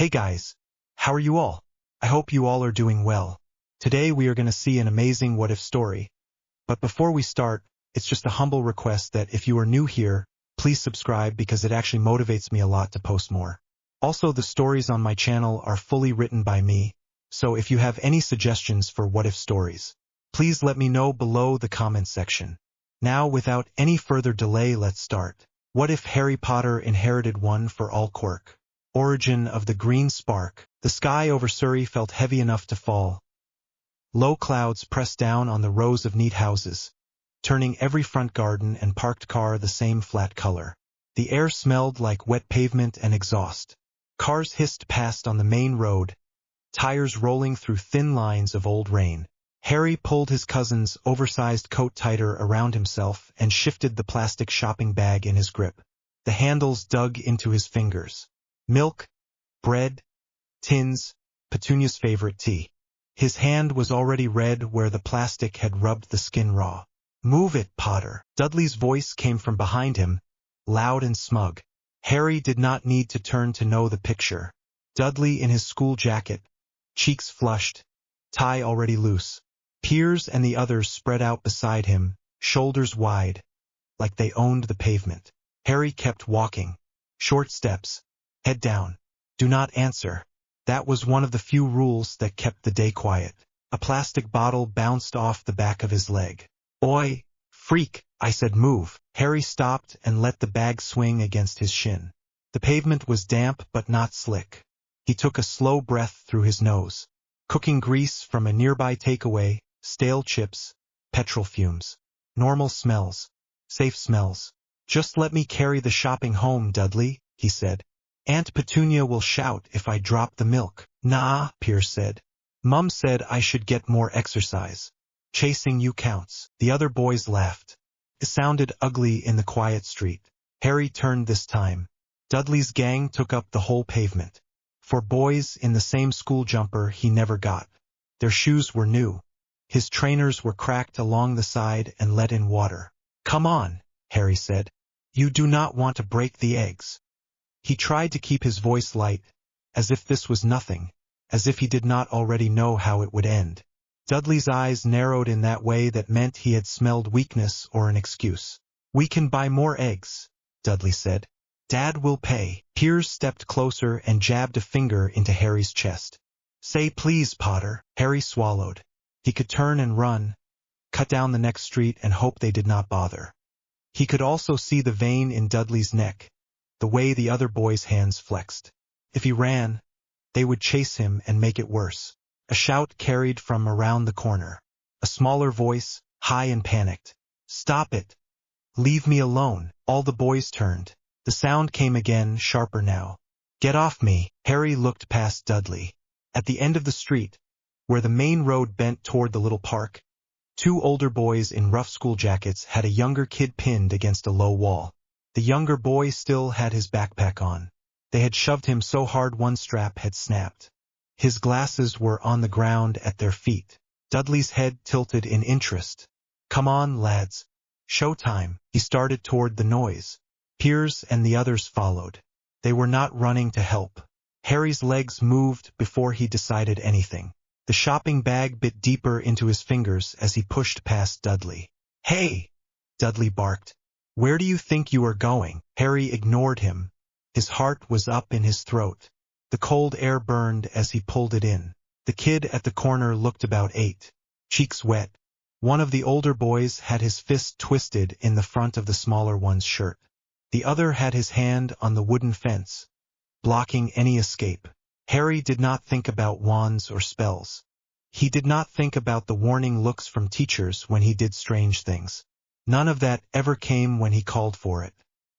Hey guys, how are you all? I hope you all are doing well. Today we are going to see an amazing what-if story. But before we start, it's just a humble request that if you are new here, please subscribe because it actually motivates me a lot to post more. Also, the stories on my channel are fully written by me, so if you have any suggestions for what-if stories, please let me know below the comment section. Now, without any further delay, let's start. What if Harry Potter inherited one for all quirk? Origin of the green spark. The sky over Surrey felt heavy enough to fall. Low clouds pressed down on the rows of neat houses, turning every front garden and parked car the same flat color. The air smelled like wet pavement and exhaust. Cars hissed past on the main road, tires rolling through thin lines of old rain. Harry pulled his cousin's oversized coat tighter around himself and shifted the plastic shopping bag in his grip. The handles dug into his fingers. Milk, bread, tins, Petunia's favorite tea. His hand was already red where the plastic had rubbed the skin raw. "Move it, Potter." Dudley's voice came from behind him, loud and smug. Harry did not need to turn to know the picture. Dudley in his school jacket, cheeks flushed, tie already loose. Piers and the others spread out beside him, shoulders wide, like they owned the pavement. Harry kept walking. Short steps. Head down. Do not answer. That was one of the few rules that kept the day quiet. A plastic bottle bounced off the back of his leg. "Oi, freak," I said, "move." Harry stopped and let the bag swing against his shin. The pavement was damp but not slick. He took a slow breath through his nose. Cooking grease from a nearby takeaway, stale chips, petrol fumes. Normal smells. Safe smells. "Just let me carry the shopping home, Dudley," he said. "Aunt Petunia will shout if I drop the milk." "Nah," Piers said. "Mum said I should get more exercise. Chasing you counts." The other boys laughed. It sounded ugly in the quiet street. Harry turned this time. Dudley's gang took up the whole pavement. For boys in the same school jumper he never got. Their shoes were new. His trainers were cracked along the side and let in water. "Come on," Harry said. "You do not want to break the eggs." He tried to keep his voice light, as if this was nothing, as if he did not already know how it would end. Dudley's eyes narrowed in that way that meant he had smelled weakness or an excuse. "We can buy more eggs," Dudley said. "Dad will pay." Piers stepped closer and jabbed a finger into Harry's chest. "Say please, Potter." Harry swallowed. He could turn and run, cut down the next street and hope they did not bother. He could also see the vein in Dudley's neck, the way the other boys' hands flexed. If he ran, they would chase him and make it worse. A shout carried from around the corner. A smaller voice, high and panicked. "Stop it! Leave me alone." All the boys turned. The sound came again, sharper now. "Get off me!" Harry looked past Dudley. At the end of the street, where the main road bent toward the little park, two older boys in rough school jackets had a younger kid pinned against a low wall. The younger boy still had his backpack on. They had shoved him so hard one strap had snapped. His glasses were on the ground at their feet. Dudley's head tilted in interest. "Come on, lads. Showtime." He started toward the noise. Piers and the others followed. They were not running to help. Harry's legs moved before he decided anything. The shopping bag bit deeper into his fingers as he pushed past Dudley. "Hey!" Dudley barked. "Where do you think you are going?" Harry ignored him. His heart was up in his throat. The cold air burned as he pulled it in. The kid at the corner looked about 8, cheeks wet. One of the older boys had his fist twisted in the front of the smaller one's shirt. The other had his hand on the wooden fence, blocking any escape. Harry did not think about wands or spells. He did not think about the warning looks from teachers when he did strange things. None of that ever came when he called for it.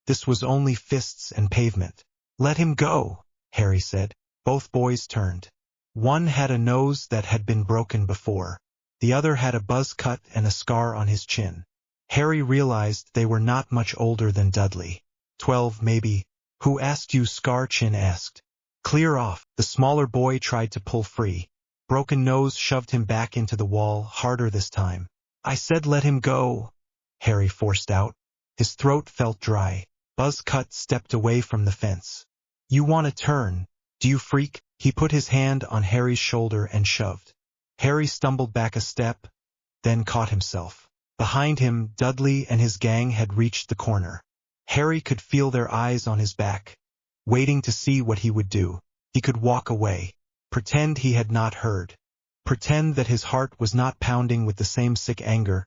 This was only fists and pavement. "Let him go," Harry said. Both boys turned. One had a nose that had been broken before. The other had a buzz cut and a scar on his chin. Harry realized they were not much older than Dudley. 12 maybe. "Who asked you?" Scar Chin asked. "Clear off." The smaller boy tried to pull free. Broken Nose shoved him back into the wall, harder this time. "I said let him go," Harry forced out. His throat felt dry. Buzzcut stepped away from the fence. "You want to turn, Do you freak? He put his hand on Harry's shoulder and shoved. Harry stumbled back a step, then caught himself. Behind him, Dudley and his gang had reached the corner. Harry could feel their eyes on his back, waiting to see what he would do. He could walk away, pretend he had not heard, pretend that his heart was not pounding with the same sick anger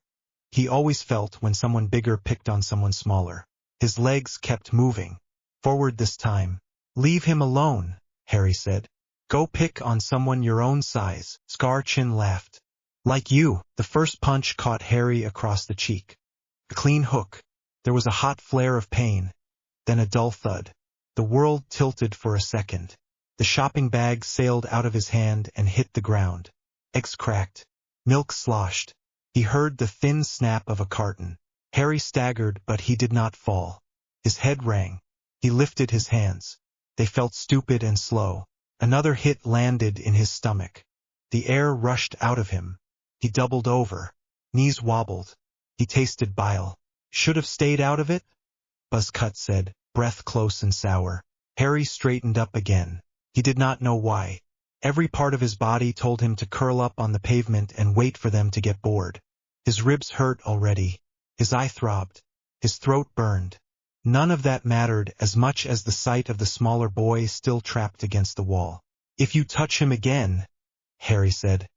he always felt when someone bigger picked on someone smaller. His legs kept moving. Forward this time. Leave him alone, Harry said. Go pick on someone your own size. Scar-Chin laughed. Like you. The first punch caught Harry across the cheek. A clean hook. There was a hot flare of pain, then a dull thud. The world tilted for a second. The shopping bag sailed out of his hand and hit the ground. Eggs cracked. Milk sloshed. He heard the thin snap of a carton. Harry staggered, but he did not fall. His head rang. He lifted his hands. They felt stupid and slow. Another hit landed in his stomach. The air rushed out of him. He doubled over. Knees wobbled. He tasted bile. Should have stayed out of it? Buzzcut said, breath close and sour. Harry straightened up again. He did not know why. Every part of his body told him to curl up on the pavement and wait for them to get bored. His ribs hurt already. His eye throbbed. His throat burned. None of that mattered as much as the sight of the smaller boy still trapped against the wall. If you touch him again, Harry said,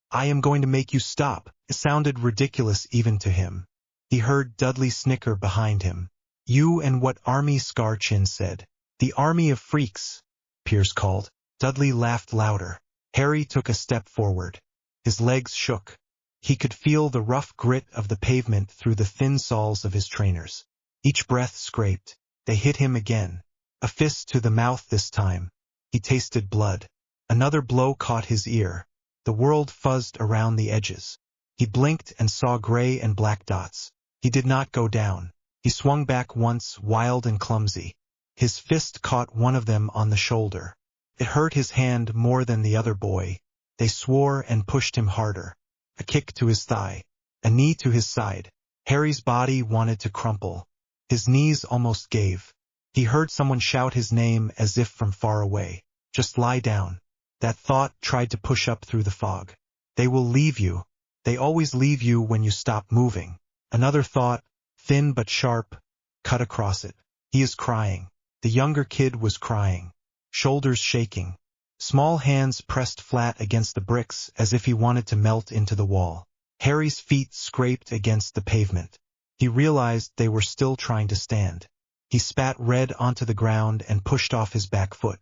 I am going to make you stop. It sounded ridiculous even to him. He heard Dudley snicker behind him. You and what army? Scar-Chin said. The army of freaks, Pierce called. Dudley laughed louder. Harry took a step forward. His legs shook. He could feel the rough grit of the pavement through the thin soles of his trainers. Each breath scraped. They hit him again. A fist to the mouth this time. He tasted blood. Another blow caught his ear. The world fuzzed around the edges. He blinked and saw gray and black dots. He did not go down. He swung back once, wild and clumsy. His fist caught one of them on the shoulder. It hurt his hand more than the other boy. They swore and pushed him harder. A kick to his thigh. A knee to his side. Harry's body wanted to crumple. His knees almost gave. He heard someone shout his name as if from far away. Just lie down. That thought tried to push up through the fog. They will leave you. They always leave you when you stop moving. Another thought, thin but sharp, cut across it. He is crying. The younger kid was crying. Shoulders shaking. Small hands pressed flat against the bricks as if he wanted to melt into the wall. Harry's feet scraped against the pavement. He realized they were still trying to stand. He spat red onto the ground and pushed off his back foot.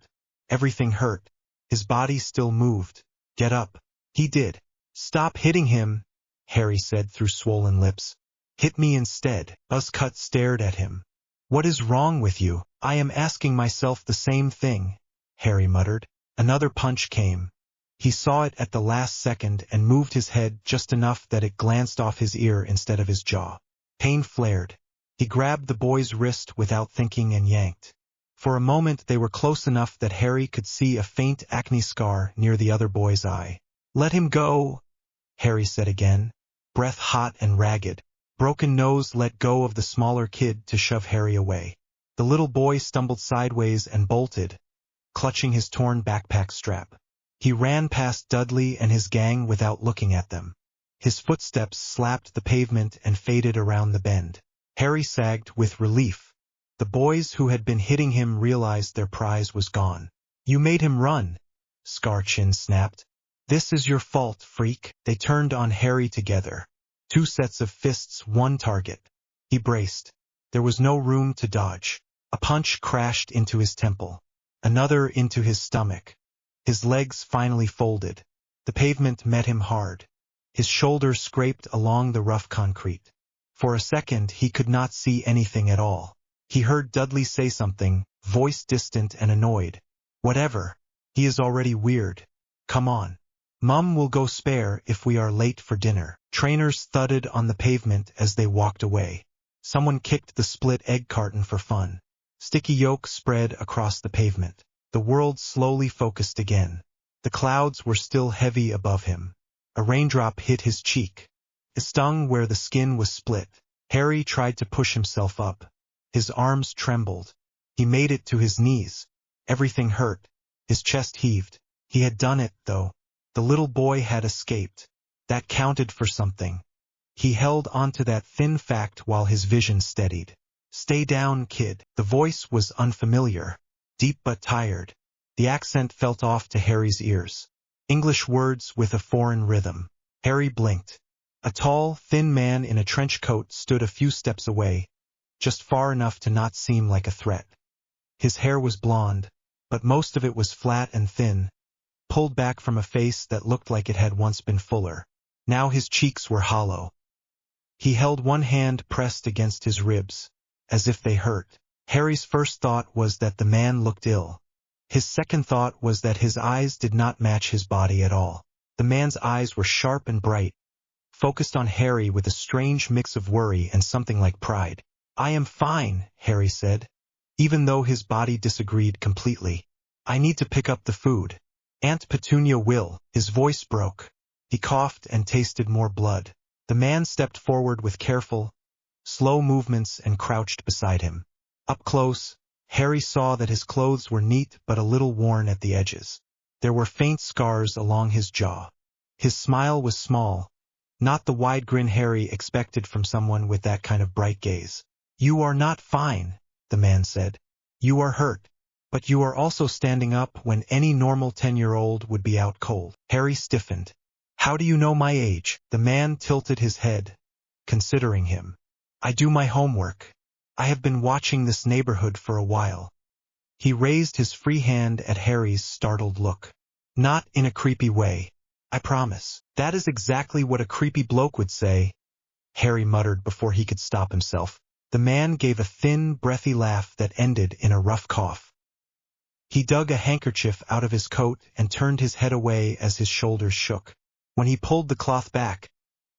Everything hurt. His body still moved. Get up. He did. Stop hitting him, Harry said through swollen lips. Hit me instead. Buzzcut stared at him. What is wrong with you? I am asking myself the same thing, Harry muttered. Another punch came. He saw it at the last second and moved his head just enough that it glanced off his ear instead of his jaw. Pain flared. He grabbed the boy's wrist without thinking and yanked. For a moment they were close enough that Harry could see a faint acne scar near the other boy's eye. Let him go, Harry said again, breath hot and ragged. Broken nose let go of the smaller kid to shove Harry away. The little boy stumbled sideways and bolted, clutching his torn backpack strap. He ran past Dudley and his gang without looking at them. His footsteps slapped the pavement and faded around the bend. Harry sagged with relief. The boys who had been hitting him realized their prize was gone. You made him run, Scar-Chin snapped. This is your fault, freak. They turned on Harry together. 2 sets of fists, 1 target. He braced. There was no room to dodge. A punch crashed into his temple. Another into his stomach. His legs finally folded. The pavement met him hard. His shoulder scraped along the rough concrete. For a second he could not see anything at all. He heard Dudley say something, voice distant and annoyed. Whatever. He is already weird. Come on. Mum will go spare if we are late for dinner. Trainers thudded on the pavement as they walked away. Someone kicked the split egg carton for fun. Sticky yolk spread across the pavement. The world slowly focused again. The clouds were still heavy above him. A raindrop hit his cheek. It stung where the skin was split. Harry tried to push himself up. His arms trembled. He made it to his knees. Everything hurt. His chest heaved. He had done it, though. The little boy had escaped. That counted for something. He held onto that thin fact while his vision steadied. "Stay down, kid." The voice was unfamiliar, deep but tired. The accent felt off to Harry's ears. English words with a foreign rhythm. Harry blinked. A tall, thin man in a trench coat stood a few steps away, just far enough to not seem like a threat. His hair was blonde, but most of it was flat and thin, pulled back from a face that looked like it had once been fuller. Now his cheeks were hollow. He held one hand pressed against his ribs, as if they hurt. Harry's first thought was that the man looked ill. His second thought was that his eyes did not match his body at all. The man's eyes were sharp and bright, focused on Harry with a strange mix of worry and something like pride. "I am fine," Harry said, even though his body disagreed completely. "I need to pick up the food. Aunt Petunia will." His voice broke. He coughed and tasted more blood. The man stepped forward with careful, slow movements and crouched beside him. Up close, Harry saw that his clothes were neat but a little worn at the edges. There were faint scars along his jaw. His smile was small, not the wide grin Harry expected from someone with that kind of bright gaze. "You are not fine," the man said. "You are hurt, but you are also standing up when any normal 10-year-old would be out cold." Harry stiffened. "How do you know my age?" The man tilted his head, considering him. "I do my homework. I have been watching this neighborhood for a while." He raised his free hand at Harry's startled look. "Not in a creepy way, I promise." "That is exactly what a creepy bloke would say," Harry muttered before he could stop himself. The man gave a thin, breathy laugh that ended in a rough cough. He dug a handkerchief out of his coat and turned his head away as his shoulders shook. When he pulled the cloth back,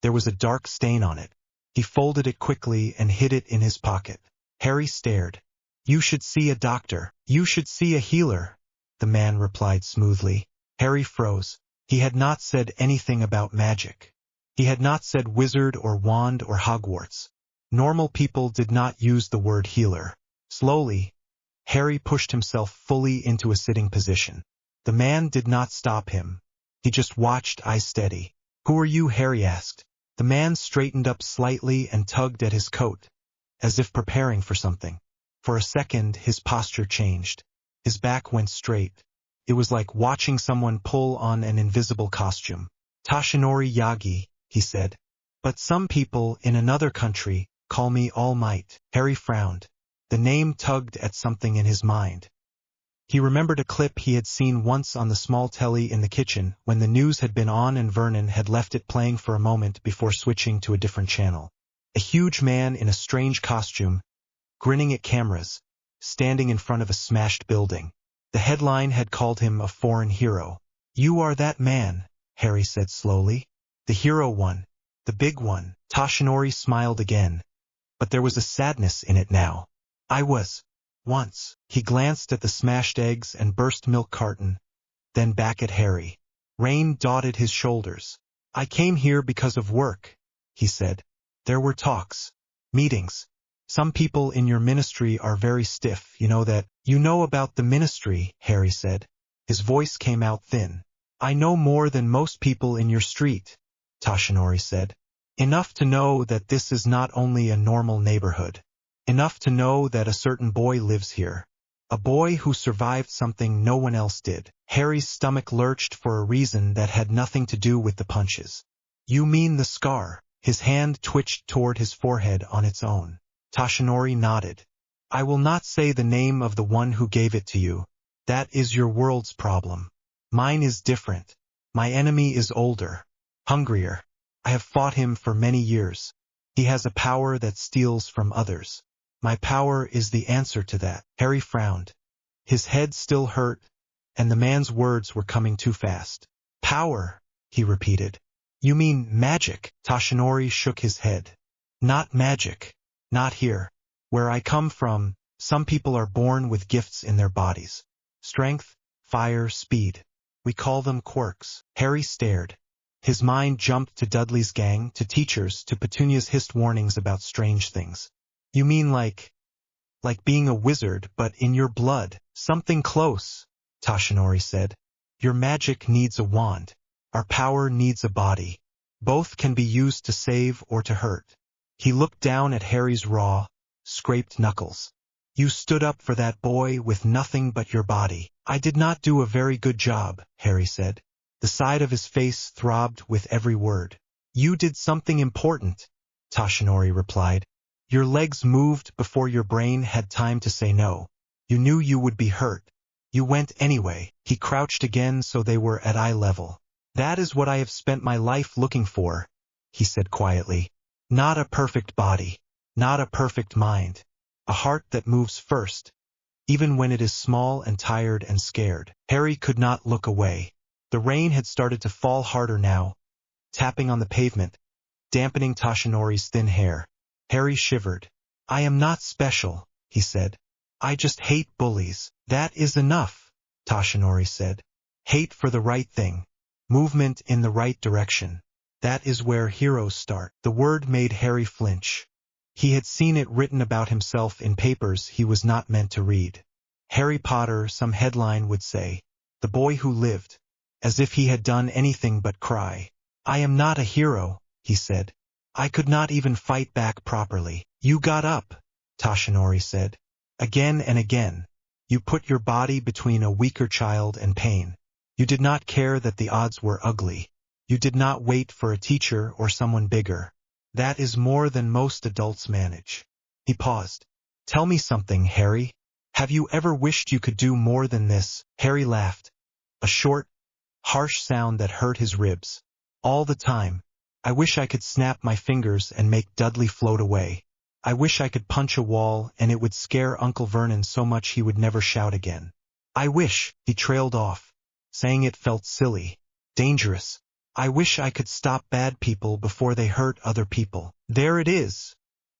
there was a dark stain on it. He folded it quickly and hid it in his pocket. Harry stared. "You should see a doctor. You should see a healer," the man replied smoothly. Harry froze. He had not said anything about magic. He had not said wizard or wand or Hogwarts. Normal people did not use the word healer. Slowly, Harry pushed himself fully into a sitting position. The man did not stop him. He just watched, eyes steady. "Who are you?" Harry asked. The man straightened up slightly and tugged at his coat, as if preparing for something. For a second, his posture changed. His back went straight. It was like watching someone pull on an invisible costume. "Tashinori Yagi," he said. "But some people in another country call me Allmight." Harry frowned. The name tugged at something in his mind. He remembered a clip he had seen once on the small telly in the kitchen when the news had been on and Vernon had left it playing for a moment before switching to a different channel. A huge man in a strange costume, grinning at cameras, standing in front of a smashed building. The headline had called him a foreign hero. "You are that man," Harry said slowly. "The hero one. The big one." Tashinori smiled again, but there was a sadness in it now. "I was. Once." He glanced at the smashed eggs and burst milk carton, then back at Harry. Rain dotted his shoulders. "I came here because of work," he said. "There were talks, meetings. Some people in your ministry are very stiff, you know that." "You know about the ministry," Harry said. His voice came out thin. "I know more than most people in your street," Tashinori said. "Enough to know that this is not only a normal neighborhood. Enough to know that a certain boy lives here. A boy who survived something no one else did." Harry's stomach lurched for a reason that had nothing to do with the punches. "You mean the scar?" His hand twitched toward his forehead on its own. Tashinori nodded. "I will not say the name of the one who gave it to you. That is your world's problem. Mine is different. My enemy is older, hungrier. I have fought him for many years. He has a power that steals from others. My power is the answer to that." Harry frowned. His head still hurt, and the man's words were coming too fast. "Power," he repeated. "You mean magic?" Tashinori shook his head. "Not magic. Not here. Where I come from, some people are born with gifts in their bodies. Strength, fire, speed. We call them quirks." Harry stared. His mind jumped to Dudley's gang, to teachers, to Petunia's hissed warnings about strange things. "You mean like being a wizard, but in your blood?" "Something close," Tashinori said. Your magic needs a wand. Our power needs a body. Both can be used to save or to hurt. He looked down at Harry's raw, scraped knuckles. You stood up for that boy with nothing but your body. I did not do a very good job, Harry said. The side of his face throbbed with every word. You did something important, Tashinori replied. Your legs moved before your brain had time to say no. You knew you would be hurt. You went anyway. He crouched again so they were at eye level. That is what I have spent my life looking for, he said quietly. Not a perfect body. Not a perfect mind. A heart that moves first, even when it is small and tired and scared. Harry could not look away. The rain had started to fall harder now, tapping on the pavement, dampening Tashinori's thin hair. Harry shivered. I am not special, he said. I just hate bullies. That is enough, Tashinori said. Hate for the right thing. Movement in the right direction. That is where heroes start. The word made Harry flinch. He had seen it written about himself in papers he was not meant to read. Harry Potter, some headline would say. The boy who lived. As if he had done anything but cry. I am not a hero, he said. I could not even fight back properly. You got up, Tashinori said. Again and again. You put your body between a weaker child and pain. You did not care that the odds were ugly. You did not wait for a teacher or someone bigger. That is more than most adults manage. He paused. Tell me something, Harry. Have you ever wished you could do more than this? Harry laughed. A short, harsh sound that hurt his ribs. All the time. I wish I could snap my fingers and make Dudley float away. I wish I could punch a wall and it would scare Uncle Vernon so much he would never shout again. I wish, he trailed off, saying it felt silly, dangerous. I wish I could stop bad people before they hurt other people. There it is,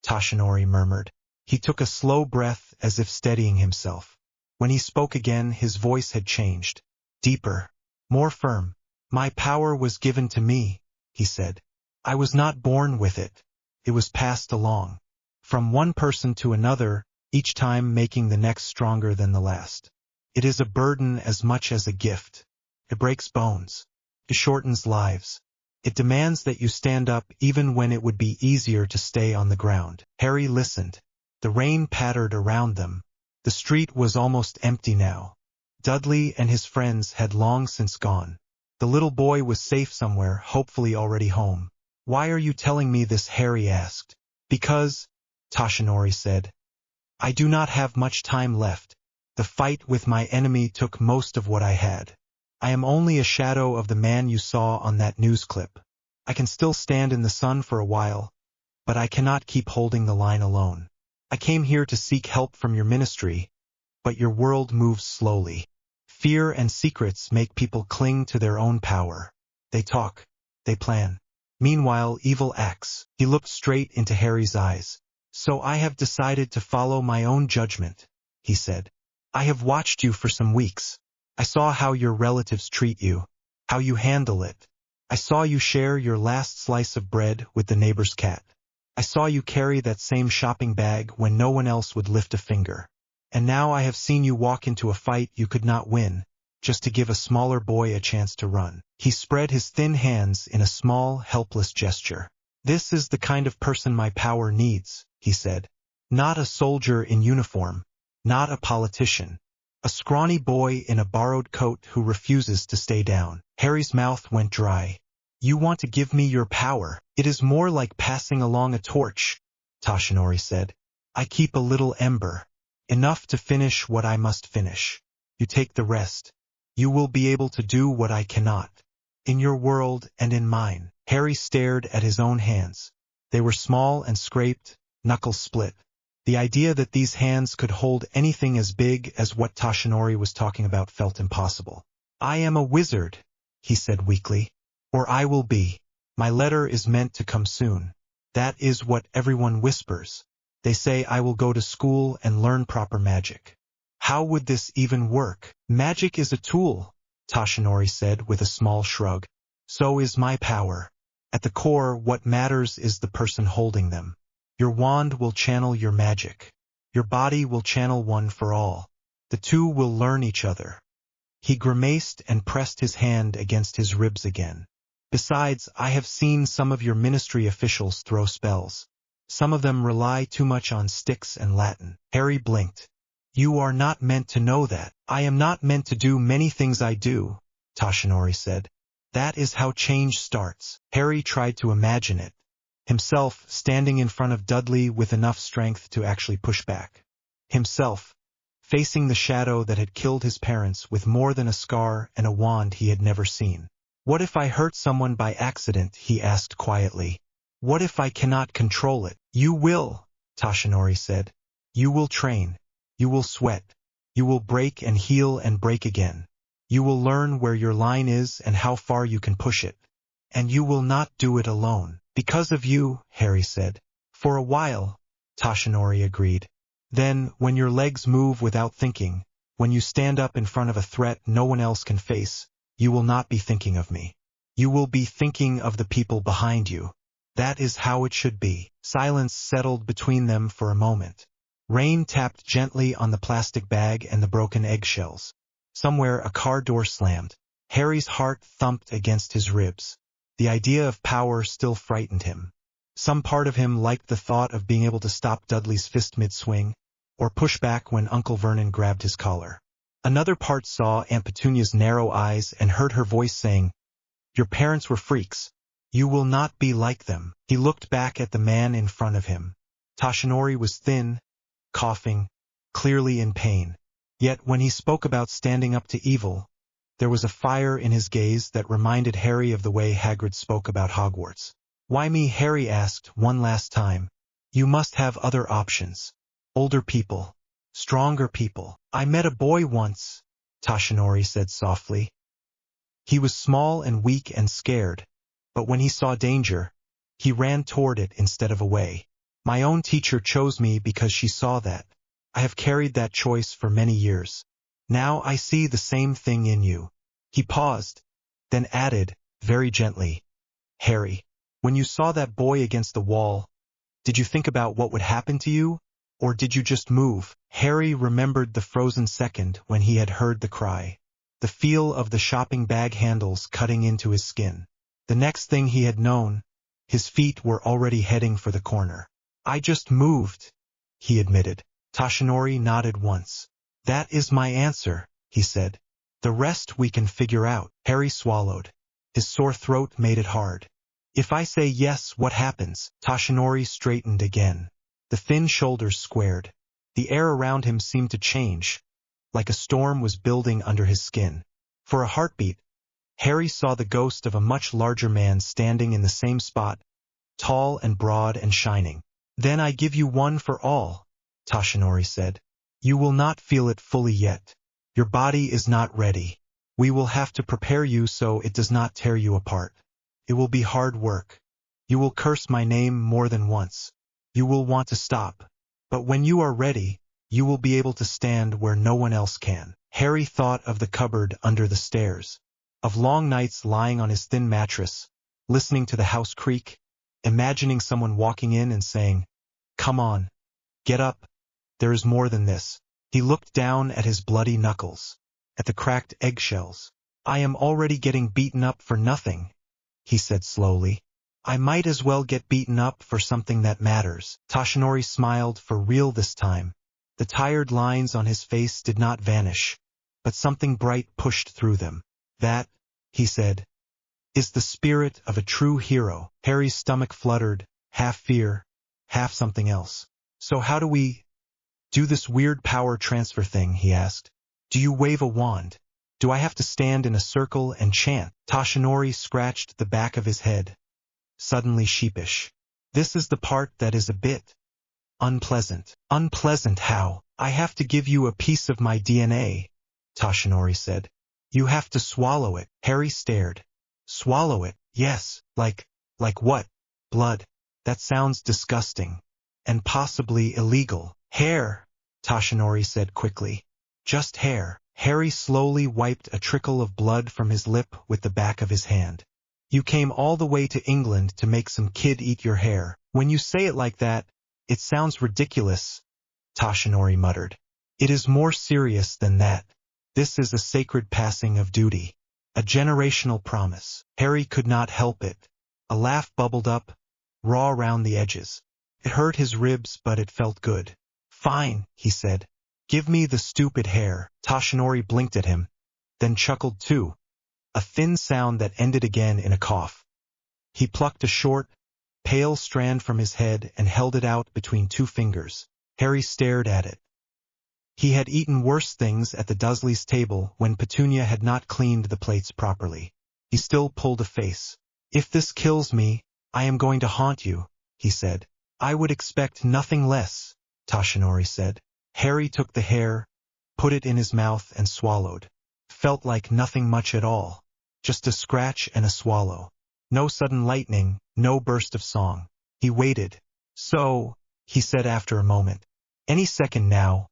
Tashinori murmured. He took a slow breath as if steadying himself. When he spoke again, his voice had changed. Deeper, more firm. My power was given to me, he said. I was not born with it. It was passed along. From one person to another, each time making the next stronger than the last. It is a burden as much as a gift. It breaks bones. It shortens lives. It demands that you stand up even when it would be easier to stay on the ground. Harry listened. The rain pattered around them. The street was almost empty now. Dudley and his friends had long since gone. The little boy was safe somewhere, hopefully already home. Why are you telling me this? Harry asked. Because, Tashinori said, I do not have much time left. The fight with my enemy took most of what I had. I am only a shadow of the man you saw on that news clip. I can still stand in the sun for a while, but I cannot keep holding the line alone. I came here to seek help from your ministry, but your world moves slowly. Fear and secrets make people cling to their own power. They talk. They plan. Meanwhile, evil acts. He looked straight into Harry's eyes. So I have decided to follow my own judgment, he said. I have watched you for some weeks. I saw how your relatives treat you, how you handle it. I saw you share your last slice of bread with the neighbor's cat. I saw you carry that same shopping bag when no one else would lift a finger. And now I have seen you walk into a fight you could not win, just to give a smaller boy a chance to run. He spread his thin hands in a small, helpless gesture. This is the kind of person my power needs, he said. Not a soldier in uniform, not a politician. A scrawny boy in a borrowed coat who refuses to stay down. Harry's mouth went dry. You want to give me your power? It is more like passing along a torch, Tashinori said. I keep a little ember. Enough to finish what I must finish. You take the rest. You will be able to do what I cannot. In your world and in mine. Harry stared at his own hands. They were small and scraped, knuckles split. The idea that these hands could hold anything as big as what Tashinori was talking about felt impossible. I am a wizard, he said weakly. Or I will be. My letter is meant to come soon. That is what everyone whispers. They say I will go to school and learn proper magic. How would this even work? Magic is a tool, Tashinori said with a small shrug. So is my power. At the core, what matters is the person holding them. Your wand will channel your magic. Your body will channel one for all. The two will learn each other. He grimaced and pressed his hand against his ribs again. Besides, I have seen some of your ministry officials throw spells. Some of them rely too much on sticks and Latin. Harry blinked. You are not meant to know that. I am not meant to do many things I do, Toshinori said. That is how change starts. Harry tried to imagine it. Himself standing in front of Dudley with enough strength to actually push back. Himself, facing the shadow that had killed his parents with more than a scar and a wand he had never seen. What if I hurt someone by accident, he asked quietly. What if I cannot control it? You will, Toshinori said. You will train. You will sweat. You will break and heal and break again. You will learn where your line is and how far you can push it. And you will not do it alone. Because of you, Harry said. For a while, Toshinori agreed. Then, when your legs move without thinking, when you stand up in front of a threat no one else can face, you will not be thinking of me. You will be thinking of the people behind you. That is how it should be. Silence settled between them for a moment. Rain tapped gently on the plastic bag and the broken eggshells. Somewhere a car door slammed. Harry's heart thumped against his ribs. The idea of power still frightened him. Some part of him liked the thought of being able to stop Dudley's fist mid-swing, or push back when Uncle Vernon grabbed his collar. Another part saw Aunt Petunia's narrow eyes and heard her voice saying, Your parents were freaks. You will not be like them. He looked back at the man in front of him. Toshinori was thin, coughing, clearly in pain. Yet when he spoke about standing up to evil, there was a fire in his gaze that reminded Harry of the way Hagrid spoke about Hogwarts. Why me? Harry asked one last time. You must have other options. Older people. Stronger people. I met a boy once, Toshinori said softly. He was small and weak and scared, but when he saw danger, he ran toward it instead of away. My own teacher chose me because she saw that. I have carried that choice for many years. Now I see the same thing in you. He paused, then added, very gently, Harry, when you saw that boy against the wall, did you think about what would happen to you, or did you just move? Harry remembered the frozen second when he had heard the cry, the feel of the shopping bag handles cutting into his skin. The next thing he had known, his feet were already heading for the corner. I just moved, he admitted. Toshinori nodded once. That is my answer, he said. The rest we can figure out. Harry swallowed. His sore throat made it hard. If I say yes, what happens? Toshinori straightened again. The thin shoulders squared. The air around him seemed to change, like a storm was building under his skin. For a heartbeat, Harry saw the ghost of a much larger man standing in the same spot, tall and broad and shining. Then I give you one for all, Toshinori said. You will not feel it fully yet. Your body is not ready. We will have to prepare you so it does not tear you apart. It will be hard work. You will curse my name more than once. You will want to stop. But when you are ready, you will be able to stand where no one else can. Harry thought of the cupboard under the stairs, of long nights lying on his thin mattress, listening to the house creak, imagining someone walking in and saying, Come on, get up. There is more than this. He looked down at his bloody knuckles, at the cracked eggshells. I am already getting beaten up for nothing, he said slowly. I might as well get beaten up for something that matters. Toshinori smiled for real this time. The tired lines on his face did not vanish, but something bright pushed through them. That, he said, is the spirit of a true hero. Harry's stomach fluttered, half fear, half something else. So how do we do this weird power transfer thing? He asked. Do you wave a wand? Do I have to stand in a circle and chant? Toshinori scratched the back of his head, suddenly sheepish. This is the part that is a bit unpleasant. Unpleasant how? I have to give you a piece of my DNA, Toshinori said. You have to swallow it. Harry stared. Swallow it? Yes. Like what? Blood. That sounds disgusting. And possibly illegal. Hair, Toshinori said quickly. Just hair. Harry slowly wiped a trickle of blood from his lip with the back of his hand. You came all the way to England to make some kid eat your hair. When you say it like that, it sounds ridiculous, Toshinori muttered. It is more serious than that. This is a sacred passing of duty. A generational promise. Harry could not help it. A laugh bubbled up, raw around the edges. It hurt his ribs, but it felt good. Fine, he said. Give me the stupid hair. Toshinori blinked at him, then chuckled too. A thin sound that ended again in a cough. He plucked a short, pale strand from his head and held it out between two fingers. Harry stared at it. He had eaten worse things at the Dursleys' table when Petunia had not cleaned the plates properly. He still pulled a face. If this kills me, I am going to haunt you, he said. I would expect nothing less, Toshinori said. Harry took the hair, put it in his mouth and swallowed. Felt like nothing much at all. Just a scratch and a swallow. No sudden lightning, no burst of song. He waited. So, he said after a moment. Any second now.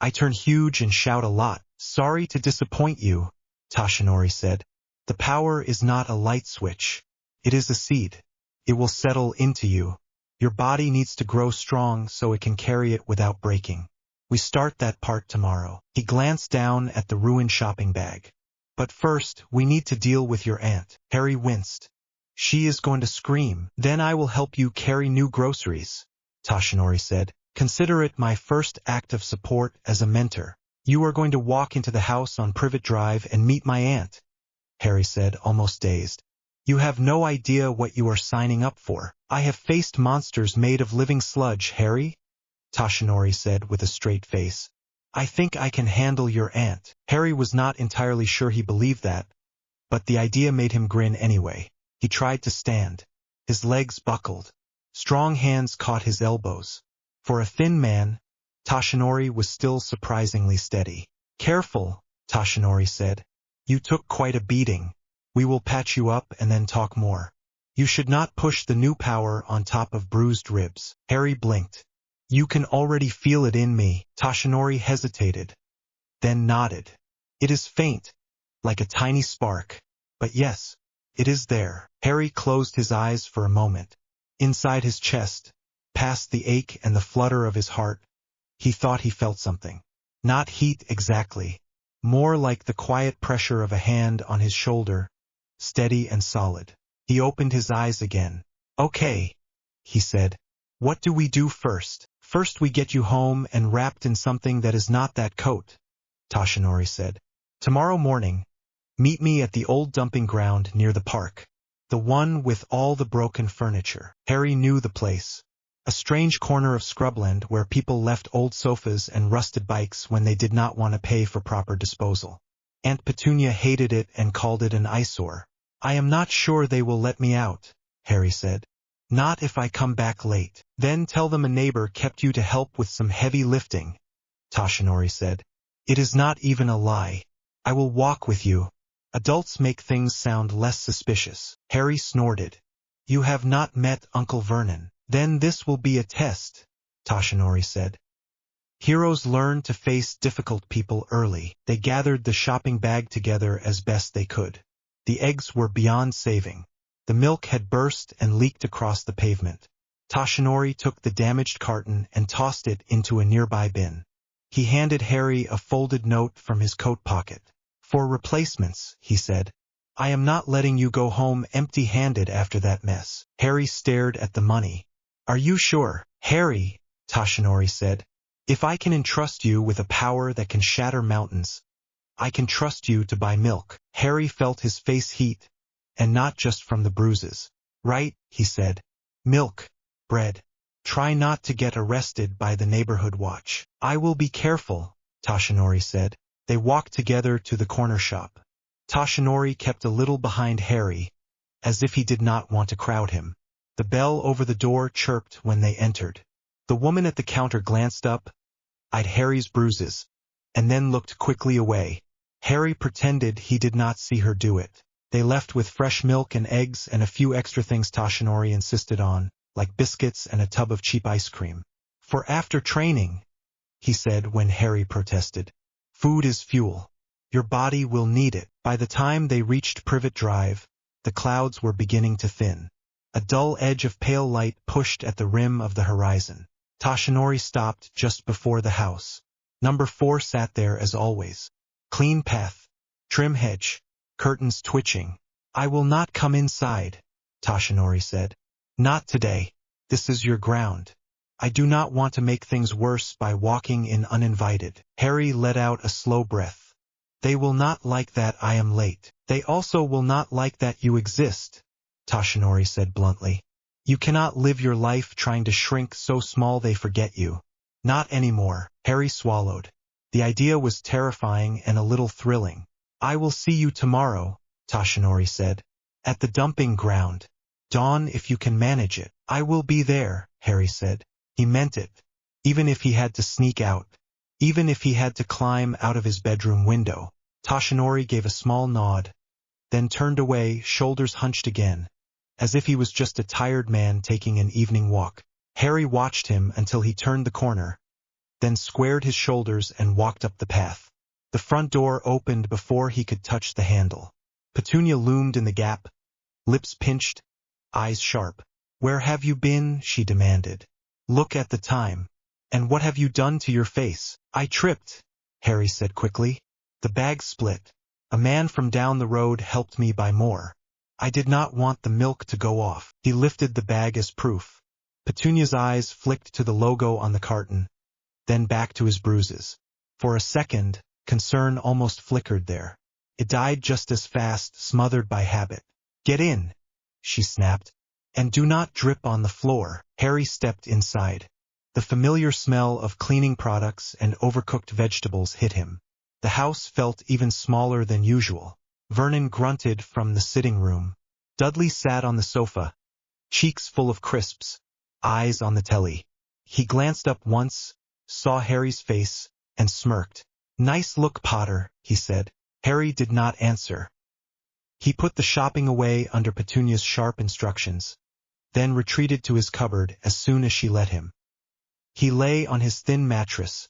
I turn huge and shout a lot. Sorry to disappoint you, Toshinori said. The power is not a light switch. It is a seed. It will settle into you. Your body needs to grow strong so it can carry it without breaking. We start that part tomorrow. He glanced down at the ruined shopping bag. But first, we need to deal with your aunt. Harry winced. She is going to scream. Then I will help you carry new groceries, Toshinori said. Consider it my first act of support as a mentor. You are going to walk into the house on Privet Drive and meet my aunt, Harry said, almost dazed. You have no idea what you are signing up for. I have faced monsters made of living sludge, Harry, Toshinori said with a straight face. I think I can handle your aunt. Harry was not entirely sure he believed that, but the idea made him grin anyway. He tried to stand. His legs buckled. Strong hands caught his elbows. For a thin man, Toshinori was still surprisingly steady. Careful, Toshinori said. You took quite a beating. We will patch you up and then talk more. You should not push the new power on top of bruised ribs. Harry blinked. You can already feel it in me. Toshinori hesitated, then nodded. It is faint, like a tiny spark. But yes, it is there. Harry closed his eyes for a moment. Inside his chest, past the ache and the flutter of his heart, he thought he felt something. Not heat exactly, more like the quiet pressure of a hand on his shoulder, steady and solid. He opened his eyes again. Okay, he said. What do we do first? First we get you home and wrapped in something that is not that coat, Toshinori said. Tomorrow morning, meet me at the old dumping ground near the park. The one with all the broken furniture. Harry knew the place. A strange corner of scrubland where people left old sofas and rusted bikes when they did not want to pay for proper disposal. Aunt Petunia hated it and called it an eyesore. I am not sure they will let me out, Harry said. Not if I come back late. Then tell them a neighbor kept you to help with some heavy lifting, Toshinori said. It is not even a lie. I will walk with you. Adults make things sound less suspicious. Harry snorted. You have not met Uncle Vernon. Then this will be a test, Toshinori said. Heroes learn to face difficult people early. They gathered the shopping bag together as best they could. The eggs were beyond saving. The milk had burst and leaked across the pavement. Toshinori took the damaged carton and tossed it into a nearby bin. He handed Harry a folded note from his coat pocket. For replacements, he said. I am not letting you go home empty-handed after that mess. Harry stared at the money. Are you sure? Harry, Toshinori said. If I can entrust you with a power that can shatter mountains, I can trust you to buy milk. Harry felt his face heat, and not just from the bruises. Right, he said. Milk, bread. Try not to get arrested by the neighborhood watch. I will be careful, Toshinori said. They walked together to the corner shop. Toshinori kept a little behind Harry, as if he did not want to crowd him. The bell over the door chirped when they entered. The woman at the counter glanced up, eyed Harry's bruises, and then looked quickly away. Harry pretended he did not see her do it. They left with fresh milk and eggs and a few extra things Toshinori insisted on, like biscuits and a tub of cheap ice cream. For after training, he said when Harry protested. Food is fuel. Your body will need it. By the time they reached Privet Drive, the clouds were beginning to thin. A dull edge of pale light pushed at the rim of the horizon. Toshinori stopped just before the house. Number 4 sat there as always. Clean path. Trim hedge. Curtains twitching. I will not come inside, Toshinori said. Not today. This is your ground. I do not want to make things worse by walking in uninvited. Harry let out a slow breath. They will not like that I am late. They also will not like that you exist, Toshinori said bluntly. You cannot live your life trying to shrink so small they forget you. Not anymore. Harry swallowed. The idea was terrifying and a little thrilling. I will see you tomorrow, Toshinori said. At the dumping ground. Dawn if you can manage it. I will be there, Harry said. He meant it. Even if he had to sneak out. Even if he had to climb out of his bedroom window. Toshinori gave a small nod, then turned away, shoulders hunched again, as if he was just a tired man taking an evening walk. Harry watched him until he turned the corner, then squared his shoulders and walked up the path. The front door opened before he could touch the handle. Petunia loomed in the gap, lips pinched, eyes sharp. Where have you been? She demanded. Look at the time. And what have you done to your face? I tripped, Harry said quickly. The bag split. A man from down the road helped me buy more. I did not want the milk to go off. He lifted the bag as proof. Petunia's eyes flicked to the logo on the carton, then back to his bruises. For a second, concern almost flickered there. It died just as fast, smothered by habit. Get in, she snapped. And do not drip on the floor. Harry stepped inside. The familiar smell of cleaning products and overcooked vegetables hit him. The house felt even smaller than usual. Vernon grunted from the sitting room. Dudley sat on the sofa, cheeks full of crisps, eyes on the telly. He glanced up once, saw Harry's face, and smirked. Nice look, Potter, he said. Harry did not answer. He put the shopping away under Petunia's sharp instructions, then retreated to his cupboard as soon as she let him. He lay on his thin mattress,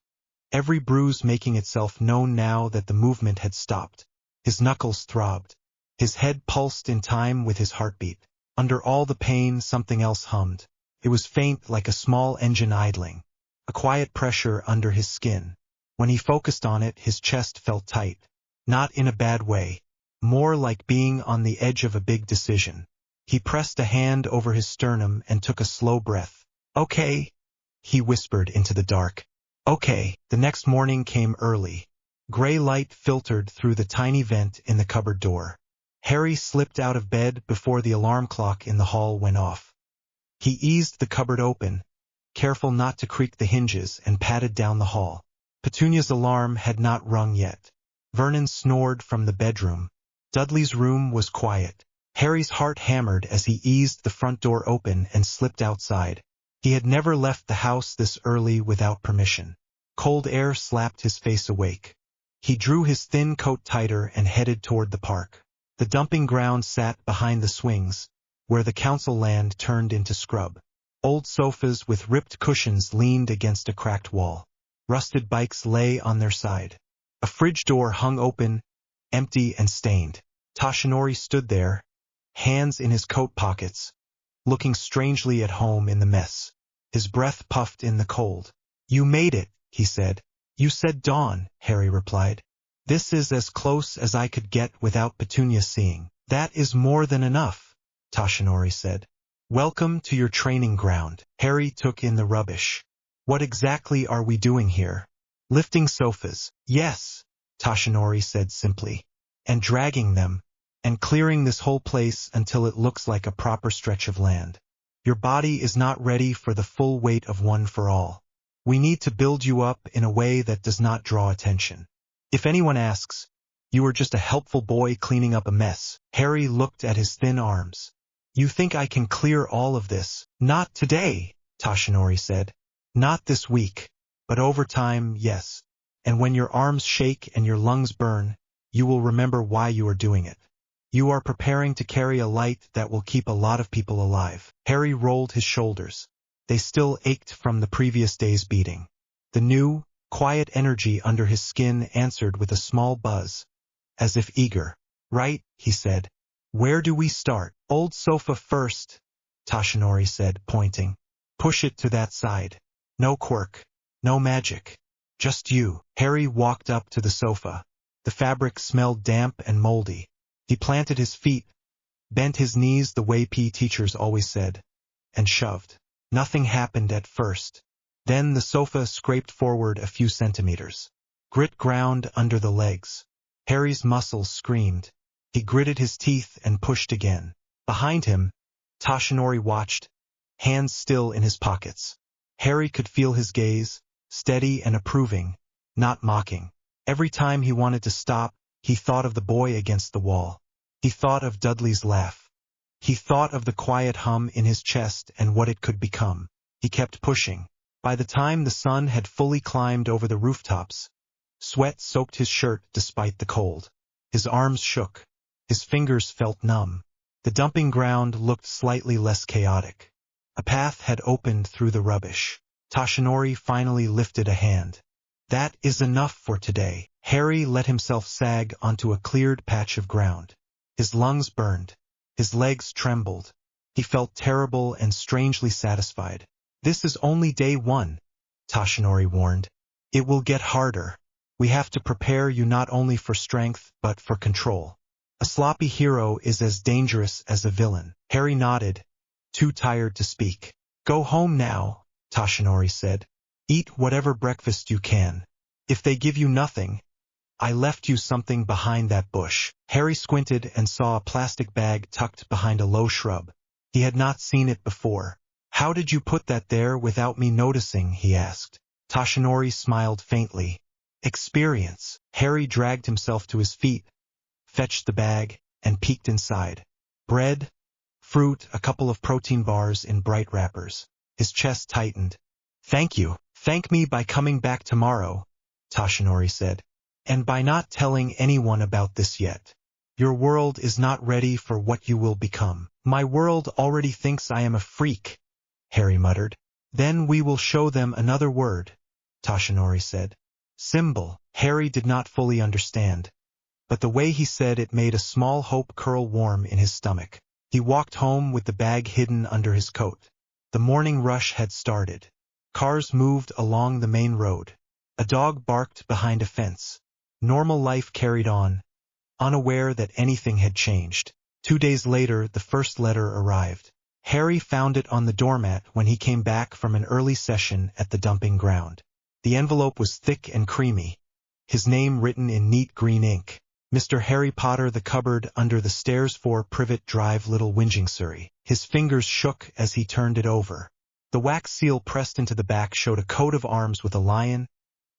every bruise making itself known now that the movement had stopped. His knuckles throbbed. His head pulsed in time with his heartbeat. Under all the pain, something else hummed. It was faint, like a small engine idling. A quiet pressure under his skin. When he focused on it, his chest felt tight. Not in a bad way. More like being on the edge of a big decision. He pressed a hand over his sternum and took a slow breath. Okay, he whispered into the dark. Okay. The next morning came early. Gray light filtered through the tiny vent in the cupboard door. Harry slipped out of bed before the alarm clock in the hall went off. He eased the cupboard open, careful not to creak the hinges, and padded down the hall. Petunia's alarm had not rung yet. Vernon snored from the bedroom. Dudley's room was quiet. Harry's heart hammered as he eased the front door open and slipped outside. He had never left the house this early without permission. Cold air slapped his face awake. He drew his thin coat tighter and headed toward the park. The dumping ground sat behind the swings, where the council land turned into scrub. Old sofas with ripped cushions leaned against a cracked wall. Rusted bikes lay on their side. A fridge door hung open, empty and stained. Toshinori stood there, hands in his coat pockets, looking strangely at home in the mess. His breath puffed in the cold. You made it, he said. You said dawn, Harry replied. This is as close as I could get without Petunia seeing. That is more than enough, Toshinori said. Welcome to your training ground. Harry took in the rubbish. What exactly are we doing here? Lifting sofas. Yes, Toshinori said simply. And dragging them, and clearing this whole place until it looks like a proper stretch of land. Your body is not ready for the full weight of one for all. We need to build you up in a way that does not draw attention. If anyone asks, you are just a helpful boy cleaning up a mess. Harry looked at his thin arms. You think I can clear all of this? Not today, Toshinori said. Not this week. But over time, yes. And when your arms shake and your lungs burn, you will remember why you are doing it. You are preparing to carry a light that will keep a lot of people alive. Harry rolled his shoulders. They still ached from the previous day's beating. The new, quiet energy under his skin answered with a small buzz, as if eager. Right, he said. Where do we start? Old sofa first, Toshinori said, pointing. Push it to that side. No quirk, no magic. Just you. Harry walked up to the sofa. The fabric smelled damp and moldy. He planted his feet, bent his knees the way PE teachers always said, and shoved. Nothing happened at first. Then the sofa scraped forward a few centimeters. Grit ground under the legs. Harry's muscles screamed. He gritted his teeth and pushed again. Behind him, Toshinori watched, hands still in his pockets. Harry could feel his gaze, steady and approving, not mocking. Every time he wanted to stop, he thought of the boy against the wall. He thought of Dudley's laugh. He thought of the quiet hum in his chest and what it could become. He kept pushing. By the time the sun had fully climbed over the rooftops, sweat soaked his shirt despite the cold. His arms shook. His fingers felt numb. The dumping ground looked slightly less chaotic. A path had opened through the rubbish. Toshinori finally lifted a hand. That is enough for today. Harry let himself sag onto a cleared patch of ground. His lungs burned. His legs trembled. He felt terrible and strangely satisfied. This is only day 1, Toshinori warned. It will get harder. We have to prepare you not only for strength but for control. A sloppy hero is as dangerous as a villain. Harry nodded, too tired to speak. Go home now, Toshinori said. Eat whatever breakfast you can. If they give you nothing, I left you something behind that bush. Harry squinted and saw a plastic bag tucked behind a low shrub. He had not seen it before. How did you put that there without me noticing? He asked. Toshinori smiled faintly. Experience. Harry dragged himself to his feet, fetched the bag, and peeked inside. Bread, fruit, a couple of protein bars in bright wrappers. His chest tightened. Thank you. Thank me by coming back tomorrow, Toshinori said. And by not telling anyone about this yet. Your world is not ready for what you will become. My world already thinks I am a freak, Harry muttered. Then we will show them another word, Toshinori said. Symbol. Harry did not fully understand, but the way he said it made a small hope curl warm in his stomach. He walked home with the bag hidden under his coat. The morning rush had started. Cars moved along the main road. A dog barked behind a fence. Normal life carried on, unaware that anything had changed. 2 days later, the first letter arrived. Harry found it on the doormat when he came back from an early session at the dumping ground. The envelope was thick and creamy, his name written in neat green ink. Mr. Harry Potter, the cupboard under the stairs, 4 Privet Drive, Little Whinging, Surrey. His fingers shook as he turned it over. The wax seal pressed into the back showed a coat of arms with a lion,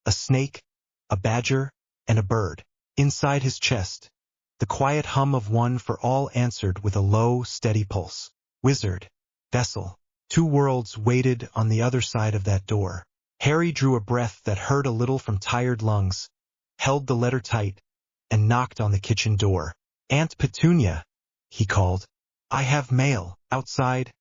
a snake, a badger, and a bird. Inside his chest, the quiet hum of One for All answered with a low, steady pulse. Wizard, vessel. 2 worlds waited on the other side of that door. Harry drew a breath that hurt a little from tired lungs, held the letter tight, and knocked on the kitchen door. Aunt Petunia, he called. I have mail. Outside,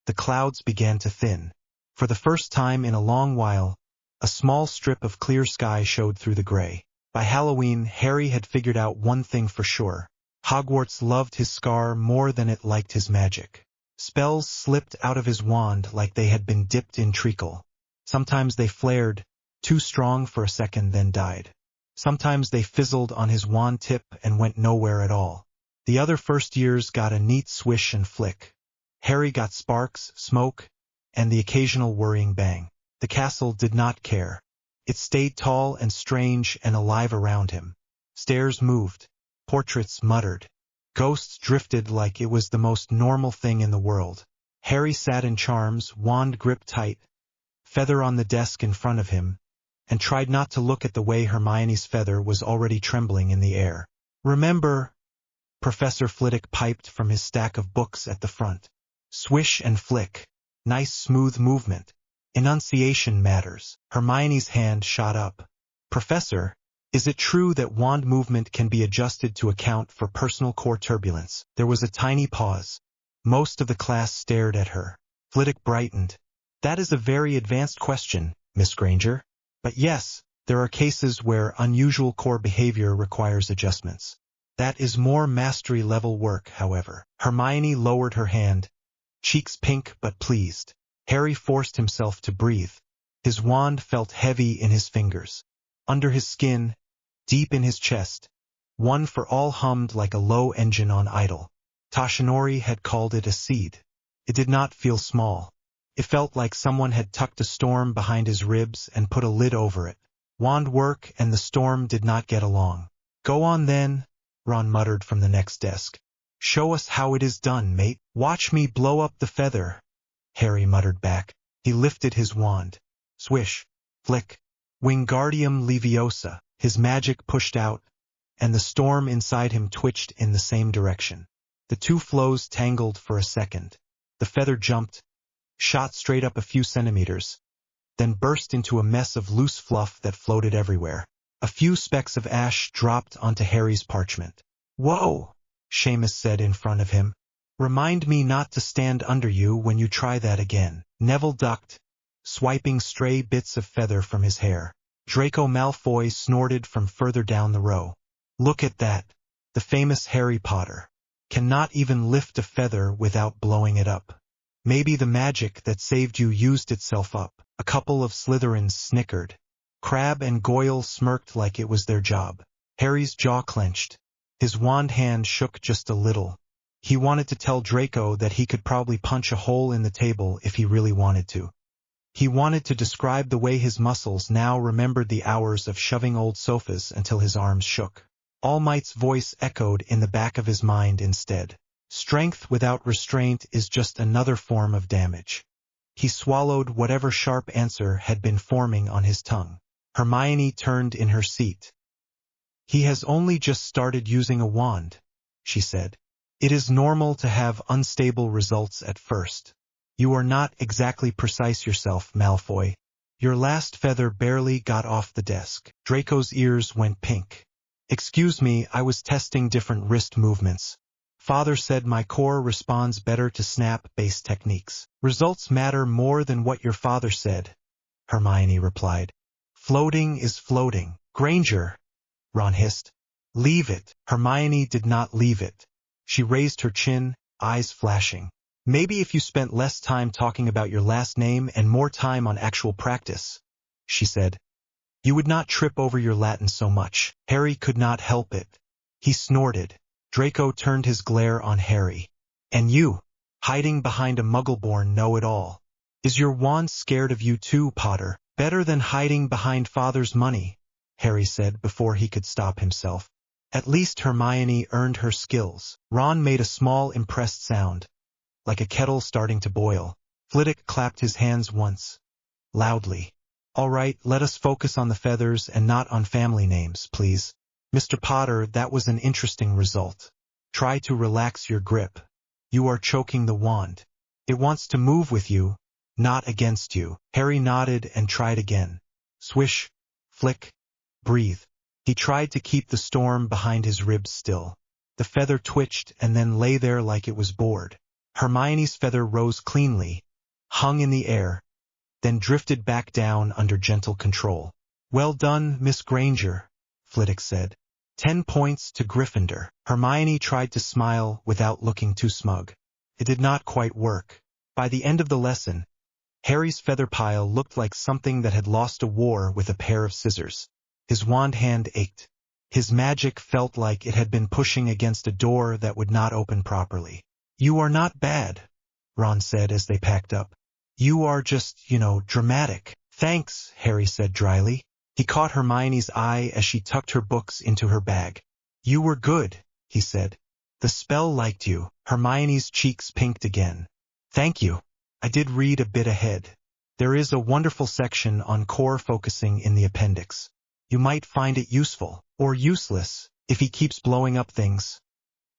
the clouds began to thin. For the first time in a long while, a small strip of clear sky showed through the gray. By Halloween, Harry had figured out one thing for sure. Hogwarts loved his scar more than it liked his magic. Spells slipped out of his wand like they had been dipped in treacle. Sometimes they flared, too strong for a second, then died. Sometimes they fizzled on his wand tip and went nowhere at all. The other first years got a neat swish and flick. Harry got sparks, smoke, and the occasional worrying bang. The castle did not care. It stayed tall and strange and alive around him. Stairs moved. Portraits muttered. Ghosts drifted like it was the most normal thing in the world. Harry sat in charms, wand gripped tight, feather on the desk in front of him, and tried not to look at the way Hermione's feather was already trembling in the air. Remember, Professor Flitwick piped from his stack of books at the front. Swish and flick. Nice smooth movement. Enunciation matters. Hermione's hand shot up. Professor, is it true that wand movement can be adjusted to account for personal core turbulence? There was a tiny pause. Most of the class stared at her. Flitwick brightened. That is a very advanced question, Miss Granger. But yes, there are cases where unusual core behavior requires adjustments. That is more mastery-level work, however. Hermione lowered her hand, cheeks pink but pleased. Harry forced himself to breathe. His wand felt heavy in his fingers. Under his skin, deep in his chest, One for all hummed like a low engine on idle. Toshinori had called it a seed. It did not feel small. It felt like someone had tucked a storm behind his ribs and put a lid over it. Wand work and the storm did not get along. Go on then, Ron muttered from the next desk. Show us how it is done, mate. Watch me blow up the feather, Harry muttered back. He lifted his wand. Swish, flick, Wingardium Leviosa. His magic pushed out, and the storm inside him twitched in the same direction. The two flows tangled for a second. The feather jumped, shot straight up a few centimeters, then burst into a mess of loose fluff that floated everywhere. A few specks of ash dropped onto Harry's parchment. Whoa, Seamus said in front of him. Remind me not to stand under you when you try that again. Neville ducked, swiping stray bits of feather from his hair. Draco Malfoy snorted from further down the row. Look at that. The famous Harry Potter cannot even lift a feather without blowing it up. Maybe the magic that saved you used itself up. A couple of Slytherins snickered. Crabbe and Goyle smirked like it was their job. Harry's jaw clenched. His wand hand shook just a little. He wanted to tell Draco that he could probably punch a hole in the table if he really wanted to. He wanted to describe the way his muscles now remembered the hours of shoving old sofas until his arms shook. Allmight's voice echoed in the back of his mind instead. Strength without restraint is just another form of damage. He swallowed whatever sharp answer had been forming on his tongue. Hermione turned in her seat. He has only just started using a wand, she said. It is normal to have unstable results at first. You are not exactly precise yourself, Malfoy. Your last feather barely got off the desk. Draco's ears went pink. Excuse me, I was testing different wrist movements. Father said my core responds better to snap-based techniques. Results matter more than what your father said, Hermione replied. Floating is floating. Granger, Ron hissed. Leave it. Hermione did not leave it. She raised her chin, eyes flashing. Maybe if you spent less time talking about your last name and more time on actual practice, she said, you would not trip over your Latin so much. Harry could not help it. He snorted. Draco turned his glare on Harry. And you, hiding behind a muggle-born know-it-all. Is your wand scared of you too, Potter? Better than hiding behind father's money, Harry said before he could stop himself. At least Hermione earned her skills. Ron made a small impressed sound, like a kettle starting to boil. Flitwick clapped his hands once, loudly. All right, let us focus on the feathers and not on family names, please. Mr. Potter, that was an interesting result. Try to relax your grip. You are choking the wand. It wants to move with you, not against you. Harry nodded and tried again. Swish, flick, breathe. He tried to keep the storm behind his ribs still. The feather twitched and then lay there like it was bored. Hermione's feather rose cleanly, hung in the air, then drifted back down under gentle control. Well done, Miss Granger, Flitwick said. 10 points to Gryffindor. Hermione tried to smile without looking too smug. It did not quite work. By the end of the lesson, Harry's feather pile looked like something that had lost a war with a pair of scissors. His wand hand ached. His magic felt like it had been pushing against a door that would not open properly. You are not bad, Ron said as they packed up. You are just, dramatic. Thanks, Harry said dryly. He caught Hermione's eye as she tucked her books into her bag. You were good, he said. The spell liked you. Hermione's cheeks pinked again. Thank you. I did read a bit ahead. There is a wonderful section on core focusing in the appendix. You might find it useful, or useless, if he keeps blowing up things,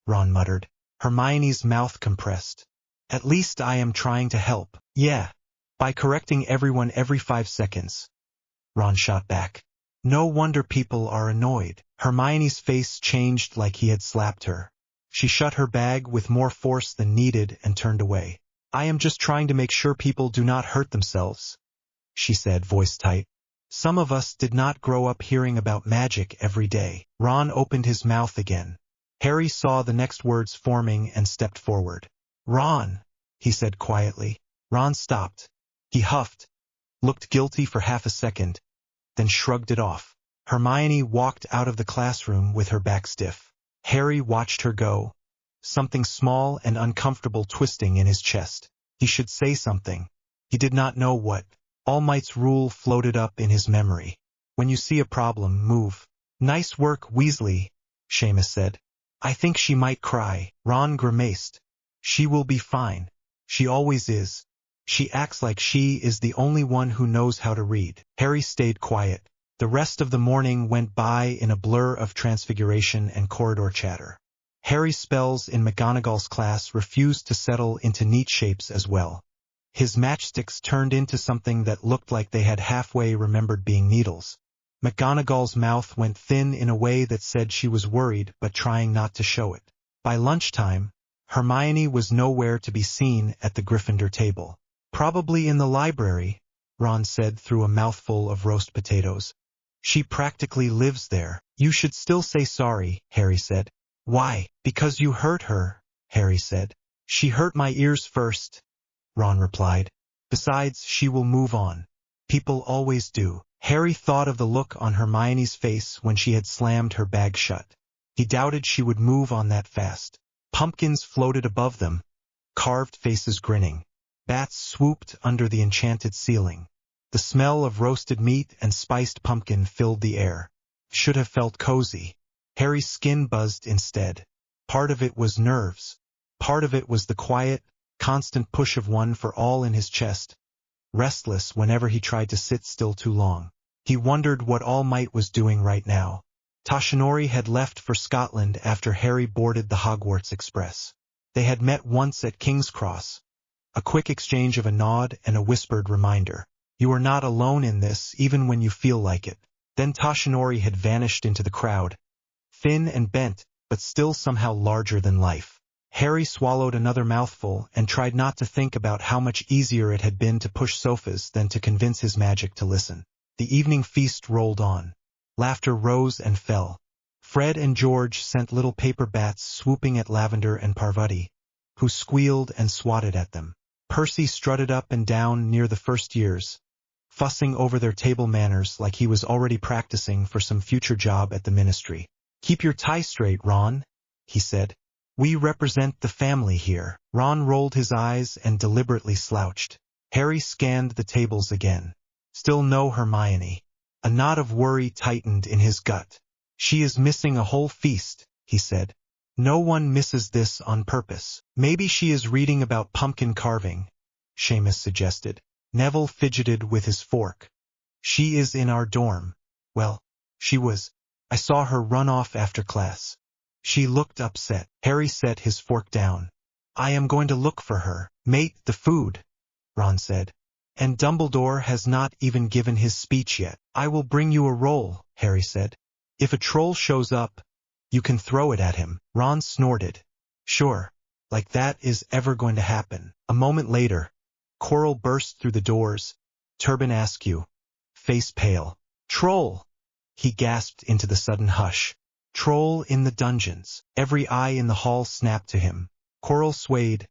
Ron muttered. Hermione's mouth compressed. At least I am trying to help. Yeah, by correcting everyone every 5 seconds, Ron shot back. No wonder people are annoyed. Hermione's face changed like he had slapped her. She shut her bag with more force than needed and turned away. I am just trying to make sure people do not hurt themselves, she said, voice tight. Some of us did not grow up hearing about magic every day. Ron opened his mouth again. Harry saw the next words forming and stepped forward. Ron, he said quietly. Ron stopped. He huffed, looked guilty for half a second, then shrugged it off. Hermione walked out of the classroom with her back stiff. Harry watched her go, something small and uncomfortable twisting in his chest. He should say something. He did not know what. Allmight's rule floated up in his memory. When you see a problem, move. Nice work, Weasley, Seamus said. I think she might cry. Ron grimaced. She will be fine. She always is. She acts like she is the only one who knows how to read. Harry stayed quiet. The rest of the morning went by in a blur of transfiguration and corridor chatter. Harry's spells in McGonagall's class refused to settle into neat shapes as well. His matchsticks turned into something that looked like they had halfway remembered being needles. McGonagall's mouth went thin in a way that said she was worried but trying not to show it. By lunchtime, Hermione was nowhere to be seen at the Gryffindor table. Probably in the library, Ron said through a mouthful of roast potatoes. She practically lives there. You should still say sorry, Harry said. Why? Because you hurt her, Harry said. She hurt my ears first, Ron replied. Besides, she will move on. People always do. Harry thought of the look on Hermione's face when she had slammed her bag shut. He doubted she would move on that fast. Pumpkins floated above them, carved faces grinning. Bats swooped under the enchanted ceiling. The smell of roasted meat and spiced pumpkin filled the air. Should have felt cozy. Harry's skin buzzed instead. Part of it was nerves. Part of it was the quiet, constant push of one for all in his chest, restless whenever he tried to sit still too long. He wondered what Almight was doing right now. Tashinori had left for Scotland after Harry boarded the Hogwarts Express. They had met once at King's Cross. A quick exchange of a nod and a whispered reminder. You are not alone in this, even when you feel like it. Then Tashinori had vanished into the crowd, thin and bent, but still somehow larger than life. Harry swallowed another mouthful and tried not to think about how much easier it had been to push sofas than to convince his magic to listen. The evening feast rolled on. Laughter rose and fell. Fred and George sent little paper bats swooping at Lavender and Parvati, who squealed and swatted at them. Percy strutted up and down near the first years, fussing over their table manners like he was already practicing for some future job at the ministry. Keep your tie straight, Ron, he said. We represent the family here. Ron rolled his eyes and deliberately slouched. Harry scanned the tables again. Still no Hermione. A knot of worry tightened in his gut. She is missing a whole feast, he said. No one misses this on purpose. Maybe she is reading about pumpkin carving, Seamus suggested. Neville fidgeted with his fork. She is in our dorm. Well, she was. I saw her run off after class. She looked upset. Harry set his fork down. I am going to look for her. Mate, the food, Ron said. And Dumbledore has not even given his speech yet. I will bring you a roll, Harry said. If a troll shows up, you can throw it at him. Ron snorted. Sure, like that is ever going to happen. A moment later, Quirrell burst through the doors, turban askew, face pale. Troll! He gasped into the sudden hush. Troll in the dungeons. Every eye in the hall snapped to him. Quirrell swayed,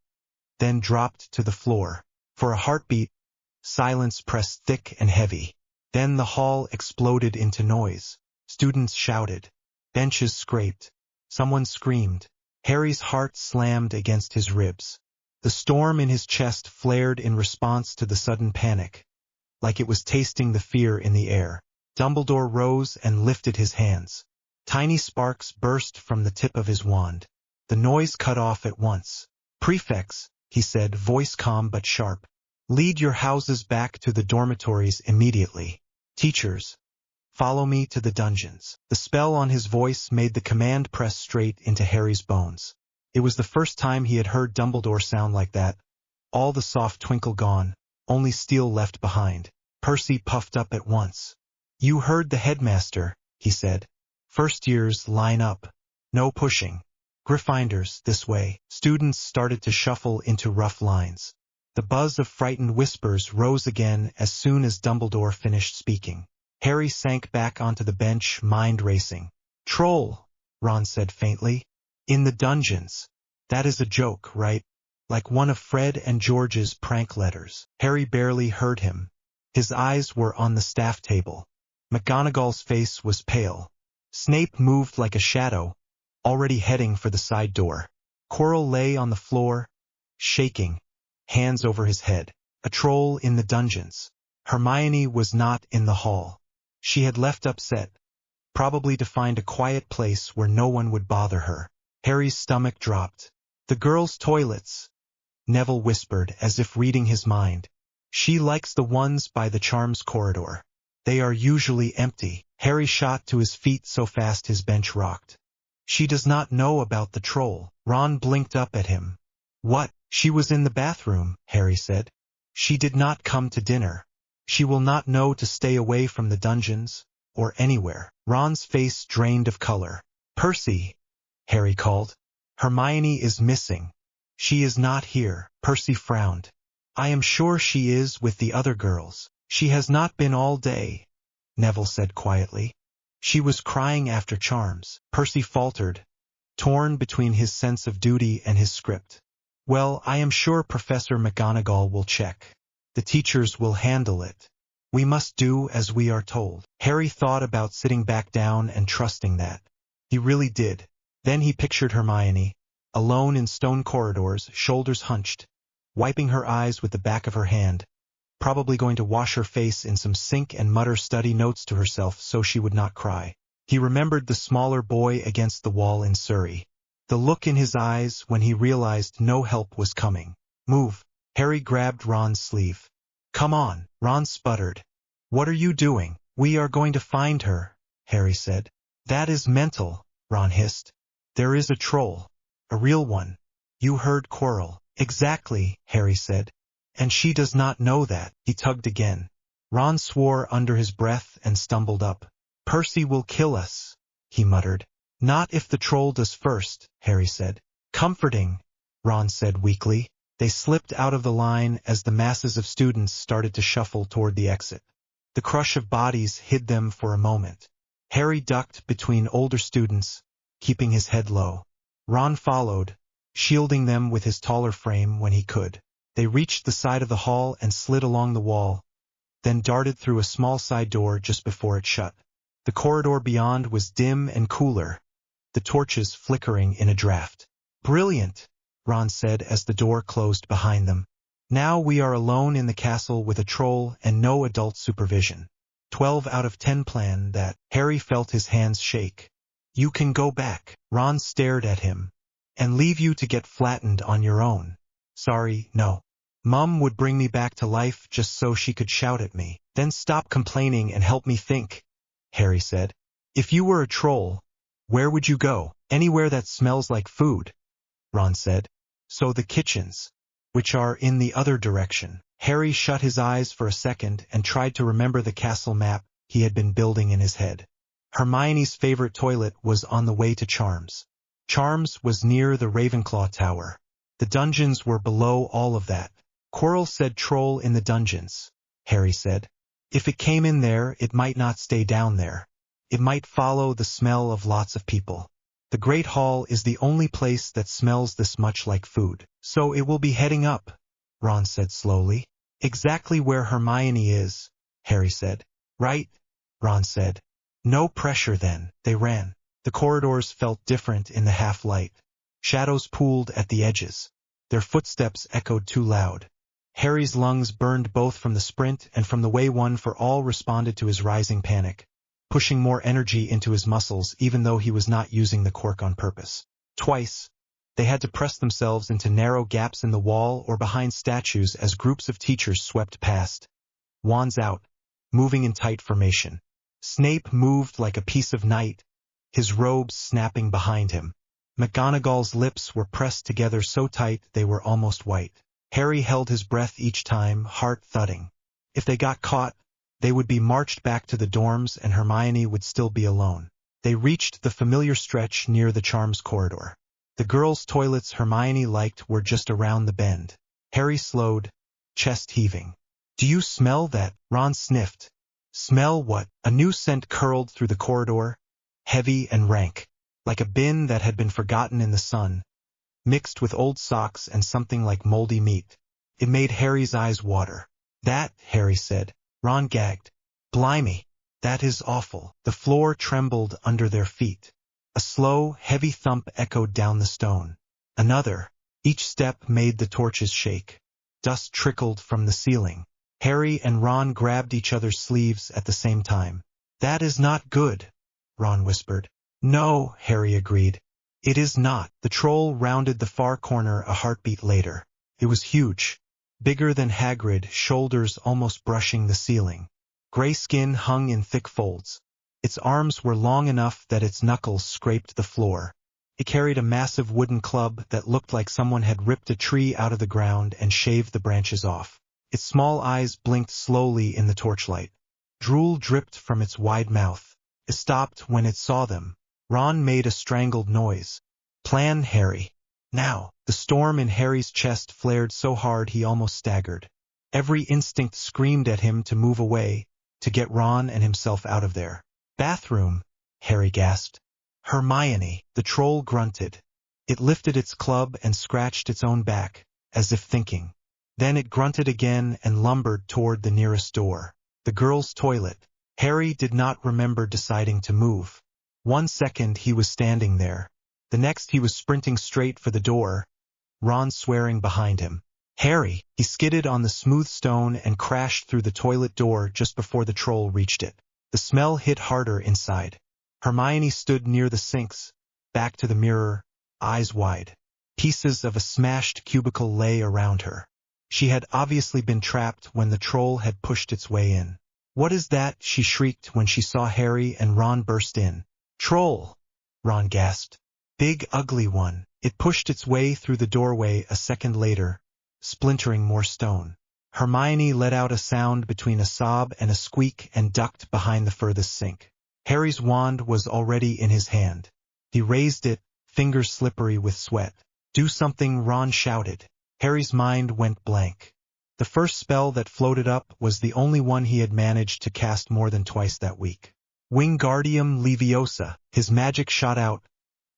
then dropped to the floor. For a heartbeat, silence pressed thick and heavy. Then the hall exploded into noise. Students shouted. Benches scraped. Someone screamed. Harry's heart slammed against his ribs. The storm in his chest flared in response to the sudden panic, like it was tasting the fear in the air. Dumbledore rose and lifted his hands. Tiny sparks burst from the tip of his wand. The noise cut off at once. Prefects, he said, voice calm but sharp. Lead your houses back to the dormitories immediately. Teachers, follow me to the dungeons. The spell on his voice made the command press straight into Harry's bones. It was the first time he had heard Dumbledore sound like that. All the soft twinkle gone, only steel left behind. Percy puffed up at once. You heard the headmaster, he said. First years, line up. No pushing. Gryffindors, this way. Students started to shuffle into rough lines. The buzz of frightened whispers rose again as soon as Dumbledore finished speaking. Harry sank back onto the bench, mind racing. Troll, Ron said faintly. In the dungeons. That is a joke, right? Like one of Fred and George's prank letters. Harry barely heard him. His eyes were on the staff table. McGonagall's face was pale. Snape moved like a shadow, already heading for the side door. Quirrell lay on the floor, shaking, hands over his head. A troll in the dungeons. Hermione was not in the hall. She had left upset, probably to find a quiet place where no one would bother her. Harry's stomach dropped. The girls' toilets, Neville whispered as if reading his mind. She likes the ones by the charms corridor. They are usually empty. Harry shot to his feet so fast his bench rocked. She does not know about the troll. Ron blinked up at him. What? She was in the bathroom, Harry said. She did not come to dinner. She will not know to stay away from the dungeons, or anywhere. Ron's face drained of color. Percy, Harry called. Hermione is missing. She is not here. Percy frowned. I am sure she is with the other girls. She has not been all day, Neville said quietly. She was crying after charms. Percy faltered, torn between his sense of duty and his script. Well, I am sure Professor McGonagall will check. The teachers will handle it. We must do as we are told. Harry thought about sitting back down and trusting that. He really did. Then he pictured Hermione, alone in stone corridors, shoulders hunched, wiping her eyes with the back of her hand, probably going to wash her face in some sink and mutter study notes to herself so she would not cry. He remembered the smaller boy against the wall in Surrey. The look in his eyes when he realized no help was coming. Move. Harry grabbed Ron's sleeve. Come on, Ron sputtered. What are you doing? We are going to find her, Harry said. That is mental, Ron hissed. There is a troll. A real one. You heard Quirrell. Exactly, Harry said. And she does not know that. He tugged again. Ron swore under his breath and stumbled up. Percy will kill us, he muttered. Not if the troll does first, Harry said. Comforting, Ron said weakly. They slipped out of the line as the masses of students started to shuffle toward the exit. The crush of bodies hid them for a moment. Harry ducked between older students, keeping his head low. Ron followed, shielding them with his taller frame when he could. They reached the side of the hall and slid along the wall, then darted through a small side door just before it shut. The corridor beyond was dim and cooler, the torches flickering in a draft. Brilliant, Ron said as the door closed behind them. Now we are alone in the castle with a troll and no adult supervision. 12 out of 10 plan that. Harry felt his hands shake. You can go back. Ron stared at him. And leave you to get flattened on your own. Sorry, no. Mum would bring me back to life just so she could shout at me. Then stop complaining and help me think, Harry said. If you were a troll, where would you go? Anywhere that smells like food, Ron said. So the kitchens, which are in the other direction. Harry shut his eyes for a second and tried to remember the castle map he had been building in his head. Hermione's favorite toilet was on the way to Charms. Charms was near the Ravenclaw Tower. The dungeons were below all of that. Quirrell said troll in the dungeons, Harry said. If it came in there, it might not stay down there. It might follow the smell of lots of people. The Great Hall is the only place that smells this much like food. So it will be heading up, Ron said slowly. Exactly where Hermione is, Harry said. Right, Ron said. No pressure then. They ran. The corridors felt different in the half-light. Shadows pooled at the edges. Their footsteps echoed too loud. Harry's lungs burned both from the sprint and from the way One for All responded to his rising panic, pushing more energy into his muscles even though he was not using the quirk on purpose. Twice, they had to press themselves into narrow gaps in the wall or behind statues as groups of teachers swept past. Wands out, moving in tight formation. Snape moved like a piece of night, his robes snapping behind him. McGonagall's lips were pressed together so tight they were almost white. Harry held his breath each time, heart thudding. If they got caught, they would be marched back to the dorms and Hermione would still be alone. They reached the familiar stretch near the Charms corridor. The girls' toilets Hermione liked were just around the bend. Harry slowed, chest heaving. Do you smell that? Ron sniffed. Smell what? A new scent curled through the corridor, heavy and rank, like a bin that had been forgotten in the sun, mixed with old socks and something like moldy meat. It made Harry's eyes water. That, Harry said. Ron gagged. Blimey. That is awful. The floor trembled under their feet. A slow, heavy thump echoed down the stone. Another. Each step made the torches shake. Dust trickled from the ceiling. Harry and Ron grabbed each other's sleeves at the same time. That is not good, Ron whispered. No, Harry agreed. It is not. The troll rounded the far corner a heartbeat later. It was huge. Bigger than Hagrid, shoulders almost brushing the ceiling. Gray skin hung in thick folds. Its arms were long enough that its knuckles scraped the floor. It carried a massive wooden club that looked like someone had ripped a tree out of the ground and shaved the branches off. Its small eyes blinked slowly in the torchlight. Drool dripped from its wide mouth. It stopped when it saw them. Ron made a strangled noise. Plan, Harry. Now. The storm in Harry's chest flared so hard he almost staggered. Every instinct screamed at him to move away, to get Ron and himself out of there. Bathroom, Harry gasped. Hermione, the troll grunted. It lifted its club and scratched its own back, as if thinking. Then it grunted again and lumbered toward the nearest door. The girls' toilet. Harry did not remember deciding to move. 1 second he was standing there. The next he was sprinting straight for the door, Ron swearing behind him. Harry! He skidded on the smooth stone and crashed through the toilet door just before the troll reached it. The smell hit harder inside. Hermione stood near the sinks, back to the mirror, eyes wide. Pieces of a smashed cubicle lay around her. She had obviously been trapped when the troll had pushed its way in. What is that? She shrieked when she saw Harry and Ron burst in. Troll! Ron gasped. Big ugly one. It pushed its way through the doorway a second later, splintering more stone. Hermione let out a sound between a sob and a squeak and ducked behind the furthest sink. Harry's wand was already in his hand. He raised it, fingers slippery with sweat. Do something, Ron shouted. Harry's mind went blank. The first spell that floated up was the only one he had managed to cast more than twice that week. Wingardium Leviosa. His magic shot out,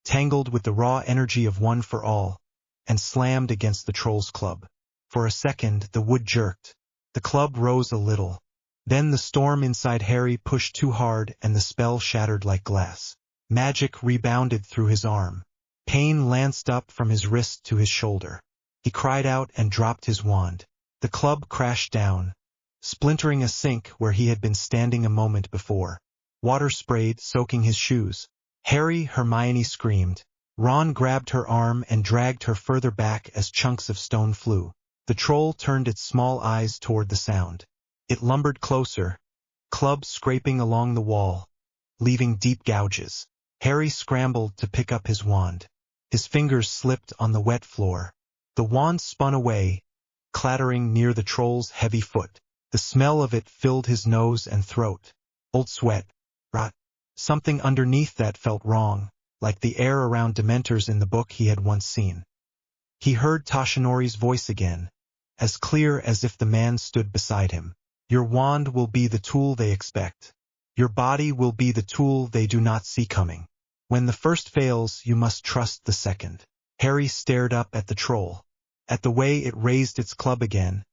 tangled with the raw energy of One for All, and slammed against the troll's club. For a second, the wood jerked. The club rose a little. Then the storm inside Harry pushed too hard and the spell shattered like glass. Magic rebounded through his arm. Pain lanced up from his wrist to his shoulder. He cried out and dropped his wand. The club crashed down, splintering a sink where he had been standing a moment before. Water sprayed, soaking his shoes. Harry, Hermione screamed. Ron grabbed her arm and dragged her further back as chunks of stone flew. The troll turned its small eyes toward the sound. It lumbered closer, club scraping along the wall, leaving deep gouges. Harry scrambled to pick up his wand. His fingers slipped on the wet floor. The wand spun away, clattering near the troll's heavy foot. The smell of it filled his nose and throat. Old sweat. Rot. Something underneath that felt wrong, like the air around Dementors in the book he had once seen. He heard Toshinori's voice again, as clear as if the man stood beside him. Your wand will be the tool they expect. Your body will be the tool they do not see coming. When the first fails, you must trust the second. Harry stared up at the troll, at the way it raised its club again,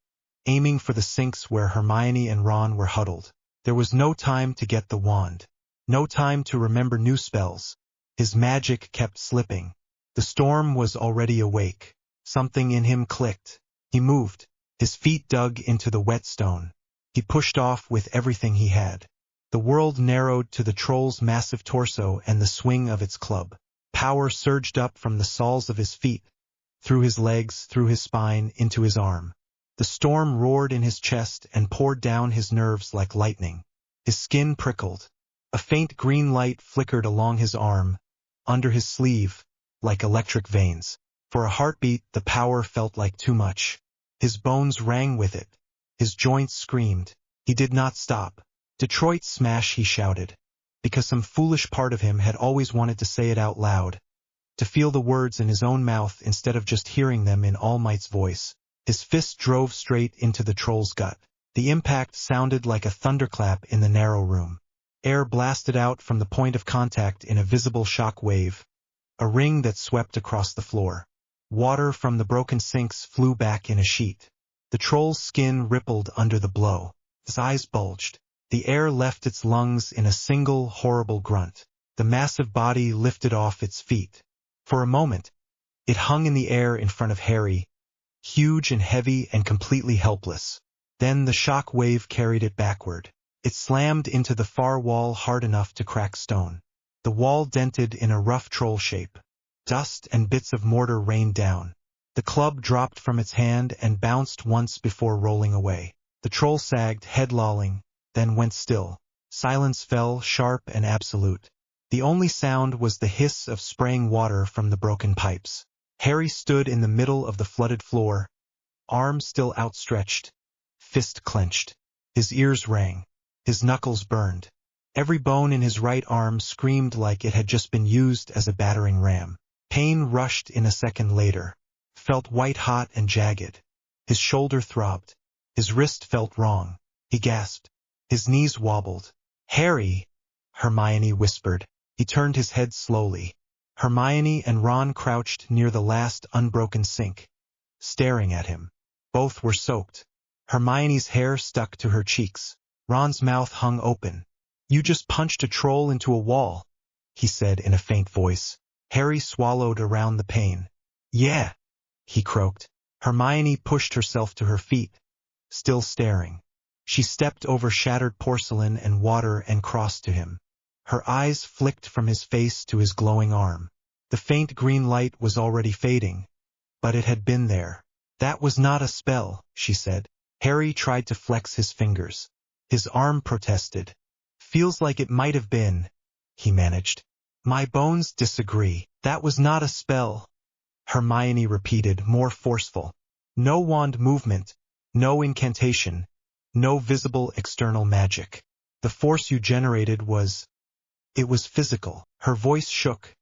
aiming for the sinks where Hermione and Ron were huddled. There was no time to get the wand. No time to remember new spells. His magic kept slipping. The storm was already awake. Something in him clicked. He moved. His feet dug into the wet stone. He pushed off with everything he had. The world narrowed to the troll's massive torso and the swing of its club. Power surged up from the soles of his feet, through his legs, through his spine, into his arm. The storm roared in his chest and poured down his nerves like lightning. His skin prickled. A faint green light flickered along his arm, under his sleeve, like electric veins. For a heartbeat, the power felt like too much. His bones rang with it. His joints screamed. He did not stop. Detroit smash, he shouted, because some foolish part of him had always wanted to say it out loud, to feel the words in his own mouth instead of just hearing them in Allmight's voice. His fist drove straight into the troll's gut. The impact sounded like a thunderclap in the narrow room. Air blasted out from the point of contact in a visible shock wave, a ring that swept across the floor. Water from the broken sinks flew back in a sheet. The troll's skin rippled under the blow. His eyes bulged. The air left its lungs in a single horrible grunt. The massive body lifted off its feet. For a moment, it hung in the air in front of Harry, huge and heavy and completely helpless. Then the shock wave carried it backward. It slammed into the far wall hard enough to crack stone. The wall dented in a rough troll shape. Dust and bits of mortar rained down. The club dropped from its hand and bounced once before rolling away. The troll sagged, head lolling, then went still. Silence fell, sharp and absolute. The only sound was the hiss of spraying water from the broken pipes. Harry stood in the middle of the flooded floor, arm still outstretched, fist clenched. His ears rang. His knuckles burned. Every bone in his right arm screamed like it had just been used as a battering ram. Pain rushed in a second later, felt white-hot and jagged. His shoulder throbbed. His wrist felt wrong. He gasped. His knees wobbled. "Harry," Hermione whispered. He turned his head slowly. Hermione and Ron crouched near the last unbroken sink, staring at him. Both were soaked. Hermione's hair stuck to her cheeks. Ron's mouth hung open. "You just punched a troll into a wall," he said in a faint voice. Harry swallowed around the pain. "Yeah," he croaked. Hermione pushed herself to her feet, still staring. She stepped over shattered porcelain and water and crossed to him. Her eyes flicked from his face to his glowing arm. The faint green light was already fading, but it had been there. "That was not a spell," she said. Harry tried to flex his fingers. His arm protested. "Feels like it might have been," he managed. "My bones disagree. That was not a spell," Hermione repeated, more forceful. "No wand movement, no incantation, no visible external magic. The force you generated was... it was physical." Her voice shook,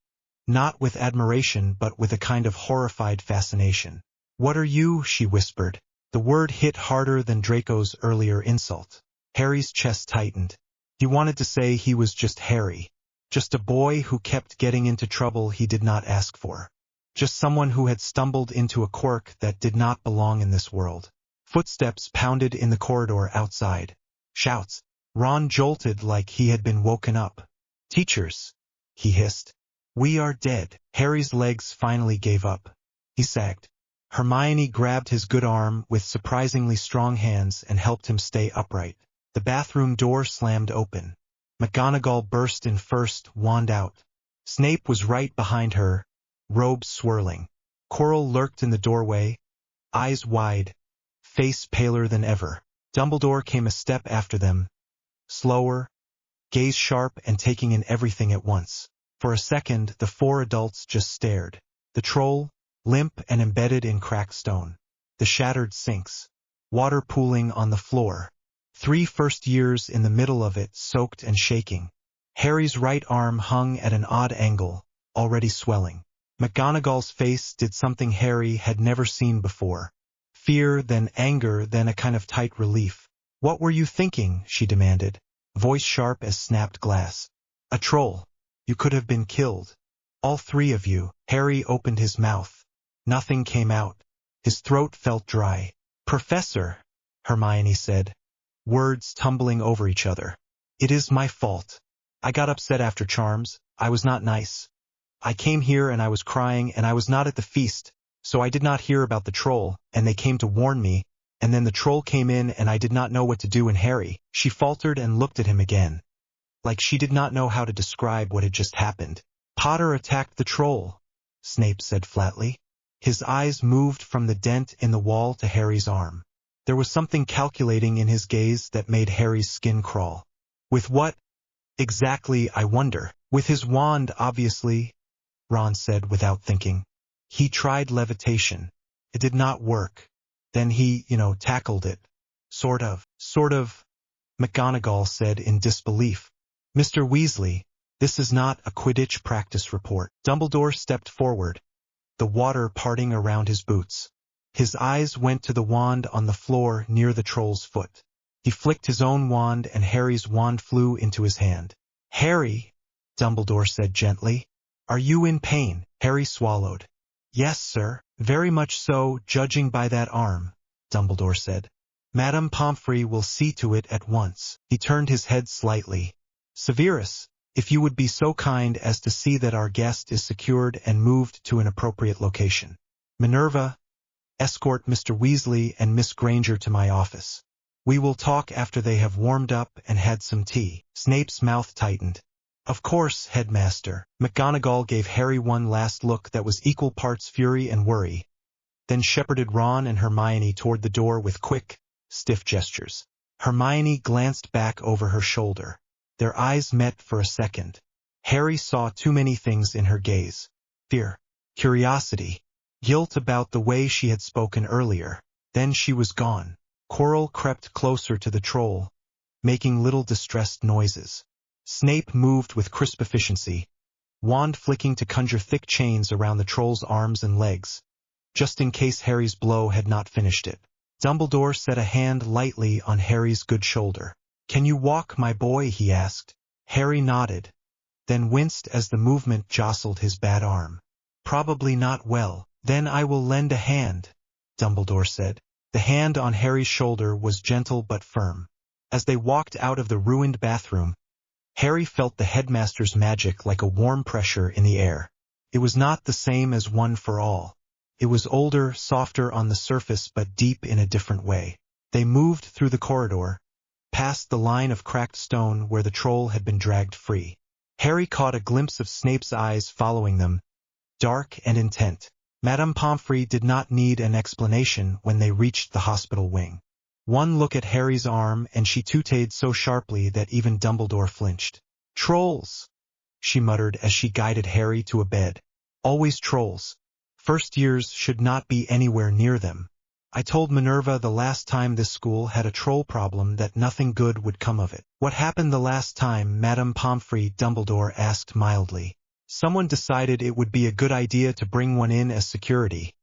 not with admiration but with a kind of horrified fascination. "What are you?" she whispered. The word hit harder than Draco's earlier insult. Harry's chest tightened. He wanted to say he was just Harry. Just a boy who kept getting into trouble he did not ask for. Just someone who had stumbled into a quirk that did not belong in this world. Footsteps pounded in the corridor outside. Shouts. Ron jolted like he had been woken up. "Teachers," he hissed. "We are dead." Harry's legs finally gave up. He sagged. Hermione grabbed his good arm with surprisingly strong hands and helped him stay upright. The bathroom door slammed open. McGonagall burst in first, wand out. Snape was right behind her, robes swirling. Quirrell lurked in the doorway, eyes wide, face paler than ever. Dumbledore came a step after them, slower, gaze sharp and taking in everything at once. For a second, the four adults just stared. The troll, limp and embedded in cracked stone. The shattered sinks. Water pooling on the floor. 3 first years in the middle of it, soaked and shaking. Harry's right arm hung at an odd angle, already swelling. McGonagall's face did something Harry had never seen before. Fear, then anger, then a kind of tight relief. "What were you thinking?" she demanded, voice sharp as snapped glass. "A troll. You could have been killed. All 3 of you." Harry opened his mouth. Nothing came out. His throat felt dry. "Professor," Hermione said, words tumbling over each other. "It is my fault. I got upset after Charms. I was not nice. I came here and I was crying and I was not at the feast, so I did not hear about the troll, and they came to warn me, and then the troll came in and I did not know what to do." And Harry, she faltered and looked at him again, like she did not know how to describe what had just happened. "Potter attacked the troll," Snape said flatly. His eyes moved from the dent in the wall to Harry's arm. There was something calculating in his gaze that made Harry's skin crawl. "With what exactly, I wonder?" "With his wand, obviously," Ron said without thinking. "He tried levitation. It did not work. Then he, tackled it. Sort of, McGonagall said in disbelief. "Mr. Weasley, this is not a Quidditch practice report." Dumbledore stepped forward, the water parting around his boots. His eyes went to the wand on the floor near the troll's foot. He flicked his own wand and Harry's wand flew into his hand. "Harry," Dumbledore said gently, "are you in pain?" Harry swallowed. "Yes, sir. Very much so, judging by that arm," Dumbledore said. Madame Pomfrey will see to it at once. He turned his head slightly. Severus, if you would be so kind as to see that our guest is secured and moved to an appropriate location. Minerva, escort Mr. Weasley and Miss Granger to my office. We will talk after they have warmed up and had some tea. Snape's mouth tightened. Of course, Headmaster. McGonagall gave Harry one last look that was equal parts fury and worry, then shepherded Ron and Hermione toward the door with quick, stiff gestures. Hermione glanced back over her shoulder. Their eyes met for a second. Harry saw too many things in her gaze. Fear, curiosity, guilt about the way she had spoken earlier. Then she was gone. Quirrell crept closer to the troll, making little distressed noises. Snape moved with crisp efficiency, wand flicking to conjure thick chains around the troll's arms and legs, just in case Harry's blow had not finished it. Dumbledore set a hand lightly on Harry's good shoulder. "Can you walk, my boy?" he asked. Harry nodded, then winced as the movement jostled his bad arm. "Probably not well. Then I will lend a hand," Dumbledore said. The hand on Harry's shoulder was gentle but firm. As they walked out of the ruined bathroom, Harry felt the headmaster's magic like a warm pressure in the air. It was not the same as One for All. It was older, softer on the surface but deep in a different way. They moved through the corridor, past the line of cracked stone where the troll had been dragged free. Harry caught a glimpse of Snape's eyes following them, dark and intent. Madame Pomfrey did not need an explanation when they reached the hospital wing. One look at Harry's arm and she tooted so sharply that even Dumbledore flinched. "Trolls," she muttered as she guided Harry to a bed. "Always trolls. First years should not be anywhere near them. I told Minerva the last time this school had a troll problem that nothing good would come of it." "What happened the last time, Madame Pomfrey?" Dumbledore asked mildly. "Someone decided it would be a good idea to bring one in as security,"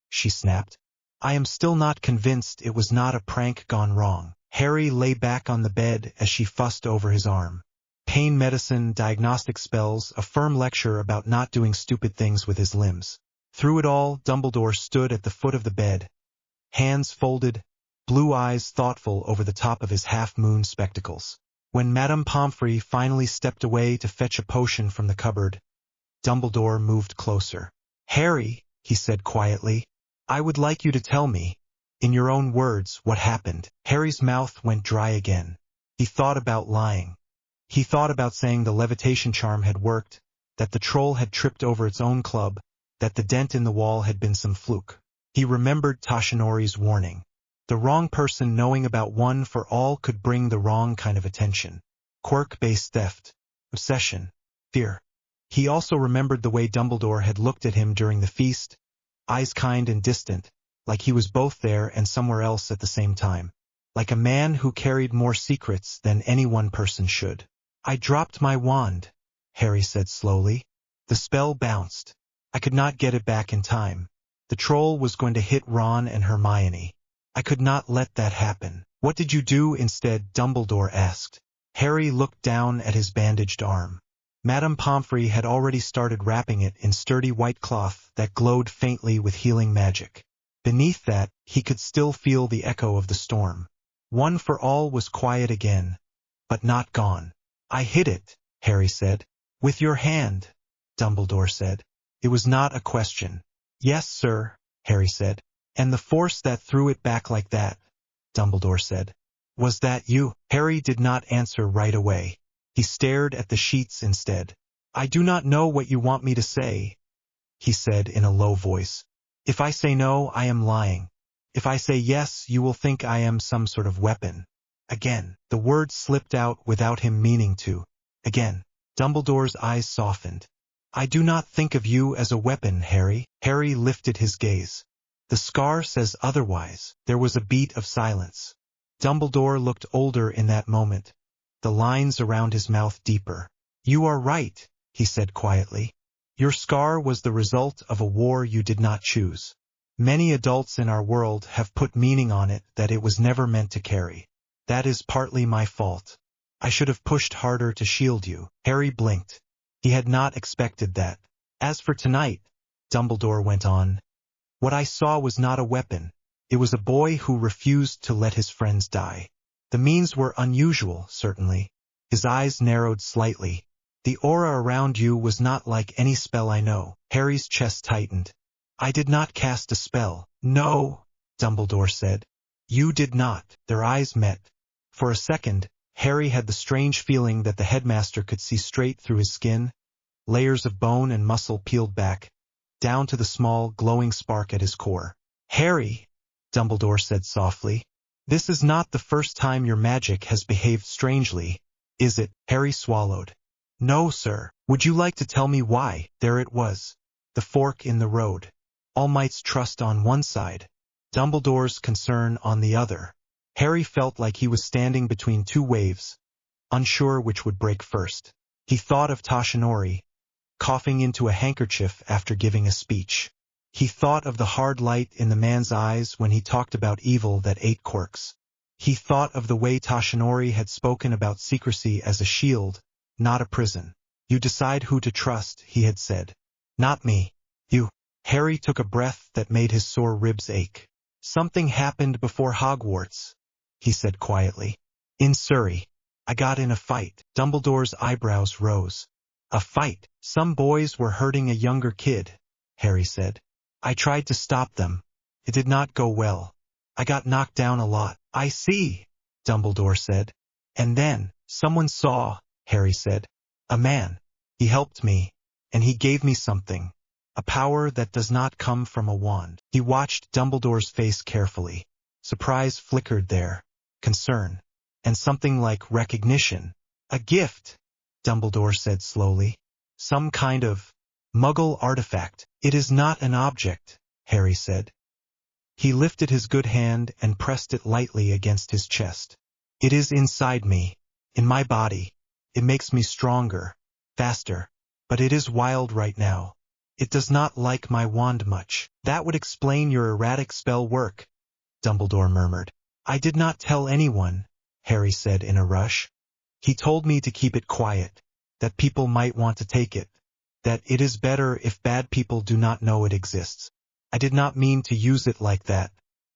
she snapped. "I am still not convinced it was not a prank gone wrong." Harry lay back on the bed as she fussed over his arm. Pain medicine, diagnostic spells, a firm lecture about not doing stupid things with his limbs. Through it all, Dumbledore stood at the foot of the bed, hands folded, blue eyes thoughtful over the top of his half-moon spectacles. When Madame Pomfrey finally stepped away to fetch a potion from the cupboard, Dumbledore moved closer. "Harry," he said quietly, "I would like you to tell me, in your own words, what happened." Harry's mouth went dry again. He thought about lying. He thought about saying the levitation charm had worked, that the troll had tripped over its own club, that the dent in the wall had been some fluke. He remembered Tashinori's warning. The wrong person knowing about One for All could bring the wrong kind of attention. Quirk-based theft, obsession, fear. He also remembered the way Dumbledore had looked at him during the feast, eyes kind and distant, like he was both there and somewhere else at the same time. Like a man who carried more secrets than any one person should. "I dropped my wand," Harry said slowly. The spell bounced. I could not get it back in time. The troll was going to hit Ron and Hermione. I could not let that happen. "What did you do instead?" Dumbledore asked. Harry looked down at his bandaged arm. Madame Pomfrey had already started wrapping it in sturdy white cloth that glowed faintly with healing magic. Beneath that, he could still feel the echo of the storm. One for All was quiet again, but not gone. "I hit it," Harry said. "With your hand," Dumbledore said. It was not a question. "Yes, sir," Harry said. "And the force that threw it back like that," Dumbledore said. "Was that you?" Harry did not answer right away. He stared at the sheets instead. "I do not know what you want me to say," he said in a low voice. "If I say no, I am lying. If I say yes, you will think I am some sort of weapon." Again, the word slipped out without him meaning to. Again, Dumbledore's eyes softened. "I do not think of you as a weapon, Harry." Harry lifted his gaze. "The scar says otherwise." There was a beat of silence. Dumbledore looked older in that moment, the lines around his mouth deeper. "You are right," he said quietly. "Your scar was the result of a war you did not choose. Many adults in our world have put meaning on it that it was never meant to carry. That is partly my fault. I should have pushed harder to shield you." Harry blinked. He had not expected that. "As for tonight," Dumbledore went on, "what I saw was not a weapon. It was a boy who refused to let his friends die. The means were unusual, certainly. His eyes narrowed slightly. The aura around you was not like any spell I know. Harry's chest tightened. I did not cast a spell. No, Dumbledore said. You did not. Their eyes met. For a second, Harry had the strange feeling that the headmaster could see straight through his skin. Layers of bone and muscle peeled back, down to the small, glowing spark at his core. Harry, Dumbledore said softly, this is not the first time your magic has behaved strangely, is it? Harry swallowed. No, sir. Would you like to tell me why? There it was. The fork in the road. Allmight's trust on one side, Dumbledore's concern on the other. Harry felt like he was standing between two waves, unsure which would break first. He thought of Tashinori, coughing into a handkerchief after giving a speech. He thought of the hard light in the man's eyes when he talked about evil that ate quirks. He thought of the way Tashinori had spoken about secrecy as a shield, not a prison. You decide who to trust, he had said. Not me. You. Harry took a breath that made his sore ribs ache. Something happened before Hogwarts, he said quietly. In Surrey. I got in a fight. Dumbledore's eyebrows rose. A fight. Some boys were hurting a younger kid, Harry said. I tried to stop them. It did not go well. I got knocked down a lot. I see, Dumbledore said. And then, someone saw, Harry said. A man. He helped me, and he gave me something. A power that does not come from a wand. He watched Dumbledore's face carefully. Surprise flickered there. Concern. And something like recognition. A gift, Dumbledore said slowly. Some kind of Muggle artifact. It is not an object, Harry said. He lifted his good hand and pressed it lightly against his chest. It is inside me, in my body. It makes me stronger, faster, but it is wild right now. It does not like my wand much. That would explain your erratic spell work, Dumbledore murmured. I did not tell anyone, Harry said in a rush. He told me to keep it quiet, that people might want to take it, that it is better if bad people do not know it exists. I did not mean to use it like that.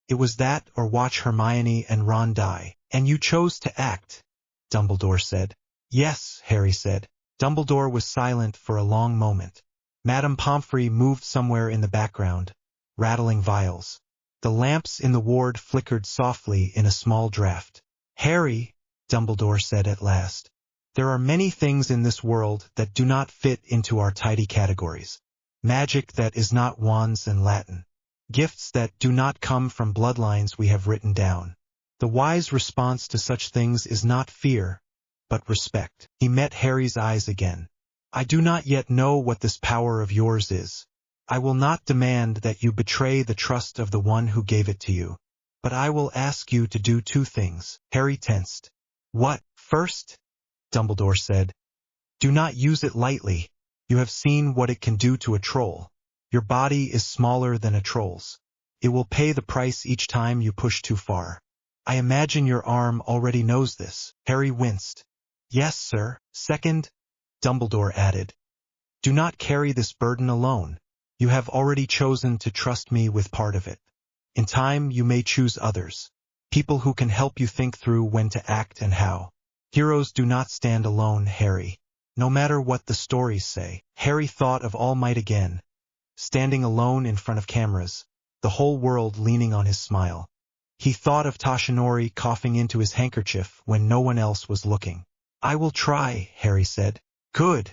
It was that or watch Hermione and Ron die. And you chose to act, Dumbledore said. Yes, Harry said. Dumbledore was silent for a long moment. Madame Pomfrey moved somewhere in the background, rattling vials. The lamps in the ward flickered softly in a small draught. Harry, Dumbledore said at last, there are many things in this world that do not fit into our tidy categories. Magic that is not wands and Latin. Gifts that do not come from bloodlines we have written down. The wise response to such things is not fear, but respect. He met Harry's eyes again. I do not yet know what this power of yours is. I will not demand that you betray the trust of the one who gave it to you. But I will ask you to do two things. Harry tensed. What? First, Dumbledore said, do not use it lightly. You have seen what it can do to a troll. Your body is smaller than a troll's. It will pay the price each time you push too far. I imagine your arm already knows this. Harry winced. Yes, sir. Second, Dumbledore added, do not carry this burden alone. You have already chosen to trust me with part of it. In time you may choose others. People who can help you think through when to act and how. Heroes do not stand alone, Harry. No matter what the stories say. Harry thought of Allmight again, standing alone in front of cameras, the whole world leaning on his smile. He thought of Tashinori coughing into his handkerchief when no one else was looking. I will try, Harry said. Good,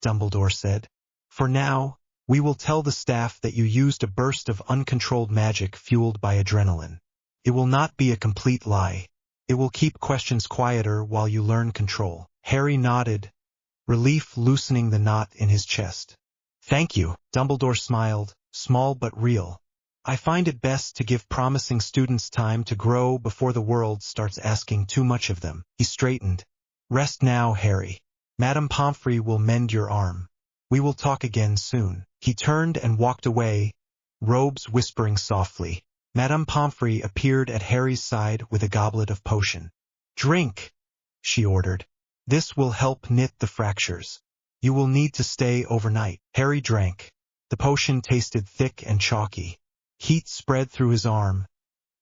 Dumbledore said. For now, we will tell the staff that you used a burst of uncontrolled magic fueled by adrenaline. It will not be a complete lie. It will keep questions quieter while you learn control. Harry nodded, relief loosening the knot in his chest. Thank you, Dumbledore smiled, small but real. I find it best to give promising students time to grow before the world starts asking too much of them. He straightened. Rest now, Harry. Madame Pomfrey will mend your arm. We will talk again soon. He turned and walked away, robes whispering softly. Madame Pomfrey appeared at Harry's side with a goblet of potion. Drink, she ordered. This will help knit the fractures. You will need to stay overnight. Harry drank. The potion tasted thick and chalky. Heat spread through his arm,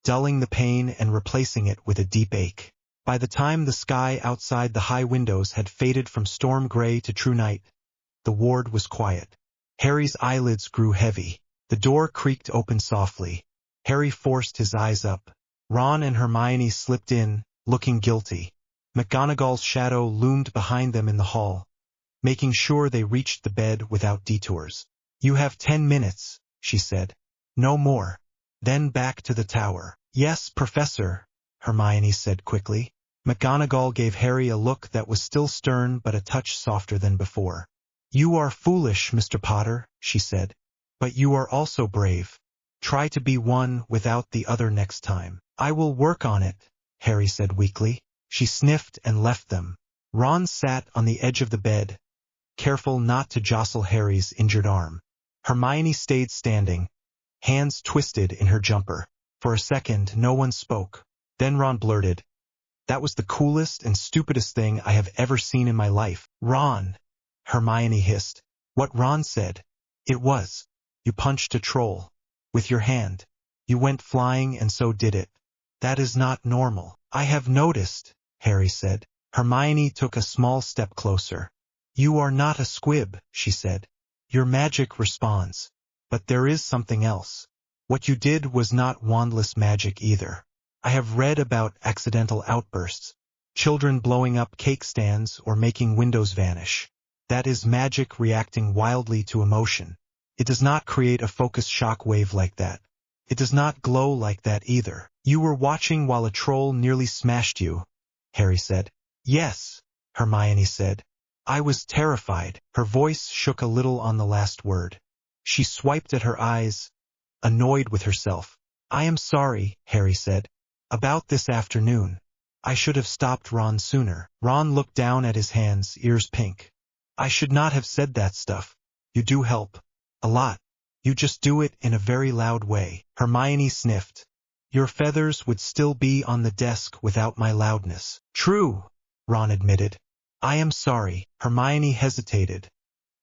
dulling the pain and replacing it with a deep ache. By the time the sky outside the high windows had faded from storm gray to true night, the ward was quiet. Harry's eyelids grew heavy. The door creaked open softly. Harry forced his eyes up. Ron and Hermione slipped in, looking guilty. McGonagall's shadow loomed behind them in the hall, making sure they reached the bed without detours. "You have 10 minutes, she said. "No more. Then back to the tower." "Yes, Professor," Hermione said quickly. McGonagall gave Harry a look that was still stern but a touch softer than before. "You are foolish, Mr. Potter," she said. "But you are also brave. Try to be one without the other next time." "I will work on it," Harry said weakly. She sniffed and left them. Ron sat on the edge of the bed, careful not to jostle Harry's injured arm. Hermione stayed standing, hands twisted in her jumper. For a second, no one spoke. Then Ron blurted, "That was the coolest and stupidest thing I have ever seen in my life." "Ron!" Hermione hissed. "What Ron said. It was. You punched a troll. With your hand. You went flying and so did it. That is not normal." "I have noticed," Harry said. Hermione took a small step closer. "You are not a squib," she said. "Your magic responds. But there is something else. What you did was not wandless magic either. I have read about accidental outbursts, children blowing up cake stands or making windows vanish. That is magic reacting wildly to emotion. It does not create a focused shock wave like that. It does not glow like that either." "You were watching while a troll nearly smashed you," Harry said. "Yes," Hermione said. "I was terrified." Her voice shook a little on the last word. She swiped at her eyes, annoyed with herself. "I am sorry," Harry said. "About this afternoon. I should have stopped Ron sooner." Ron looked down at his hands, ears pink. "I should not have said that stuff. You do help. A lot. You just do it in a very loud way." Hermione sniffed. "Your feathers would still be on the desk without my loudness." "True," Ron admitted. "I am sorry." Hermione hesitated,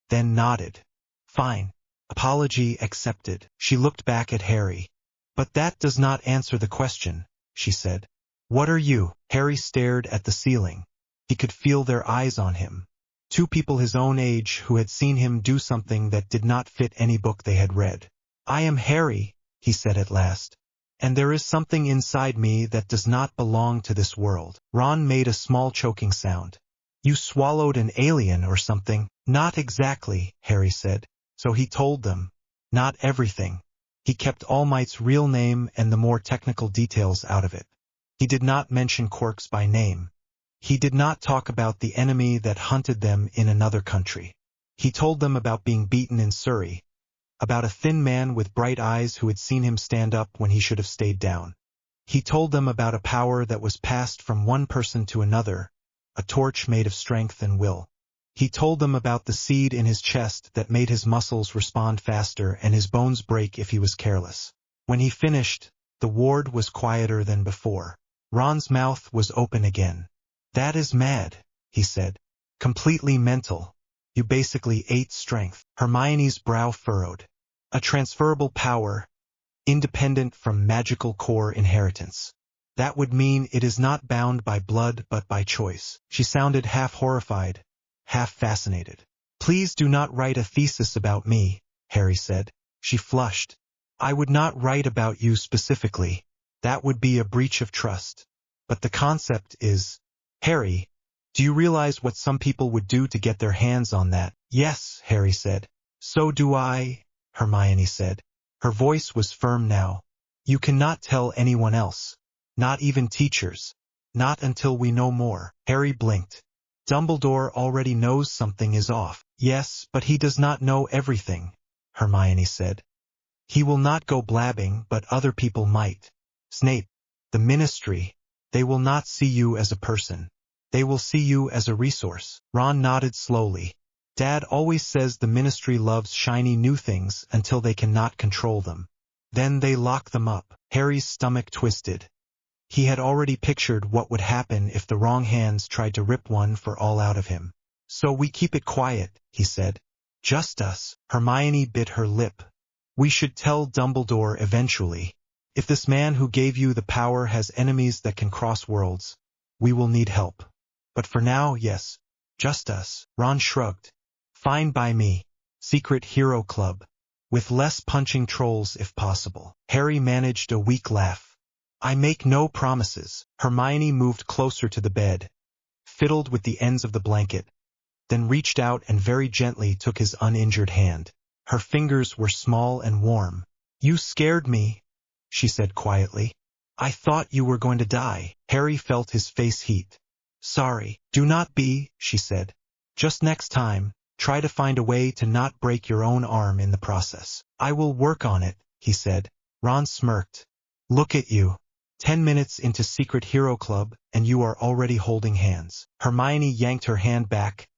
then nodded. "Fine. Apology accepted." She looked back at Harry. "But that does not answer the question," she said. "What are you?" Harry stared at the ceiling. He could feel their eyes on him. Two people his own age who had seen him do something that did not fit any book they had read. "I am Harry," he said at last. "And there is something inside me that does not belong to this world." Ron made a small choking sound. "You swallowed an alien or something?" "Not exactly," Harry said. So he told them. Not everything. He kept Allmight's real name and the more technical details out of it. He did not mention quirks by name. He did not talk about the enemy that hunted them in another country. He told them about being beaten in Surrey, about a thin man with bright eyes who had seen him stand up when he should have stayed down. He told them about a power that was passed from one person to another, a torch made of strength and will. He told them about the seed in his chest that made his muscles respond faster and his bones break if he was careless. When he finished, the ward was quieter than before. Ron's mouth was open again. "That is mad," he said. "Completely mental. You basically ate strength." Hermione's brow furrowed. "A transferable power, independent from magical core inheritance. That would mean it is not bound by blood but by choice." She sounded half horrified, half fascinated. "Please do not write a thesis about me," Harry said. She flushed. "I would not write about you specifically. That would be a breach of trust. But the concept is, Harry, do you realize what some people would do to get their hands on that?" "Yes," Harry said. "So do I," Hermione said. Her voice was firm now. "You cannot tell anyone else. Not even teachers. Not until we know more." Harry blinked. "Dumbledore already knows something is off." "Yes, but he does not know everything," Hermione said. "He will not go blabbing, but other people might. Snape, the Ministry, they will not see you as a person. They will see you as a resource." Ron nodded slowly. "Dad always says the Ministry loves shiny new things until they cannot control them. Then they lock them up." Harry's stomach twisted. He had already pictured what would happen if the wrong hands tried to rip one for all out of him. "So we keep it quiet," he said. "Just us." Hermione bit her lip. "We should tell Dumbledore eventually." If this man who gave you the power has enemies that can cross worlds, we will need help. But for now, yes, just us. Ron shrugged. Fine by me. Secret Hero Club. With less punching trolls if possible. Harry managed a weak laugh. I make no promises. Hermione moved closer to the bed, fiddled with the ends of the blanket, then reached out and very gently took his uninjured hand. Her fingers were small and warm. You scared me, she said quietly. I thought you were going to die. Harry felt his face heat. Sorry. Do not be, she said. Just next time, try to find a way to not break your own arm in the process. I will work on it, he said. Ron smirked. Look at you. 10 minutes into Secret Hero Club, and you are already holding hands. Hermione yanked her hand back,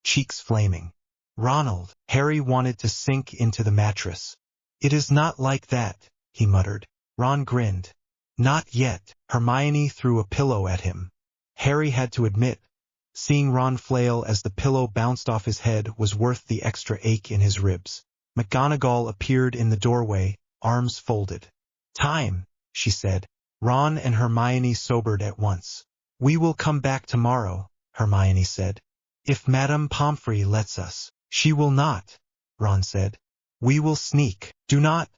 cheeks flaming. Ronald. Harry wanted to sink into the mattress. It is not like that, he muttered. Ron grinned. Not yet. Hermione threw a pillow at him. Harry had to admit, seeing Ron flail as the pillow bounced off his head was worth the extra ache in his ribs. McGonagall appeared in the doorway, arms folded. Time, she said. Ron and Hermione sobered at once. We will come back tomorrow, Hermione said. If Madame Pomfrey lets us. She will not, Ron said. We will sneak. Do not,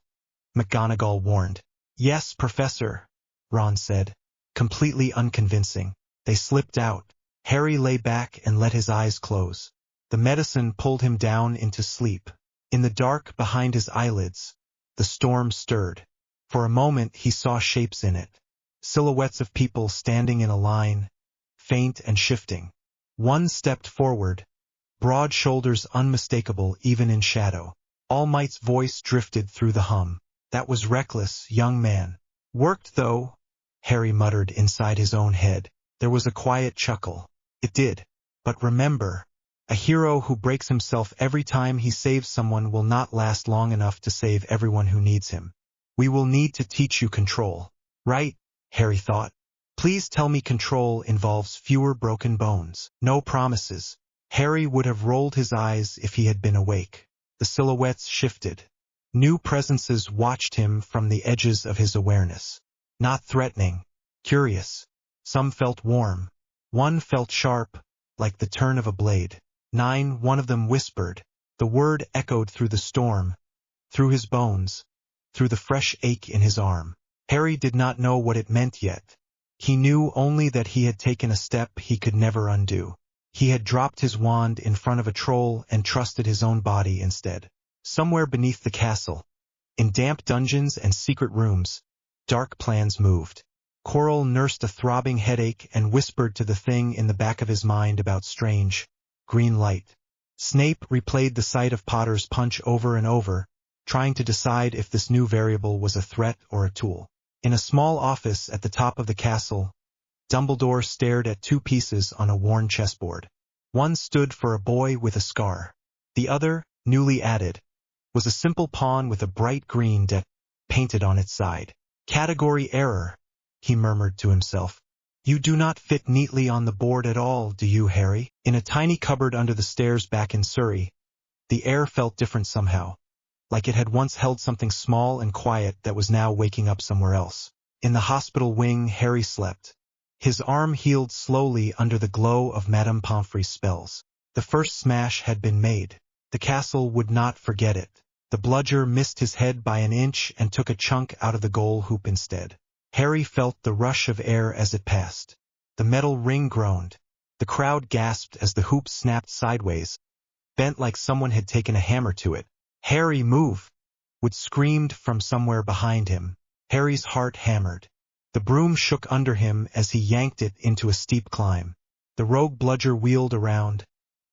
McGonagall warned. Yes, Professor, Ron said, completely unconvincing. They slipped out. Harry lay back and let his eyes close. The medicine pulled him down into sleep. In the dark behind his eyelids, the storm stirred. For a moment he saw shapes in it. Silhouettes of people standing in a line, faint and shifting. One stepped forward, broad shoulders unmistakable even in shadow. Allmight's voice drifted through the hum. That was reckless, young man. Worked though, Harry muttered inside his own head. There was a quiet chuckle. It did. But remember, a hero who breaks himself every time he saves someone will not last long enough to save everyone who needs him. We will need to teach you control. Right, Harry thought. Please tell me control involves fewer broken bones. No promises. Harry would have rolled his eyes if he had been awake. The silhouettes shifted. New presences watched him from the edges of his awareness. Not threatening, curious. Some felt warm. One felt sharp, like the turn of a blade. One of them whispered. The word echoed through the storm, through his bones, through the fresh ache in his arm. Harry did not know what it meant yet. He knew only that he had taken a step he could never undo. He had dropped his wand in front of a troll and trusted his own body instead. Somewhere beneath the castle, in damp dungeons and secret rooms, dark plans moved. Quirrell nursed a throbbing headache and whispered to the thing in the back of his mind about strange, green light. Snape replayed the sight of Potter's punch over and over, trying to decide if this new variable was a threat or a tool. In a small office at the top of the castle, Dumbledore stared at two pieces on a worn chessboard. One stood for a boy with a scar. The other, newly added, was a simple pawn with a bright green dot painted on its side. Category error, he murmured to himself. You do not fit neatly on the board at all, do you, Harry? In a tiny cupboard under the stairs back in Surrey, the air felt different somehow, like it had once held something small and quiet that was now waking up somewhere else. In the hospital wing, Harry slept. His arm healed slowly under the glow of Madame Pomfrey's spells. The first smash had been made. The castle would not forget it. The bludger missed his head by an inch and took a chunk out of the goal hoop instead. Harry felt the rush of air as it passed. The metal ring groaned. The crowd gasped as the hoop snapped sideways, bent like someone had taken a hammer to it. Harry, move! Wood screamed from somewhere behind him. Harry's heart hammered. The broom shook under him as he yanked it into a steep climb. The rogue bludger wheeled around,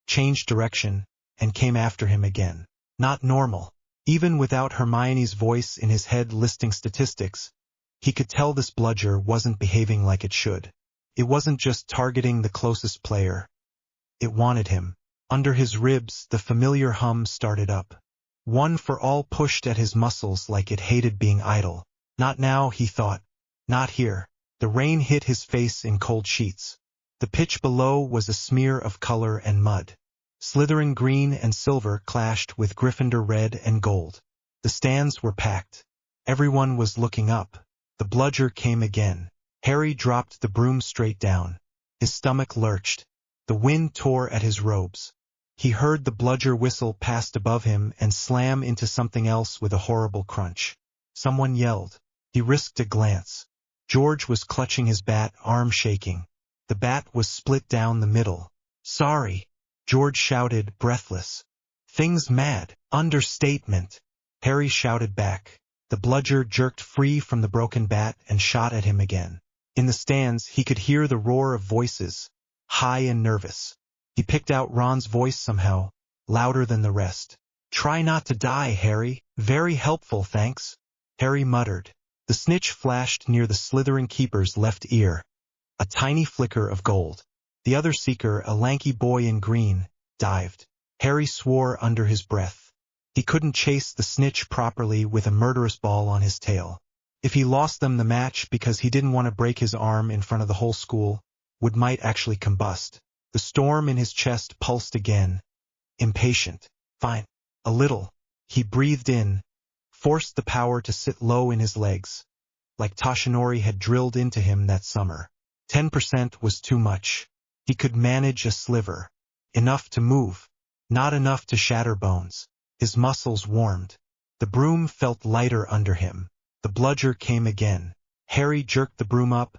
changed direction, and came after him again. Not normal. Even without Hermione's voice in his head listing statistics, he could tell this bludger wasn't behaving like it should. It wasn't just targeting the closest player. It wanted him. Under his ribs, the familiar hum started up. One for all pushed at his muscles like it hated being idle. Not now, he thought. Not here. The rain hit his face in cold sheets. The pitch below was a smear of color and mud. Slytherin green and silver clashed with Gryffindor red and gold. The stands were packed. Everyone was looking up. The bludger came again. Harry dropped the broom straight down. His stomach lurched. The wind tore at his robes. He heard the bludger whistle past above him and slam into something else with a horrible crunch. Someone yelled. He risked a glance. George was clutching his bat, arm shaking. The bat was split down the middle. Sorry, George shouted, breathless. Things mad. Understatement. Harry shouted back. The bludger jerked free from the broken bat and shot at him again. In the stands, he could hear the roar of voices, high and nervous. He picked out Ron's voice somehow, louder than the rest. Try not to die, Harry. Very helpful, thanks. Harry muttered. The snitch flashed near the slithering keeper's left ear. A tiny flicker of gold. The other seeker, a lanky boy in green, dived. Harry swore under his breath. He couldn't chase the snitch properly with a murderous ball on his tail. If he lost them the match because he didn't want to break his arm in front of the whole school, Wood might actually combust. The storm in his chest pulsed again. Impatient. Fine. A little. He breathed in, forced the power to sit low in his legs, like Toshinori had drilled into him that summer. 10% was too much. He could manage a sliver. Enough to move. Not enough to shatter bones. His muscles warmed. The broom felt lighter under him. The bludger came again. Harry jerked the broom up,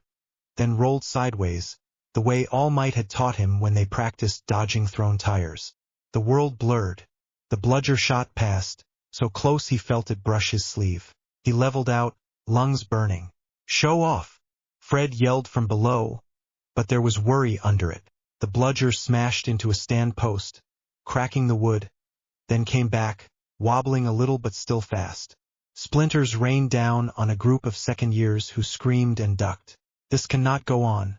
then rolled sideways, the way Allmight had taught him when they practiced dodging thrown tires. The world blurred. The bludger shot past, so close he felt it brush his sleeve. He leveled out, lungs burning. Show off! Fred yelled from below, but there was worry under it. The bludger smashed into a stand post, cracking the wood, then came back, wobbling a little but still fast. Splinters rained down on a group of second years who screamed and ducked. This cannot go on.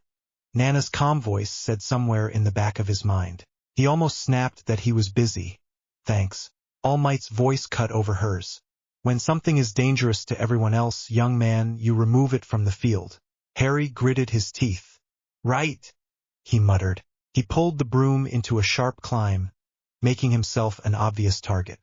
Nana's calm voice said somewhere in the back of his mind. He almost snapped that he was busy. Thanks. Allmight's voice cut over hers. When something is dangerous to everyone else, young man, you remove it from the field. Harry gritted his teeth. Right, he muttered. He pulled the broom into a sharp climb, making himself an obvious target.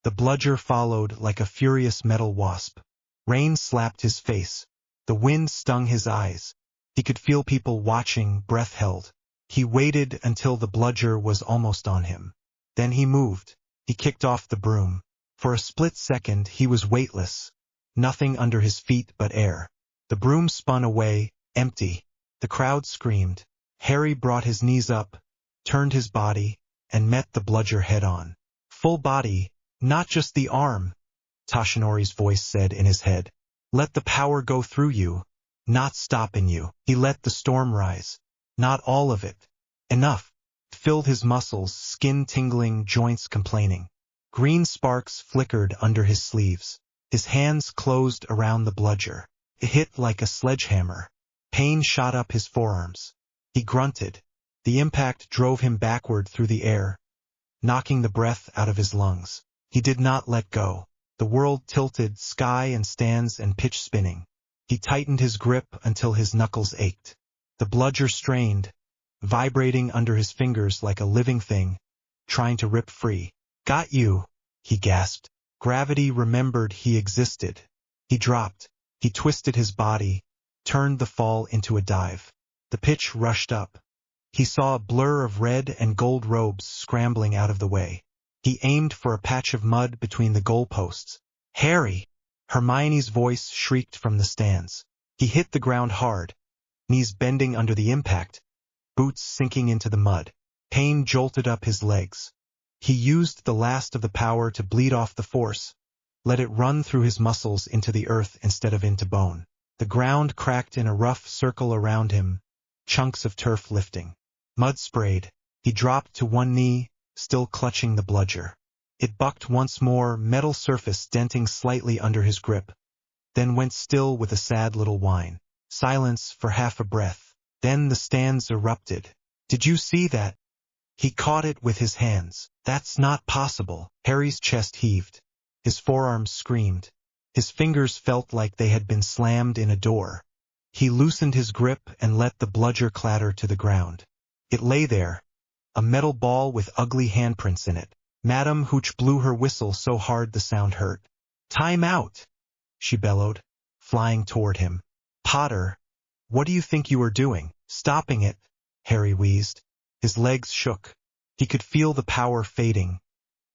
The bludger followed like a furious metal wasp. Rain slapped his face. The wind stung his eyes. He could feel people watching, breath held. He waited until the bludger was almost on him. Then he moved. He kicked off the broom. For a split second he was weightless. Nothing under his feet but air. The broom spun away, empty. The crowd screamed. Harry brought his knees up, turned his body, and met the bludger head-on. Full body, not just the arm, Toshinori's voice said in his head. Let the power go through you, not stopping you. He let the storm rise. Not all of it. Enough. Filled his muscles, skin tingling, joints complaining. Green sparks flickered under his sleeves. His hands closed around the bludger. It hit like a sledgehammer. Pain shot up his forearms. He grunted. The impact drove him backward through the air, knocking the breath out of his lungs. He did not let go. The world tilted, sky and stands and pitch spinning. He tightened his grip until his knuckles ached. The bludger strained, vibrating under his fingers like a living thing, trying to rip free. Got you, he gasped. Gravity remembered he existed. He dropped. He twisted his body, turned the fall into a dive. The pitch rushed up. He saw a blur of red and gold robes scrambling out of the way. He aimed for a patch of mud between the goalposts. Harry! Hermione's voice shrieked from the stands. He hit the ground hard, knees bending under the impact, boots sinking into the mud. Pain jolted up his legs. He used the last of the power to bleed off the force, let it run through his muscles into the earth instead of into bone. The ground cracked in a rough circle around him, chunks of turf lifting. Mud sprayed. He dropped to one knee, still clutching the bludger. It bucked once more, metal surface denting slightly under his grip, then went still with a sad little whine. Silence for half a breath. Then the stands erupted. Did you see that? He caught it with his hands. That's not possible. Harry's chest heaved. His forearms screamed. His fingers felt like they had been slammed in a door. He loosened his grip and let the bludger clatter to the ground. It lay there, a metal ball with ugly handprints in it. Madame Hooch blew her whistle so hard the sound hurt. Time out, she bellowed. flying toward him. "Potter, what do you think you are doing?" "Stopping it," Harry wheezed. His legs shook. He could feel the power fading,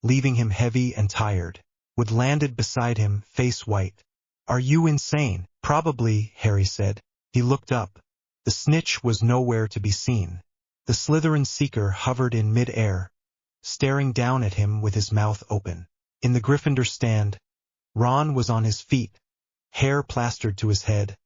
leaving him heavy and tired. Wood landed beside him, face white. "Are you insane?" "Probably," Harry said. He looked up. The snitch was nowhere to be seen. The Slytherin Seeker hovered in mid-air, staring down at him with his mouth open. In the Gryffindor stand, Ron was on his feet, hair plastered to his head,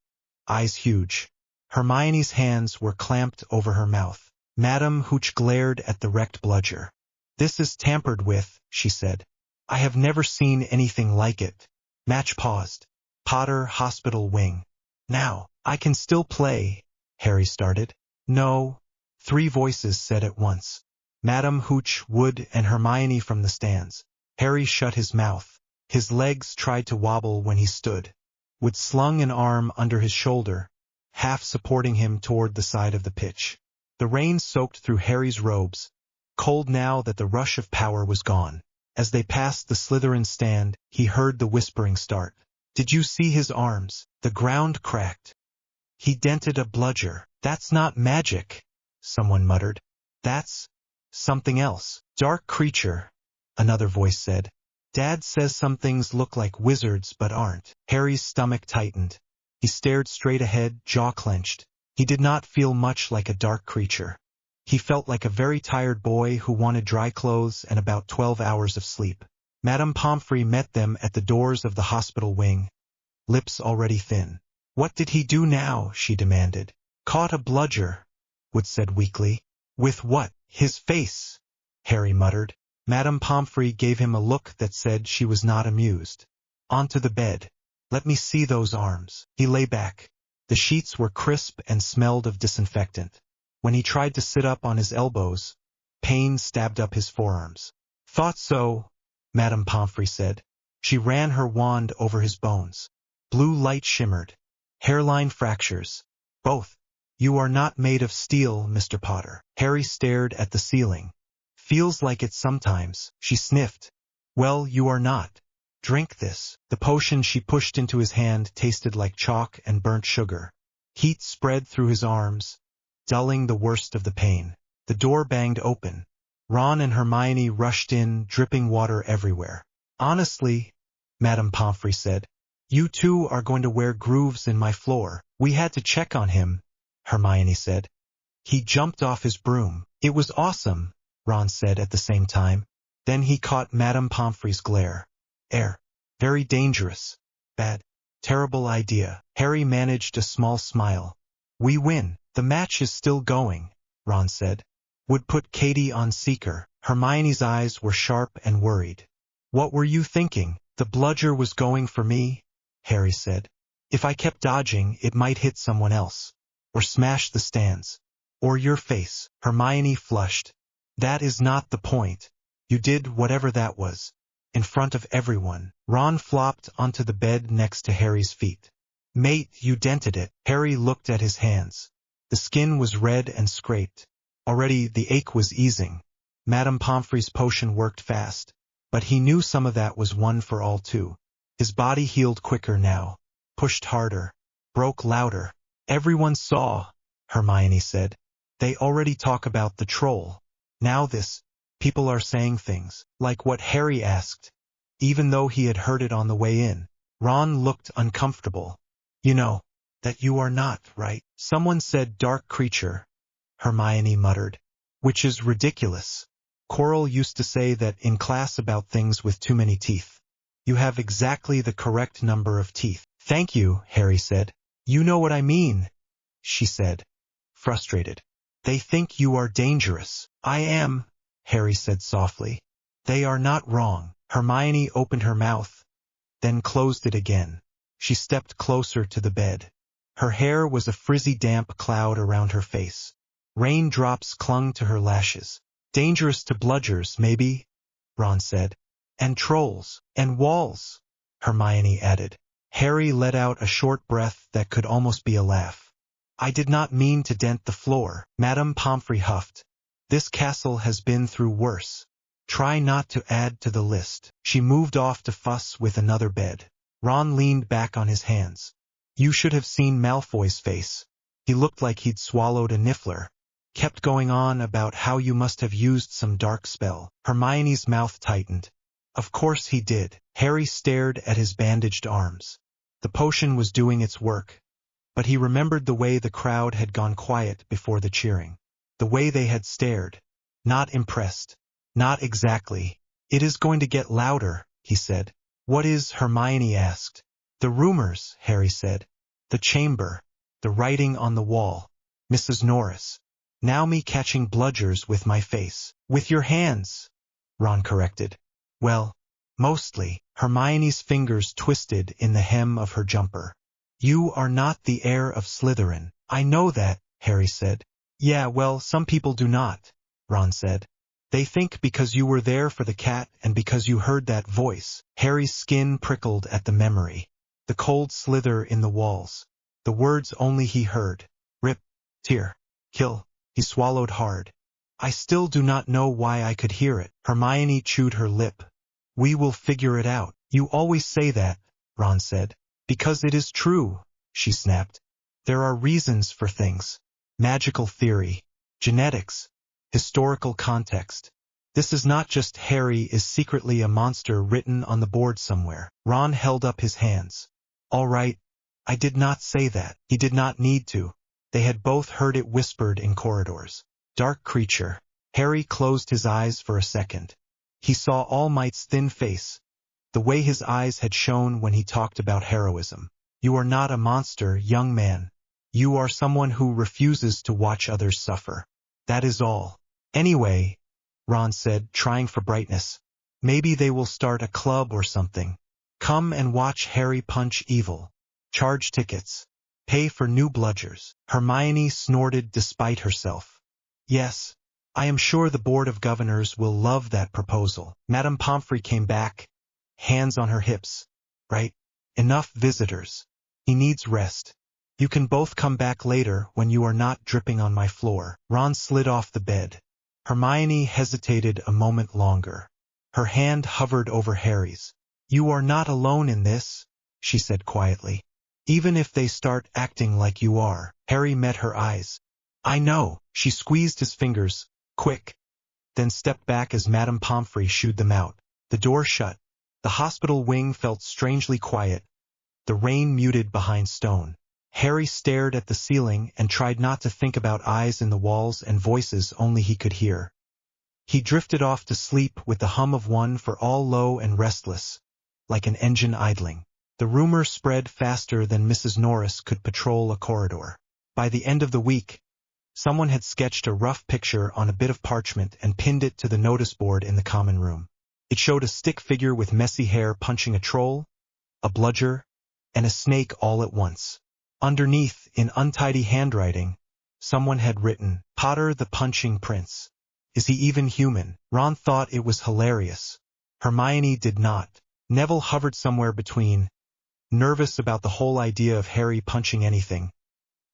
eyes huge. Hermione's hands were clamped over her mouth. Madame Hooch glared at the wrecked bludger. "This is tampered with," she said. "I have never seen anything like it." Match paused. "Potter Hospital Wing. Now, I can still play," Harry started. "No," three voices said at once. Madame Hooch, Wood, and Hermione from the stands. Harry shut his mouth. His legs tried to wobble when he stood. Wood slung an arm under his shoulder, half supporting him toward the side of the pitch. The rain soaked through Harry's robes, cold now that the rush of power was gone. As they passed the Slytherin stand, he heard the whispering start. "Did you see his arms? The ground cracked. He dented a bludger." "That's not magic," someone muttered. "That's something else." "Dark creature," another voice said. "Dad says some things look like wizards but aren't." Harry's stomach tightened. He stared straight ahead, jaw clenched. He did not feel much like a dark creature. He felt like a very tired boy who wanted dry clothes and about 12 hours of sleep. Madame Pomfrey met them at the doors of the hospital wing, lips already thin. "What did he do now?" she demanded. "Caught a bludger," Wood said weakly. "With what?" "His face," Harry muttered. Madame Pomfrey gave him a look that said she was not amused. "Onto the bed. Let me see those arms." He lay back. The sheets were crisp and smelled of disinfectant. When he tried to sit up on his elbows, pain stabbed up his forearms. "Thought so," Madame Pomfrey said. She ran her wand over his bones. Blue light shimmered. "Hairline fractures. Both. You are not made of steel, Mr. Potter." Harry stared at the ceiling. "Feels like it sometimes," she sniffed. "Well, you are not. Drink this." The potion she pushed into his hand tasted like chalk and burnt sugar. Heat spread through his arms, dulling the worst of the pain. The door banged open. Ron and Hermione rushed in, dripping water everywhere. "Honestly," Madame Pomfrey said, "you two are going to wear grooves in my floor." "We had to check on him," Hermione said. "He jumped off his broom." "It was awesome," Ron said at the same time. Then he caught Madame Pomfrey's glare. Very dangerous. Bad. Terrible idea." Harry managed a small smile. "We win. The match is still going," Ron said. "Would put Katie on Seeker." Hermione's eyes were sharp and worried. "What were you thinking?" "The bludger was going for me," Harry said. "If I kept dodging, it might hit someone else. Or smash the stands. Or your face." Hermione flushed. "That is not the point. You did whatever that was. In front of everyone." Ron flopped onto the bed next to Harry's feet. "Mate, you dented it." Harry looked at his hands. The skin was red and scraped. Already the ache was easing. Madame Pomfrey's potion worked fast, but he knew some of that was one for all too. His body healed quicker now, pushed harder, broke louder. "Everyone saw," Hermione said. "They already talk about the troll. Now this. People are saying things, like what Harry asked, even though he had heard it on the way in." Ron looked uncomfortable. "You know, that you are not, right?" "Someone said dark creature," Hermione muttered. "Which is ridiculous. Quirrell used to say that in class about things with too many teeth. You have exactly the correct number of teeth." "Thank you," Harry said. "You know what I mean," she said, frustrated. "They think you are dangerous." "I am," Harry said softly. "They are not wrong." Hermione opened her mouth, then closed it again. She stepped closer to the bed. Her hair was a frizzy damp cloud around her face. Raindrops clung to her lashes. "Dangerous to bludgers, maybe," Ron said. "And trolls. And walls," Hermione added. Harry let out a short breath that could almost be a laugh. "I did not mean to dent the floor," Madame Pomfrey huffed. "This castle has been through worse. Try not to add to the list." She moved off to fuss with another bed. Ron leaned back on his hands. You should have seen Malfoy's face. He looked like he'd swallowed a niffler. Kept going on about how you must have used some dark spell. Hermione's mouth tightened. Of course he did. Harry stared at his bandaged arms. The potion was doing its work. But he remembered the way the crowd had gone quiet before the cheering. The way they had stared. Not impressed. Not exactly. It is going to get louder, he said. What is? Hermione asked. The rumors, Harry said. The chamber. The writing on the wall. Mrs. Norris. Now me catching bludgers with my face. With your hands, Ron corrected. Well, mostly. Hermione's fingers twisted in the hem of her jumper. You are not the heir of Slytherin. I know that, Harry said. Yeah, well, some people do not, Ron said. They think because you were there for the cat and because you heard that voice. Harry's skin prickled at the memory. The cold slither in the walls. The words only he heard. Rip, tear, kill. He swallowed hard. I still do not know why I could hear it. Hermione chewed her lip. We will figure it out. You always say that, Ron said. Because it is true, she snapped. There are reasons for things. Magical theory. Genetics. Historical context. This is not just Harry is secretly a monster written on the board somewhere. Ron held up his hands. All right, I did not say that. He did not need to. They had both heard it whispered in corridors. Dark creature. Harry closed his eyes for a second. He saw Allmight's thin face. The way his eyes had shone when he talked about heroism. You are not a monster, young man. You are someone who refuses to watch others suffer. That is all. Anyway, Ron said, trying for brightness. Maybe they will start a club or something. Come and watch Harry punch evil. Charge tickets. Pay for new bludgers. Hermione snorted despite herself. Yes, I am sure the Board of Governors will love that proposal. Madame Pomfrey came back, hands on her hips. Right? Enough visitors. He needs rest. You can both come back later when you are not dripping on my floor. Ron slid off the bed. Hermione hesitated a moment longer. Her hand hovered over Harry's. You are not alone in this, she said quietly. Even if they start acting like you are. Harry met her eyes. I know. She squeezed his fingers. Quick. Then stepped back as Madame Pomfrey shooed them out. The door shut. The hospital wing felt strangely quiet. The rain muted behind stone. Harry stared at the ceiling and tried not to think about eyes in the walls and voices only he could hear. He drifted off to sleep with the hum of one for all low and restless, like an engine idling. The rumor spread faster than Mrs. Norris could patrol a corridor. By the end of the week, someone had sketched a rough picture on a bit of parchment and pinned it to the notice board in the common room. It showed a stick figure with messy hair punching a troll, a bludger, and a snake all at once. Underneath, in untidy handwriting, someone had written, Potter the Punching Prince. Is he even human? Ron thought it was hilarious. Hermione did not. Neville hovered somewhere between, nervous about the whole idea of Harry punching anything,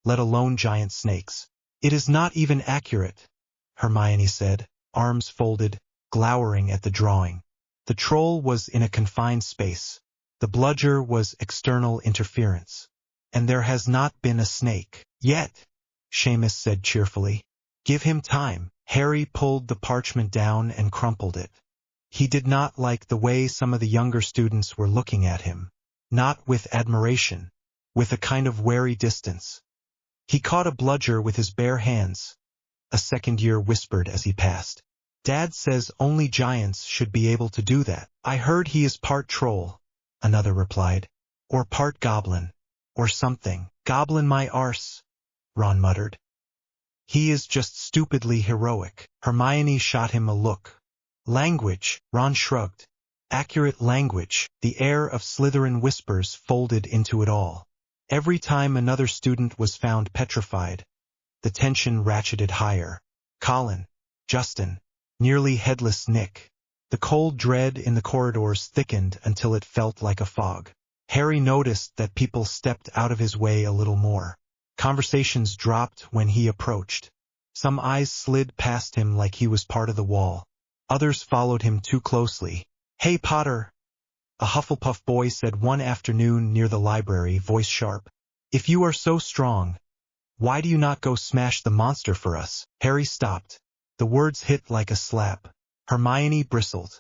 let alone giant snakes. It is not even accurate, Hermione said, arms folded, glowering at the drawing. The troll was in a confined space. The bludger was external interference. And there has not been a snake. Yet, Seamus said cheerfully. Give him time. Harry pulled the parchment down and crumpled it. He did not like the way some of the younger students were looking at him. Not with admiration, with a kind of wary distance. He caught a bludger with his bare hands. A second year whispered as he passed. Dad says only giants should be able to do that. I heard he is part troll, another replied. Or part goblin. Or something. Goblin my arse, Ron muttered. He is just stupidly heroic. Hermione shot him a look. Language, Ron shrugged. Accurate language, the air of Slytherin whispers folded into it all. Every time another student was found petrified, the tension ratcheted higher. Colin, Justin, nearly headless Nick. The cold dread in the corridors thickened until it felt like a fog. Harry noticed that people stepped out of his way a little more. Conversations dropped when he approached. Some eyes slid past him like he was part of the wall. Others followed him too closely. Hey Potter, a Hufflepuff boy said one afternoon near the library, voice sharp. If you are so strong, why do you not go smash the monster for us? Harry stopped. The words hit like a slap. Hermione bristled.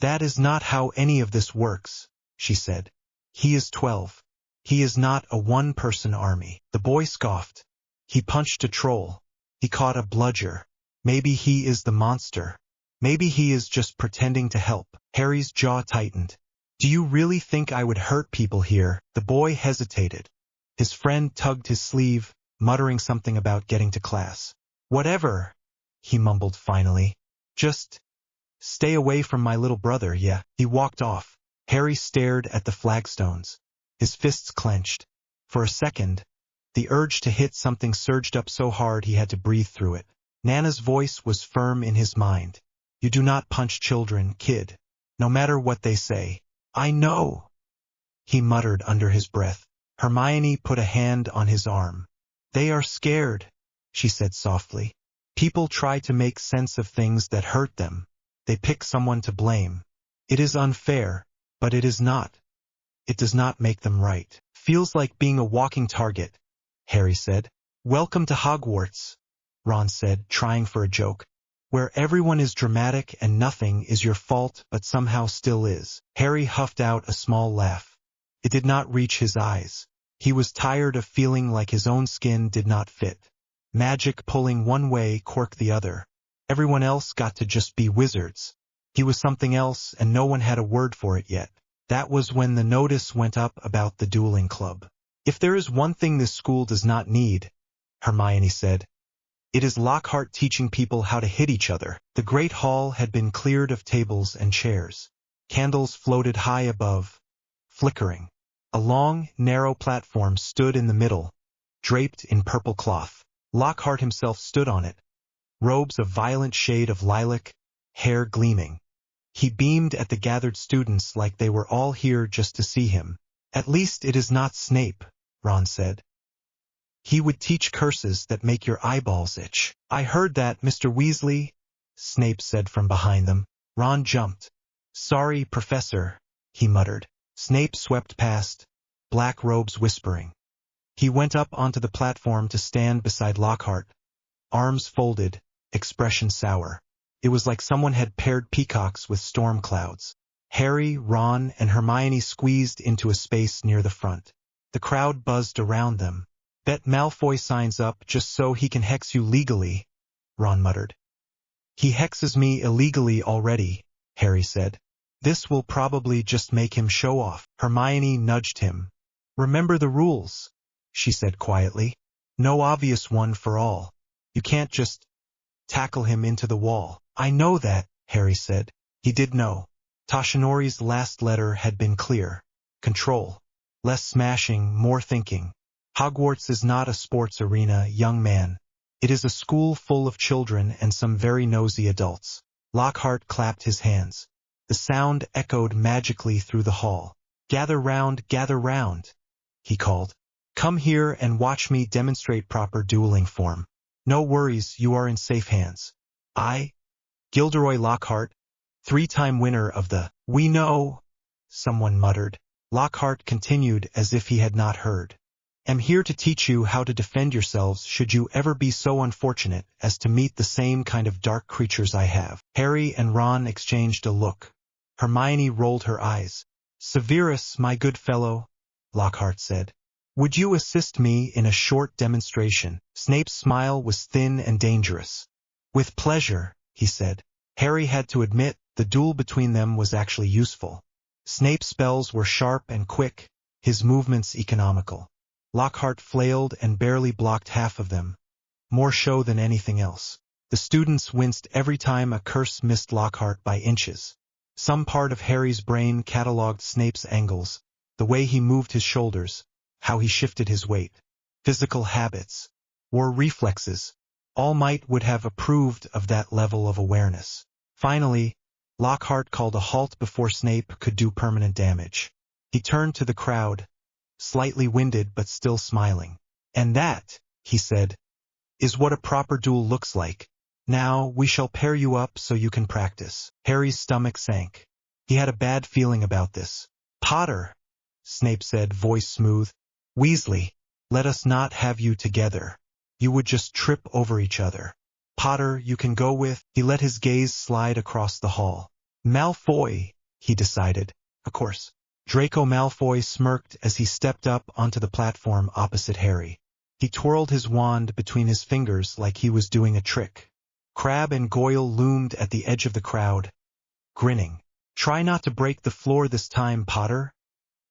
That is not how any of this works, she said. He is 12. He is not a one-person army. The boy scoffed. He punched a troll. He caught a bludger. Maybe he is the monster. Maybe he is just pretending to help. Harry's jaw tightened. Do you really think I would hurt people here? The boy hesitated. His friend tugged his sleeve, muttering something about getting to class. Whatever, he mumbled finally. Just stay away from my little brother, yeah. He walked off. Harry stared at the flagstones. His fists clenched. For a second, the urge to hit something surged up so hard he had to breathe through it. Nana's voice was firm in his mind. You do not punch children, kid. No matter what they say. I know, he muttered under his breath. Hermione put a hand on his arm. They are scared, she said softly. People try to make sense of things that hurt them. They pick someone to blame. It is unfair, but it is not. It does not make them right. Feels like being a walking target, Harry said. Welcome to Hogwarts, Ron said, trying for a joke. Where everyone is dramatic and nothing is your fault but somehow still is. Harry huffed out a small laugh. It did not reach his eyes. He was tired of feeling like his own skin did not fit. Magic pulling one way, quirk the other. Everyone else got to just be wizards. He was something else and no one had a word for it yet. That was when the notice went up about the dueling club. If there is one thing this school does not need, Hermione said, it is Lockhart teaching people how to hit each other. The great hall had been cleared of tables and chairs. Candles floated high above, flickering. A long, narrow platform stood in the middle, draped in purple cloth. Lockhart himself stood on it, robes of violent shade of lilac, hair gleaming. He beamed at the gathered students like they were all here just to see him. At least it is not Snape, Ron said. He would teach curses that make your eyeballs itch. I heard that, Mr. Weasley, Snape said from behind them. Ron jumped. Sorry, Professor, he muttered. Snape swept past, black robes whispering. He went up onto the platform to stand beside Lockhart, arms folded, expression sour. It was like someone had paired peacocks with storm clouds. Harry, Ron, and Hermione squeezed into a space near the front. The crowd buzzed around them. Bet Malfoy signs up just so he can hex you legally, Ron muttered. He hexes me illegally already, Harry said. This will probably just make him show off. Hermione nudged him. Remember the rules, she said quietly. No obvious one for all. You can't just tackle him into the wall. I know that, Harry said. He did know. Tashinori's last letter had been clear. Control. Less smashing, more thinking. Hogwarts is not a sports arena, young man. It is a school full of children and some very nosy adults. Lockhart clapped his hands. The sound echoed magically through the hall. Gather round, he called. Come here and watch me demonstrate proper dueling form. No worries, you are in safe hands. I, Gilderoy Lockhart, 3-time winner of the We Know, someone muttered. Lockhart continued as if he had not heard. Am here to teach you how to defend yourselves should you ever be so unfortunate as to meet the same kind of dark creatures I have. Harry and Ron exchanged a look. Hermione rolled her eyes. Severus, my good fellow, Lockhart said. Would you assist me in a short demonstration? Snape's smile was thin and dangerous. With pleasure, he said. Harry had to admit the duel between them was actually useful. Snape's spells were sharp and quick, his movements economical. Lockhart flailed and barely blocked half of them. More show than anything else. The students winced every time a curse missed Lockhart by inches. Some part of Harry's brain catalogued Snape's angles, the way he moved his shoulders, how he shifted his weight. Physical habits, or reflexes. Allmight would have approved of that level of awareness. Finally, Lockhart called a halt before Snape could do permanent damage. He turned to the crowd, slightly winded but still smiling. And that, he said, is what a proper duel looks like. Now we shall pair you up so you can practice. Harry's stomach sank. He had a bad feeling about this. Potter, Snape said, voice smooth. Weasley, Let us not have you together. You would just trip over each other. Potter, you can go with. He let his gaze slide across the hall. Malfoy, he decided. Of course. Draco Malfoy smirked as he stepped up onto the platform opposite Harry. He twirled his wand between his fingers like he was doing a trick. Crabbe and Goyle loomed at the edge of the crowd, grinning. Try not to break the floor this time, Potter,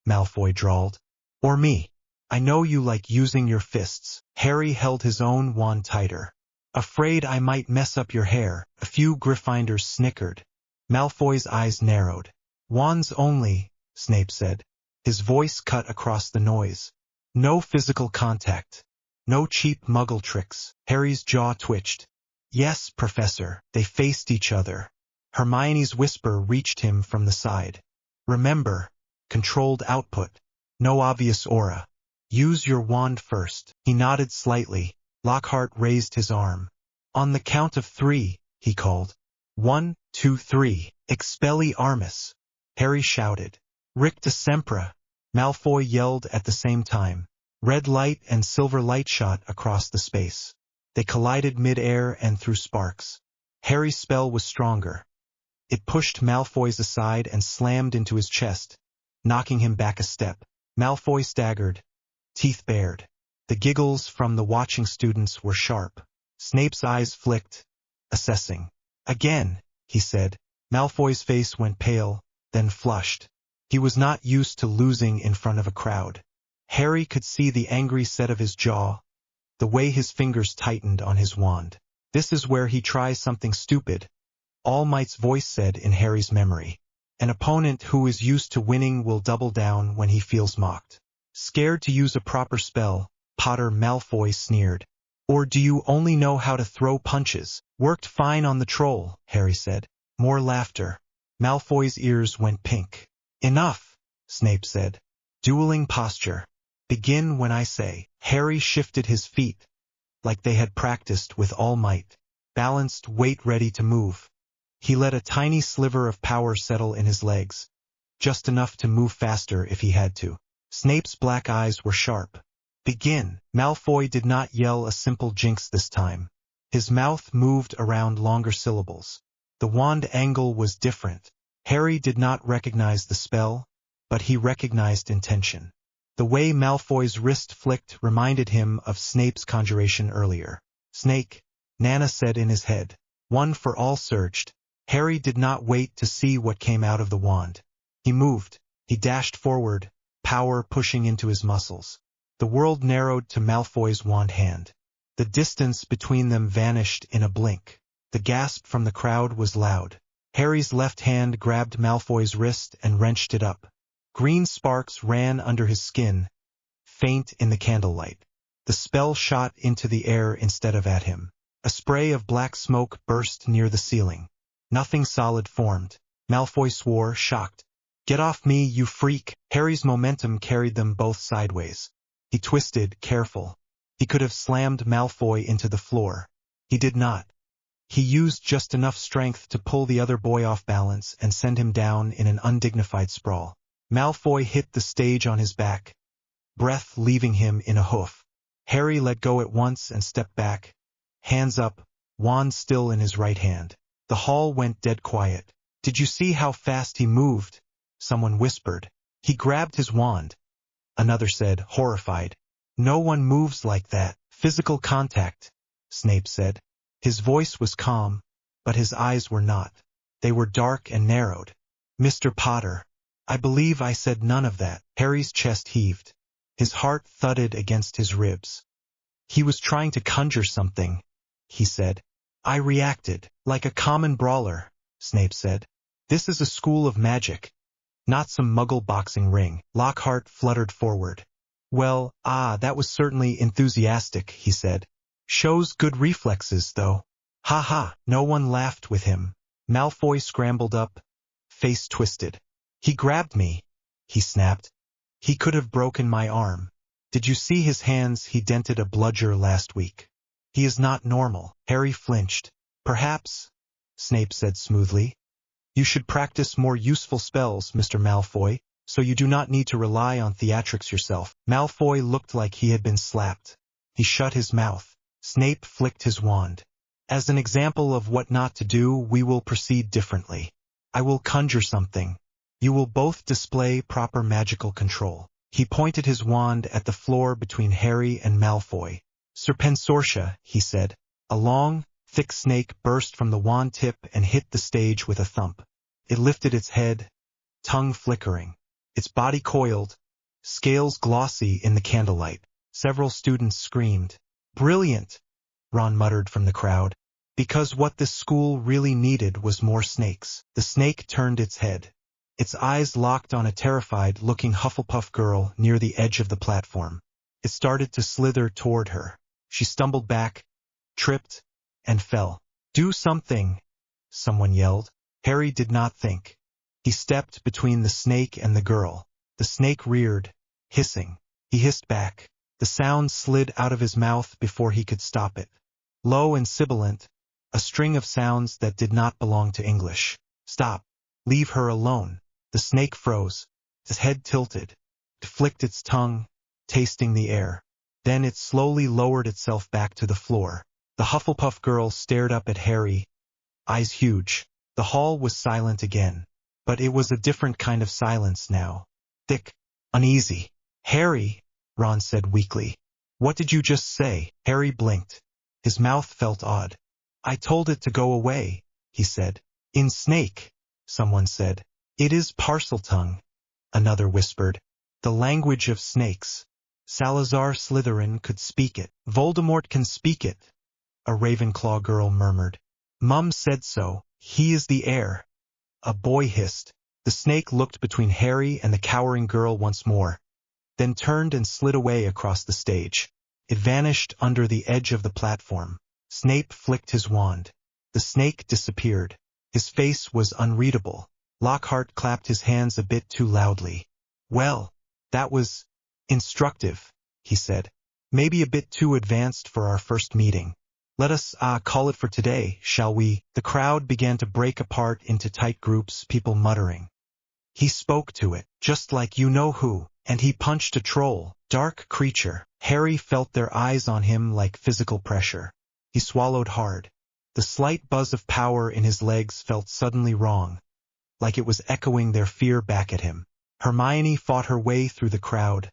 Malfoy drawled. Or me. I know you like using your fists. Harry held his own wand tighter. Afraid I might mess up your hair. A few Gryffindors snickered. Malfoy's eyes narrowed. Wands only, Snape said. His voice cut across the noise. No physical contact. No cheap muggle tricks. Harry's jaw twitched. Yes, Professor. They faced each other. Hermione's whisper reached him from the side. Remember, controlled output. No obvious aura. Use your wand first. He nodded slightly. Lockhart raised his arm. On the count of 3, he called. 1, 2, 3. Expelliarmus. Harry shouted. Ricta Sempra. Malfoy yelled at the same time. Red light and silver light shot across the space. They collided mid-air and threw sparks. Harry's spell was stronger. It pushed Malfoy's aside and slammed into his chest, knocking him back a step. Malfoy staggered, teeth bared. The giggles from the watching students were sharp. Snape's eyes flicked, assessing. Again, he said. Malfoy's face went pale, then flushed. He was not used to losing in front of a crowd. Harry could see the angry set of his jaw, the way his fingers tightened on his wand. This is where he tries something stupid, Allmight's voice said in Harry's memory. An opponent who is used to winning will double down when he feels mocked. Scared to use a proper spell, Potter, Malfoy sneered. Or do you only know how to throw punches? Worked fine on the troll, Harry said. More laughter. Malfoy's ears went pink. Enough, Snape said. Dueling posture. Begin when I say. Harry shifted his feet, like they had practiced with Allmight. Balanced, weight ready to move. He let a tiny sliver of power settle in his legs, just enough to move faster if he had to. Snape's black eyes were sharp. Begin. Malfoy did not yell a simple jinx this time. His mouth moved around longer syllables. The wand angle was different. Harry did not recognize the spell, but he recognized intention. The way Malfoy's wrist flicked reminded him of Snape's conjuration earlier. Snake, Nana said in his head. One for all surged. Harry did not wait to see what came out of the wand. He moved. He dashed forward, power pushing into his muscles. The world narrowed to Malfoy's wand hand. The distance between them vanished in a blink. The gasp from the crowd was loud. Harry's left hand grabbed Malfoy's wrist and wrenched it up. Green sparks ran under his skin, faint in the candlelight. The spell shot into the air instead of at him. A spray of black smoke burst near the ceiling. Nothing solid formed. Malfoy swore, shocked. Get off me, you freak! Harry's momentum carried them both sideways. He twisted, careful. He could have slammed Malfoy into the floor. He did not. He used just enough strength to pull the other boy off balance and send him down in an undignified sprawl. Malfoy hit the stage on his back, breath leaving him in a hoof. Harry let go at once and stepped back, hands up, wand still in his right hand. The hall went dead quiet. Did you see how fast he moved? Someone whispered. He grabbed his wand. Another said, horrified. No one moves like that. Physical contact, Snape said. His voice was calm, but his eyes were not. They were dark and narrowed. Mr. Potter, I believe I said none of that. Harry's chest heaved. His heart thudded against his ribs. He was trying to conjure something, he said. I reacted, like a common brawler, Snape said. This is a school of magic, not some muggle boxing ring. Lockhart fluttered forward. Well, that was certainly enthusiastic, he said. Shows good reflexes, though. Ha ha, no one laughed with him. Malfoy scrambled up, face twisted. He grabbed me, he snapped. He could have broken my arm. Did you see his hands? He dented a bludger last week. He is not normal. Harry flinched. Perhaps, Snape said smoothly. You should practice more useful spells, Mr. Malfoy. so you do not need to rely on theatrics yourself. Malfoy looked like he had been slapped. He shut his mouth. Snape flicked his wand. As an example of what not to do, we will proceed differently. I will conjure something. You will both display proper magical control. He pointed his wand at the floor between Harry and Malfoy. Serpensortia, he said. A long, thick snake burst from the wand tip and hit the stage with a thump. It lifted its head, tongue flickering. Its body coiled, scales glossy in the candlelight. Several students screamed. Brilliant, Ron muttered from the crowd. Because what this school really needed was more snakes. The snake turned its head. Its eyes locked on a terrified-looking Hufflepuff girl near the edge of the platform. It started to slither toward her. She stumbled back, tripped, and fell. Do something, someone yelled. Harry did not think. He stepped between the snake and the girl. The snake reared, hissing. He hissed back. The sound slid out of his mouth before he could stop it. Low and sibilant, a string of sounds that did not belong to English. Stop. Leave her alone. The snake froze. His head tilted. It flicked its tongue, tasting the air. Then it slowly lowered itself back to the floor. The Hufflepuff girl stared up at Harry, eyes huge. The hall was silent again. But it was a different kind of silence now. Thick, uneasy. Harry, Ron said weakly. What did you just say? Harry blinked. His mouth felt odd. I told it to go away, he said. In snake, someone said. It is Parseltongue, another whispered. The language of snakes. Salazar Slytherin could speak it. Voldemort can speak it, a Ravenclaw girl murmured. Mum said so. He is the heir. A boy hissed. The snake looked between Harry and the cowering girl once more, then turned and slid away across the stage. It vanished under the edge of the platform. Snape flicked his wand. The snake disappeared. His face was unreadable. Lockhart clapped his hands a bit too loudly. Well, that was instructive, he said. Maybe a bit too advanced for our first meeting. Let us call it for today, shall we? The crowd began to break apart into tight groups, people muttering. He spoke to it, just like you know who, and he punched a troll, dark creature. Harry felt their eyes on him like physical pressure. He swallowed hard. The slight buzz of power in his legs felt suddenly wrong, like it was echoing their fear back at him. Hermione fought her way through the crowd,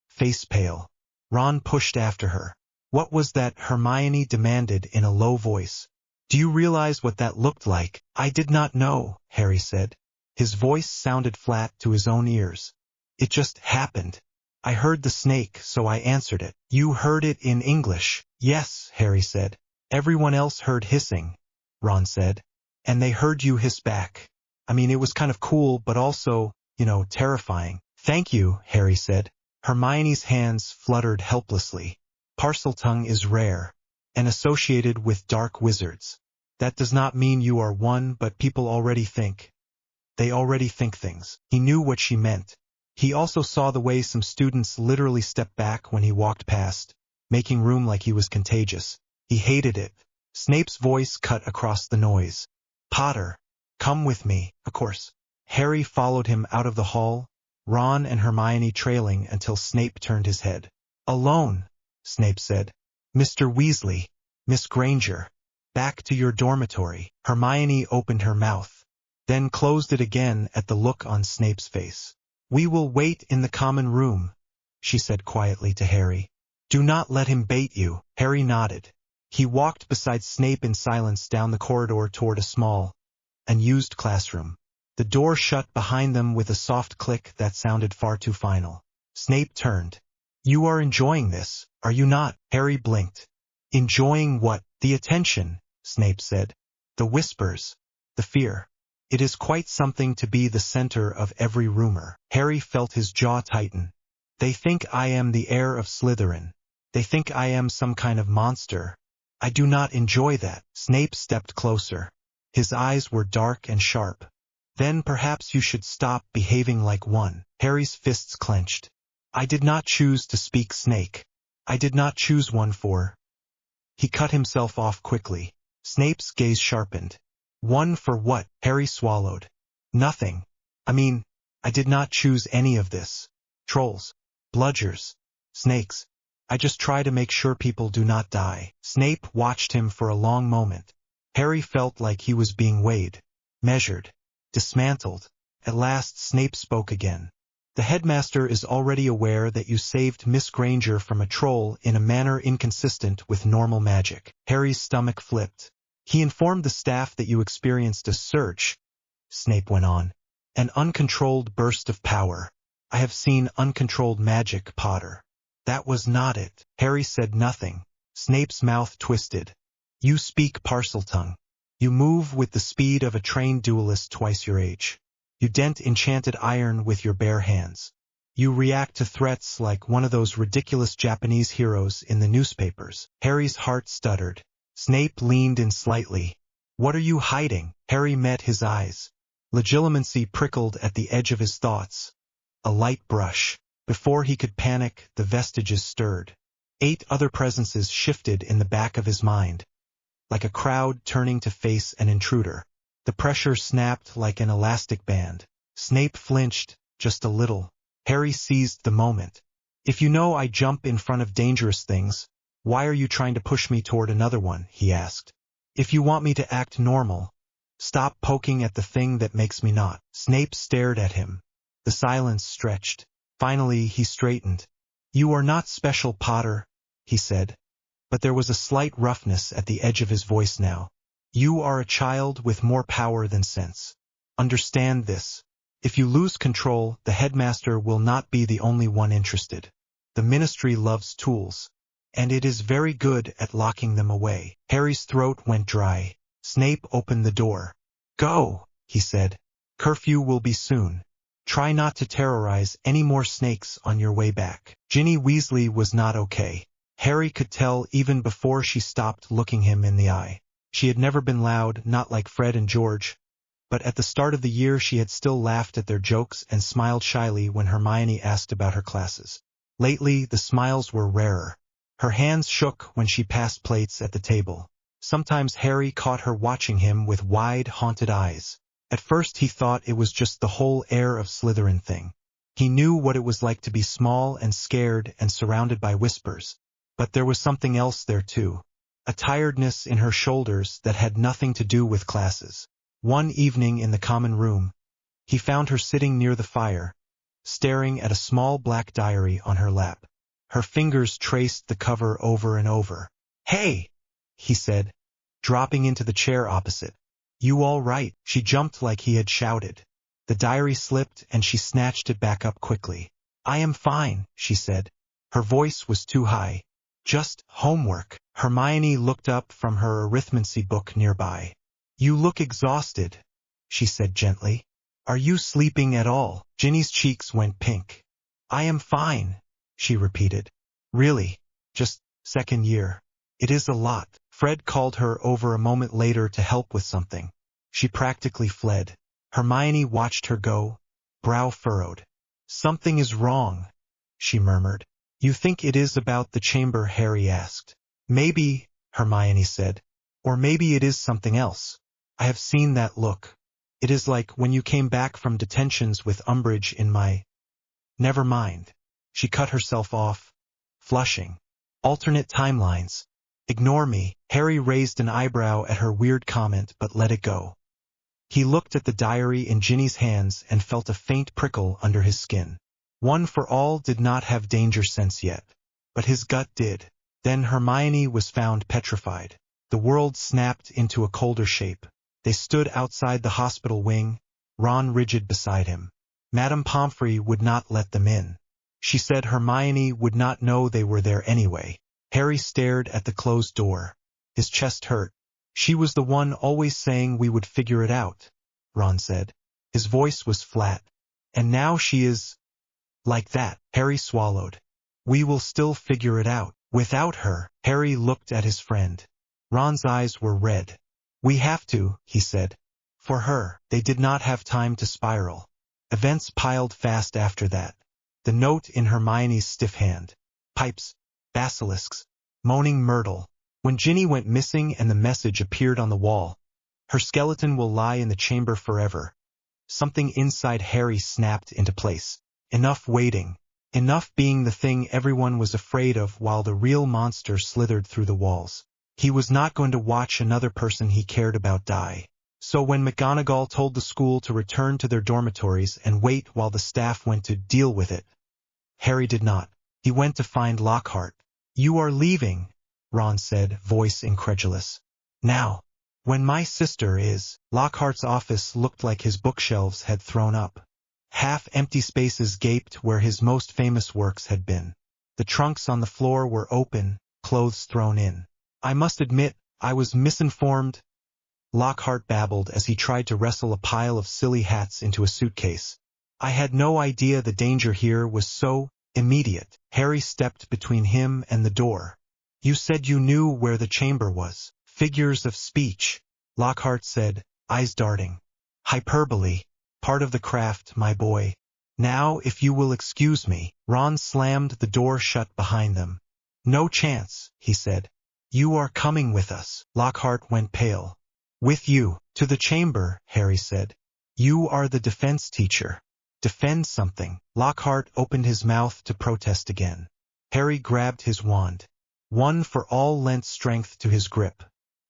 face pale. Ron pushed after her. What was that? Hermione demanded in a low voice. Do you realize what that looked like? I did not know, Harry said. His voice sounded flat to his own ears. It just happened. I heard the snake, so I answered it. You heard it in English? Yes, Harry said. Everyone else heard hissing, Ron said. And they heard you hiss back. I mean, it was kind of cool, but also, terrifying. Thank you, Harry said. Hermione's hands fluttered helplessly. Parseltongue is rare, and associated with dark wizards. That does not mean you are one, but people already think. They already think things. He knew what she meant. He also saw the way some students literally stepped back when he walked past, making room like he was contagious. He hated it. Snape's voice cut across the noise. Potter, come with me, of course. Harry followed him out of the hall, Ron and Hermione trailing until Snape turned his head. Alone, Snape said. Mr. Weasley, Miss Granger, back to your dormitory. Hermione opened her mouth, then closed it again at the look on Snape's face. We will wait in the common room, she said quietly to Harry. Do not let him bait you. Harry nodded. He walked beside Snape in silence down the corridor toward a small, unused classroom. The door shut behind them with a soft click that sounded far too final. Snape turned. You are enjoying this, are you not? Harry blinked. Enjoying what? The attention, Snape said. The whispers. The fear. It is quite something to be the center of every rumor. Harry felt his jaw tighten. They think I am the heir of Slytherin. They think I am some kind of monster. I do not enjoy that. Snape stepped closer. His eyes were dark and sharp. Then perhaps you should stop behaving like one. Harry's fists clenched. I did not choose to speak snake. I did not choose one for... He cut himself off quickly. Snape's gaze sharpened. One for what? Harry swallowed. Nothing. I mean, I did not choose any of this. Trolls, bludgers, snakes. I just try to make sure people do not die. Snape watched him for a long moment. Harry felt like he was being weighed, measured, dismantled. At last Snape spoke again. The headmaster is already aware that you saved Miss Granger from a troll in a manner inconsistent with normal magic. Harry's stomach flipped. He informed the staff that you experienced a search, Snape went on. An uncontrolled burst of power. I have seen uncontrolled magic, Potter. That was not it. Harry said nothing. Snape's mouth twisted. You speak Parseltongue. You move with the speed of a trained duelist twice your age. You dent enchanted iron with your bare hands. You react to threats like one of those ridiculous Japanese heroes in the newspapers. Harry's heart stuttered. Snape leaned in slightly. What are you hiding? Harry met his eyes. Legitimacy prickled at the edge of his thoughts. A light brush. Before he could panic, the vestiges stirred. 8 other presences shifted in the back of his mind. Like a crowd turning to face an intruder. The pressure snapped like an elastic band. Snape flinched, just a little. Harry seized the moment. If you know I jump in front of dangerous things, why are you trying to push me toward another one? He asked. If you want me to act normal, stop poking at the thing that makes me not. Snape stared at him. The silence stretched. Finally, he straightened. You are not special, Potter, he said. But there was a slight roughness at the edge of his voice now. You are a child with more power than sense. Understand this. If you lose control, the headmaster will not be the only one interested. The ministry loves tools, and it is very good at locking them away. Harry's throat went dry. Snape opened the door. Go, he said. Curfew will be soon. Try not to terrorize any more snakes on your way back. Ginny Weasley was not okay. Harry could tell even before she stopped looking him in the eye. She had never been loud, not like Fred and George, but at the start of the year she had still laughed at their jokes and smiled shyly when Hermione asked about her classes. Lately, the smiles were rarer. Her hands shook when she passed plates at the table. Sometimes Harry caught her watching him with wide, haunted eyes. At first he thought it was just the whole air of Slytherin thing. He knew what it was like to be small and scared and surrounded by whispers. But there was something else there too. A tiredness in her shoulders that had nothing to do with classes. One evening in the common room, he found her sitting near the fire, staring at a small black diary on her lap. Her fingers traced the cover over and over. Hey, he said, dropping into the chair opposite. You all right? She jumped like he had shouted. The diary slipped and she snatched it back up quickly. I am fine, she said. Her voice was too high. Just homework. Hermione looked up from her arithmancy book nearby. You look exhausted, she said gently. Are you sleeping at all? Ginny's cheeks went pink. I am fine, she repeated. Really? Just second year. It is a lot. Fred called her over a moment later to help with something. She practically fled. Hermione watched her go, brow furrowed. Something is wrong, she murmured. You think it is about the chamber? Harry asked. Maybe, Hermione said. Or maybe it is something else. I have seen that look. It is like when you came back from detentions with Umbridge in my... Never mind. She cut herself off, flushing. Alternate timelines. Ignore me. Harry raised an eyebrow at her weird comment but let it go. He looked at the diary in Ginny's hands and felt a faint prickle under his skin. One for All did not have danger sense yet, but his gut did. Then Hermione was found petrified. The world snapped into a colder shape. They stood outside the hospital wing, Ron rigid beside him. Madame Pomfrey would not let them in. She said Hermione would not know they were there anyway. Harry stared at the closed door. His chest hurt. She was the one always saying we would figure it out, Ron said. His voice was flat. And now she is... like that. Harry swallowed. We will still figure it out. Without her. Harry looked at his friend. Ron's eyes were red. We have to, he said. For her. They did not have time to spiral. Events piled fast after that. The note in Hermione's stiff hand. Pipes. Basilisks. Moaning myrtle. When Ginny went missing and the message appeared on the wall. Her skeleton will lie in the chamber forever. Something inside Harry snapped into place. Enough waiting. Enough being the thing everyone was afraid of while the real monster slithered through the walls. He was not going to watch another person he cared about die. So when McGonagall told the school to return to their dormitories and wait while the staff went to deal with it, Harry did not. He went to find Lockhart. "You are leaving," Ron said, voice incredulous. "Now. When my sister is..." Lockhart's office looked like his bookshelves had thrown up. Half-empty spaces gaped where his most famous works had been. The trunks on the floor were open, clothes thrown in. "I must admit, I was misinformed," Lockhart babbled as he tried to wrestle a pile of silly hats into a suitcase. "I had no idea the danger here was so immediate." Harry stepped between him and the door. "You said you knew where the chamber was." "Figures of speech," Lockhart said, eyes darting. "Hyperbole. Part of the craft, my boy. Now, if you will excuse me." Ron slammed the door shut behind them. "No chance," he said. "You are coming with us." Lockhart went pale. "With you. To the chamber," Harry said. "You are the defense teacher. Defend something." Lockhart opened his mouth to protest again. Harry grabbed his wand. One for all lent strength to his grip.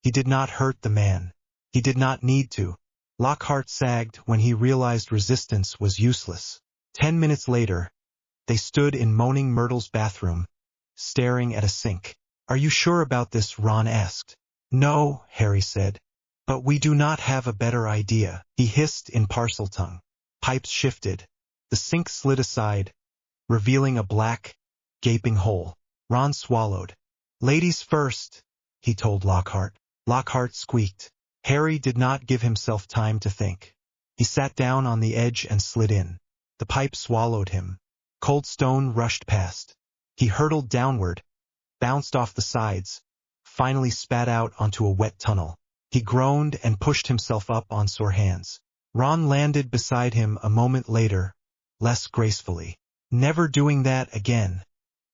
He did not hurt the man. He did not need to. Lockhart sagged when he realized resistance was useless. 10 minutes later, they stood in Moaning Myrtle's bathroom, staring at a sink. "Are you sure about this?" Ron asked. "No," Harry said. "But we do not have a better idea," he hissed in Parseltongue. Pipes shifted. The sink slid aside, revealing a black, gaping hole. Ron swallowed. "Ladies first," he told Lockhart. Lockhart squeaked. Harry did not give himself time to think. He sat down on the edge and slid in. The pipe swallowed him. Cold stone rushed past. He hurtled downward, bounced off the sides, finally spat out onto a wet tunnel. He groaned and pushed himself up on sore hands. Ron landed beside him a moment later, less gracefully. "Never doing that again,"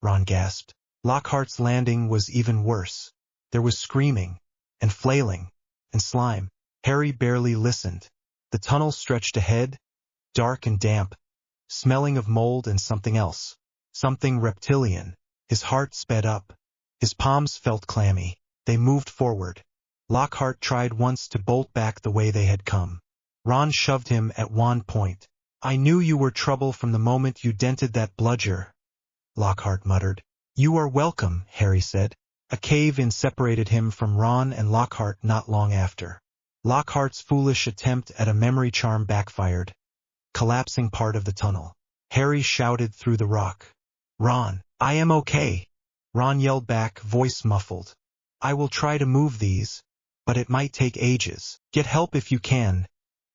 Ron gasped. Lockhart's landing was even worse. There was screaming, and flailing, and slime. Harry barely listened. The tunnel stretched ahead, dark and damp, smelling of mold and something else. Something reptilian. His heart sped up. His palms felt clammy. They moved forward. Lockhart tried once to bolt back the way they had come. Ron shoved him at one point. "I knew you were trouble from the moment you dented that bludger," Lockhart muttered. "You are welcome," Harry said. A cave-in separated him from Ron and Lockhart not long after. Lockhart's foolish attempt at a memory charm backfired, collapsing part of the tunnel. Harry shouted through the rock. "Ron, I am okay." Ron yelled back, voice muffled. "I will try to move these, but it might take ages. Get help if you can,"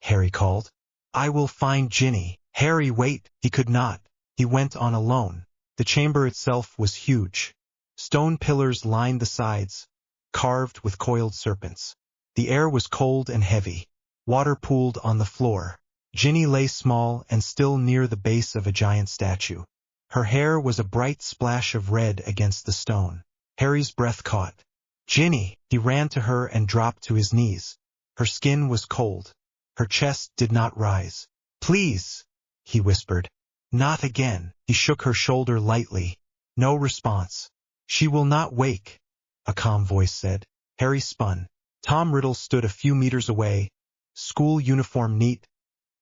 Harry called. "I will find Ginny." Harry, wait. He could not. He went on alone. The chamber itself was huge. Stone pillars lined the sides, carved with coiled serpents. The air was cold and heavy. Water pooled on the floor. Ginny lay small and still near the base of a giant statue. Her hair was a bright splash of red against the stone. Harry's breath caught. "Ginny!" He ran to her and dropped to his knees. Her skin was cold. Her chest did not rise. "Please," he whispered. "Not again." He shook her shoulder lightly. No response. "She will not wake," a calm voice said. Harry spun. Tom Riddle stood a few meters away, school uniform neat,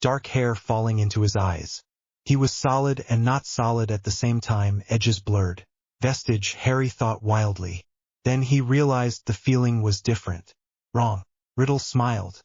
dark hair falling into his eyes. He was solid and not solid at the same time, edges blurred. Vestige, Harry thought wildly. Then he realized the feeling was different. Wrong. Riddle smiled.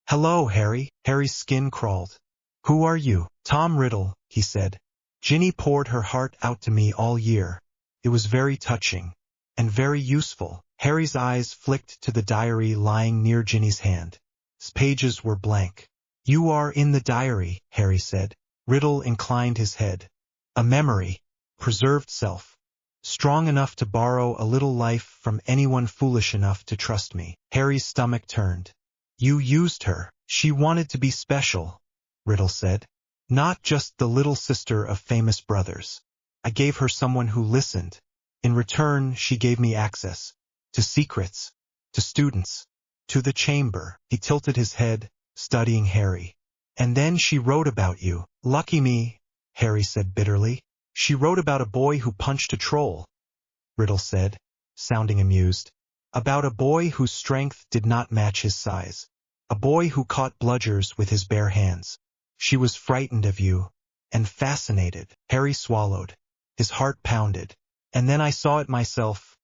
"Hello, Harry." Harry's skin crawled. "Who are you?" "Tom Riddle," he said. "Ginny poured her heart out to me all year. It was very touching. And very useful." Harry's eyes flicked to the diary lying near Ginny's hand. Its pages were blank. "You are in the diary," Harry said. Riddle inclined his head. "A memory. Preserved self. Strong enough to borrow a little life from anyone foolish enough to trust me." Harry's stomach turned. "You used her. She wanted to be special," Riddle said. "Not just the little sister of famous brothers. I gave her someone who listened. In return, she gave me access. To secrets. To students. To the chamber." He tilted his head, studying Harry. And then she wrote about you. Lucky me, Harry said bitterly. She wrote about a boy who punched a troll, Riddle said, sounding amused. About a boy whose strength did not match his size. A boy who caught bludgers with his bare hands. She was frightened of you, and fascinated. Harry swallowed. His heart pounded. And then I saw it myself,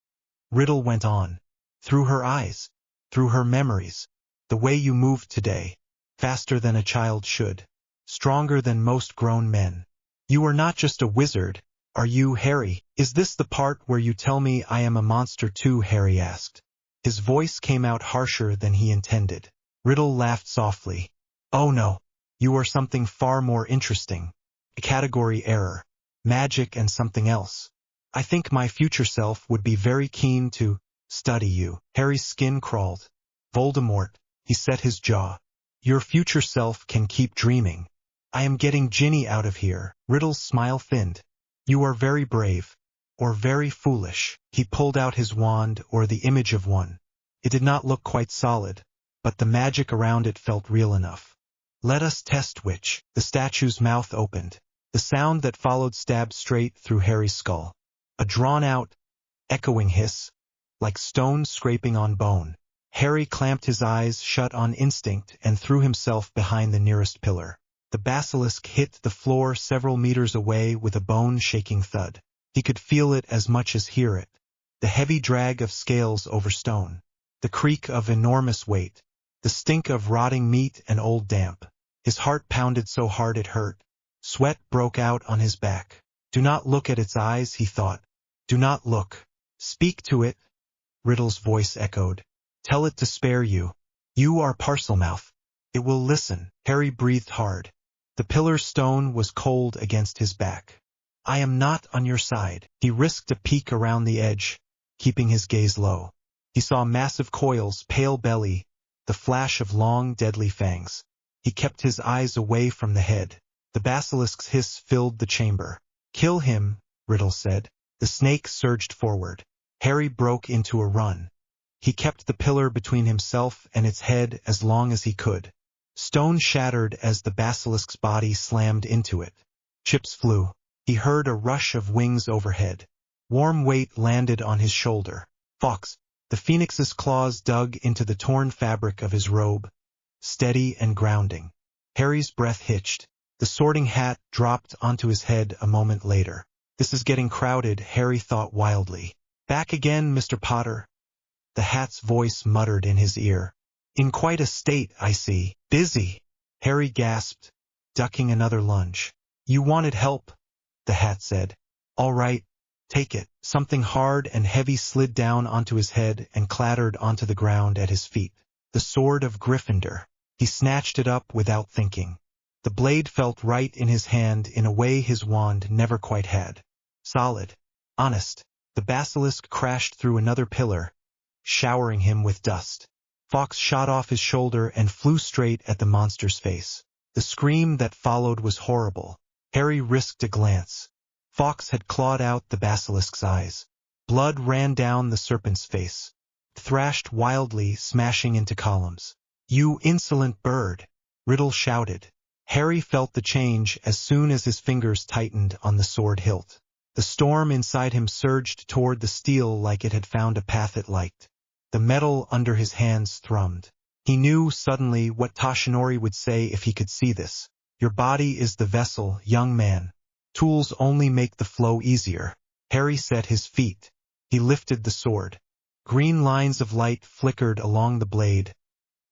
Riddle went on. Through her eyes, through her memories, the way you moved today, faster than a child should, stronger than most grown men. You are not just a wizard, are you, Harry? Is this the part where you tell me I am a monster too? Harry asked. His voice came out harsher than he intended. Riddle laughed softly. Oh no, you are something far more interesting. A category error. Magic and something else. I think my future self would be very keen to study you. Harry's skin crawled. Voldemort, he set his jaw. Your future self can keep dreaming. I am getting Ginny out of here. Riddle's smile thinned. You are very brave. Or very foolish. He pulled out his wand, or the image of one. It did not look quite solid, but the magic around it felt real enough. Let us test which. The statue's mouth opened. The sound that followed stabbed straight through Harry's skull. A drawn-out, echoing hiss, like stone scraping on bone. Harry clamped his eyes shut on instinct and threw himself behind the nearest pillar. The basilisk hit the floor several meters away with a bone-shaking thud. He could feel it as much as hear it. The heavy drag of scales over stone. The creak of enormous weight. The stink of rotting meat and old damp. His heart pounded so hard it hurt. Sweat broke out on his back. Do not look at its eyes, he thought. Do not look. Speak to it. Riddle's voice echoed. Tell it to spare you. You are Parselmouth. It will listen. Harry breathed hard. The pillar stone was cold against his back. I am not on your side. He risked a peek around the edge, keeping his gaze low. He saw massive coils, pale belly, the flash of long, deadly fangs. He kept his eyes away from the head. The basilisk's hiss filled the chamber. Kill him, Riddle said. The snake surged forward. Harry broke into a run. He kept the pillar between himself and its head as long as he could. Stone shattered as the basilisk's body slammed into it. Chips flew. He heard a rush of wings overhead. Warm weight landed on his shoulder. Fox. The phoenix's claws dug into the torn fabric of his robe, steady and grounding. Harry's breath hitched. The sorting hat dropped onto his head a moment later. This is getting crowded, Harry thought wildly. Back again, Mr. Potter. The hat's voice muttered in his ear. In quite a state, I see. Busy. Harry gasped, ducking another lunge. You wanted help, the hat said. All right, take it. Something hard and heavy slid down onto his head and clattered onto the ground at his feet. The sword of Gryffindor. He snatched it up without thinking. The blade felt right in his hand in a way his wand never quite had. Solid. Honest. The basilisk crashed through another pillar, showering him with dust. Fox shot off his shoulder and flew straight at the monster's face. The scream that followed was horrible. Harry risked a glance. Fox had clawed out the basilisk's eyes. Blood ran down the serpent's face. Thrashed wildly, smashing into columns. You insolent bird! Riddle shouted. Harry felt the change as soon as his fingers tightened on the sword hilt. The storm inside him surged toward the steel like it had found a path it liked. The metal under his hands thrummed. He knew suddenly what Toshinori would say if he could see this. Your body is the vessel, young man. Tools only make the flow easier. Harry set his feet. He lifted the sword. Green lines of light flickered along the blade,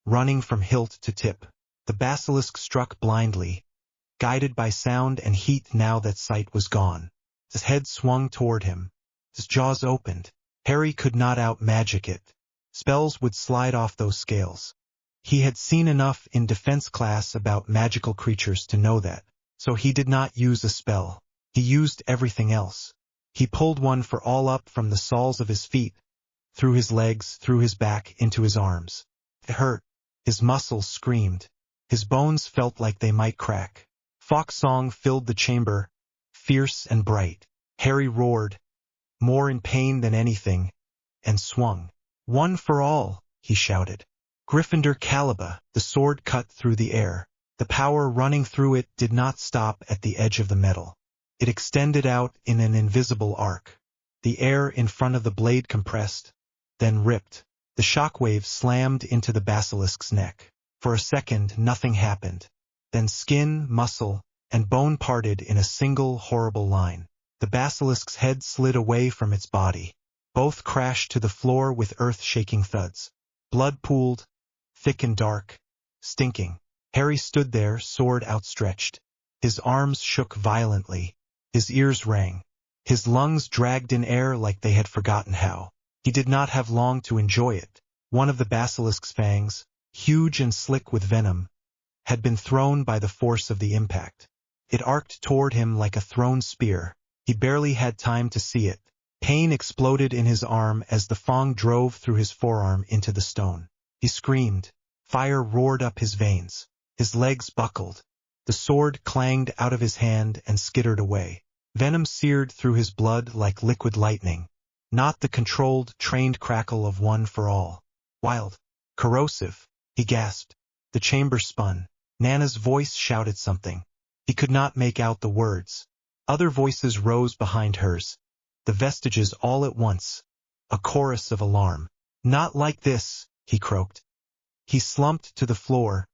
running from hilt to tip. The basilisk struck blindly, guided by sound and heat now that sight was gone. His head swung toward him. His jaws opened. Harry could not out-magic it. Spells would slide off those scales. He had seen enough in defense class about magical creatures to know that, so he did not use a spell. He used everything else. He pulled one for all up from the soles of his feet, through his legs, through his back, into his arms. It hurt. His muscles screamed. His bones felt like they might crack. Fox song filled the chamber, fierce and bright. Harry roared, more in pain than anything, and swung. One for all, he shouted. Gryffindor Caliba. The sword cut through the air. The power running through it did not stop at the edge of the metal. It extended out in an invisible arc. The air in front of the blade compressed, then ripped. The shockwave slammed into the basilisk's neck. For a second, nothing happened. Then skin, muscle, and bone parted in a single horrible line. The basilisk's head slid away from its body. Both crashed to the floor with earth-shaking thuds. Blood pooled, thick and dark, stinking. Harry stood there, sword outstretched. His arms shook violently. His ears rang. His lungs dragged in air like they had forgotten how. He did not have long to enjoy it. One of the basilisk's fangs, huge and slick with venom, had been thrown by the force of the impact. It arced toward him like a thrown spear. He barely had time to see it. Pain exploded in his arm as the fang drove through his forearm into the stone. He screamed. Fire roared up his veins. His legs buckled. The sword clanged out of his hand and skittered away. Venom seared through his blood like liquid lightning. Not the controlled, trained crackle of one for all. Wild. Corrosive. He gasped. The chamber spun. Nana's voice shouted something. He could not make out the words. Other voices rose behind hers. The vestiges all at once. A chorus of alarm. Not like this, he croaked. He slumped to the floor,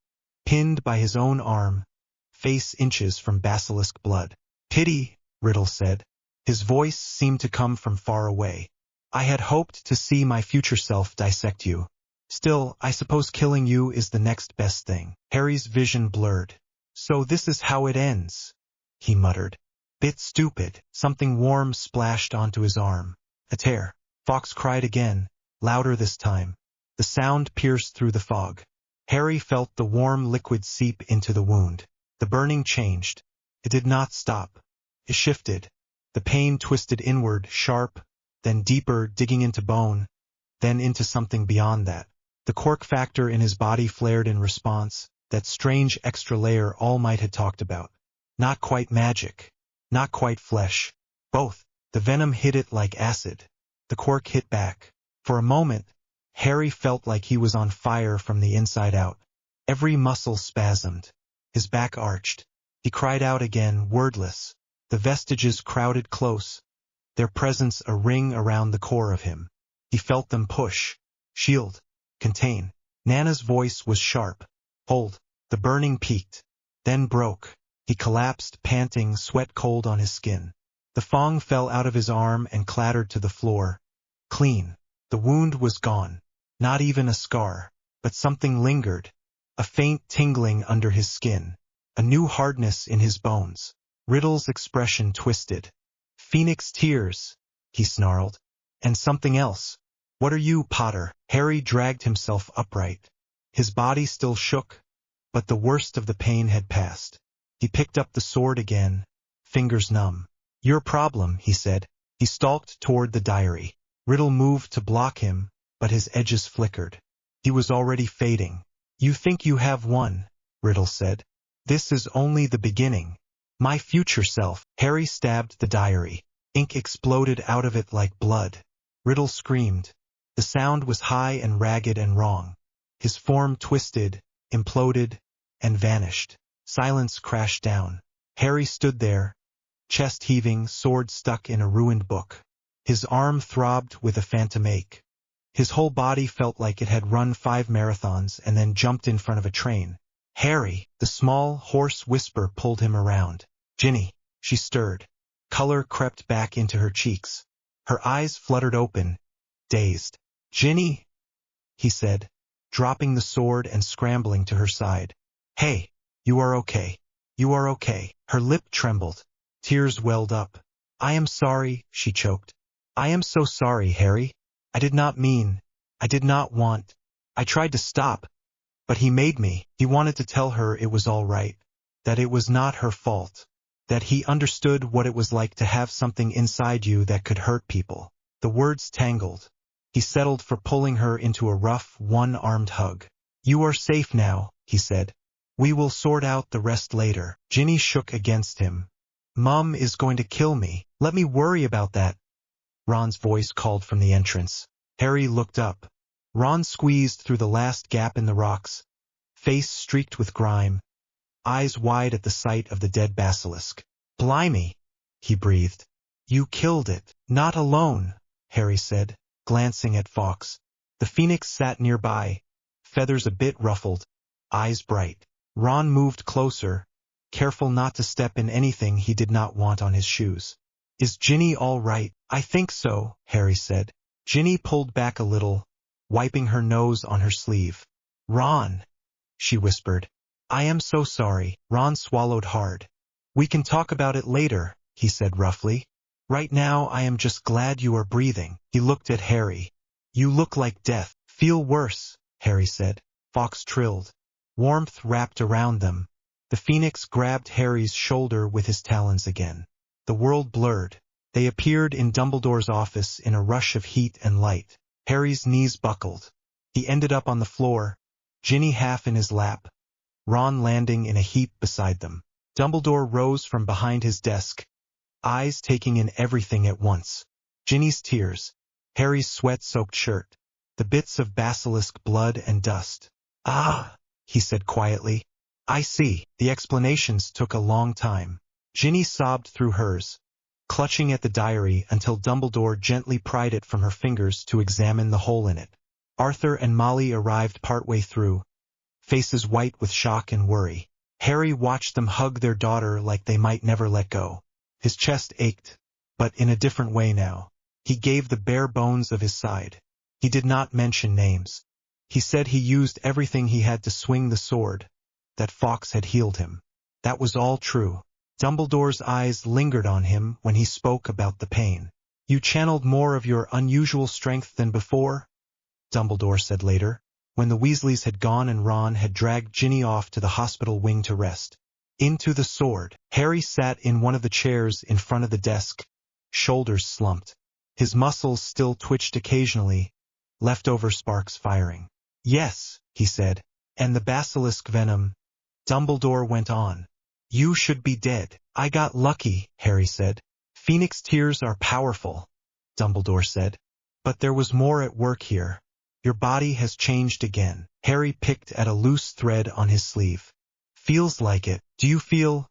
pinned by his own arm, face inches from basilisk blood. Pity, Riddle said. His voice seemed to come from far away. I had hoped to see my future self dissect you. Still, I suppose killing you is the next best thing. Harry's vision blurred. So this is how it ends, he muttered. Bit stupid. Something warm splashed onto his arm. A tear. Fawkes cried again, louder this time. The sound pierced through the fog. Harry felt the warm liquid seep into the wound. The burning changed. It did not stop. It shifted. The pain twisted inward, sharp, then deeper, digging into bone, then into something beyond that. The quirk factor in his body flared in response, that strange extra layer Allmight had talked about. Not quite magic. Not quite flesh. Both. The venom hit it like acid. The quirk hit back. For a moment, Harry felt like he was on fire from the inside out. Every muscle spasmed. His back arched. He cried out again, wordless. The vestiges crowded close, their presence a ring around the core of him. He felt them push, shield, contain. Nana's voice was sharp. Hold. The burning peaked, then broke. He collapsed, panting, sweat cold on his skin. The fang fell out of his arm and clattered to the floor. Clean. The wound was gone. Not even a scar, but something lingered. A faint tingling under his skin. A new hardness in his bones. Riddle's expression twisted. Phoenix tears, he snarled. And something else. What are you, Potter? Harry dragged himself upright. His body still shook, but the worst of the pain had passed. He picked up the sword again, fingers numb. Your problem, he said. He stalked toward the diary. Riddle moved to block him, but his edges flickered. He was already fading. You think you have won, Riddle said. This is only the beginning. My future self. Harry stabbed the diary. Ink exploded out of it like blood. Riddle screamed. The sound was high and ragged and wrong. His form twisted, imploded, and vanished. Silence crashed down. Harry stood there, chest heaving, sword stuck in a ruined book. His arm throbbed with a phantom ache. His whole body felt like it had run 5 marathons and then jumped in front of a train. Harry, the small, hoarse whisper pulled him around. Ginny, she stirred. Color crept back into her cheeks. Her eyes fluttered open, dazed. Ginny, he said, dropping the sword and scrambling to her side. Hey, you are okay. You are okay. Her lip trembled. Tears welled up. I am sorry, she choked. I am so sorry, Harry. I did not mean. I did not want. I tried to stop. But he made me. He wanted to tell her it was all right. That it was not her fault. That he understood what it was like to have something inside you that could hurt people. The words tangled. He settled for pulling her into a rough, one-armed hug. You are safe now, he said. We will sort out the rest later. Ginny shook against him. Mum is going to kill me. Let me worry about that. Ron's voice called from the entrance. Harry looked up. Ron squeezed through the last gap in the rocks, face streaked with grime, eyes wide at the sight of the dead basilisk. "Blimey," he breathed. "You killed it." "Not alone," Harry said, glancing at Fawkes. The phoenix sat nearby, feathers a bit ruffled, eyes bright. Ron moved closer, careful not to step in anything he did not want on his shoes. "Is Ginny all right?" "I think so," Harry said. Ginny pulled back a little, wiping her nose on her sleeve. "Ron," she whispered. "I am so sorry." Ron swallowed hard. "We can talk about it later," he said roughly. "Right now I am just glad you are breathing." He looked at Harry. "You look like death." "Feel worse," Harry said. Fawkes trilled. Warmth wrapped around them. The phoenix grabbed Harry's shoulder with his talons again. The world blurred. They appeared in Dumbledore's office in a rush of heat and light. Harry's knees buckled. He ended up on the floor, Ginny half in his lap, Ron landing in a heap beside them. Dumbledore rose from behind his desk, eyes taking in everything at once. Ginny's tears, Harry's sweat-soaked shirt, the bits of basilisk blood and dust. "Ah," he said quietly. "I see." The explanations took a long time. Ginny sobbed through hers, clutching at the diary until Dumbledore gently pried it from her fingers to examine the hole in it. Arthur and Molly arrived partway through, faces white with shock and worry. Harry watched them hug their daughter like they might never let go. His chest ached, but in a different way now. He gave the bare bones of his side. He did not mention names. He said he used everything he had to swing the sword, that Fawkes had healed him. That was all true. Dumbledore's eyes lingered on him when he spoke about the pain. "You channeled more of your unusual strength than before?" Dumbledore said later, when the Weasleys had gone and Ron had dragged Ginny off to the hospital wing to rest. Into the sword. Harry sat in one of the chairs in front of the desk, shoulders slumped. His muscles still twitched occasionally, leftover sparks firing. "Yes," he said, "and the basilisk venom." Dumbledore went on. "You should be dead." "I got lucky," Harry said. "Phoenix tears are powerful," Dumbledore said. "But there was more at work here. Your body has changed again." Harry picked at a loose thread on his sleeve. "Feels like it." "Do you feel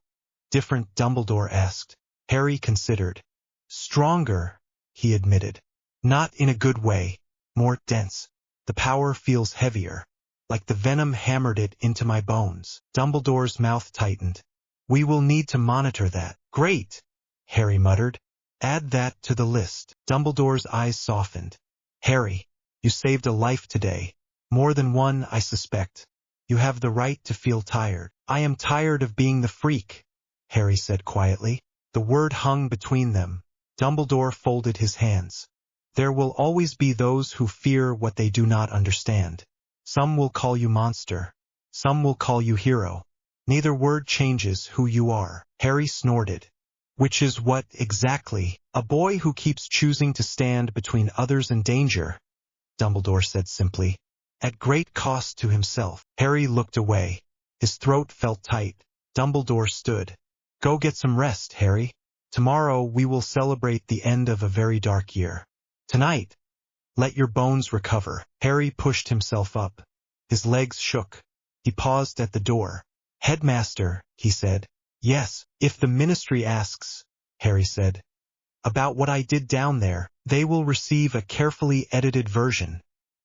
different?" Dumbledore asked. Harry considered. "Stronger," he admitted. "Not in a good way. More dense. The power feels heavier, like the venom hammered it into my bones." Dumbledore's mouth tightened. "We will need to monitor that." "Great," Harry muttered. "Add that to the list." Dumbledore's eyes softened. "Harry, you saved a life today. More than one, I suspect. You have the right to feel tired." "I am tired of being the freak," Harry said quietly. The word hung between them. Dumbledore folded his hands. "There will always be those who fear what they do not understand. Some will call you monster. Some will call you hero. Neither word changes who you are." Harry snorted. "Which is what, exactly?" "A boy who keeps choosing to stand between others and danger," Dumbledore said simply, "at great cost to himself." Harry looked away. His throat felt tight. Dumbledore stood. "Go get some rest, Harry. Tomorrow we will celebrate the end of a very dark year. Tonight, let your bones recover." Harry pushed himself up. His legs shook. He paused at the door. "Headmaster," he said. "Yes, if the ministry asks," Harry said, "about what I did down there, they will receive a carefully edited version,"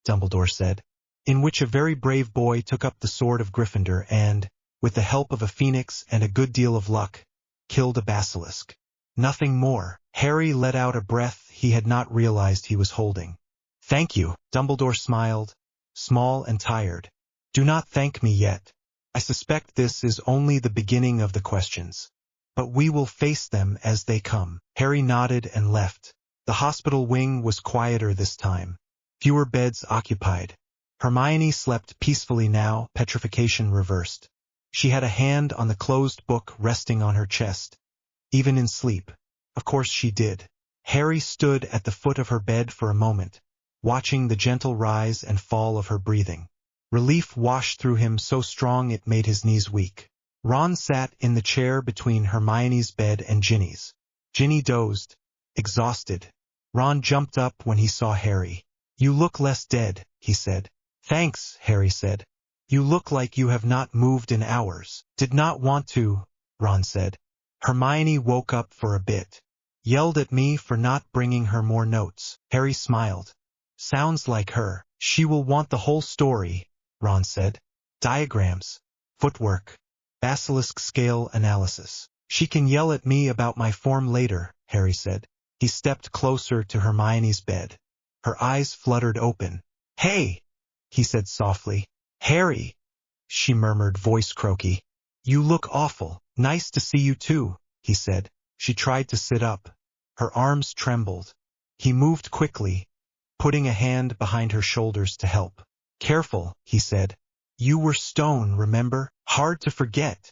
Dumbledore said, "in which a very brave boy took up the sword of Gryffindor and, with the help of a phoenix and a good deal of luck, killed a basilisk. Nothing more." Harry let out a breath he had not realized he was holding. "Thank you." Dumbledore smiled, small and tired. "Do not thank me yet. I suspect this is only the beginning of the questions. But we will face them as they come." Harry nodded and left. The hospital wing was quieter this time. Fewer beds occupied. Hermione slept peacefully now, petrification reversed. She had a hand on the closed book resting on her chest. Even in sleep. Of course she did. Harry stood at the foot of her bed for a moment, watching the gentle rise and fall of her breathing. Relief washed through him so strong it made his knees weak. Ron sat in the chair between Hermione's bed and Ginny's. Ginny dozed, exhausted. Ron jumped up when he saw Harry. "You look less dead," he said. "Thanks," Harry said. You look like you have not moved in hours. Did not want to, Ron said. Hermione woke up for a bit. Yelled at me for not bringing her more notes. Harry smiled. Sounds like her. She will want the whole story, Ron said. Diagrams, footwork, basilisk scale analysis. She can yell at me about my form later, Harry said. He stepped closer to Hermione's bed. Her eyes fluttered open. Hey, he said softly. Harry, she murmured, voice croaky. You look awful. Nice to see you too, he said. She tried to sit up. Her arms trembled. He moved quickly, putting a hand behind her shoulders to help. Careful, he said. You were stone, remember? Hard to forget,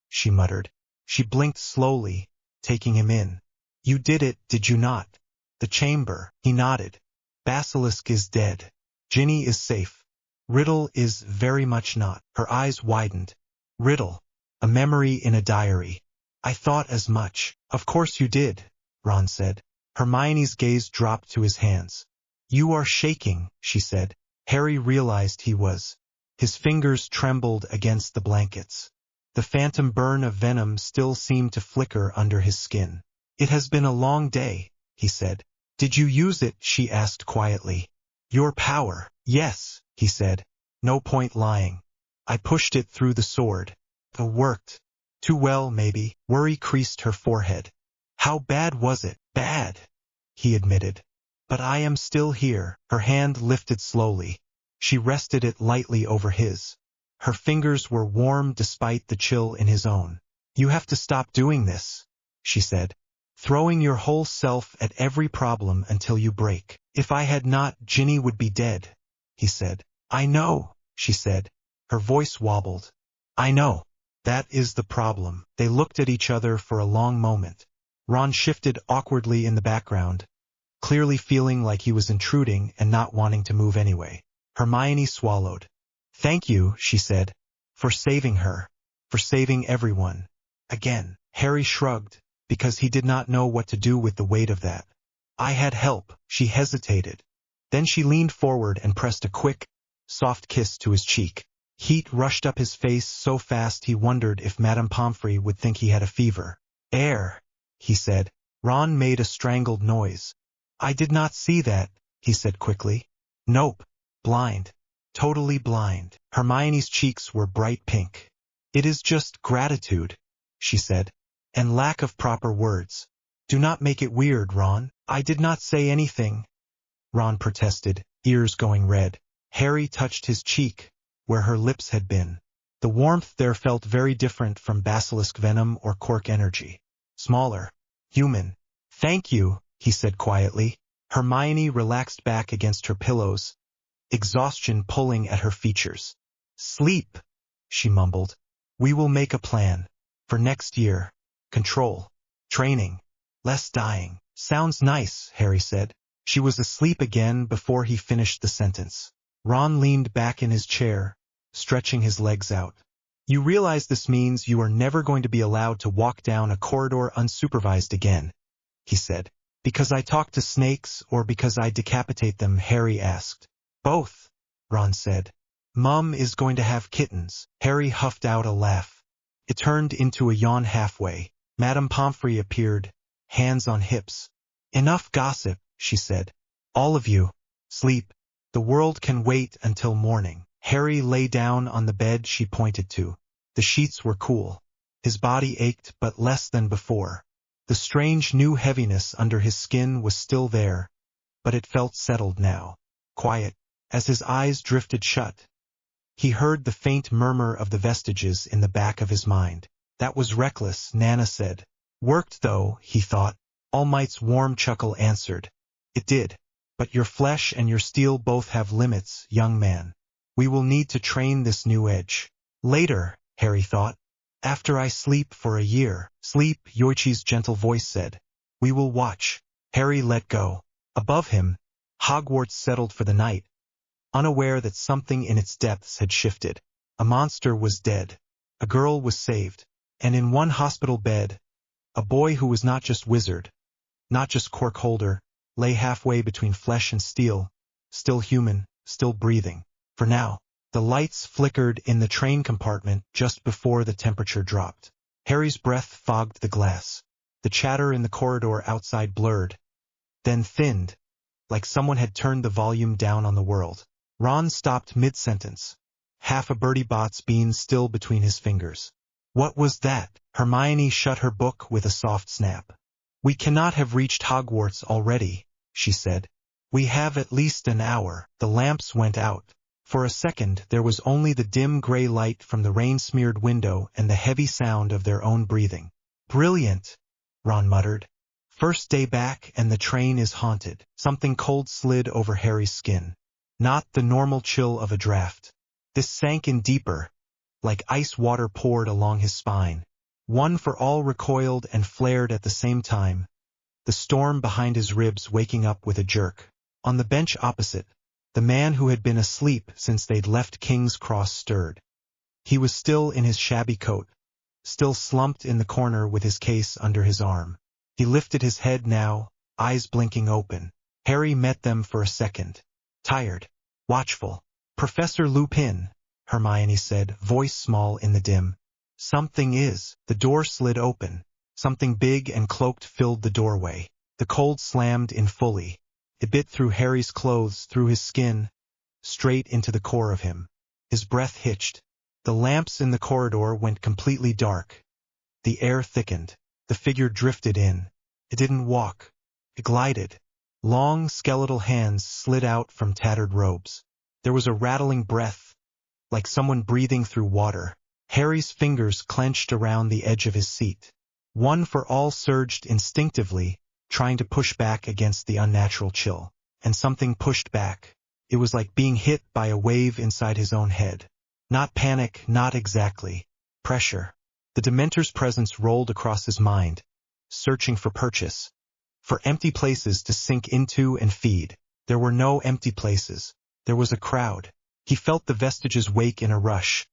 she muttered. She blinked slowly, taking him in. You did it, did you not? The chamber, he nodded. Basilisk is dead. Ginny is safe. Riddle is very much not. Her eyes widened. Riddle, a memory in a diary. I thought as much. Of course you did, Ron said. Hermione's gaze dropped to his hands. You are shaking, she said. Harry realized he was. His fingers trembled against the blankets. The phantom burn of venom still seemed to flicker under his skin. It has been a long day, he said. Did you use it? She asked quietly. Your power. Yes, he said. No point lying. I pushed it through the sword. It worked. Too well, maybe. Worry creased her forehead. How bad was it? Bad, he admitted. But I am still here. Her hand lifted slowly. She rested it lightly over his. Her fingers were warm despite the chill in his own. You have to stop doing this, she said. Throwing your whole self at every problem until you break. If I had not, Ginny would be dead, he said. I know, she said. Her voice wobbled. I know. That is the problem. They looked at each other for a long moment. Ron shifted awkwardly in the background, clearly feeling like he was intruding and not wanting to move anyway. Hermione swallowed. Thank you, she said, for saving her, for saving everyone. Again, Harry shrugged, because he did not know what to do with the weight of that. I had help. She hesitated. Then she leaned forward and pressed a quick, soft kiss to his cheek. Heat rushed up his face so fast he wondered if Madame Pomfrey would think he had a fever. Air, he said. Ron made a strangled noise. I did not see that, he said quickly. Nope. Blind. Totally blind. Hermione's cheeks were bright pink. It is just gratitude, she said, and lack of proper words. Do not make it weird, Ron. I did not say anything, Ron protested, ears going red. Harry touched his cheek, where her lips had been. The warmth there felt very different from basilisk venom or cork energy. Smaller. Human. Thank you, he said quietly. Hermione relaxed back against her pillows, exhaustion pulling at her features. Sleep, she mumbled. We will make a plan. For next year. Control. Training. Less dying. Sounds nice, Harry said. She was asleep again before he finished the sentence. Ron leaned back in his chair, stretching his legs out. You realize this means you are never going to be allowed to walk down a corridor unsupervised again, he said. Because I talk to snakes or because I decapitate them, Harry asked. Both, Ron said. Mum is going to have kittens. Harry huffed out a laugh. It turned into a yawn halfway. Madame Pomfrey appeared, hands on hips. Enough gossip, she said. All of you. Sleep. The world can wait until morning. Harry lay down on the bed she pointed to. The sheets were cool. His body ached but less than before. The strange new heaviness under his skin was still there, but it felt settled now. Quiet. As his eyes drifted shut, he heard the faint murmur of the vestiges in the back of his mind. That was reckless, Nana said. Worked though, he thought. Allmight's warm chuckle answered. It did. But your flesh and your steel both have limits, young man. We will need to train this new edge. Later, Harry thought. After I sleep for a year. Sleep, Yoichi's gentle voice said. We will watch. Harry let go. Above him, Hogwarts settled for the night, unaware that something in its depths had shifted. A monster was dead. A girl was saved. And in one hospital bed, a boy who was not just wizard, not just cork holder, lay halfway between flesh and steel, still human, still breathing. For now, The lights flickered in the train compartment just before the temperature dropped. Harry's breath fogged the glass. The chatter in the corridor outside blurred, then thinned, like someone had turned the volume down on the world. Ron stopped mid-sentence, half a Bertie Bott's bean still between his fingers. What was that? Hermione shut her book with a soft snap. We cannot have reached Hogwarts already, she said. We have at least an hour. The lamps went out. For a second there was only the dim gray light from the rain-smeared window and the heavy sound of their own breathing. Brilliant, Ron muttered. First day back and the train is haunted. Something cold slid over Harry's skin. Not the normal chill of a draft. This sank in deeper, like ice water poured along his spine. One for all recoiled and flared at the same time, the storm behind his ribs waking up with a jerk. On the bench opposite, the man who had been asleep since they'd left King's Cross stirred. He was still in his shabby coat, still slumped in the corner with his case under his arm. He lifted his head now, eyes blinking open. Harry met them for a second. Tired, watchful. Professor Lupin, Hermione said, voice small in the dim. Something is. The door slid open. Something big and cloaked filled the doorway. The cold slammed in fully. It bit through Harry's clothes, through his skin, straight into the core of him. His breath hitched. The lamps in the corridor went completely dark. The air thickened. The figure drifted in. It didn't walk. It glided. Long, skeletal hands slid out from tattered robes. There was a rattling breath, like someone breathing through water. Harry's fingers clenched around the edge of his seat. One for all surged instinctively, trying to push back against the unnatural chill. And something pushed back. It was like being hit by a wave inside his own head. Not panic, not exactly. Pressure. The Dementor's presence rolled across his mind, searching for purchase, for empty places to sink into and feed. There were no empty places. There was a crowd. He felt the vestiges wake in a rush,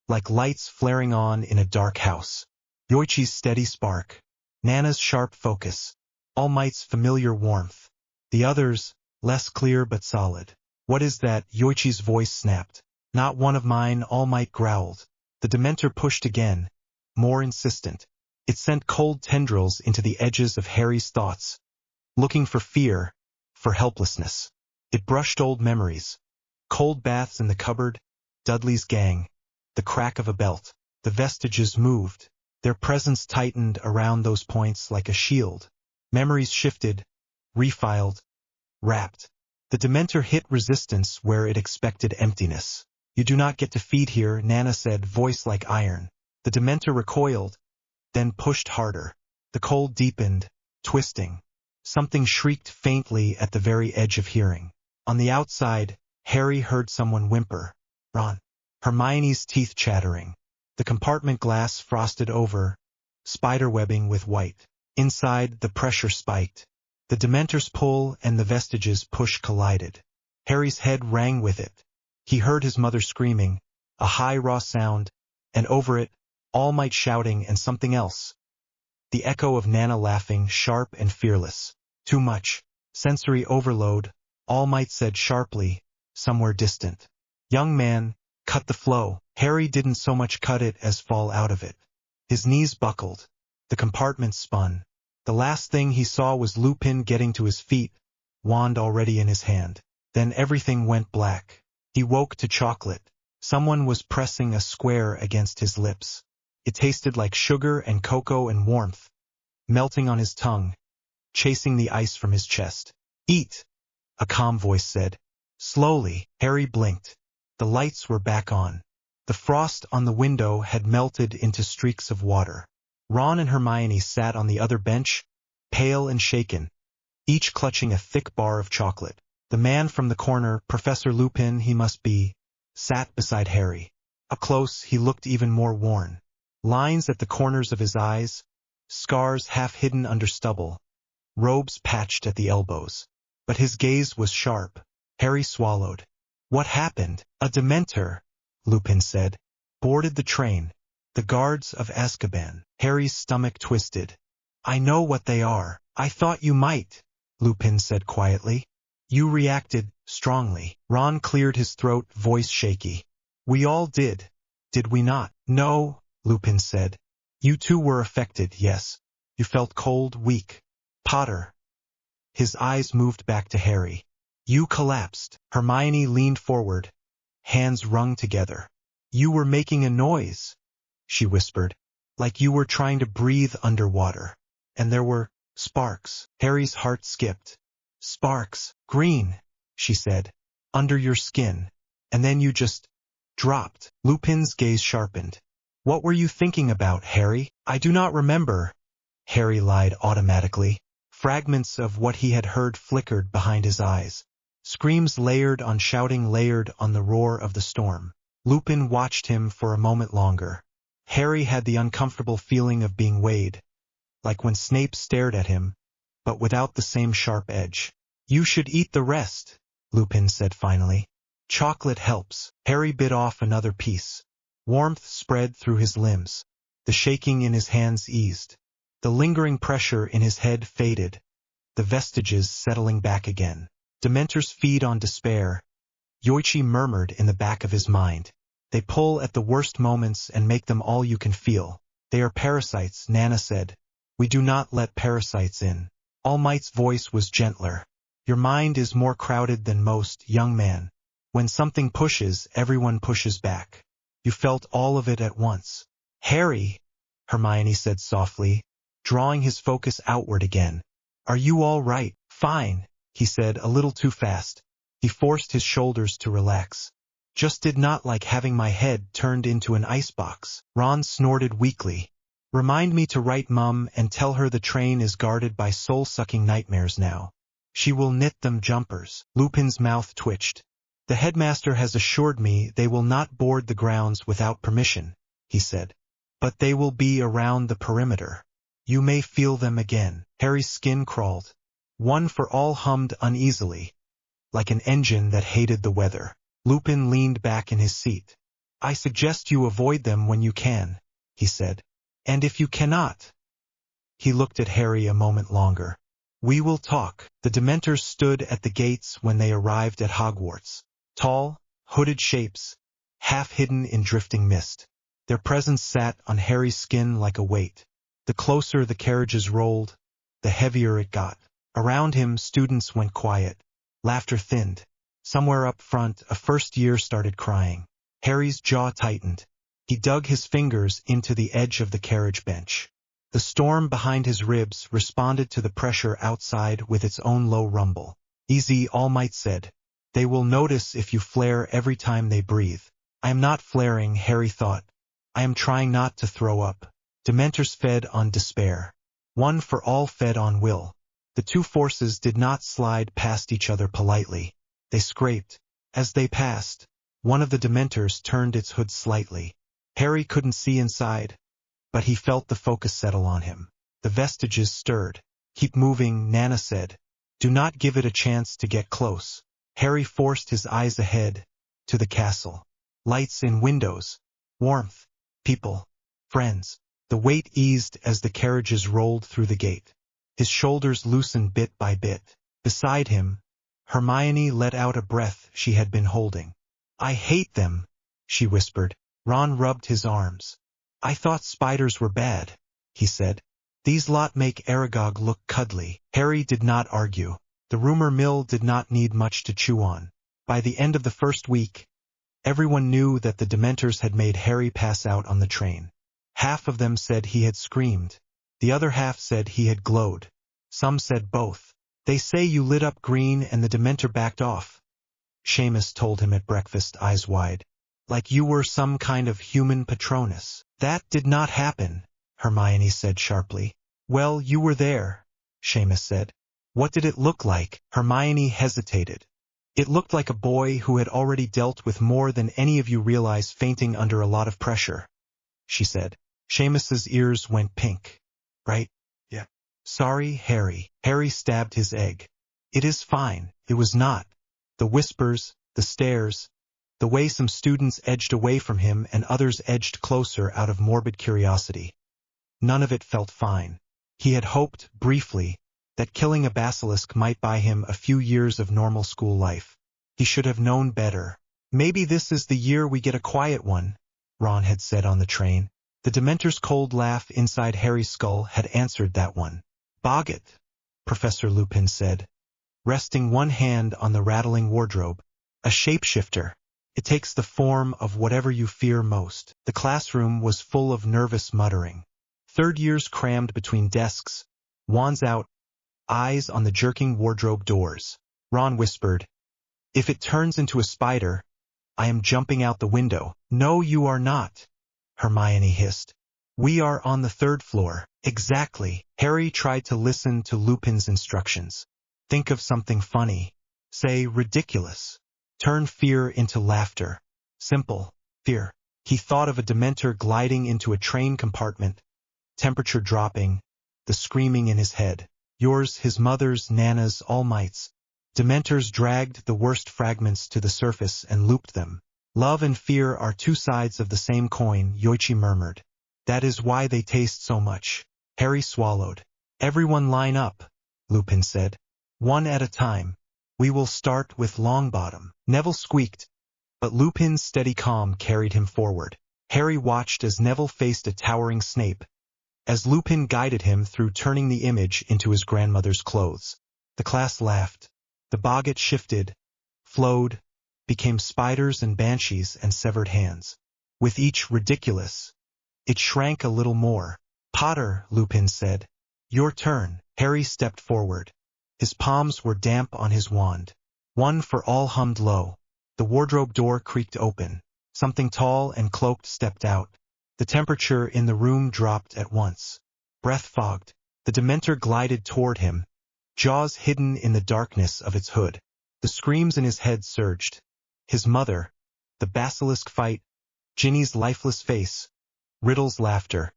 like lights flaring on in a dark house. Yoichi's steady spark, Nana's sharp focus, Allmight's familiar warmth. The others, less clear but solid. What is that? Yoichi's voice snapped. Not one of mine, Allmight growled. The Dementor pushed again, more insistent. It sent cold tendrils into the edges of Harry's thoughts, looking for fear, for helplessness. It brushed old memories. Cold baths in the cupboard, Dudley's gang, the crack of a belt. The vestiges moved. Their presence tightened around those points like a shield. Memories shifted, refiled, wrapped. The Dementor hit resistance where it expected emptiness. You do not get to feed here, Nana said, voice like iron. The Dementor recoiled, then pushed harder. The cold deepened, twisting. Something shrieked faintly at the very edge of hearing. On the outside, Harry heard someone whimper. Ron. Hermione's teeth chattering. The compartment glass frosted over, spiderwebbing with white. Inside, the pressure spiked. The Dementor's pull and the vestiges' push collided. Harry's head rang with it. He heard his mother screaming, a high raw sound, and over it, Allmight shouting and something else. The echo of Nana laughing, sharp and fearless. Too much. Sensory overload, Allmight said sharply, somewhere distant. Young man, cut the flow. Harry didn't so much cut it as fall out of it. His knees buckled. The compartment spun. The last thing he saw was Lupin getting to his feet, wand already in his hand. Then everything went black. He woke to chocolate. Someone was pressing a square against his lips. It tasted like sugar and cocoa and warmth, melting on his tongue, chasing the ice from his chest. Eat, a calm voice said. Slowly, Harry blinked. The lights were back on. The frost on the window had melted into streaks of water. Ron and Hermione sat on the other bench, pale and shaken, each clutching a thick bar of chocolate. The man from the corner, Professor Lupin he must be, sat beside Harry. Up close he looked even more worn. Lines at the corners of his eyes, scars half hidden under stubble, robes patched at the elbows. But his gaze was sharp. Harry swallowed. What happened? A Dementor, Lupin said. Boarded the train. The guards of Azkaban. Harry's stomach twisted. I know what they are. I thought you might, Lupin said quietly. You reacted strongly. Ron cleared his throat, voice shaky. We all did we not? No, Lupin said. You too were affected, yes. You felt cold, weak. Potter. His eyes moved back to Harry. You collapsed. Hermione leaned forward, hands wrung together. You were making a noise, she whispered, like you were trying to breathe underwater. And there were sparks. Harry's heart skipped. Sparks. Green, she said. Under your skin. And then you just dropped. Lupin's gaze sharpened. What were you thinking about, Harry? I do not remember. Harry lied automatically. Fragments of what he had heard flickered behind his eyes. Screams layered on shouting layered on the roar of the storm. Lupin watched him for a moment longer. Harry had the uncomfortable feeling of being weighed, like when Snape stared at him, but without the same sharp edge. You should eat the rest, Lupin said finally. Chocolate helps. Harry bit off another piece. Warmth spread through his limbs. The shaking in his hands eased. The lingering pressure in his head faded, the vestiges settling back again. Dementors feed on despair, Yoichi murmured in the back of his mind. They pull at the worst moments and make them all you can feel. They are parasites, Nana said. We do not let parasites in. Allmight's voice was gentler. Your mind is more crowded than most, young man. When something pushes, everyone pushes back. You felt all of it at once. Harry, Hermione said softly, drawing his focus outward again. Are you all right? Fine, he said a little too fast. He forced his shoulders to relax. Just did not like having my head turned into an icebox. Ron snorted weakly. Remind me to write Mum and tell her the train is guarded by soul-sucking nightmares now. She will knit them jumpers. Lupin's mouth twitched. The headmaster has assured me they will not board the grounds without permission, he said. But they will be around the perimeter. You may feel them again. Harry's skin crawled. One for all hummed uneasily, like an engine that hated the weather. Lupin leaned back in his seat. I suggest you avoid them when you can, he said. And if you cannot. He looked at Harry a moment longer. We will talk. The Dementors stood at the gates when they arrived at Hogwarts. Tall, hooded shapes, half hidden in drifting mist. Their presence sat on Harry's skin like a weight. The closer the carriages rolled, the heavier it got. Around him, students went quiet. Laughter thinned. Somewhere up front, a first year started crying. Harry's jaw tightened. He dug his fingers into the edge of the carriage bench. The storm behind his ribs responded to the pressure outside with its own low rumble. Easy, Almight said. They will notice if you flare every time they breathe. I am not flaring, Harry thought. I am trying not to throw up. Dementors fed on despair. One for all fed on will. The two forces did not slide past each other politely. They scraped. As they passed, one of the Dementors turned its hood slightly. Harry couldn't see inside, but he felt the focus settle on him. The vestiges stirred. Keep moving, Nana said. Do not give it a chance to get close. Harry forced his eyes ahead, to the castle. Lights in windows. Warmth. People. Friends. The weight eased as the carriages rolled through the gate. His shoulders loosened bit by bit. Beside him, Hermione let out a breath she had been holding. I hate them, she whispered. Ron rubbed his arms. I thought spiders were bad, he said. These lot make Aragog look cuddly. Harry did not argue. The rumor mill did not need much to chew on. By the end of the first week, everyone knew that the Dementors had made Harry pass out on the train. Half of them said he had screamed. The other half said he had glowed. Some said both. They say you lit up green and the Dementor backed off, Seamus told him at breakfast, eyes wide. Like you were some kind of human Patronus. That did not happen, Hermione said sharply. Well, you were there, Seamus said. What did it look like? Hermione hesitated. It looked like a boy who had already dealt with more than any of you realize, fainting under a lot of pressure, she said. Seamus's ears went pink. Right? Yeah. Sorry, Harry. Harry stabbed his egg. It is fine. It was not. The whispers, the stares, the way some students edged away from him and others edged closer out of morbid curiosity. None of it felt fine. He had hoped, briefly, that killing a basilisk might buy him a few years of normal school life. He should have known better. Maybe this is the year we get a quiet one, Ron had said on the train. The Dementor's cold laugh inside Harry's skull had answered that one. Boggett, Professor Lupin said, resting one hand on the rattling wardrobe. A shapeshifter. It takes the form of whatever you fear most. The classroom was full of nervous muttering. Third years crammed between desks, wands out, eyes on the jerking wardrobe doors. Ron whispered, "If it turns into a spider, I am jumping out the window." "No, you are not," Hermione hissed. "We are on the third floor." "Exactly." Harry tried to listen to Lupin's instructions. Think of something funny. Say ridiculous. Turn fear into laughter. Simple. Fear. He thought of a Dementor gliding into a train compartment, temperature dropping, the screaming in his head. Yours, his mother's, Nana's, Allmight's. Dementors dragged the worst fragments to the surface and looped them. Love and fear are two sides of the same coin, Yoichi murmured. That is why they taste so much. Harry swallowed. Everyone line up, Lupin said. One at a time. We will start with Longbottom. Neville squeaked, but Lupin's steady calm carried him forward. Harry watched as Neville faced a towering Snape, as Lupin guided him through turning the image into his grandmother's clothes. The class laughed. The Boggett shifted, flowed, became spiders and banshees and severed hands. With each ridiculous, it shrank a little more. Potter, Lupin said. Your turn. Harry stepped forward. His palms were damp on his wand. One for all hummed low. The wardrobe door creaked open. Something tall and cloaked stepped out. The temperature in the room dropped at once. Breath fogged. The Dementor glided toward him, jaws hidden in the darkness of its hood. The screams in his head surged. His mother, the basilisk fight, Ginny's lifeless face, Riddle's laughter,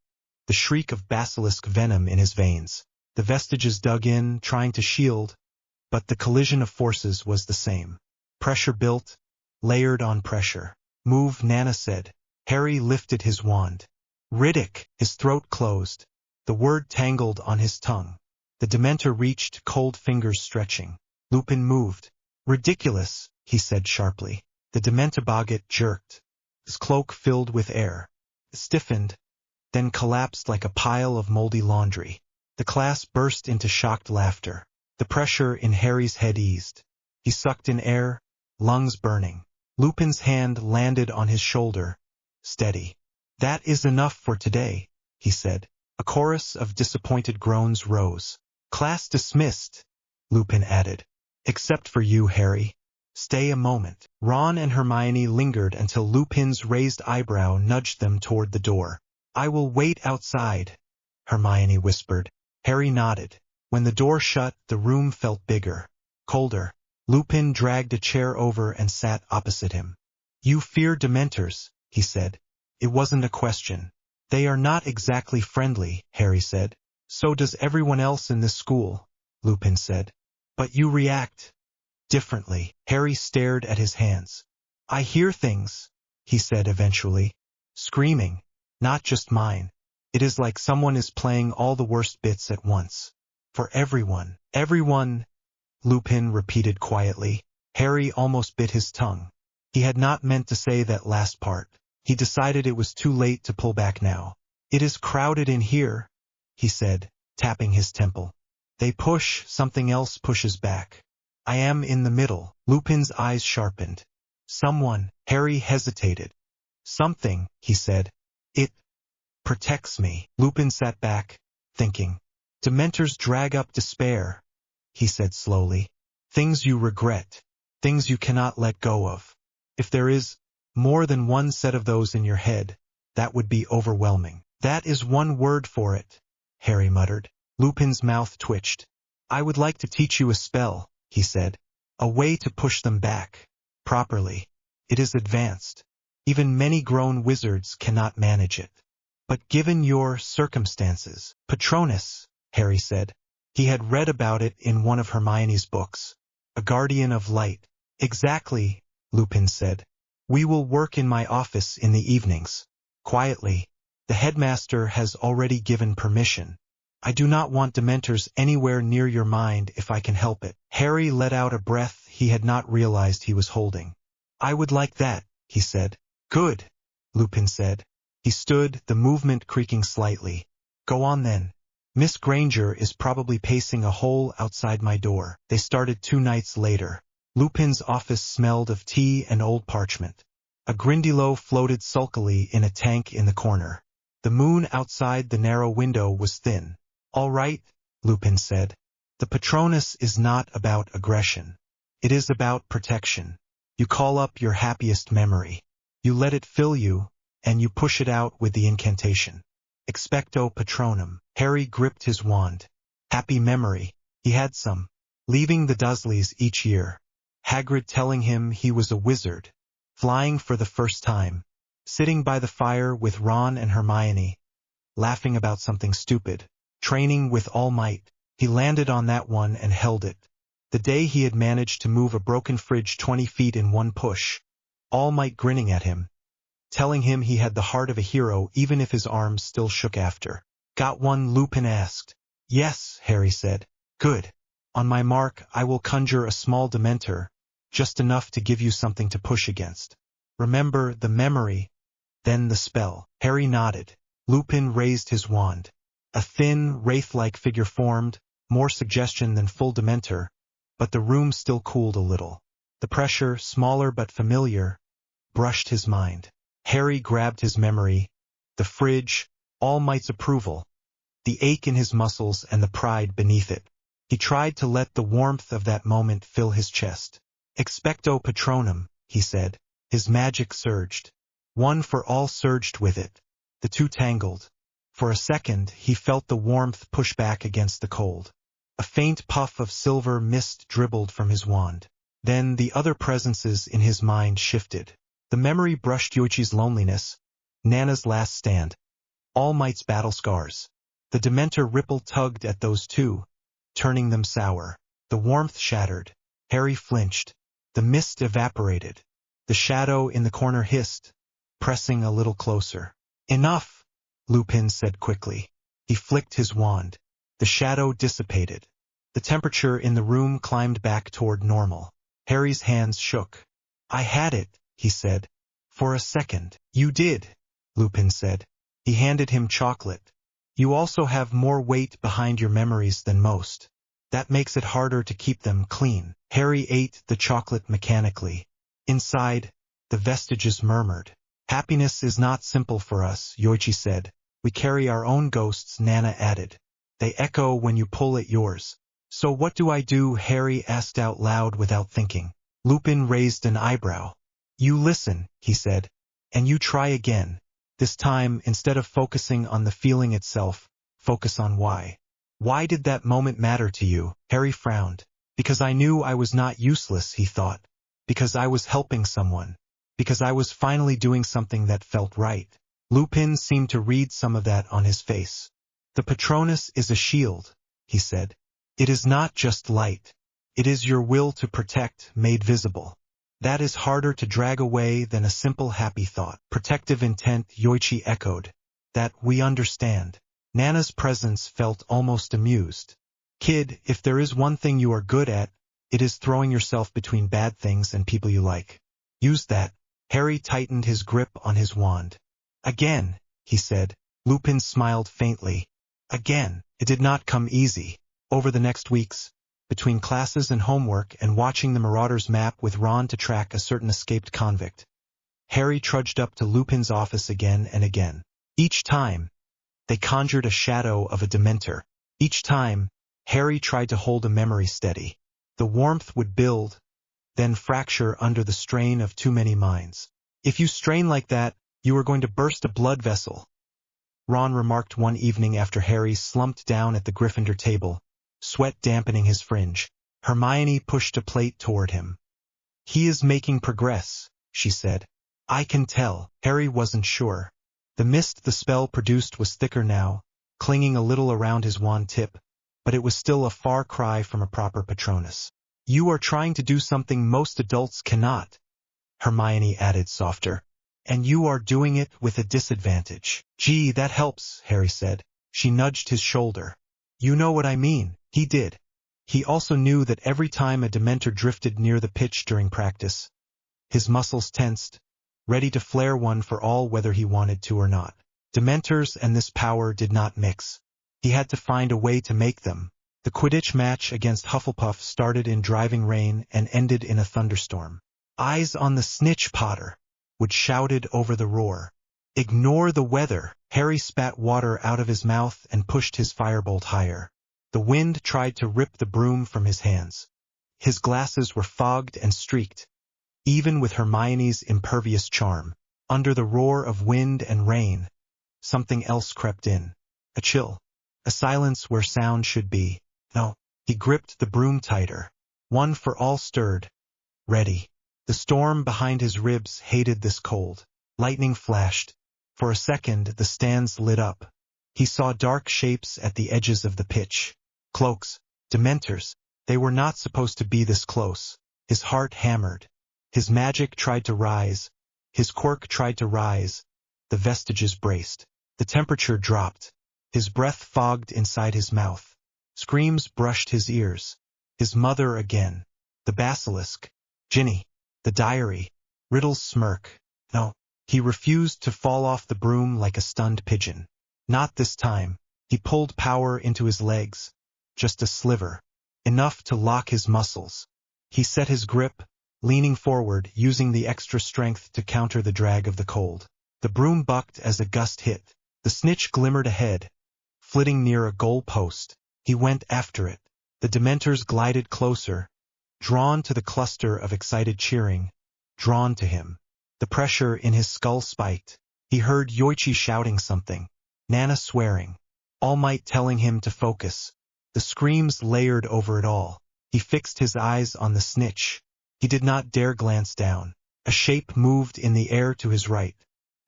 the shriek of basilisk venom in his veins. The vestiges dug in, trying to shield, but the collision of forces was the same. Pressure built, layered on pressure. Move, Nana said. Harry lifted his wand. Riddick, his throat closed. The word tangled on his tongue. The Dementor reached, cold fingers stretching. Lupin moved. Ridiculous, he said sharply. The Dementor Boggett jerked. His cloak filled with air. It stiffened, then collapsed like a pile of moldy laundry. The class burst into shocked laughter. The pressure in Harry's head eased. He sucked in air, lungs burning. Lupin's hand landed on his shoulder. Steady. That is enough for today, he said. A chorus of disappointed groans rose. Class dismissed, Lupin added. Except for you, Harry. Stay a moment. Ron and Hermione lingered until Lupin's raised eyebrow nudged them toward the door. I will wait outside, Hermione whispered. Harry nodded. When the door shut, the room felt bigger, colder. Lupin dragged a chair over and sat opposite him. You fear Dementors, he said. It wasn't a question. They are not exactly friendly, Harry said. So does everyone else in this school, Lupin said. But you react differently. Harry stared at his hands. I hear things, he said eventually. Screaming. Not just mine. It is like someone is playing all the worst bits at once. For everyone. Everyone, Lupin repeated quietly. Harry almost bit his tongue. He had not meant to say that last part. He decided it was too late to pull back now. It is crowded in here, he said, tapping his temple. They push, something else pushes back. I am in the middle. Lupin's eyes sharpened. Someone. Harry hesitated. Something, he said. It protects me. Lupin sat back, thinking. Dementors drag up despair, he said slowly. Things you regret. Things you cannot let go of. If there is more than one set of those in your head, that would be overwhelming. That is one word for it, Harry muttered. Lupin's mouth twitched. I would like to teach you a spell, he said. A way to push them back. Properly. It is advanced. Even many grown wizards cannot manage it. But given your circumstances, Patronus, Harry said. He had read about it in one of Hermione's books. A guardian of light. Exactly, Lupin said. We will work in my office in the evenings. Quietly. The headmaster has already given permission. I do not want Dementors anywhere near your mind if I can help it. Harry let out a breath he had not realized he was holding. I would like that, he said. Good, Lupin said. He stood, the movement creaking slightly. Go on then. Miss Granger is probably pacing a hole outside my door. They started 2 nights later. Lupin's office smelled of tea and old parchment. A Grindilo floated sulkily in a tank in the corner. The moon outside the narrow window was thin. All right, Lupin said. The Patronus is not about aggression. It is about protection. You call up your happiest memory. You let it fill you, and you push it out with the incantation. Expecto Patronum. Harry gripped his wand. Happy memory. He had some. Leaving the Dursleys each year. Hagrid telling him he was a wizard. Flying for the first time. Sitting by the fire with Ron and Hermione. Laughing about something stupid. Training with Allmight. He landed on that one and held it. The day he had managed to move a broken fridge 20 feet in one push. Allmight grinning at him. Telling him he had the heart of a hero even if his arms still shook after. Got one? Lupin asked. Yes, Harry said. Good. On my mark, I will conjure a small Dementor, just enough to give you something to push against. Remember the memory, then the spell. Harry nodded. Lupin raised his wand. A thin, wraith-like figure formed, more suggestion than full Dementor, but the room still cooled a little. The pressure, smaller but familiar, brushed his mind. Harry grabbed his memory, the fridge, Allmight's approval, the ache in his muscles and the pride beneath it. He tried to let the warmth of that moment fill his chest. Expecto Patronum, he said. His magic surged. One for all surged with it. The two tangled. For a second, he felt the warmth push back against the cold. A faint puff of silver mist dribbled from his wand. Then the other presences in his mind shifted. The memory brushed Yoichi's loneliness, Nana's last stand, Allmight's battle scars. The Dementor ripple tugged at those two, turning them sour. The warmth shattered. Harry flinched. The mist evaporated. The shadow in the corner hissed, pressing a little closer. Enough, Lupin said quickly. He flicked his wand. The shadow dissipated. The temperature in the room climbed back toward normal. Harry's hands shook. I had it, he said. For a second. You did, Lupin said. He handed him chocolate. You also have more weight behind your memories than most. That makes it harder to keep them clean. Harry ate the chocolate mechanically. Inside, the vestiges murmured. Happiness is not simple for us, Yoichi said. We carry our own ghosts, Nana added. They echo when you pull at yours. So what do I do? Harry asked out loud without thinking. Lupin raised an eyebrow. You listen, he said. And you try again. This time, instead of focusing on the feeling itself, focus on why. Why did that moment matter to you? Harry frowned. Because I knew I was not useless, he thought. Because I was helping someone. Because I was finally doing something that felt right. Lupin seemed to read some of that on his face. The Patronus is a shield, he said. It is not just light. It is your will to protect, made visible. That is harder to drag away than a simple happy thought. Protective intent, Yoichi echoed. That we understand. Nana's presence felt almost amused. Kid, if there is one thing you are good at, it is throwing yourself between bad things and people you like. Use that. Harry tightened his grip on his wand. Again, he said. Lupin smiled faintly. Again. It did not come easy. Over the next weeks, between classes and homework and watching the Marauders map with Ron to track a certain escaped convict, Harry trudged up to Lupin's office again and again. Each time, they conjured a shadow of a Dementor. Each time, Harry tried to hold a memory steady. The warmth would build, then fracture under the strain of too many minds. If you strain like that, you are going to burst a blood vessel, Ron remarked one evening after Harry slumped down at the Gryffindor table, sweat dampening his fringe. Hermione pushed a plate toward him. He is making progress, she said. I can tell. Harry wasn't sure. The mist the spell produced was thicker now, clinging a little around his wand tip, but it was still a far cry from a proper Patronus. You are trying to do something most adults cannot, Hermione added softer. And you are doing it with a disadvantage. Gee, that helps, Harry said. She nudged his shoulder. You know what I mean. He did. He also knew that every time a Dementor drifted near the pitch during practice, his muscles tensed, ready to flare one for all whether he wanted to or not. Dementors and this power did not mix. He had to find a way to make them. The Quidditch match against Hufflepuff started in driving rain and ended in a thunderstorm. "Eyes on the snitch, Potter," Wood shouted over the roar. "Ignore the weather." Harry spat water out of his mouth and pushed his firebolt higher. The wind tried to rip the broom from his hands. His glasses were fogged and streaked. Even with Hermione's impervious charm, under the roar of wind and rain, something else crept in. A chill. A silence where sound should be. No. He gripped the broom tighter. One for all stirred. Ready. The storm behind his ribs hated this cold. Lightning flashed. For a second the stands lit up. He saw dark shapes at the edges of the pitch. Cloaks. Dementors. They were not supposed to be this close. His heart hammered. His magic tried to rise. His quirk tried to rise. The vestiges braced. The temperature dropped. His breath fogged inside his mouth. Screams brushed his ears. His mother again. The basilisk. Ginny. The diary. Riddle's smirk. No. He refused to fall off the broom like a stunned pigeon. Not this time. He pulled power into his legs. Just a sliver. Enough to lock his muscles. He set his grip, leaning forward, using the extra strength to counter the drag of the cold. The broom bucked as a gust hit. The snitch glimmered ahead, flitting near a goal post. He went after it. The Dementors glided closer, drawn to the cluster of excited cheering, drawn to him. The pressure in his skull spiked. He heard Yoichi shouting something, Nana swearing, Allmight telling him to focus. The screams layered over it all. He fixed his eyes on the snitch. He did not dare glance down. A shape moved in the air to his right.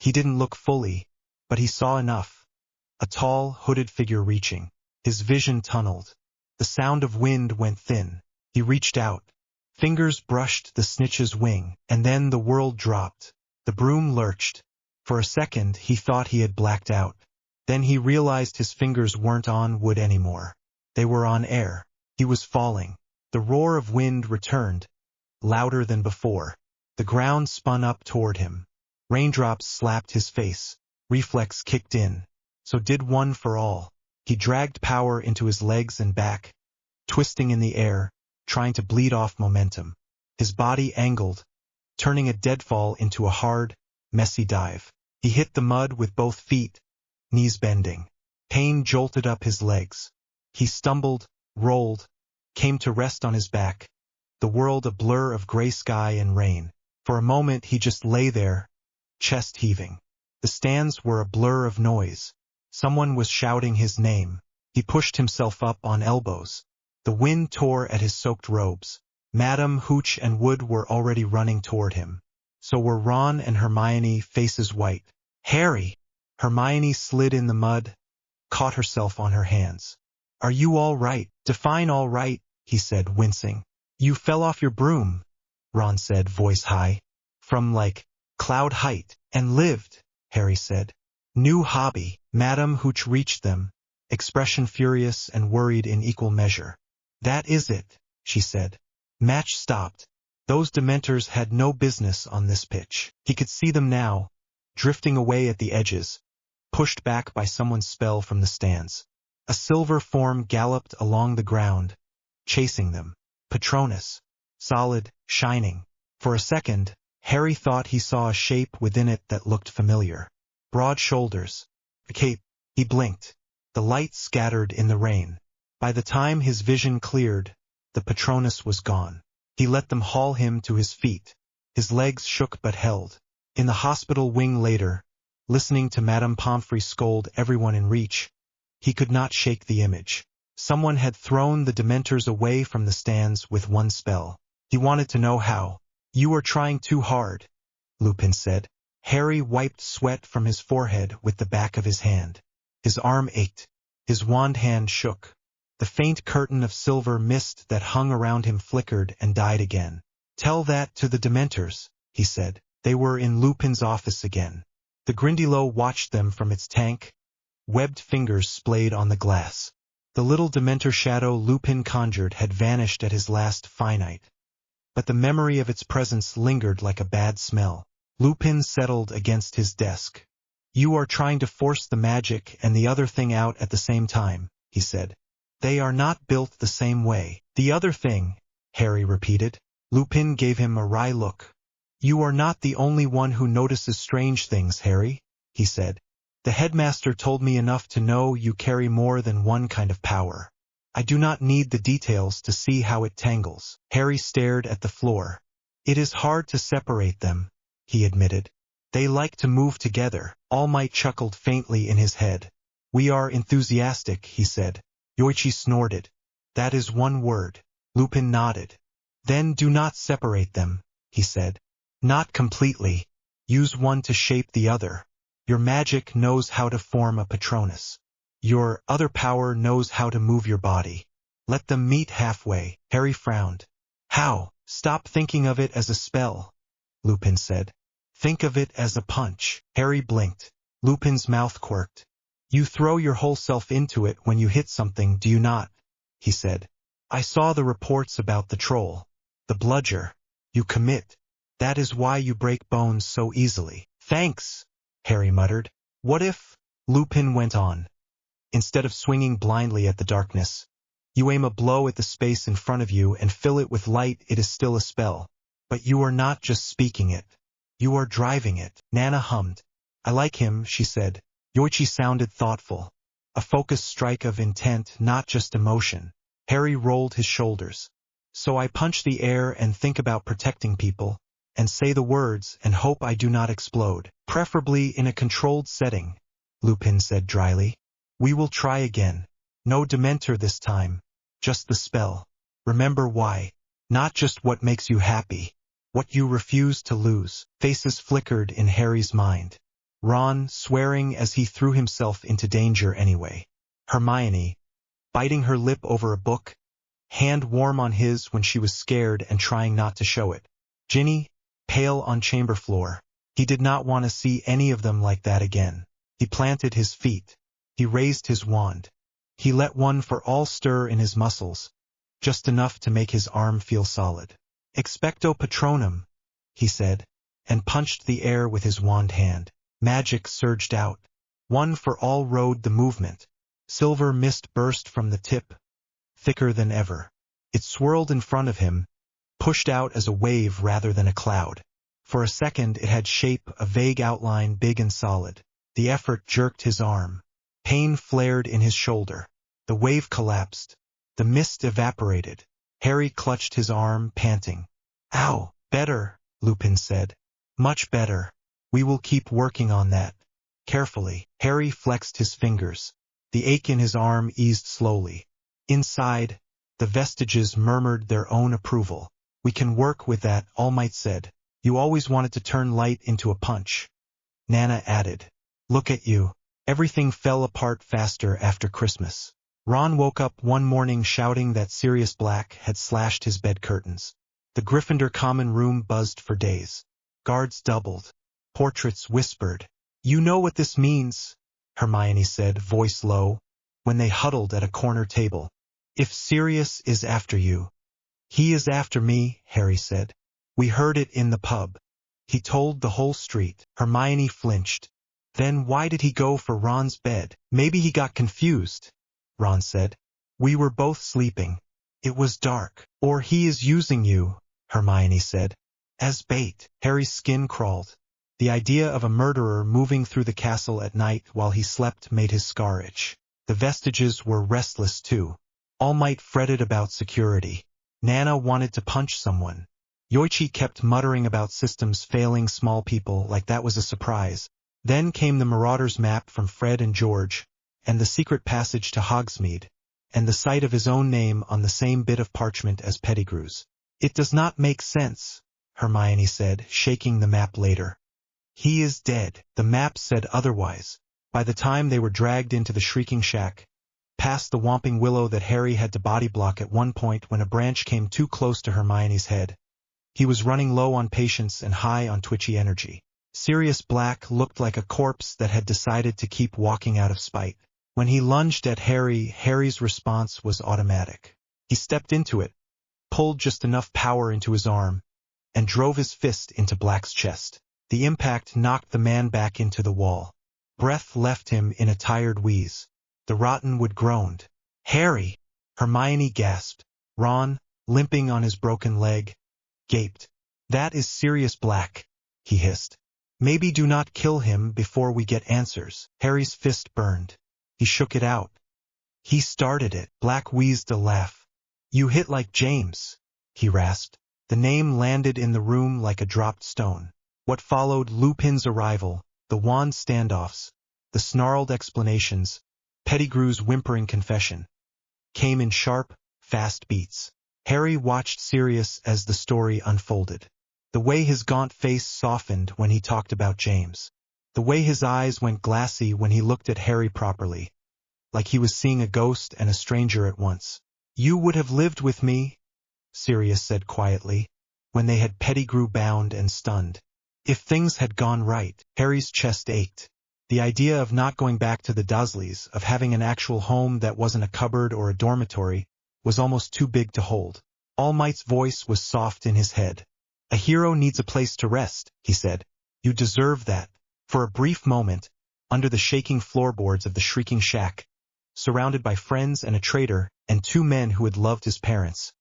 He didn't look fully, but he saw enough. A tall, hooded figure reaching. His vision tunneled. The sound of wind went thin. He reached out. Fingers brushed the snitch's wing, and then the world dropped. The broom lurched. For a second he thought he had blacked out. Then he realized his fingers weren't on wood anymore. They were on air. He was falling. The roar of wind returned, louder than before. The ground spun up toward him. Raindrops slapped his face. Reflex kicked in. So did one for all. He dragged power into his legs and back, twisting in the air, trying to bleed off momentum. His body angled, turning a deadfall into a hard, messy dive. He hit the mud with both feet, knees bending. Pain jolted up his legs. He stumbled, rolled, came to rest on his back, the world a blur of gray sky and rain. For a moment he just lay there, chest heaving. The stands were a blur of noise. Someone was shouting his name. He pushed himself up on elbows. The wind tore at his soaked robes. Madame Hooch and Wood were already running toward him. So were Ron and Hermione, faces white. "Harry!" Hermione slid in the mud, caught herself on her hands. "Are you all right?" "Define all right," he said, wincing. "You fell off your broom," Ron said, voice high. "From, like, cloud height. And lived," Harry said. "New hobby." Madame Hooch reached them, expression furious and worried in equal measure. "That is it," she said. Match stopped. Those Dementors had no business on this pitch. He could see them now, drifting away at the edges, pushed back by someone's spell from the stands. A silver form galloped along the ground, chasing them. Patronus. Solid, shining. For a second, Harry thought he saw a shape within it that looked familiar. Broad shoulders. A cape. He blinked. The light scattered in the rain. By the time his vision cleared, the Patronus was gone. He let them haul him to his feet. His legs shook but held. In the hospital wing later, listening to Madame Pomfrey scold everyone in reach, he could not shake the image. Someone had thrown the Dementors away from the stands with one spell. He wanted to know how. "You are trying too hard," Lupin said. Harry wiped sweat from his forehead with the back of his hand. His arm ached. His wand hand shook. The faint curtain of silver mist that hung around him flickered and died again. "Tell that to the Dementors," he said. They were in Lupin's office again. The Grindylow watched them from its tank, webbed fingers splayed on the glass. The little Dementor shadow Lupin conjured had vanished at his last finite. but the memory of its presence lingered like a bad smell. Lupin settled against his desk. "You are trying to force the magic and the other thing out at the same time," he said. "They are not built the same way." "The other thing," Harry repeated. Lupin gave him a wry look. "You are not the only one who notices strange things, Harry," he said. "The headmaster told me enough to know you carry more than one kind of power. I do not need the details to see how it tangles." Harry stared at the floor. "It is hard to separate them," he admitted. "They like to move together." Allmight chuckled faintly in his head. "We are enthusiastic," he said. Yoichi snorted. "That is one word." Lupin nodded. "Then do not separate them," he said. "Not completely. Use one to shape the other. Your magic knows how to form a Patronus. Your other power knows how to move your body. Let them meet halfway." Harry frowned. "How?" "Stop thinking of it as a spell," Lupin said. "Think of it as a punch." Harry blinked. Lupin's mouth quirked. "You throw your whole self into it when you hit something, do you not?" he said. "I saw the reports about the troll. The bludger. You commit. That is why you break bones so easily." "Thanks," Harry muttered. "What if?" Lupin went on. "Instead of swinging blindly at the darkness, you aim a blow at the space in front of you and fill it with light. It is still a spell. But you are not just speaking it. You are driving it." Nana hummed. "I like him," she said. Yoichi sounded thoughtful. "A focused strike of intent, not just emotion." Harry rolled his shoulders. "So I punch the air and think about protecting people, and say the words and hope I do not explode. Preferably in a controlled setting," Lupin said dryly. "We will try again. No Dementor this time. Just the spell. Remember why. Not just what makes you happy. What you refuse to lose." Faces flickered in Harry's mind. Ron, swearing as he threw himself into danger anyway. Hermione, biting her lip over a book, hand warm on his when she was scared and trying not to show it. Ginny, pale on chamber floor. He did not want to see any of them like that again. He planted his feet. He raised his wand. He let one for all stir in his muscles, just enough to make his arm feel solid. "Expecto Patronum," he said, and punched the air with his wand hand. Magic surged out. One for all rode the movement. Silver mist burst from the tip, thicker than ever. It swirled in front of him, pushed out as a wave rather than a cloud. For a second it had shape, a vague outline, big and solid. The effort jerked his arm. Pain flared in his shoulder. The wave collapsed. The mist evaporated. Harry clutched his arm, panting. "Ow!" "Better," Lupin said. "Much better. We will keep working on that." Carefully, Harry flexed his fingers. The ache in his arm eased slowly. Inside, the vestiges murmured their own approval. "We can work with that," Allmight said. "You always wanted to turn light into a punch." Nana added. "Look at you." Everything fell apart faster after Christmas. Ron woke up one morning shouting that Sirius Black had slashed his bed curtains. The Gryffindor common room buzzed for days. Guards doubled. Portraits whispered. "You know what this means," Hermione said, voice low, when they huddled at a corner table. "If Sirius is after you." "He is after me," Harry said. "We heard it in the pub. He told the whole street." Hermione flinched. "Then why did he go for Ron's bed?" "Maybe he got confused," Ron said. "We were both sleeping. It was dark." "Or he is using you," Hermione said. "As bait." Harry's skin crawled. The idea of a murderer moving through the castle at night while he slept made his scar itch. The vestiges were restless too. Almight fretted about security. Nana wanted to punch someone. Yoichi kept muttering about systems failing small people like that was a surprise. Then came the Marauders map from Fred and George, and the secret passage to Hogsmeade, and the sight of his own name on the same bit of parchment as Pettigrew's. "It does not make sense," Hermione said, shaking the map later. "He is dead." The map said otherwise. By the time they were dragged into the Shrieking Shack, past the Whomping Willow that Harry had to body block at one point when a branch came too close to Hermione's head, he was running low on patience and high on twitchy energy. Sirius Black looked like a corpse that had decided to keep walking out of spite. When he lunged at Harry, Harry's response was automatic. He stepped into it, pulled just enough power into his arm, and drove his fist into Black's chest. The impact knocked the man back into the wall. Breath left him in a tired wheeze. The Rottenwood groaned. "Harry!" Hermione gasped. Ron, limping on his broken leg, gaped. "That is Sirius Black," he hissed. "Maybe do not kill him before we get answers." Harry's fist burned. He shook it out. "He started it." Black wheezed a laugh. "You hit like James," he rasped. The name landed in the room like a dropped stone. What followed: Lupin's arrival, the wand standoffs, the snarled explanations, Pettigrew's whimpering confession, came in sharp, fast beats. Harry watched Sirius as the story unfolded. The way his gaunt face softened when he talked about James. The way his eyes went glassy when he looked at Harry properly, like he was seeing a ghost and a stranger at once. "You would have lived with me," Sirius said quietly, when they had Pettigrew bound and stunned. "If things had gone right." Harry's chest ached. The idea of not going back to the Dursleys, of having an actual home that wasn't a cupboard or a dormitory, was almost too big to hold. Allmight's voice was soft in his head. "A hero needs a place to rest," he said. "You deserve that." For a brief moment, under the shaking floorboards of the shrieking shack, surrounded by friends and a traitor and two men who had loved his parents,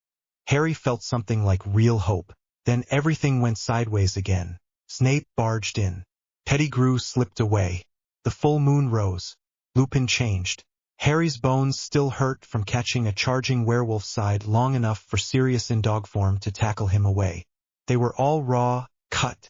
Harry felt something like real hope. Then everything went sideways again. Snape barged in. Pettigrew slipped away. The full moon rose. Lupin changed. Harry's bones still hurt from catching a charging werewolf side long enough for Sirius in dog form to tackle him away. They were all raw, cut,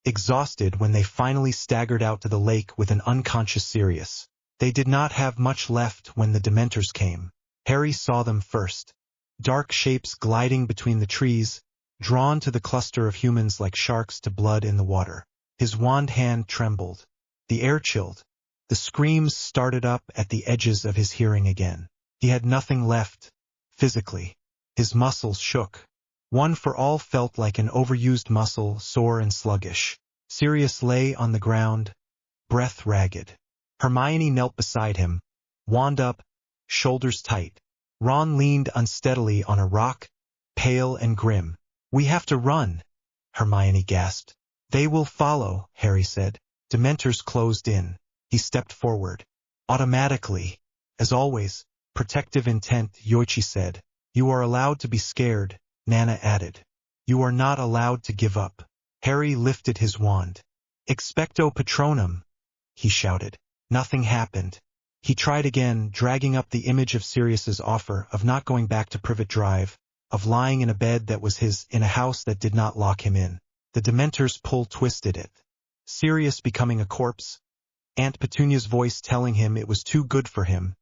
exhausted when they finally staggered out to the lake with an unconscious Sirius. They did not have much left when the Dementors came. Harry saw them first. Dark shapes gliding between the trees, drawn to the cluster of humans like sharks to blood in the water. His wand hand trembled. The air chilled. The screams started up at the edges of his hearing again. He had nothing left, physically. His muscles shook. One for all felt like an overused muscle, sore and sluggish. Sirius lay on the ground, breath ragged. Hermione knelt beside him, wand up, shoulders tight. Ron leaned unsteadily on a rock, pale and grim. "We have to run," Hermione gasped. "They will follow," Harry said. Dementors closed in. He stepped forward. "Automatically." "As always, protective intent," Yoichi said. "You are allowed to be scared," Nana added. "You are not allowed to give up." Harry lifted his wand. "Expecto Patronum," he shouted. Nothing happened. He tried again, dragging up the image of Sirius's offer, of not going back to Privet Drive, of lying in a bed that was his, in a house that did not lock him in. The Dementor's pull twisted it. Sirius becoming a corpse, Aunt Petunia's voice telling him it was too good for him,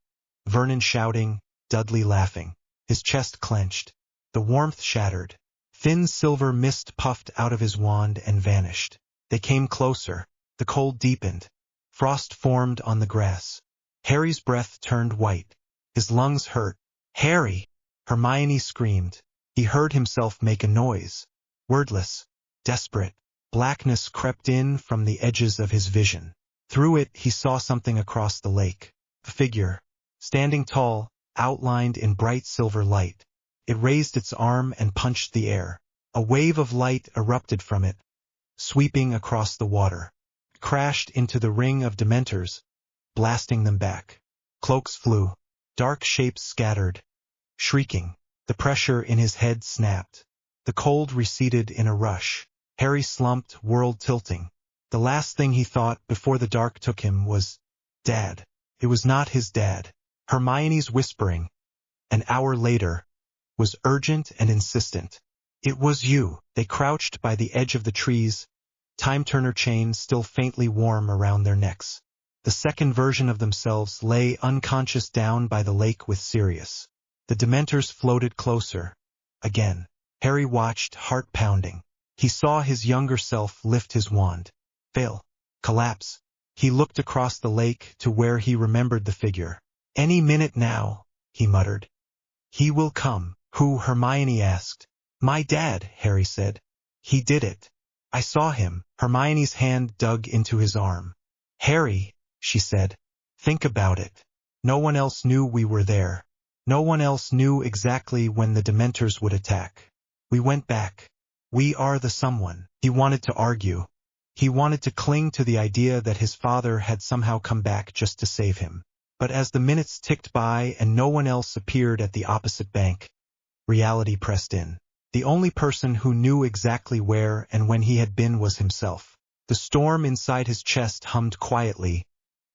Vernon shouting, Dudley laughing. His chest clenched. The warmth shattered. Thin silver mist puffed out of his wand and vanished. They came closer. The cold deepened. Frost formed on the grass. Harry's breath turned white. His lungs hurt. "Harry!" Hermione screamed. He heard himself make a noise. Wordless, desperate. Blackness crept in from the edges of his vision. Through it he saw something across the lake. A figure, standing tall, outlined in bright silver light. It raised its arm and punched the air. A wave of light erupted from it, sweeping across the water. It crashed into the ring of Dementors, blasting them back. Cloaks flew. Dark shapes scattered. Shrieking. The pressure in his head snapped. The cold receded in a rush. Harry slumped, world tilting. The last thing he thought before the dark took him was, Dad. It was not his dad. Hermione's whispering, an hour later, was urgent and insistent. "It was you." They crouched by the edge of the trees, time-turner chains still faintly warm around their necks. The second version of themselves lay unconscious down by the lake with Sirius. The Dementors floated closer. Again. Harry watched, heart pounding. He saw his younger self lift his wand. Fail. Collapse. He looked across the lake to where he remembered the figure. "Any minute now," he muttered. "He will come." "Who?" Hermione asked. "My dad," Harry said. "He did it. I saw him." Hermione's hand dug into his arm. "Harry," she said, "think about it. No one else knew we were there. No one else knew exactly when the Dementors would attack. We went back. We are the someone. He wanted to argue. He wanted to cling to the idea that his father had somehow come back just to save him. But as the minutes ticked by and no one else appeared at the opposite bank, reality pressed in. The only person who knew exactly where and when he had been was himself. The storm inside his chest hummed quietly,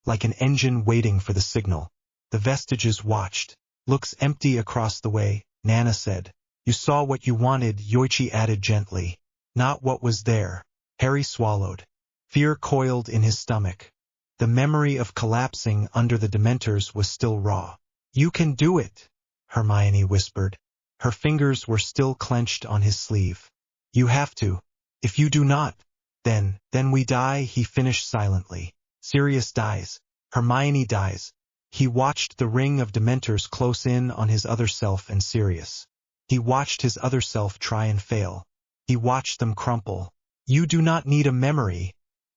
like an engine waiting for the signal. The vestiges watched. Looks empty across the way, Nana said. You saw what you wanted, Yoichi added gently. Not what was there. Harry swallowed. Fear coiled in his stomach. The memory of collapsing under the Dementors was still raw. You can do it, Hermione whispered. Her fingers were still clenched on his sleeve. You have to. If you do not, then we die, he finished silently. Sirius dies. Hermione dies. He watched the ring of Dementors close in on his other self and Sirius. He watched his other self try and fail. He watched them crumple. You do not need a memory,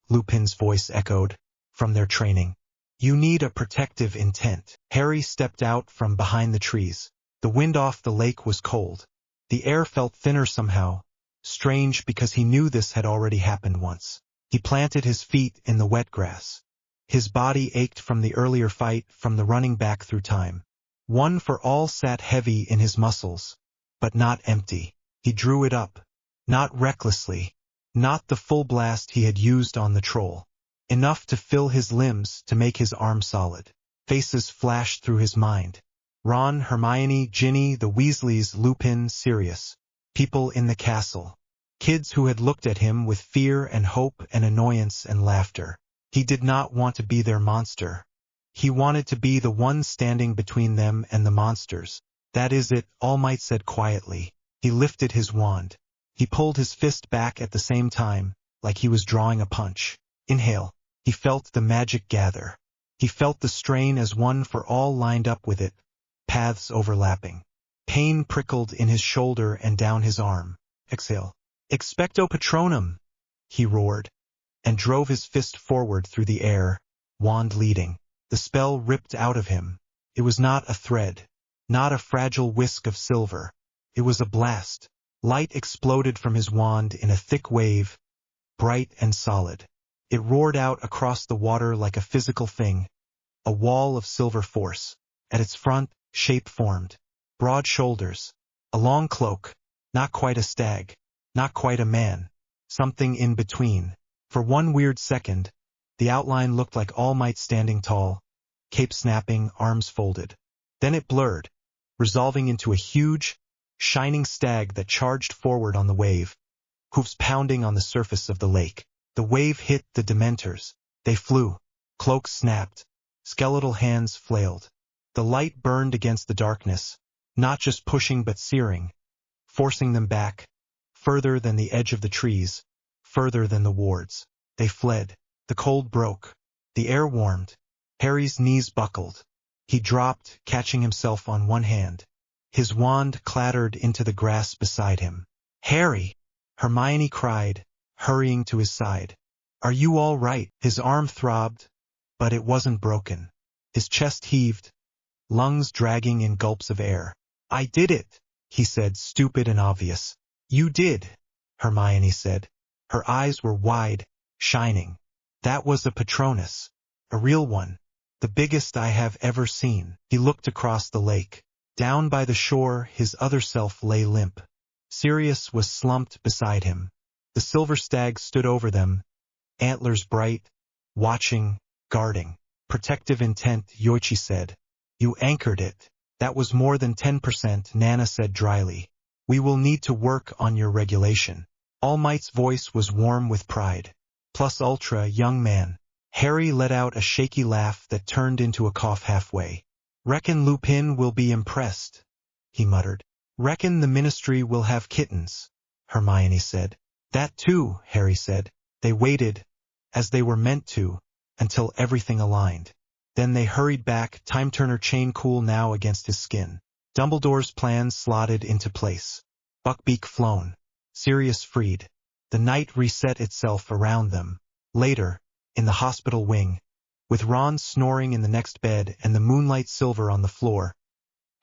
Lupin's voice echoed, from their training. You need a protective intent. Harry stepped out from behind the trees. The wind off the lake was cold. The air felt thinner somehow, strange because he knew this had already happened once. He planted his feet in the wet grass. His body ached from the earlier fight, from the running back through time. One for all sat heavy in his muscles, but not empty. He drew it up, not recklessly, not the full blast he had used on the troll. Enough to fill his limbs, to make his arm solid. Faces flashed through his mind. Ron, Hermione, Ginny, the Weasleys, Lupin, Sirius. People in the castle. Kids who had looked at him with fear and hope and annoyance and laughter. He did not want to be their monster. He wanted to be the one standing between them and the monsters. That is it, Allmight said quietly. He lifted his wand. He pulled his fist back at the same time, like he was drawing a punch. Inhale. He felt the magic gather. He felt the strain as one for all lined up with it, paths overlapping. Pain prickled in his shoulder and down his arm. Exhale. Expecto Patronum, he roared, and drove his fist forward through the air, wand leading. The spell ripped out of him. It was not a thread, not a fragile whisk of silver. It was a blast. Light exploded from his wand in a thick wave, bright and solid. It roared out across the water like a physical thing, a wall of silver force. At its front, shape formed. Broad shoulders, a long cloak, not quite a stag, not quite a man, something in between. For one weird second, the outline looked like Allmight standing tall, cape snapping, arms folded. Then it blurred, resolving into a huge, shining stag that charged forward on the wave, hoofs pounding on the surface of the lake. The wave hit the Dementors. They flew. Cloaks snapped. Skeletal hands flailed. The light burned against the darkness, not just pushing but searing, forcing them back, further than the edge of the trees, further than the wards. They fled. The cold broke. The air warmed. Harry's knees buckled. He dropped, catching himself on one hand. His wand clattered into the grass beside him. Harry! Hermione cried, hurrying to his side. Are you all right? His arm throbbed, but it wasn't broken. His chest heaved, lungs dragging in gulps of air. I did it, he said, stupid and obvious. You did, Hermione said. Her eyes were wide, shining. That was a Patronus. A real one. The biggest I have ever seen. He looked across the lake. Down by the shore, his other self lay limp. Sirius was slumped beside him. The silver stag stood over them, antlers bright, watching, guarding. Protective intent, Yoichi said. You anchored it. That was more than 10%, Nana said dryly. We will need to work on your regulation. Allmight's voice was warm with pride. Plus ultra, young man. Harry let out a shaky laugh that turned into a cough halfway. Reckon Lupin will be impressed, he muttered. Reckon the ministry will have kittens, Hermione said. That too, Harry said. They waited, as they were meant to, until everything aligned. Then they hurried back, time-turner chain cool now against his skin. Dumbledore's plans slotted into place. Buckbeak flown. Sirius freed. The night reset itself around them. Later, in the hospital wing, with Ron snoring in the next bed and the moonlight silver on the floor,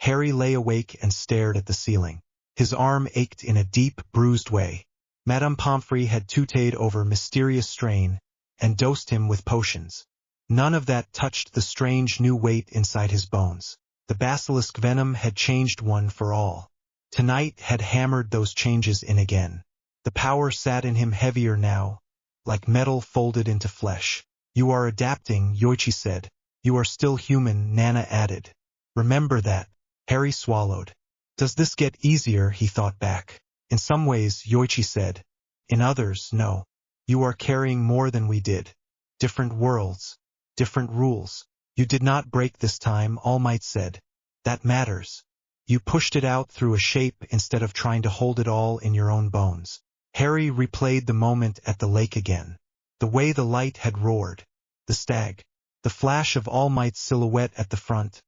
Harry lay awake and stared at the ceiling. His arm ached in a deep, bruised way. Madame Pomfrey had tutored over mysterious strain and dosed him with potions. None of that touched the strange new weight inside his bones. The basilisk venom had changed one for all. Tonight had hammered those changes in again. The power sat in him heavier now, like metal folded into flesh. You are adapting, Yoichi said. You are still human, Nana added. Remember that. Harry swallowed. Does this get easier, he thought back. In some ways, Yoichi said. In others, no. You are carrying more than we did. Different worlds. Different rules. You did not break this time, Allmight said. That matters. You pushed it out through a shape instead of trying to hold it all in your own bones. Harry replayed the moment at the lake again. The way the light had roared. The stag. The flash of Allmight's silhouette at the front.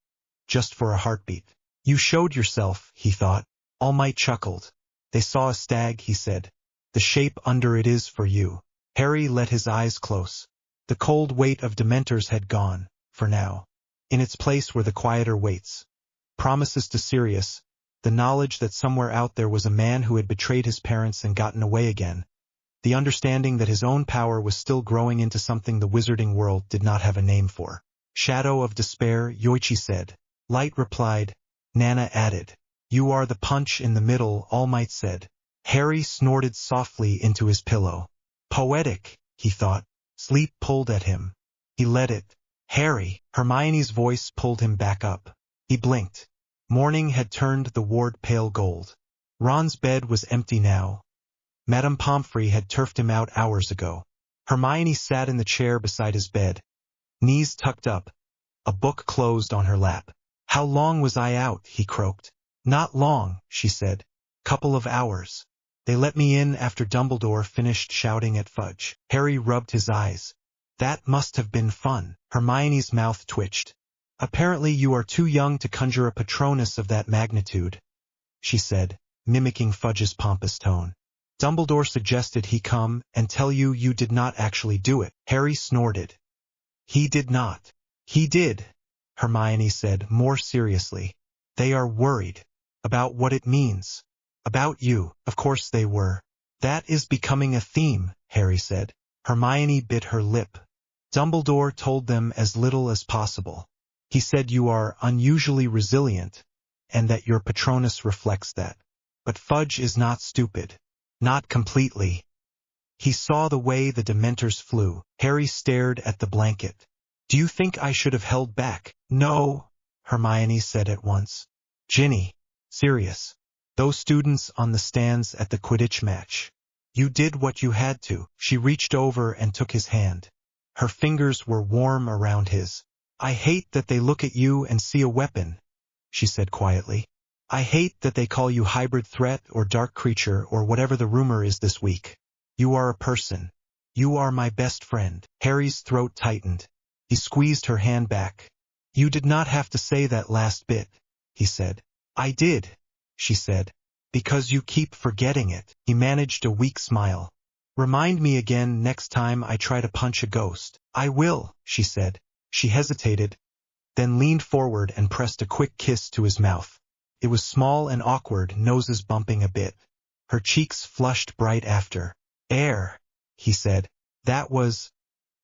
Just for a heartbeat. You showed yourself, he thought. Allmight chuckled. They saw a stag, he said. The shape under it is for you. Harry let his eyes close. The cold weight of Dementors had gone, for now. In its place were the quieter weights. Promises to Sirius, the knowledge that somewhere out there was a man who had betrayed his parents and gotten away again. The understanding that his own power was still growing into something the wizarding world did not have a name for. Shadow of despair, Yoichi said. Light replied. Nana added. You are the punch in the middle, Allmight said. Harry snorted softly into his pillow. Poetic, he thought. Sleep pulled at him. He let it. Harry, Hermione's voice pulled him back up. He blinked. Morning had turned the ward pale gold. Ron's bed was empty now. Madame Pomfrey had turfed him out hours ago. Hermione sat in the chair beside his bed, knees tucked up, a book closed on her lap. How long was I out, he croaked. Not long, she said. Couple of hours. They let me in after Dumbledore finished shouting at Fudge. Harry rubbed his eyes. That must have been fun. Hermione's mouth twitched. Apparently you are too young to conjure a Patronus of that magnitude, she said, mimicking Fudge's pompous tone. Dumbledore suggested he come and tell you you did not actually do it. Harry snorted. He did not. He did, Hermione said more seriously. They are worried. About what it means. About you. Of course they were. That is becoming a theme, Harry said. Hermione bit her lip. Dumbledore told them as little as possible. He said you are unusually resilient, and that your Patronus reflects that. But Fudge is not stupid. Not completely. He saw the way the Dementors flew. Harry stared at the blanket. Do you think I should have held back? No, Hermione said at once. Ginny. Sirius. Those students on the stands at the Quidditch match. You did what you had to. She reached over and took his hand. Her fingers were warm around his. I hate that they look at you and see a weapon, she said quietly. I hate that they call you hybrid threat or dark creature or whatever the rumor is this week. You are a person. You are my best friend. Harry's throat tightened. He squeezed her hand back. You did not have to say that last bit, he said. I did, she said. Because you keep forgetting it. He managed a weak smile. Remind me again next time I try to punch a ghost. I will, she said. She hesitated, then leaned forward and pressed a quick kiss to his mouth. It was small and awkward, noses bumping a bit. Her cheeks flushed bright after. Air, he said. That was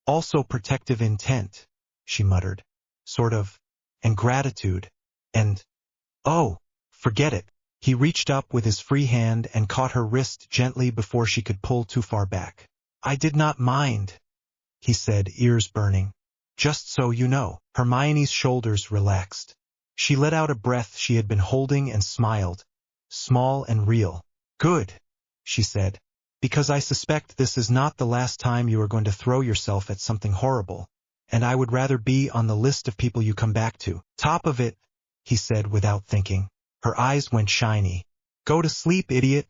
also protective intent, she muttered. Sort of. And gratitude. And, oh, forget it. He reached up with his free hand and caught her wrist gently before she could pull too far back. I did not mind, he said, ears burning. Just so you know. Hermione's shoulders relaxed. She let out a breath she had been holding and smiled. Small and real. Good, she said. Because I suspect this is not the last time you are going to throw yourself at something horrible, and I would rather be on the list of people you come back to. Top of it, he said without thinking. Her eyes went shiny. Go to sleep, idiot,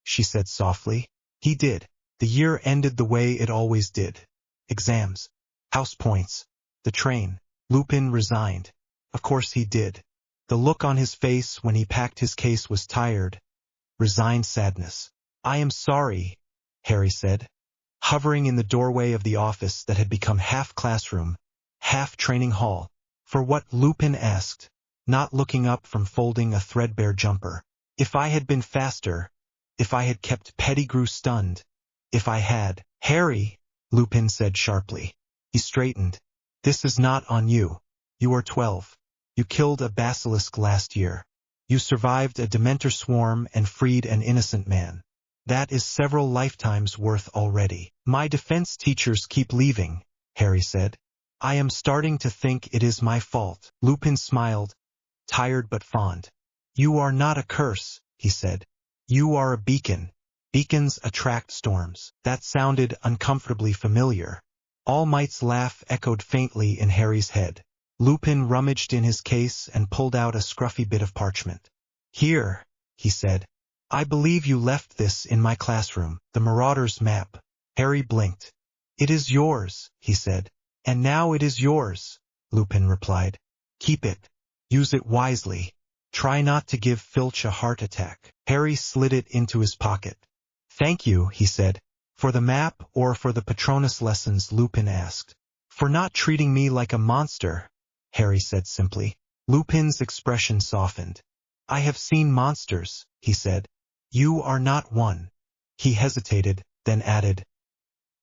she said softly. He did. The year ended the way it always did. Exams. House points. The train. Lupin resigned. Of course he did. The look on his face when he packed his case was tired. Resigned sadness. I am sorry, Harry said. Hovering in the doorway of the office that had become half classroom, half training hall. For what? Lupin asked. not looking up from folding a threadbare jumper. If I had been faster, if I had kept Pettigrew stunned, if I had— Harry, Lupin said sharply. He straightened. This is not on you. You are 12. You killed a basilisk last year. You survived a Dementor swarm and freed an innocent man. That is several lifetimes worth already. My defense teachers keep leaving, Harry said. I am starting to think it is my fault. Lupin smiled, tired but fond. You are not a curse, he said. You are a beacon. Beacons attract storms. That sounded uncomfortably familiar. Allmight's laugh echoed faintly in Harry's head. Lupin rummaged in his case and pulled out a scruffy bit of parchment. Here, he said. I believe you left this in my classroom, the Marauder's map. Harry blinked. It is yours, he said. And now it is yours, Lupin replied. Keep it. Use it wisely. Try not to give Filch a heart attack. Harry slid it into his pocket. Thank you, he said. For the map or for the Patronus lessons, Lupin asked. For not treating me like a monster, Harry said simply. Lupin's expression softened. I have seen monsters, he said. You are not one. He hesitated, then added.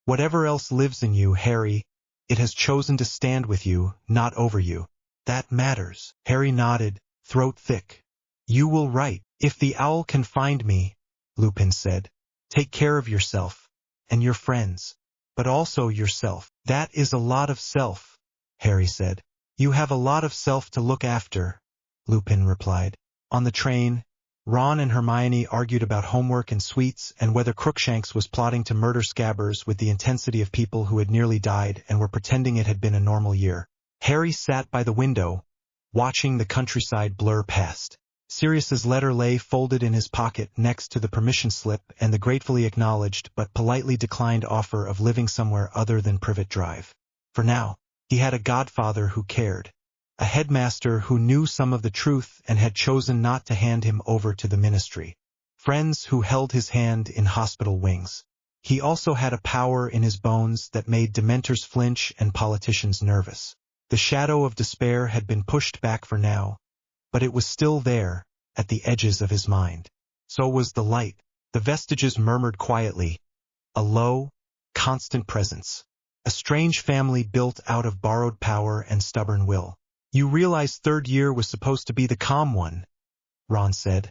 Whatever else lives in you, Harry, it has chosen to stand with you, not over you. That matters. Harry nodded, throat thick. You will write. If the owl can find me, Lupin said. Take care of yourself, and your friends, but also yourself. That is a lot of self, Harry said. You have a lot of self to look after, Lupin replied. On the train, Ron and Hermione argued about homework and sweets and whether Crookshanks was plotting to murder Scabbers with the intensity of people who had nearly died and were pretending it had been a normal year. Harry sat by the window, watching the countryside blur past. Sirius's letter lay folded in his pocket next to the permission slip and the gratefully acknowledged but politely declined offer of living somewhere other than Privet Drive. For now, he had a godfather who cared. A headmaster who knew some of the truth and had chosen not to hand him over to the ministry. Friends who held his hand in hospital wings. He also had a power in his bones that made Dementors flinch and politicians nervous. The shadow of despair had been pushed back for now, but it was still there, at the edges of his mind. So was the light. The vestiges murmured quietly. A low, constant presence. A strange family built out of borrowed power and stubborn will. You realize third year was supposed to be the calm one, Ron said,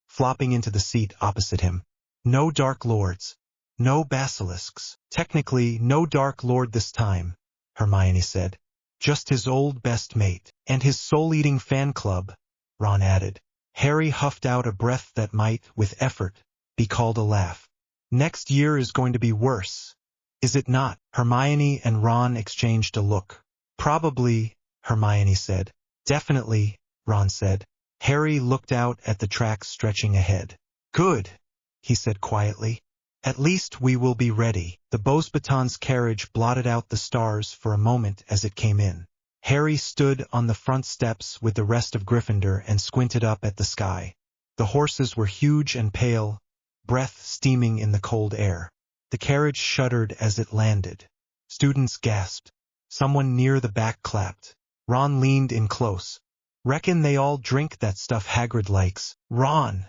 flopping into the seat opposite him. No Dark Lords. No basilisks. Technically, no Dark Lord this time, Hermione said. Just his old best mate. And his soul-eating fan club, Ron added. Harry huffed out a breath that might, with effort, be called a laugh. Next year is going to be worse. Is it not? Hermione and Ron exchanged a look. Probably, Hermione said. Definitely, Ron said. Harry looked out at the tracks stretching ahead. Good, he said quietly. At least we will be ready. The Beauxbatons carriage blotted out the stars for a moment as it came in. Harry stood on the front steps with the rest of Gryffindor and squinted up at the sky. The horses were huge and pale, breath steaming in the cold air. The carriage shuddered as it landed. Students gasped. Someone near the back clapped. Ron leaned in close. Reckon they all drink that stuff Hagrid likes. Ron,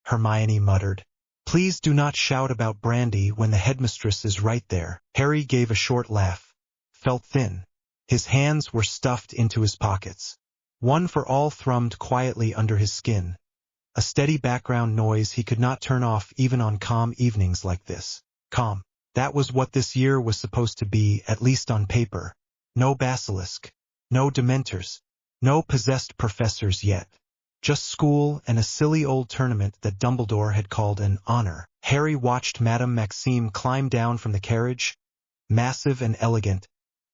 Hermione muttered. Please do not shout about brandy when the headmistress is right there. Harry gave a short laugh. Felt thin. His hands were stuffed into his pockets. One for all thrummed quietly under his skin. A steady background noise he could not turn off even on calm evenings like this. Calm. That was what this year was supposed to be, at least on paper. No basilisk. No Dementors. No possessed professors yet. Just school and a silly old tournament that Dumbledore had called an honor. Harry watched Madame Maxime climb down from the carriage, massive and elegant,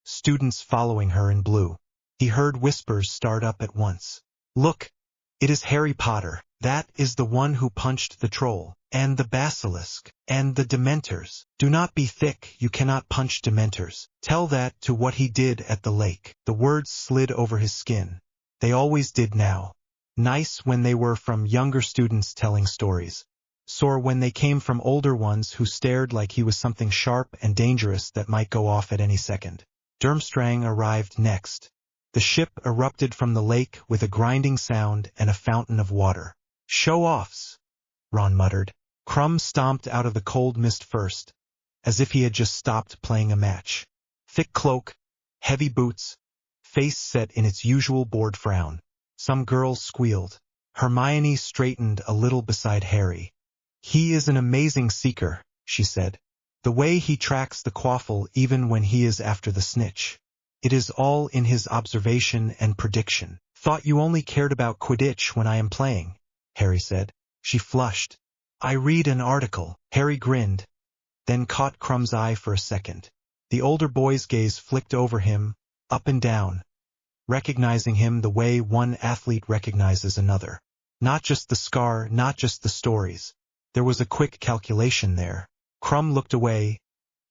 students following her in blue. He heard whispers start up at once. Look, it is Harry Potter. That is the one who punched the troll, and the basilisk, and the Dementors. Do not be thick, you cannot punch Dementors. Tell that to what he did at the lake. The words slid over his skin. They always did now. Nice when they were from younger students telling stories. Sore when they came from older ones who stared like he was something sharp and dangerous that might go off at any second. Durmstrang arrived next. The ship erupted from the lake with a grinding sound and a fountain of water. "Show-offs," Ron muttered. Crumb stomped out of the cold mist first, as if he had just stopped playing a match. Thick cloak, heavy boots, face set in its usual bored frown. Some girls squealed. Hermione straightened a little beside Harry. "He is an amazing seeker," she said. "The way he tracks the quaffle even when he is after the snitch. It is all in his observation and prediction." "Thought you only cared about Quidditch when I am playing," Harry said. She flushed. "I read an article." Harry grinned, then caught Crumb's eye for a second. The older boy's gaze flicked over him, up and down, recognizing him the way one athlete recognizes another. Not just the scar, not just the stories. There was a quick calculation there. Crumb looked away,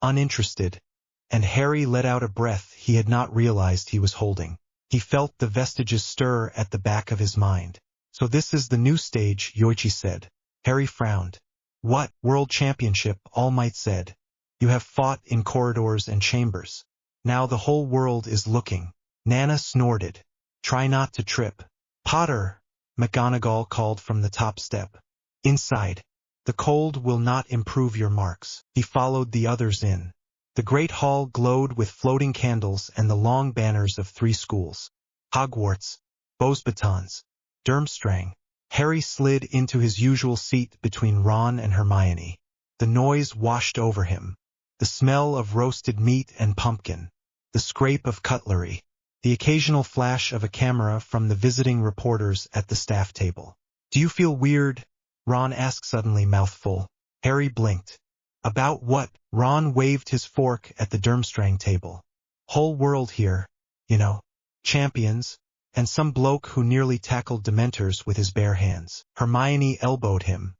uninterested, and Harry let out a breath he had not realized he was holding. He felt the vestiges stir at the back of his mind. "So this is the new stage," Yoichi said. Harry frowned. "What?" "World Championship," Allmight said. "You have fought in corridors and chambers. Now the whole world is looking." Nana snorted. "Try not to trip." "Potter," McGonagall called from the top step. "Inside. The cold will not improve your marks." He followed the others in. The great hall glowed with floating candles and the long banners of 3 schools. Hogwarts, Beauxbatons, Durmstrang. Harry slid into his usual seat between Ron and Hermione. The noise washed over him. The smell of roasted meat and pumpkin. The scrape of cutlery. The occasional flash of a camera from the visiting reporters at the staff table. "Do you feel weird?" Ron asked suddenly, mouthful. Harry blinked. "About what?" Ron waved his fork at the Durmstrang table. "Whole world here, you know. Champions, and some bloke who nearly tackled Dementors with his bare hands." Hermione elbowed him.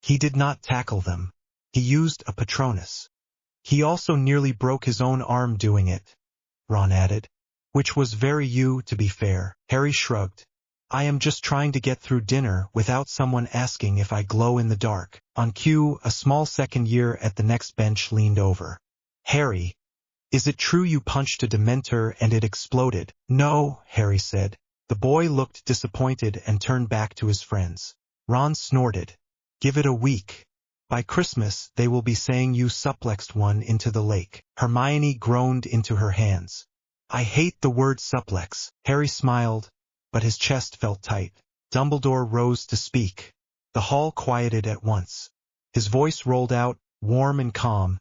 "He did not tackle them. He used a Patronus. He also nearly broke his own arm doing it," Ron added. "Which was very you, to be fair." Harry shrugged. "I am just trying to get through dinner without someone asking if I glow in the dark." On cue, a small second year at the next bench leaned over. "Harry, is it true you punched a Dementor and it exploded?" "No," Harry said. The boy looked disappointed and turned back to his friends. Ron snorted. "Give it a week. By Christmas they will be saying you suplexed one into the lake." Hermione groaned into her hands. "I hate the word suplex." Harry smiled, but his chest felt tight. Dumbledore rose to speak. The hall quieted at once. His voice rolled out, warm and calm,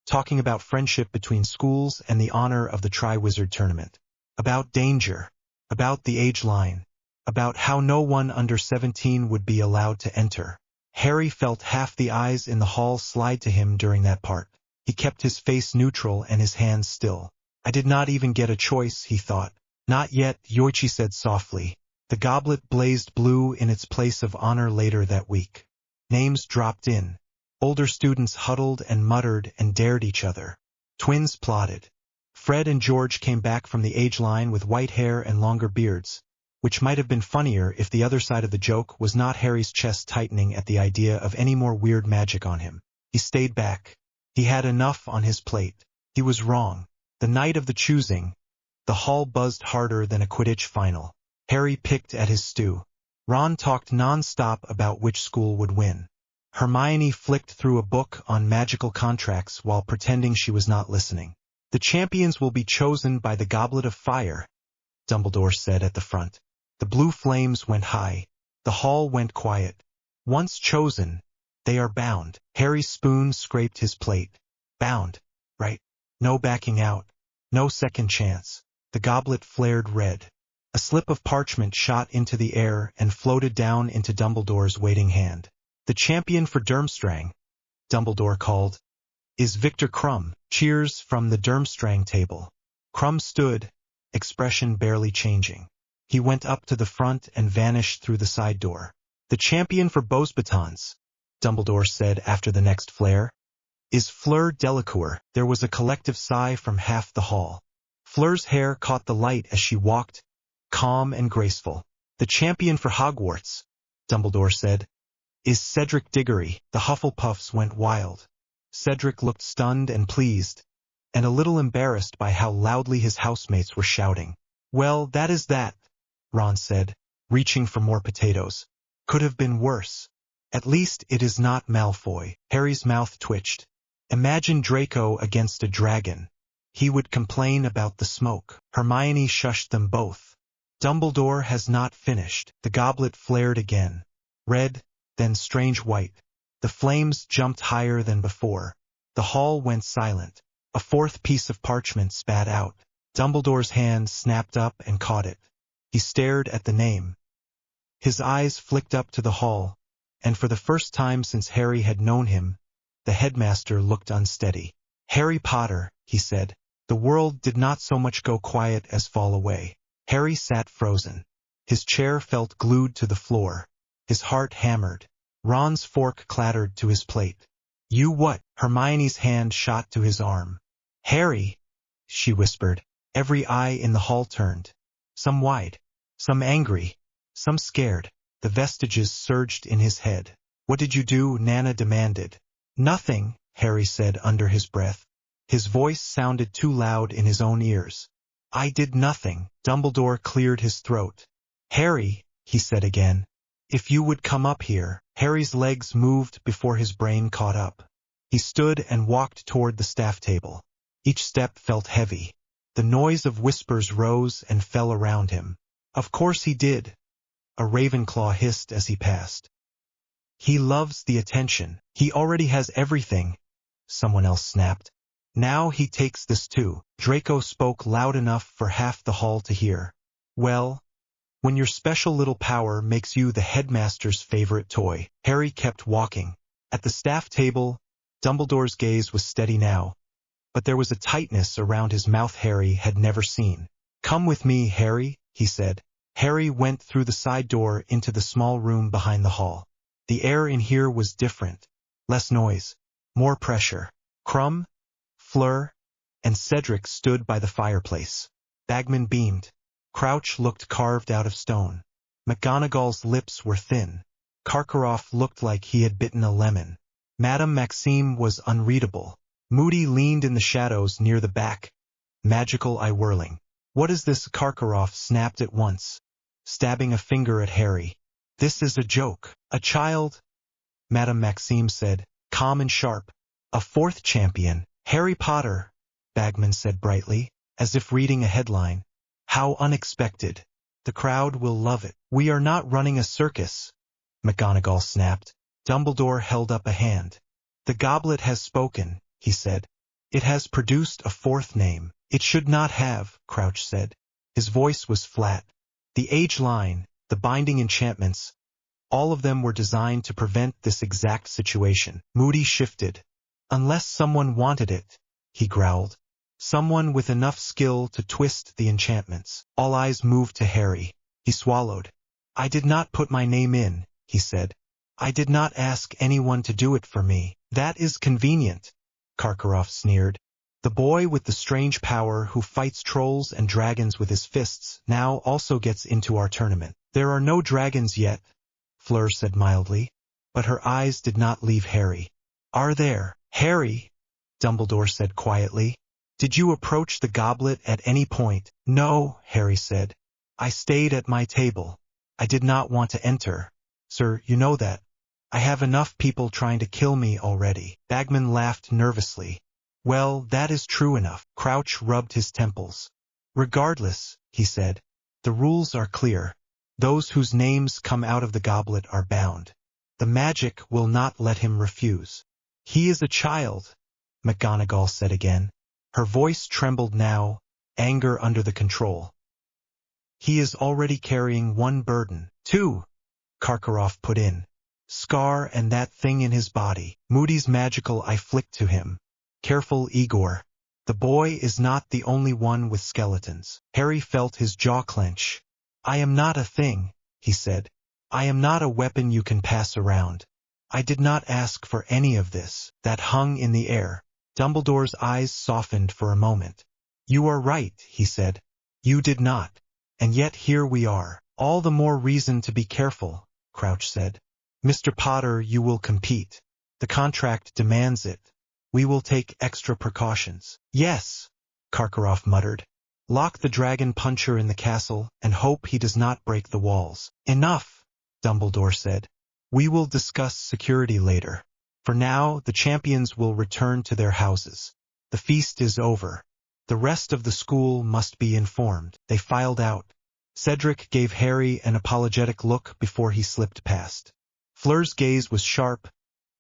talking about friendship between schools and the honor of the Triwizard Tournament. About danger. About the age line. About how no one under 17 would be allowed to enter. Harry felt half the eyes in the hall slide to him during that part. He kept his face neutral and his hands still. "I did not even get a choice," he thought. "Not yet," Yoichi said softly. The goblet blazed blue in its place of honor later that week. Names dropped in. Older students huddled and muttered and dared each other. Twins plotted. Fred and George came back from the age line with white hair and longer beards, which might have been funnier if the other side of the joke was not Harry's chest tightening at the idea of any more weird magic on him. He stayed back. He had enough on his plate. He was wrong. The night of the choosing, the hall buzzed harder than a Quidditch final. Harry picked at his stew. Ron talked non-stop about which school would win. Hermione flicked through a book on magical contracts while pretending she was not listening. "The champions will be chosen by the Goblet of Fire," Dumbledore said at the front. The blue flames went high. The hall went quiet. "Once chosen, they are bound." Harry's spoon scraped his plate. "Bound, right? No backing out. No second chance." The goblet flared red. A slip of parchment shot into the air and floated down into Dumbledore's waiting hand. "The champion for Durmstrang," Dumbledore called, "is Victor Krum." Cheers from the Durmstrang table. Krum stood, expression barely changing. He went up to the front and vanished through the side door. "The champion for Beauxbatons," Dumbledore said after the next flare, "is Fleur Delacour." There was a collective sigh from half the hall. Fleur's hair caught the light as she walked, calm and graceful. "The champion for Hogwarts," Dumbledore said, "is Cedric Diggory." The Hufflepuffs went wild. Cedric looked stunned and pleased, and a little embarrassed by how loudly his housemates were shouting. Well, that is that, Ron said, reaching for more potatoes. Could have been worse. At least it is not Malfoy. Harry's mouth twitched. Imagine Draco against a dragon. He would complain about the smoke. Hermione shushed them both. Dumbledore has not finished. The goblet flared again. Red, then strange white. The flames jumped higher than before. The hall went silent. A fourth piece of parchment spat out. Dumbledore's hand snapped up and caught it. He stared at the name. His eyes flicked up to the hall, and for the first time since Harry had known him, the headmaster looked unsteady. Harry Potter, he said. The world did not so much go quiet as fall away. Harry sat frozen. His chair felt glued to the floor. His heart hammered. Ron's fork clattered to his plate. You what? Hermione's hand shot to his arm. Harry, she whispered. Every eye in the hall turned. Some wide, some angry, some scared. The vestiges surged in his head. What did you do? Nana demanded. Nothing, Harry said under his breath. His voice sounded too loud in his own ears. I did nothing. Dumbledore cleared his throat. Harry, he said again, if you would come up here. Harry's legs moved before his brain caught up. He stood and walked toward the staff table. Each step felt heavy. The noise of whispers rose and fell around him. Of course he did. A Ravenclaw hissed as he passed. He loves the attention. He already has everything. Someone else snapped. Now he takes this too. Draco spoke loud enough for half the hall to hear. Well, when your special little power makes you the headmaster's favorite toy. Harry kept walking. At the staff table, Dumbledore's gaze was steady now, but there was a tightness around his mouth Harry had never seen. Come with me, Harry, he said. Harry went through the side door into the small room behind the hall. The air in here was different. Less noise, more pressure. Crumb, Fleur, and Cedric stood by the fireplace. Bagman beamed. Crouch looked carved out of stone. McGonagall's lips were thin. Karkaroff looked like he had bitten a lemon. Madame Maxime was unreadable. Moody leaned in the shadows near the back, magical eye whirling. What is this? Karkaroff snapped at once, stabbing a finger at Harry. This is a joke. A child, Madame Maxime said, calm and sharp. A fourth champion. Harry Potter, Bagman said brightly, as if reading a headline. How unexpected. The crowd will love it. We are not running a circus, McGonagall snapped. Dumbledore held up a hand. The goblet has spoken, he said. It has produced a fourth name. It should not have, Crouch said. His voice was flat. The age line, the binding enchantments, all of them were designed to prevent this exact situation. Moody shifted. Unless someone wanted it, he growled. Someone with enough skill to twist the enchantments. All eyes moved to Harry. He swallowed. I did not put my name in, he said. I did not ask anyone to do it for me. That is convenient, Karkaroff sneered. The boy with the strange power who fights trolls and dragons with his fists now also gets into our tournament. There are no dragons yet, Fleur said mildly, but her eyes did not leave Harry. Are there? Harry, Dumbledore said quietly. Did you approach the goblet at any point? No, Harry said. I stayed at my table. I did not want to enter. Sir, you know that. I have enough people trying to kill me already. Bagman laughed nervously. Well, that is true enough. Crouch rubbed his temples. Regardless, he said, the rules are clear. Those whose names come out of the goblet are bound. The magic will not let him refuse. He is a child, McGonagall said again. Her voice trembled now, anger under the control. He is already carrying one burden. Two, Karkaroff put in. Scar and that thing in his body. Moody's magical eye flicked to him. Careful, Igor. The boy is not the only one with skeletons. Harry felt his jaw clench. I am not a thing, he said. I am not a weapon you can pass around. I did not ask for any of this. That hung in the air. Dumbledore's eyes softened for a moment. You are right, he said. You did not. And yet here we are. All the more reason to be careful, Crouch said. Mr. Potter, you will compete. The contract demands it. We will take extra precautions. Yes, Karkaroff muttered. Lock the dragon puncher in the castle and hope he does not break the walls. Enough, Dumbledore said. We will discuss security later. For now, the champions will return to their houses. The feast is over. The rest of the school must be informed. They filed out. Cedric gave Harry an apologetic look before he slipped past. Fleur's gaze was sharp,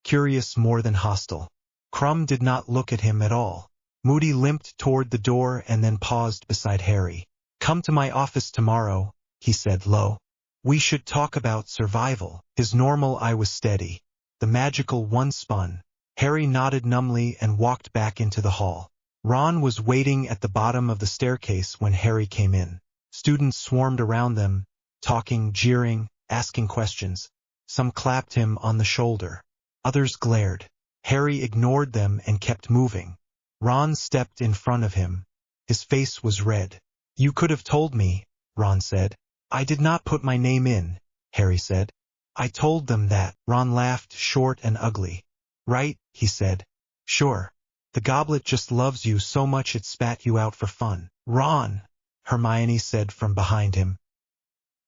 curious more than hostile. Krum did not look at him at all. Moody limped toward the door and then paused beside Harry. Come to my office tomorrow, he said low. We should talk about survival. His normal eye was steady. The magical one spun. Harry nodded numbly and walked back into the hall. Ron was waiting at the bottom of the staircase when Harry came in. Students swarmed around them, talking, jeering, asking questions. Some clapped him on the shoulder. Others glared. Harry ignored them and kept moving. Ron stepped in front of him. His face was red. You could have told me, Ron said. I did not put my name in, Harry said. I told them that. Ron laughed, short and ugly. Right, he said. Sure. The goblet just loves you so much it spat you out for fun. Ron, Hermione said from behind him.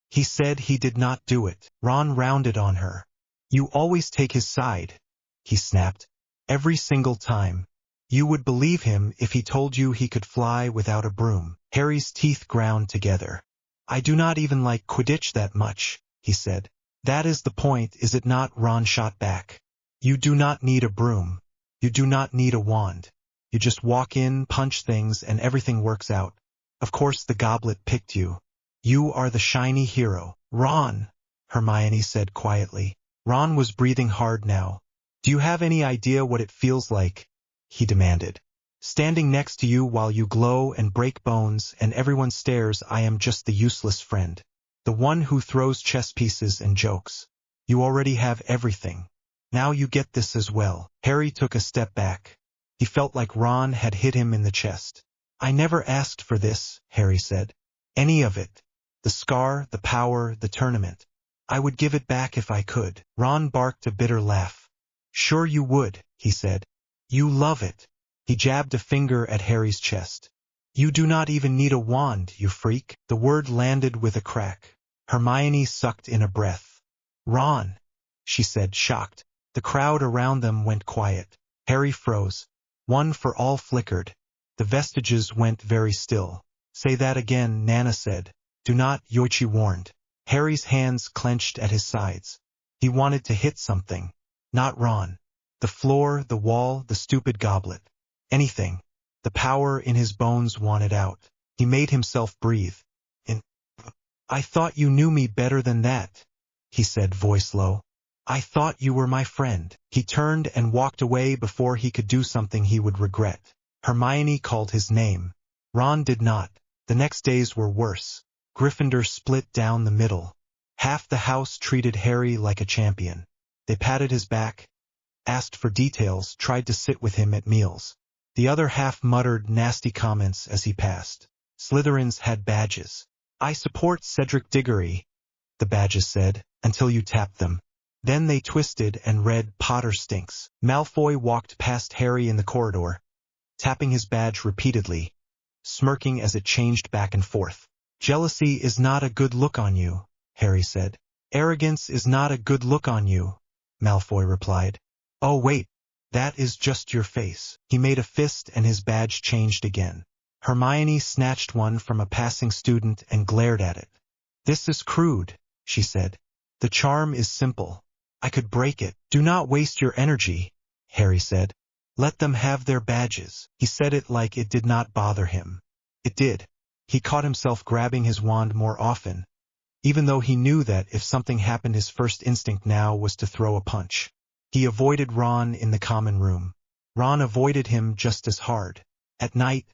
He said he did not do it. Ron rounded on her. You always take his side, he snapped. Every single time. You would believe him if he told you he could fly without a broom. Harry's teeth ground together. I do not even like Quidditch that much, he said. That is the point, is it not? Ron shot back. You do not need a broom. You do not need a wand. You just walk in, punch things, and everything works out. Of course the goblet picked you. You are the shiny hero. Ron, Hermione said quietly. Ron was breathing hard now. Do you have any idea what it feels like? He demanded. Standing next to you while you glow and break bones and everyone stares. I am just the useless friend. The one who throws chess pieces and jokes. You already have everything. Now you get this as well. Harry took a step back. He felt like Ron had hit him in the chest. I never asked for this, Harry said. Any of it. The scar, the power, the tournament. I would give it back if I could. Ron barked a bitter laugh. Sure you would, he said. You love it. He jabbed a finger at Harry's chest. You do not even need a wand, you freak. The word landed with a crack. Hermione sucked in a breath. Ron, she said, shocked. The crowd around them went quiet. Harry froze. One for all flickered. The vestiges went very still. Say that again, Nana said. Do not, Yoichi warned. Harry's hands clenched at his sides. He wanted to hit something. Not Ron. The floor, the wall, the stupid goblet. Anything. The power in his bones wanted out. He made himself breathe. I thought you knew me better than that, he said, voice low. I thought you were my friend. He turned and walked away before he could do something he would regret. Hermione called his name. Ron did not. The next days were worse. Gryffindor split down the middle. Half the house treated Harry like a champion. They patted his back, asked for details, tried to sit with him at meals. The other half muttered nasty comments as he passed. Slytherins had badges. I support Cedric Diggory, the badges said, until you tapped them. Then they twisted and read Potter stinks. Malfoy walked past Harry in the corridor, tapping his badge repeatedly, smirking as it changed back and forth. Jealousy is not a good look on you, Harry said. Arrogance is not a good look on you, Malfoy replied. Oh wait, that is just your face. He made a fist and his badge changed again. Hermione snatched one from a passing student and glared at it. This is crude, she said. The charm is simple. I could break it. Do not waste your energy, Harry said. Let them have their badges. He said it like it did not bother him. It did. He caught himself grabbing his wand more often, even though he knew that if something happened his first instinct now was to throw a punch. He avoided Ron in the common room. Ron avoided him just as hard. At night,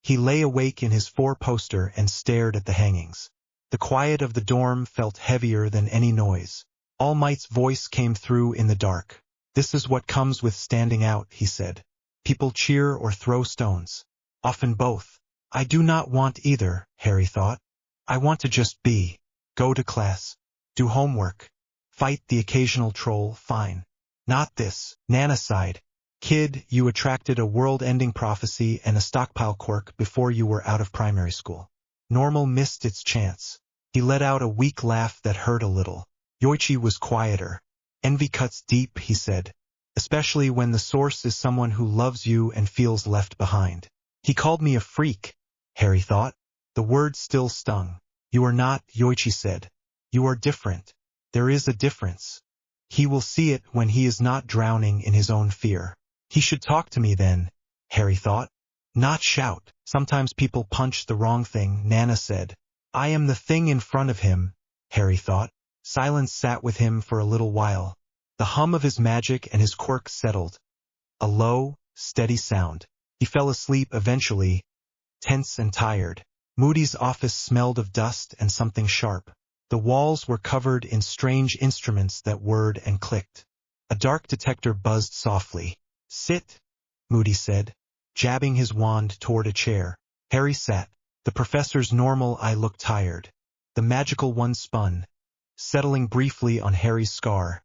he lay awake in his four-poster and stared at the hangings. The quiet of the dorm felt heavier than any noise. Allmight's voice came through in the dark. This is what comes with standing out, he said. People cheer or throw stones. Often both. I do not want either, Harry thought. I want to just be. Go to class. Do homework. Fight the occasional troll, fine. Not this. Nana sighed. Kid, you attracted a world-ending prophecy and a stockpile quirk before you were out of primary school. Normal missed its chance. He let out a weak laugh that hurt a little. Yoichi was quieter. Envy cuts deep, he said. Especially when the source is someone who loves you and feels left behind. He called me a freak, Harry thought. The word still stung. You are not, Yoichi said. You are different. There is a difference. He will see it when he is not drowning in his own fear. He should talk to me then, Harry thought. Not shout. Sometimes people punch the wrong thing, Nana said. I am the thing in front of him, Harry thought. Silence sat with him for a little while. The hum of his magic and his quirk settled. A low, steady sound. He fell asleep eventually, tense and tired. Moody's office smelled of dust and something sharp. The walls were covered in strange instruments that whirred and clicked. A dark detector buzzed softly. Sit, Moody said, jabbing his wand toward a chair. Harry sat. The professor's normal eye looked tired. The magical one spun, settling briefly on Harry's scar.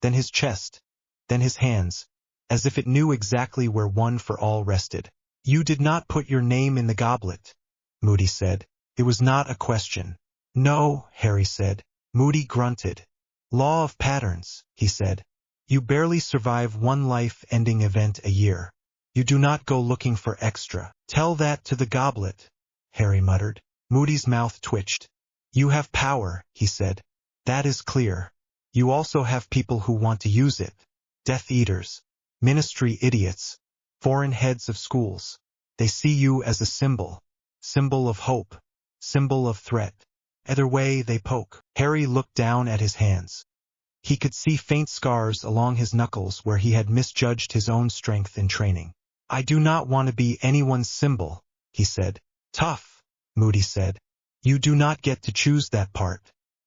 Then his chest. Then his hands, as if it knew exactly where One for All rested. You did not put your name in the goblet, Moody said. It was not a question. No, Harry said. Moody grunted. Law of patterns, he said. You barely survive one life-ending event a year. You do not go looking for extra. Tell that to the goblet, Harry muttered. Moody's mouth twitched. You have power, he said. That is clear. You also have people who want to use it. Death Eaters. Ministry idiots. Foreign heads of schools. They see you as a symbol. Symbol of hope. Symbol of threat. Either way they poke. Harry looked down at his hands. He could see faint scars along his knuckles where he had misjudged his own strength in training. I do not want to be anyone's symbol, he said. Tough, Moody said. You do not get to choose that part.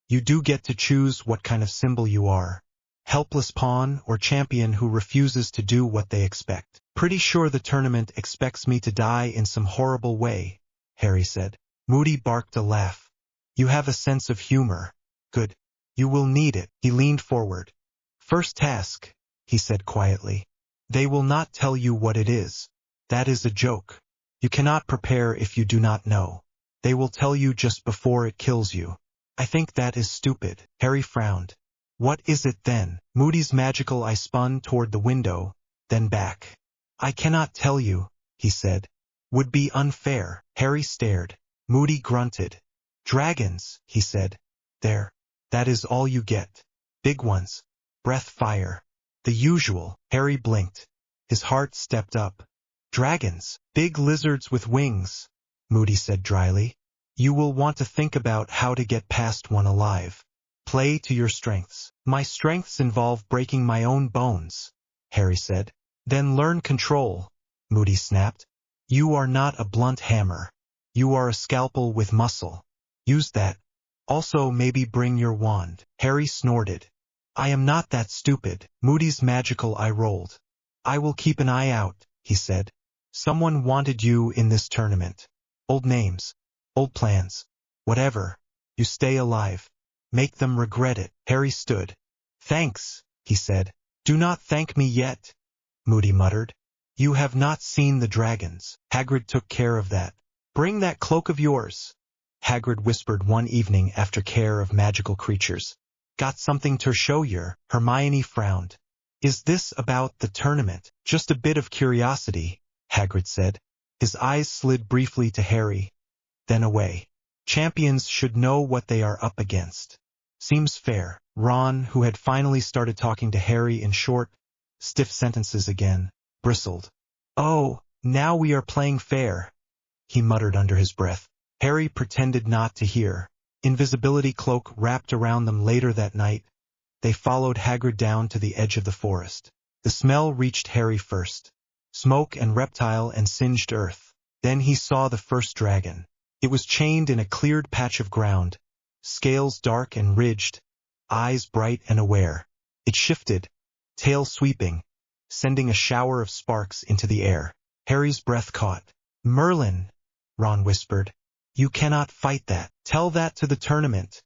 You do get to choose what kind of symbol you are. Helpless pawn or champion who refuses to do what they expect. Pretty sure the tournament expects me to die in some horrible way, Harry said. Moody barked a laugh. You have a sense of humor. Good. You will need it. He leaned forward. First task, he said quietly. They will not tell you what it is. That is a joke. You cannot prepare if you do not know. They will tell you just before it kills you. I think that is stupid. Harry frowned. What is it then? Moody's magical eye spun toward the window, then back. I cannot tell you, he said. Would be unfair. Harry stared. Moody grunted. Dragons, he said. There. That is all you get. Big ones. Breath fire. The usual. Harry blinked. His heart stepped up. Dragons. Big lizards with wings, Moody said dryly. You will want to think about how to get past one alive. Play to your strengths. My strengths involve breaking my own bones, Harry said. Then learn control, Moody snapped. You are not a blunt hammer. You are a scalpel with muscle. Use that. Also maybe bring your wand. Harry snorted. I am not that stupid. Moody's magical eye rolled. I will keep an eye out, he said. Someone wanted you in this tournament. Old names. Old plans. Whatever. You stay alive. Make them regret it. Harry stood. Thanks, he said. Do not thank me yet, Moody muttered. You have not seen the dragons. Hagrid took care of that. Bring that cloak of yours, Hagrid whispered one evening after care of magical creatures. Got something to show you? Hermione frowned. Is this about the tournament? Just a bit of curiosity, Hagrid said. His eyes slid briefly to Harry, then away. Champions should know what they are up against. Seems fair. Ron, who had finally started talking to Harry in short, stiff sentences again, bristled. Oh, now we are playing fair, he muttered under his breath. Harry pretended not to hear. Invisibility cloak wrapped around them later that night. They followed Hagrid down to the edge of the forest. The smell reached Harry first. Smoke and reptile and singed earth. Then he saw the first dragon. It was chained in a cleared patch of ground, scales dark and ridged, eyes bright and aware. It shifted, tail sweeping, sending a shower of sparks into the air. Harry's breath caught. Merlin, Ron whispered. You cannot fight that. Tell that to the tournament,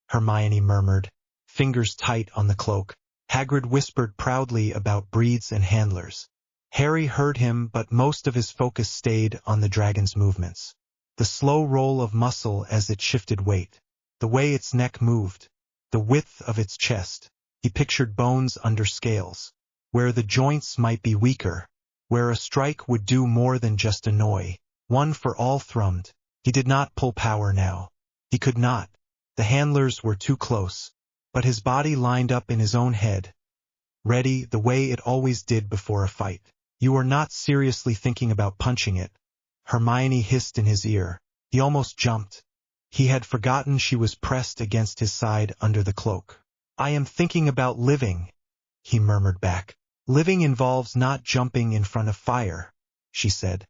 Hermione murmured, fingers tight on the cloak. Hagrid whispered proudly about breeds and handlers. Harry heard him, but most of his focus stayed on the dragon's movements. The slow roll of muscle as it shifted weight, the way its neck moved, the width of its chest. He pictured bones under scales, where the joints might be weaker, where a strike would do more than just annoy. One for all thrummed. He did not pull power now. He could not. The handlers were too close, but his body lined up in his own head, ready the way it always did before a fight. You are not seriously thinking about punching it, Hermione hissed in his ear. He almost jumped. He had forgotten she was pressed against his side under the cloak. I am thinking about living, he murmured back. Living involves not jumping in front of fire, she said.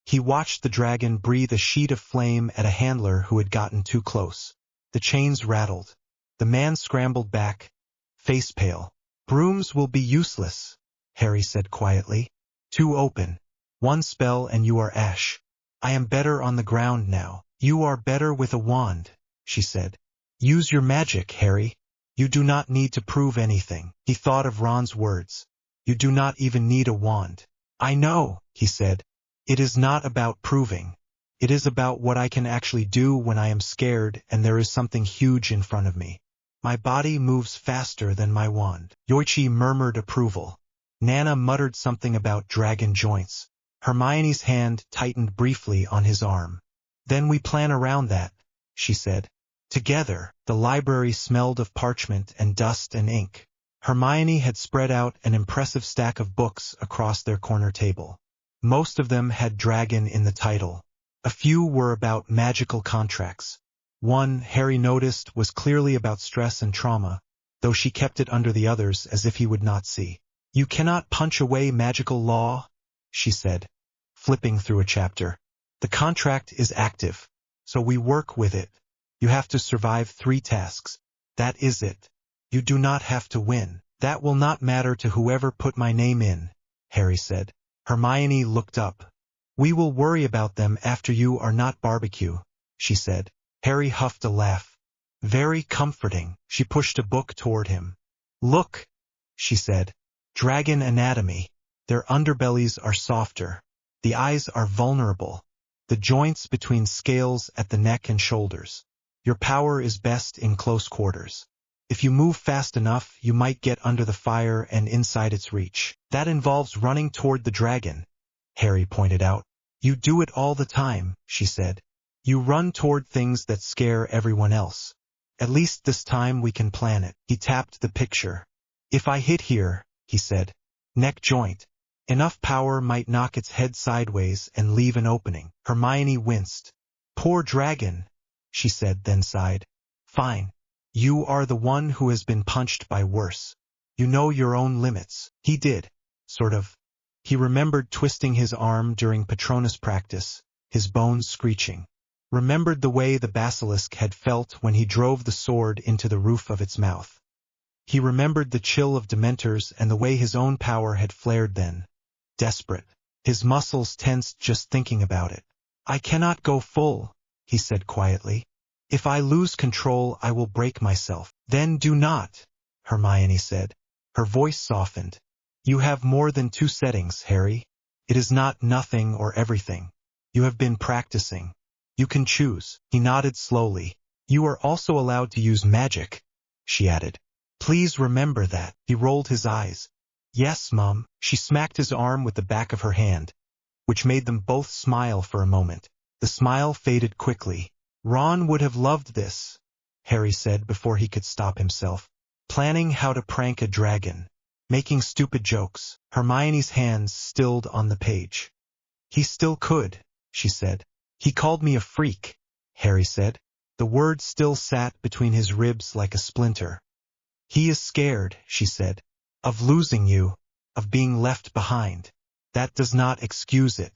He watched the dragon breathe a sheet of flame at a handler who had gotten too close. The chains rattled. The man scrambled back, face pale. Brooms will be useless, Harry said quietly. Too open. One spell and you are ash. I am better on the ground now. You are better with a wand, she said. Use your magic, Harry. You do not need to prove anything. He thought of Ron's words. You do not even need a wand. I know, he said. It is not about proving. It is about what I can actually do when I am scared and there is something huge in front of me. My body moves faster than my wand. Yoichi murmured approval. Nana muttered something about dragon joints. Hermione's hand tightened briefly on his arm. Then we plan around that, she said. Together, the library smelled of parchment and dust and ink. Hermione had spread out an impressive stack of books across their corner table. Most of them had dragon in the title. A few were about magical contracts. One, Harry noticed, was clearly about stress and trauma, though she kept it under the others as if he would not see. You cannot punch away magical law, she said, flipping through a chapter. The contract is active, so we work with it. You have to survive 3 tasks. That is it. You do not have to win. That will not matter to whoever put my name in, Harry said. Hermione looked up. We will worry about them after you are not barbecue, she said. Harry huffed a laugh. Very comforting. She pushed a book toward him. Look, she said. Dragon anatomy. Their underbellies are softer. The eyes are vulnerable. The joints between scales at the neck and shoulders. Your power is best in close quarters. If you move fast enough, you might get under the fire and inside its reach. That involves running toward the dragon, Harry pointed out. You do it all the time, she said. You run toward things that scare everyone else. At least this time we can plan it. He tapped the picture. If I hit here, he said. Neck joint. Enough power might knock its head sideways and leave an opening. Hermione winced. Poor dragon, she said, then sighed. Fine. You are the one who has been punched by worse. You know your own limits. He did. Sort of. He remembered twisting his arm during Patronus practice, his bones screeching. Remembered the way the basilisk had felt when he drove the sword into the roof of its mouth. He remembered the chill of Dementors and the way his own power had flared then. Desperate. His muscles tensed just thinking about it. I cannot go full, he said quietly. If I lose control, I will break myself. Then do not, Hermione said. Her voice softened. You have more than 2 settings, Harry. It is not nothing or everything. You have been practicing. You can choose. He nodded slowly. You are also allowed to use magic, she added. Please remember that. He rolled his eyes. Yes, Mum. She smacked his arm with the back of her hand, which made them both smile for a moment. The smile faded quickly. Ron would have loved this, Harry said before he could stop himself. Planning how to prank a dragon. Making stupid jokes. Hermione's hands stilled on the page. He still could, she said. He called me a freak, Harry said. The word still sat between his ribs like a splinter. He is scared, she said. Of losing you. Of being left behind. That does not excuse it.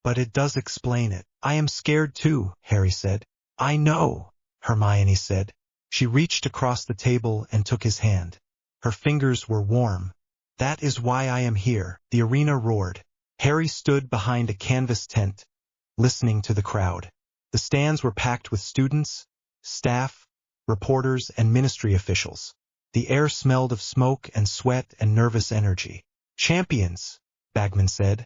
But it does explain it. I am scared too, Harry said. I know, Hermione said. She reached across the table and took his hand. Her fingers were warm. That is why I am here. The arena roared. Harry stood behind a canvas tent, listening to the crowd. The stands were packed with students, staff, reporters, and ministry officials. The air smelled of smoke and sweat and nervous energy. Champions, Bagman said,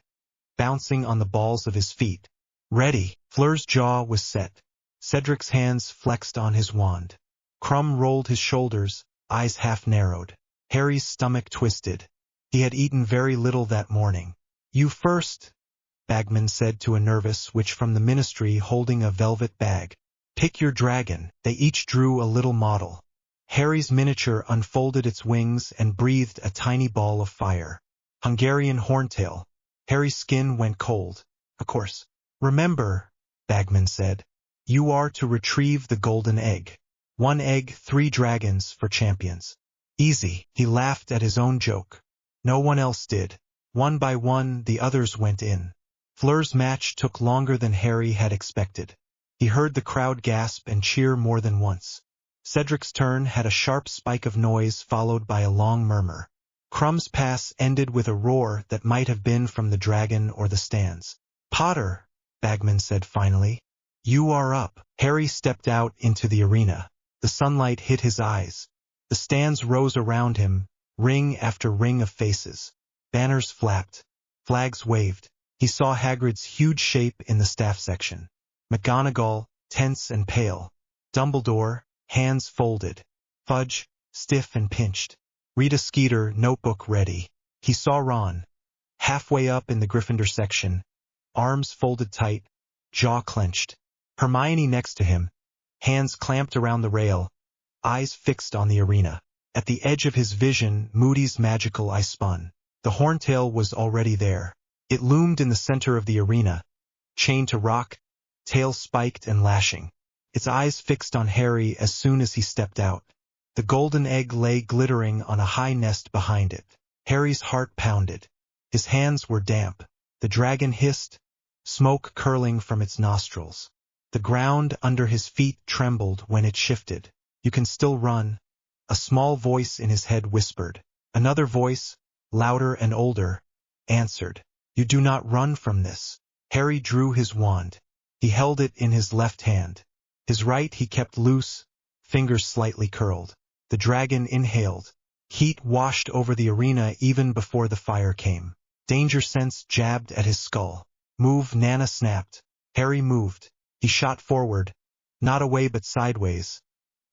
bouncing on the balls of his feet. Ready. Fleur's jaw was set. Cedric's hands flexed on his wand. Crumb rolled his shoulders, eyes half narrowed. Harry's stomach twisted. He had eaten very little that morning. You first, Bagman said to a nervous witch from the ministry holding a velvet bag. Pick your dragon. They each drew a little model. Harry's miniature unfolded its wings and breathed a tiny ball of fire. Hungarian horntail. Harry's skin went cold. Of course. Remember, Bagman said, you are to retrieve the golden egg. 1 egg, 3 dragons for champions. Easy. He laughed at his own joke. No one else did. One by one, the others went in. Fleur's match took longer than Harry had expected. He heard the crowd gasp and cheer more than once. Cedric's turn had a sharp spike of noise followed by a long murmur. Crumb's pass ended with a roar that might have been from the dragon or the stands. Potter, Bagman said finally. You are up. Harry stepped out into the arena. The sunlight hit his eyes. The stands rose around him, ring after ring of faces. Banners flapped. Flags waved. He saw Hagrid's huge shape in the staff section. McGonagall, tense and pale. Dumbledore, hands folded. Fudge, stiff and pinched. Rita Skeeter, notebook ready. He saw Ron, halfway up in the Gryffindor section, arms folded tight, jaw clenched. Hermione next to him, hands clamped around the rail, eyes fixed on the arena. At the edge of his vision, Moody's magical eye spun. The horntail was already there. It loomed in the center of the arena, chained to rock, tail spiked and lashing. Its eyes fixed on Harry as soon as he stepped out. The golden egg lay glittering on a high nest behind it. Harry's heart pounded. His hands were damp. The dragon hissed, smoke curling from its nostrils. The ground under his feet trembled when it shifted. You can still run, a small voice in his head whispered. Another voice, louder and older, answered. You do not run from this. Harry drew his wand. He held it in his left hand. His right he kept loose, fingers slightly curled. The dragon inhaled. Heat washed over the arena even before the fire came. Danger sense jabbed at his skull. Move, Nana snapped. Harry moved. He shot forward, not away but sideways,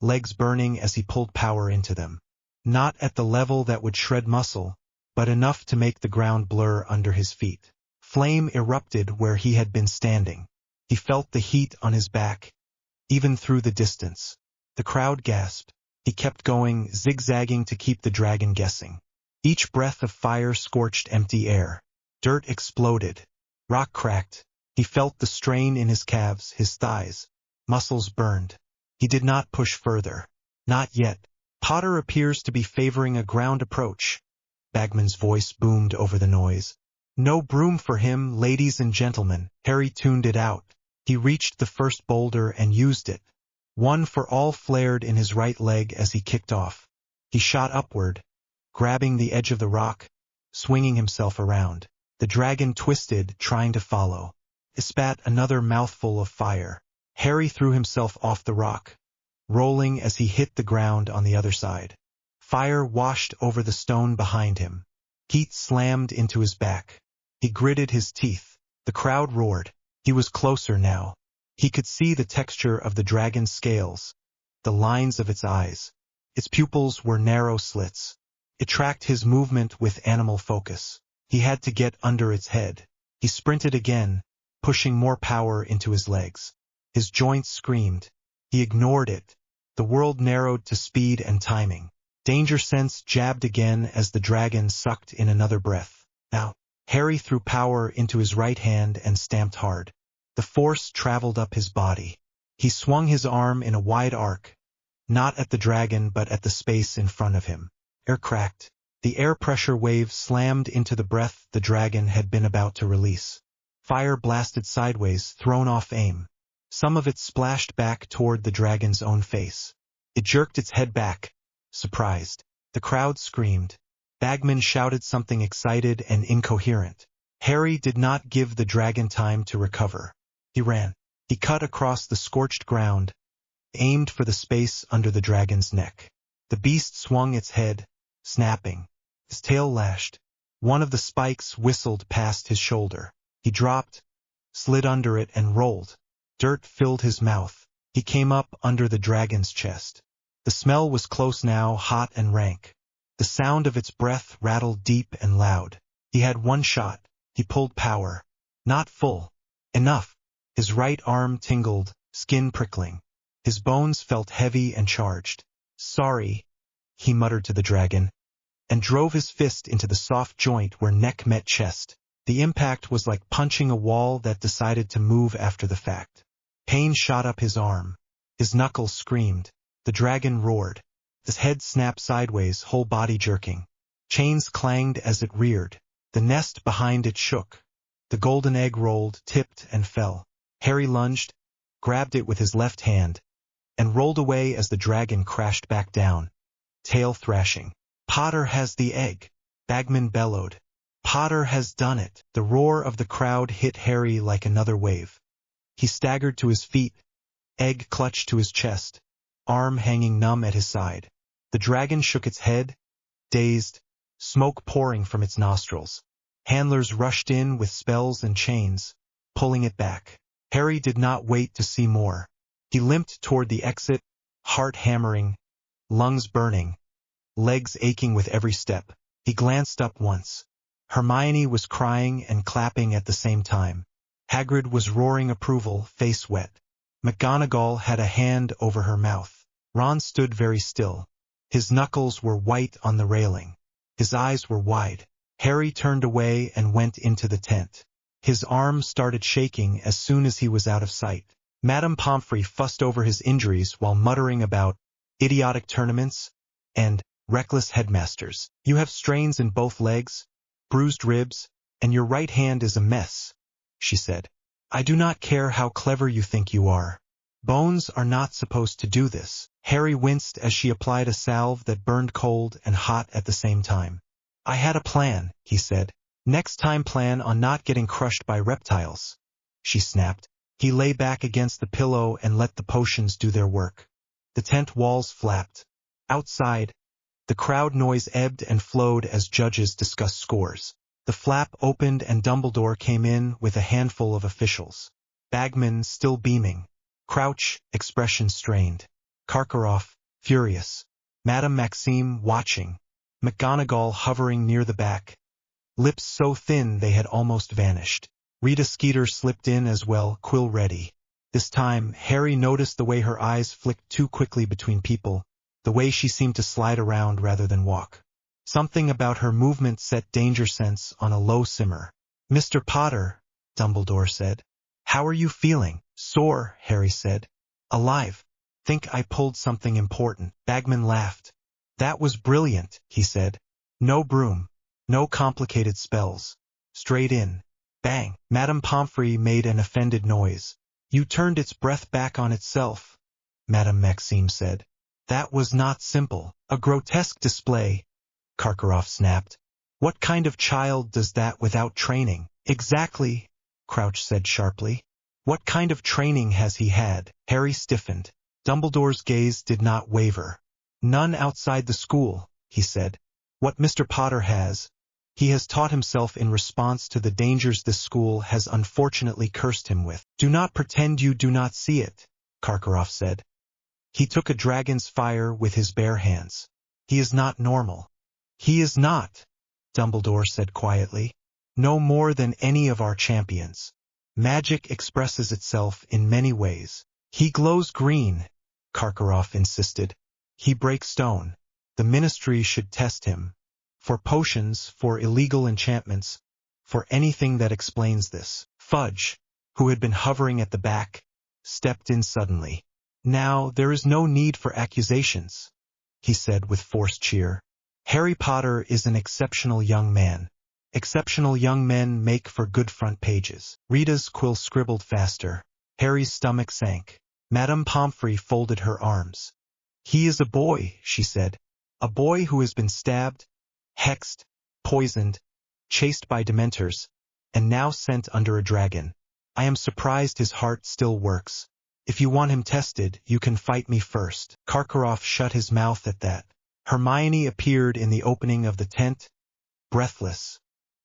legs burning as he pulled power into them. Not at the level that would shred muscle, but enough to make the ground blur under his feet. Flame erupted where he had been standing. He felt the heat on his back, even through the distance. The crowd gasped. He kept going, zigzagging to keep the dragon guessing. Each breath of fire scorched empty air. Dirt exploded. Rock cracked. He felt the strain in his calves, his thighs. Muscles burned. He did not push further. Not yet. Potter appears to be favoring a ground approach. Bagman's voice boomed over the noise. No broom for him, ladies and gentlemen. Harry tuned it out. He reached the first boulder and used it. One for all flared in his right leg as he kicked off. He shot upward, grabbing the edge of the rock, swinging himself around. The dragon twisted, trying to follow. It spat another mouthful of fire. Harry threw himself off the rock, rolling as he hit the ground on the other side. Fire washed over the stone behind him. Heat slammed into his back. He gritted his teeth. The crowd roared. He was closer now. He could see the texture of the dragon's scales, the lines of its eyes. Its pupils were narrow slits. It tracked his movement with animal focus. He had to get under its head. He sprinted again, pushing more power into his legs. His joints screamed. He ignored it. The world narrowed to speed and timing. Danger sense jabbed again as the dragon sucked in another breath. Now, Harry threw power into his right hand and stamped hard. The force traveled up his body. He swung his arm in a wide arc, not at the dragon but at the space in front of him. Air cracked. The air pressure wave slammed into the breath the dragon had been about to release. Fire blasted sideways, thrown off aim. Some of it splashed back toward the dragon's own face. It jerked its head back, surprised. The crowd screamed. Bagman shouted something excited and incoherent. Harry did not give the dragon time to recover. He ran. He cut across the scorched ground, aimed for the space under the dragon's neck. The beast swung its head, snapping. His tail lashed. One of the spikes whistled past his shoulder. He dropped, slid under it and rolled. Dirt filled his mouth. He came up under the dragon's chest. The smell was close now, hot and rank. The sound of its breath rattled deep and loud. He had one shot. He pulled power. Not full. Enough. His right arm tingled, skin prickling. His bones felt heavy and charged. Sorry, he muttered to the dragon, and drove his fist into the soft joint where neck met chest. The impact was like punching a wall that decided to move after the fact. Pain shot up his arm. His knuckles screamed. The dragon roared. His head snapped sideways, whole body jerking. Chains clanged as it reared. The nest behind it shook. The golden egg rolled, tipped, and fell. Harry lunged, grabbed it with his left hand, and rolled away as the dragon crashed back down, tail thrashing. Potter has the egg, Bagman bellowed. Potter has done it. The roar of the crowd hit Harry like another wave. He staggered to his feet, egg clutched to his chest, arm hanging numb at his side. The dragon shook its head, dazed, smoke pouring from its nostrils. Handlers rushed in with spells and chains, pulling it back. Harry did not wait to see more. He limped toward the exit, heart hammering, lungs burning, legs aching with every step. He glanced up once. Hermione was crying and clapping at the same time. Hagrid was roaring approval, face wet. McGonagall had a hand over her mouth. Ron stood very still. His knuckles were white on the railing. His eyes were wide. Harry turned away and went into the tent. His arm started shaking as soon as he was out of sight. Madame Pomfrey fussed over his injuries while muttering about idiotic tournaments and reckless headmasters. You have strains in both legs, bruised ribs, and your right hand is a mess, she said. I do not care how clever you think you are. Bones are not supposed to do this. Harry winced as she applied a salve that burned cold and hot at the same time. I had a plan, he said. Next time plan on not getting crushed by reptiles, she snapped. He lay back against the pillow and let the potions do their work. The tent walls flapped. Outside, the crowd noise ebbed and flowed as judges discussed scores. The flap opened and Dumbledore came in with a handful of officials. Bagman still beaming. Crouch, expression strained. Karkaroff, furious. Madame Maxime watching. McGonagall hovering near the back. Lips so thin they had almost vanished. Rita Skeeter slipped in as well, quill ready. This time, Harry noticed the way her eyes flicked too quickly between people, the way she seemed to slide around rather than walk. Something about her movement set danger sense on a low simmer. Mr. Potter, Dumbledore said. How are you feeling? Sore, Harry said. Alive. Think I pulled something important. Bagman laughed. That was brilliant, he said. No broom. No complicated spells. Straight in. Bang. Madame Pomfrey made an offended noise. You turned its breath back on itself, Madame Maxime said. That was not simple. A grotesque display, Karkaroff snapped. What kind of child does that without training? Exactly, Crouch said sharply. What kind of training has he had? Harry stiffened. Dumbledore's gaze did not waver. None outside the school, he said. What Mr. Potter has, he has taught himself in response to the dangers this school has unfortunately cursed him with. Do not pretend you do not see it, Karkaroff said. He took a dragon's fire with his bare hands. He is not normal. He is not, Dumbledore said quietly. No more than any of our champions. Magic expresses itself in many ways. He glows green, Karkaroff insisted. He breaks stone. The ministry should test him. For potions, for illegal enchantments, for anything that explains this. Fudge, who had been hovering at the back, stepped in suddenly. Now, there is no need for accusations, he said with forced cheer. Harry Potter is an exceptional young man. Exceptional young men make for good front pages. Rita's quill scribbled faster. Harry's stomach sank. Madame Pomfrey folded her arms. He is a boy, she said. A boy who has been stabbed, hexed, poisoned, chased by dementors, and now sent under a dragon. I am surprised his heart still works. If you want him tested, you can fight me first. Karkaroff shut his mouth at that. Hermione appeared in the opening of the tent, breathless.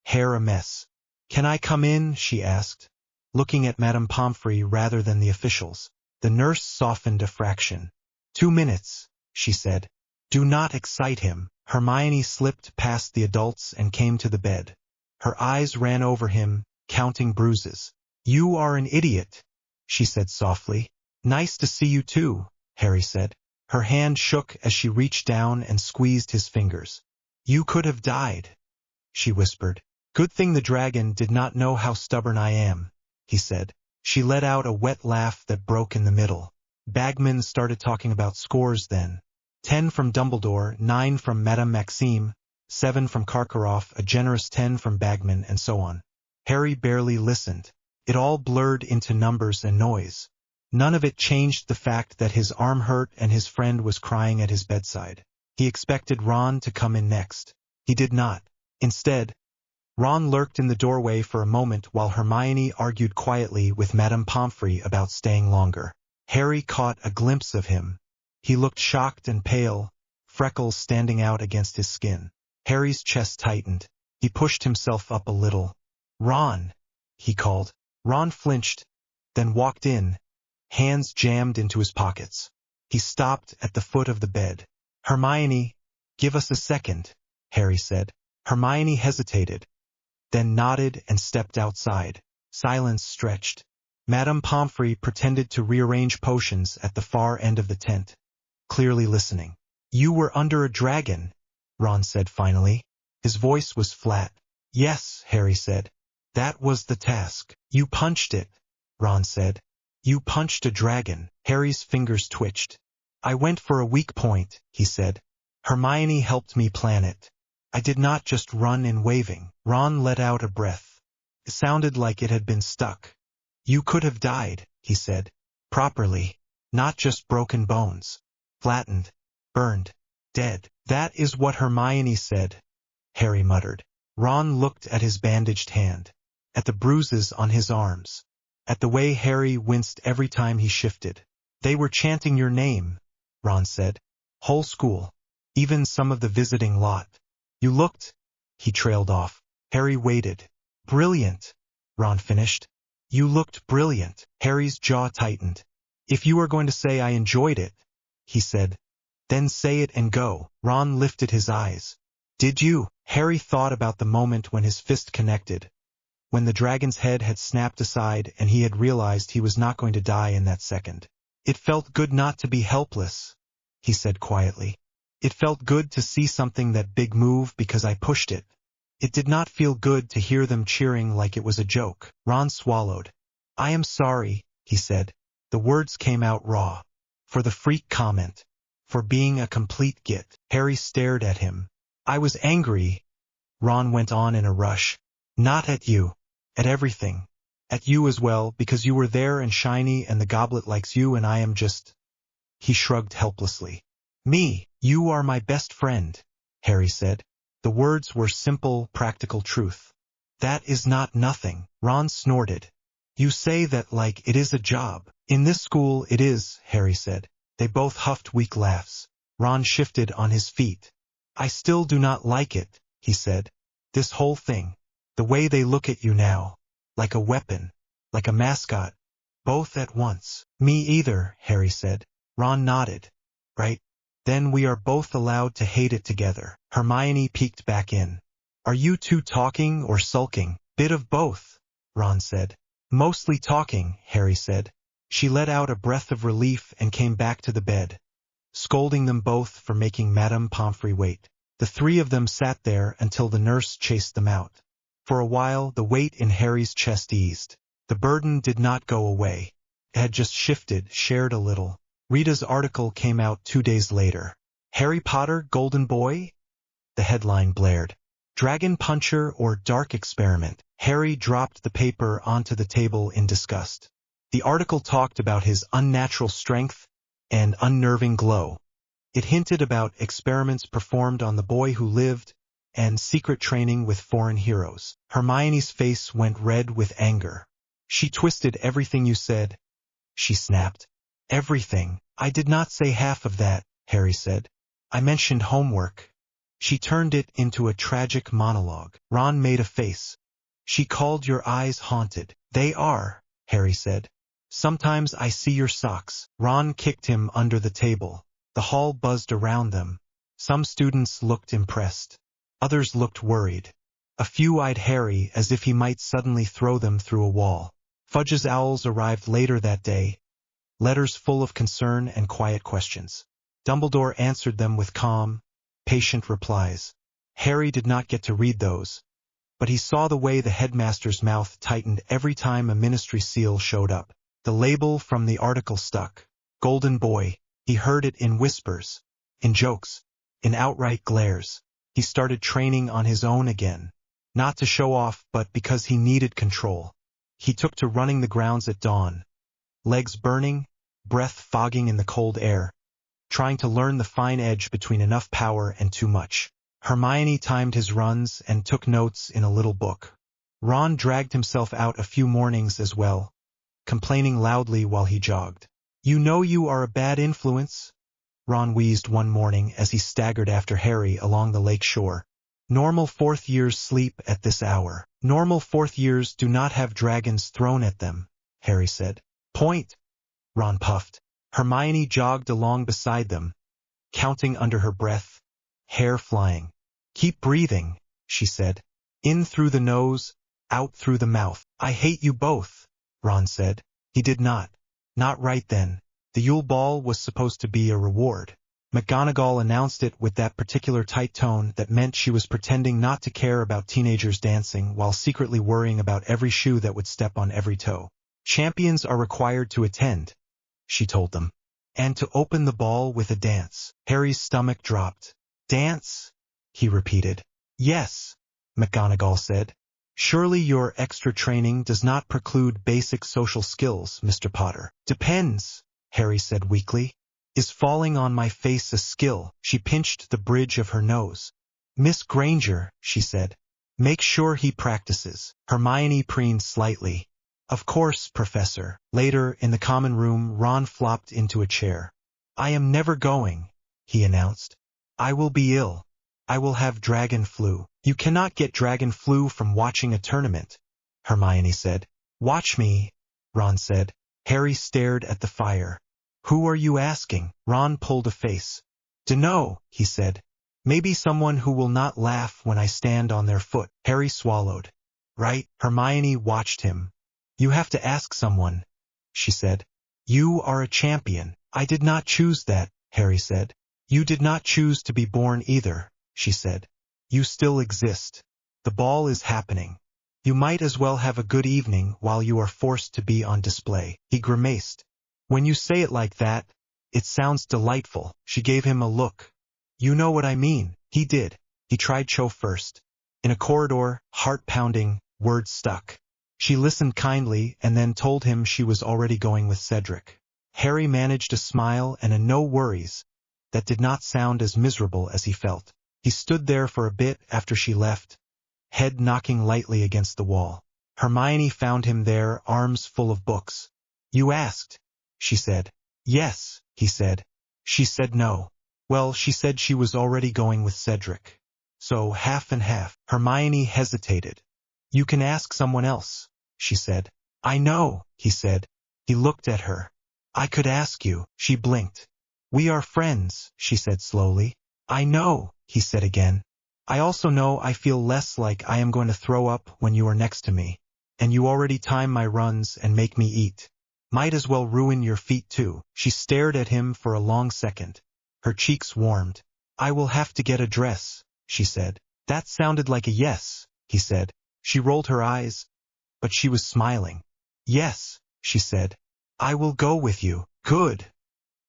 hair a mess. Can I come in? She asked, looking at Madame Pomfrey rather than the officials. The nurse softened a fraction. 2 minutes, she said. Do not excite him. Hermione slipped past the adults and came to the bed. Her eyes ran over him, counting bruises. You are an idiot, she said softly. Nice to see you too, Harry said. Her hand shook as she reached down and squeezed his fingers. You could have died, she whispered. Good thing the dragon did not know how stubborn I am, he said. She let out a wet laugh that broke in the middle. Bagman started talking about scores then. 10 from Dumbledore, 9 from Madame Maxime, 7 from Karkaroff, a generous 10 from Bagman, and so on. Harry barely listened. It all blurred into numbers and noise. None of it changed the fact that his arm hurt and his friend was crying at his bedside. He expected Ron to come in next. He did not. Instead, Ron lurked in the doorway for a moment while Hermione argued quietly with Madame Pomfrey about staying longer. Harry caught a glimpse of him. He looked shocked and pale, freckles standing out against his skin. Harry's chest tightened. He pushed himself up a little. Ron, he called. Ron flinched, then walked in, hands jammed into his pockets. He stopped at the foot of the bed. Hermione, give us a second, Harry said. Hermione hesitated, then nodded and stepped outside. Silence stretched. Madame Pomfrey pretended to rearrange potions at the far end of the tent, clearly listening. You were under a dragon, Ron said finally. His voice was flat. Yes, Harry said. That was the task. You punched it, Ron said. You punched a dragon. Harry's fingers twitched. I went for a weak point, he said. Hermione helped me plan it. I did not just run in waving. Ron let out a breath. It sounded like it had been stuck. You could have died, he said. Properly. Not just broken bones. Flattened. Burned. Dead. That is what Hermione said, Harry muttered. Ron looked at his bandaged hand, at the bruises on his arms, at the way Harry winced every time he shifted. They were chanting your name, Ron said. Whole school. Even some of the visiting lot. You looked, he trailed off. Harry waited. Brilliant, Ron finished. You looked brilliant. Harry's jaw tightened. If you are going to say I enjoyed it, he said, then say it and go. Ron lifted his eyes. Did you? Harry thought about the moment when his fist connected, when the dragon's head had snapped aside and he had realized he was not going to die in that second. It felt good not to be helpless, he said quietly. It felt good to see something that big move because I pushed it. It did not feel good to hear them cheering like it was a joke. Ron swallowed. I am sorry, he said. The words came out raw. For the freak comment. For being a complete git. Harry stared at him. I was angry, Ron went on in a rush. Not at you. At everything. At you as well, because you were there and shiny and the goblet likes you and I am just... He shrugged helplessly. Me, you are my best friend, Harry said. The words were simple, practical truth. That is not nothing, Ron snorted. You say that like it is a job. In this school it is, Harry said. They both huffed weak laughs. Ron shifted on his feet. I still do not like it, he said. This whole thing. The way they look at you now. Like a weapon. Like a mascot. Both at once. Me either, Harry said. Ron nodded. Right. Then we are both allowed to hate it together. Hermione peeked back in. Are you two talking or sulking? Bit of both, Ron said. Mostly talking, Harry said. She let out a breath of relief and came back to the bed, scolding them both for making Madame Pomfrey wait. The three of them sat there until the nurse chased them out. For a while the weight in Harry's chest eased. The burden did not go away. It had just shifted, shared a little. Rita's article came out 2 days later. Harry Potter, Golden Boy? The headline blared. Dragon Puncher or Dark Experiment? Harry dropped the paper onto the table in disgust. The article talked about his unnatural strength and unnerving glow. It hinted about experiments performed on the boy who lived and secret training with foreign heroes. Hermione's face went red with anger. She twisted everything you said, she snapped. Everything. I did not say half of that, Harry said. I mentioned homework. She turned it into a tragic monologue. Ron made a face. She called your eyes haunted. They are, Harry said. Sometimes I see your socks. Ron kicked him under the table. The hall buzzed around them. Some students looked impressed. Others looked worried. A few eyed Harry as if he might suddenly throw them through a wall. Fudge's owls arrived later that day, letters full of concern and quiet questions. Dumbledore answered them with calm, patient replies. Harry did not get to read those, but he saw the way the headmaster's mouth tightened every time a ministry seal showed up. The label from the article stuck. Golden Boy. He heard it in whispers, in jokes, in outright glares. He started training on his own again, not to show off but because he needed control. He took to running the grounds at dawn, legs burning, breath fogging in the cold air, trying to learn the fine edge between enough power and too much. Hermione timed his runs and took notes in a little book. Ron dragged himself out a few mornings as well, complaining loudly while he jogged. You know you are a bad influence, Ron wheezed one morning as he staggered after Harry along the lake shore. Normal fourth years sleep at this hour. Normal fourth years do not have dragons thrown at them, Harry said. Point, Ron puffed. Hermione jogged along beside them, counting under her breath, hair flying. Keep breathing, she said. In through the nose, out through the mouth. I hate you both, Ron said. He did not. Not right then. The Yule Ball was supposed to be a reward. McGonagall announced it with that particular tight tone that meant she was pretending not to care about teenagers dancing while secretly worrying about every shoe that would step on every toe. Champions are required to attend, she told them, and to open the ball with a dance. Harry's stomach dropped. Dance? He repeated. Yes, McGonagall said. Surely your extra training does not preclude basic social skills, Mr. Potter. Depends, Harry said weakly. Is falling on my face a skill? She pinched the bridge of her nose. Miss Granger, she said. Make sure he practices. Hermione preened slightly. Of course, Professor. Later, in the common room, Ron flopped into a chair. I am never going, he announced. I will be ill. I will have dragon flu. You cannot get dragon flu from watching a tournament, Hermione said. Watch me, Ron said. Harry stared at the fire. Who are you asking? Ron pulled a face. Dunno, he said. Maybe someone who will not laugh when I stand on their foot. Harry swallowed. Right? Hermione watched him. You have to ask someone, she said. You are a champion. I did not choose that, Harry said. You did not choose to be born either, she said. You still exist. The ball is happening. You might as well have a good evening while you are forced to be on display. He grimaced. When you say it like that, it sounds delightful. She gave him a look. You know what I mean. He did. He tried Cho first. In a corridor, heart-pounding, words stuck. She listened kindly and then told him she was already going with Cedric. Harry managed a smile and a no worries that did not sound as miserable as he felt. He stood there for a bit after she left, head knocking lightly against the wall. Hermione found him there, arms full of books. You asked, she said. Yes, he said. She said no. Well, she said she was already going with Cedric. So half and half. Hermione hesitated. You can ask someone else, she said. I know, he said. He looked at her. I could ask you. She blinked. We are friends, she said slowly. I know, he said again. I also know I feel less like I am going to throw up when you are next to me. And you already time my runs and make me eat. Might as well ruin your feet too. She stared at him for a long second. Her cheeks warmed. I will have to get a dress, she said. That sounded like a yes, he said. She rolled her eyes, but she was smiling. Yes, she said. I will go with you. Good,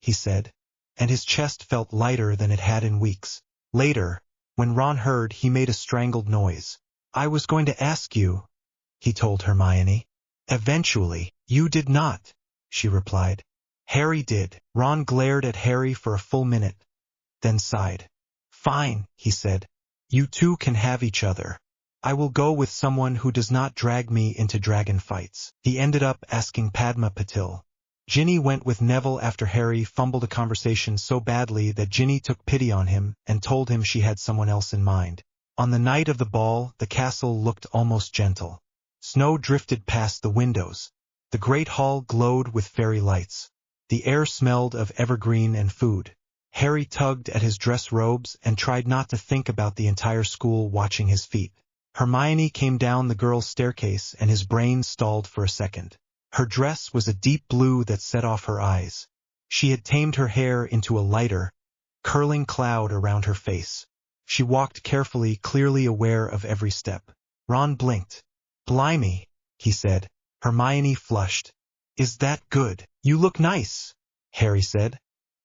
he said, and his chest felt lighter than it had in weeks. Later, when Ron heard, he made a strangled noise. I was going to ask you, he told Hermione. Eventually. You did not, she replied. Harry did. Ron glared at Harry for a full minute, then sighed. Fine, he said. You two can have each other. I will go with someone who does not drag me into dragon fights. He ended up asking Padma Patil, Ginny went with Neville after Harry fumbled a conversation so badly that Ginny took pity on him and told him she had someone else in mind. On the night of the ball, the castle looked almost gentle. Snow drifted past the windows. The great hall glowed with fairy lights. The air smelled of evergreen and food. Harry tugged at his dress robes and tried not to think about the entire school watching his feet. Hermione came down the girls' staircase and his brain stalled for a second. Her dress was a deep blue that set off her eyes. She had tamed her hair into a lighter, curling cloud around her face. She walked carefully, clearly aware of every step. Ron blinked. "Blimey," he said. Hermione flushed. "Is that good?" "You look nice," Harry said,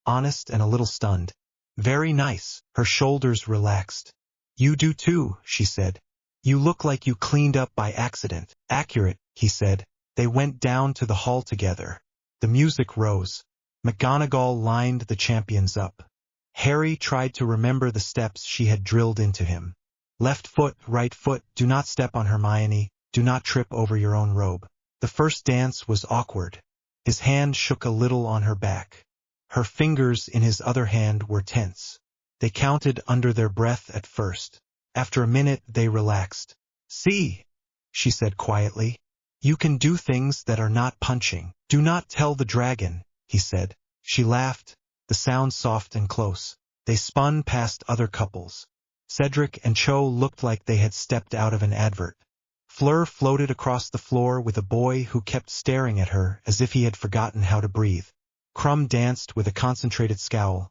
honest and a little stunned. "Very nice." Her shoulders relaxed. "You do too," she said. "You look like you cleaned up by accident." "Accurate," he said. They went down to the hall together. The music rose. McGonagall lined the champions up. Harry tried to remember the steps she had drilled into him. Left foot, right foot, do not step on Hermione, do not trip over your own robe. The first dance was awkward. His hand shook a little on her back. Her fingers in his other hand were tense. They counted under their breath at first. After a minute they relaxed. "See," she said quietly. "You can do things that are not punching." "Do not tell the dragon," he said. She laughed, the sound soft and close. They spun past other couples. Cedric and Cho looked like they had stepped out of an advert. Fleur floated across the floor with a boy who kept staring at her as if he had forgotten how to breathe. Krum danced with a concentrated scowl.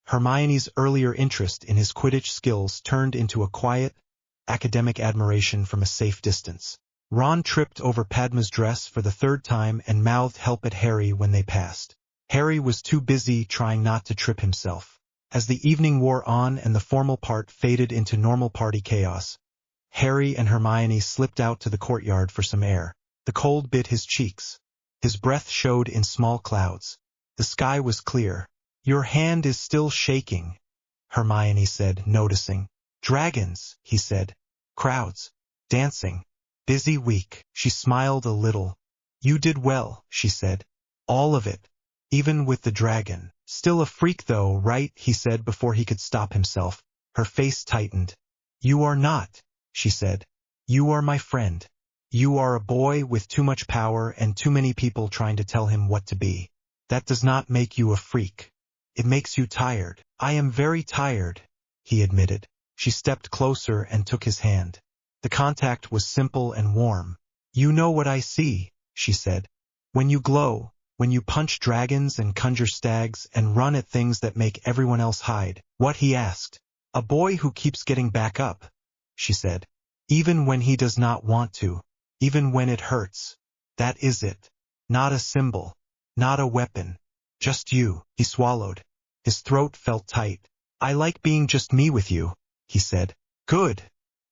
Hermione's earlier interest in his Quidditch skills turned into a quiet, academic admiration from a safe distance. Ron tripped over Padma's dress for the third time and mouthed help at Harry when they passed. Harry was too busy trying not to trip himself. As the evening wore on and the formal part faded into normal party chaos, Harry and Hermione slipped out to the courtyard for some air. The cold bit his cheeks. His breath showed in small clouds. The sky was clear. "Your hand is still shaking," Hermione said, noticing. "Dragons," he said. "Crowds. Dancing. Busy week." She smiled a little. "You did well," she said. "All of it. Even with the dragon. Still a freak though, right?" he said before he could stop himself. Her face tightened. "You are not," she said. "You are my friend. You are a boy with too much power and too many people trying to tell him what to be. That does not make you a freak. It makes you tired." "I am very tired," he admitted. She stepped closer and took his hand. The contact was simple and warm. "You know what I see," she said. "When you glow, when you punch dragons and conjure stags and run at things that make everyone else hide." "What?" he asked. "A boy who keeps getting back up," she said. "Even when he does not want to. Even when it hurts. That is it. Not a symbol. Not a weapon. Just you." He swallowed. His throat felt tight. "I like being just me with you," he said. "Good,"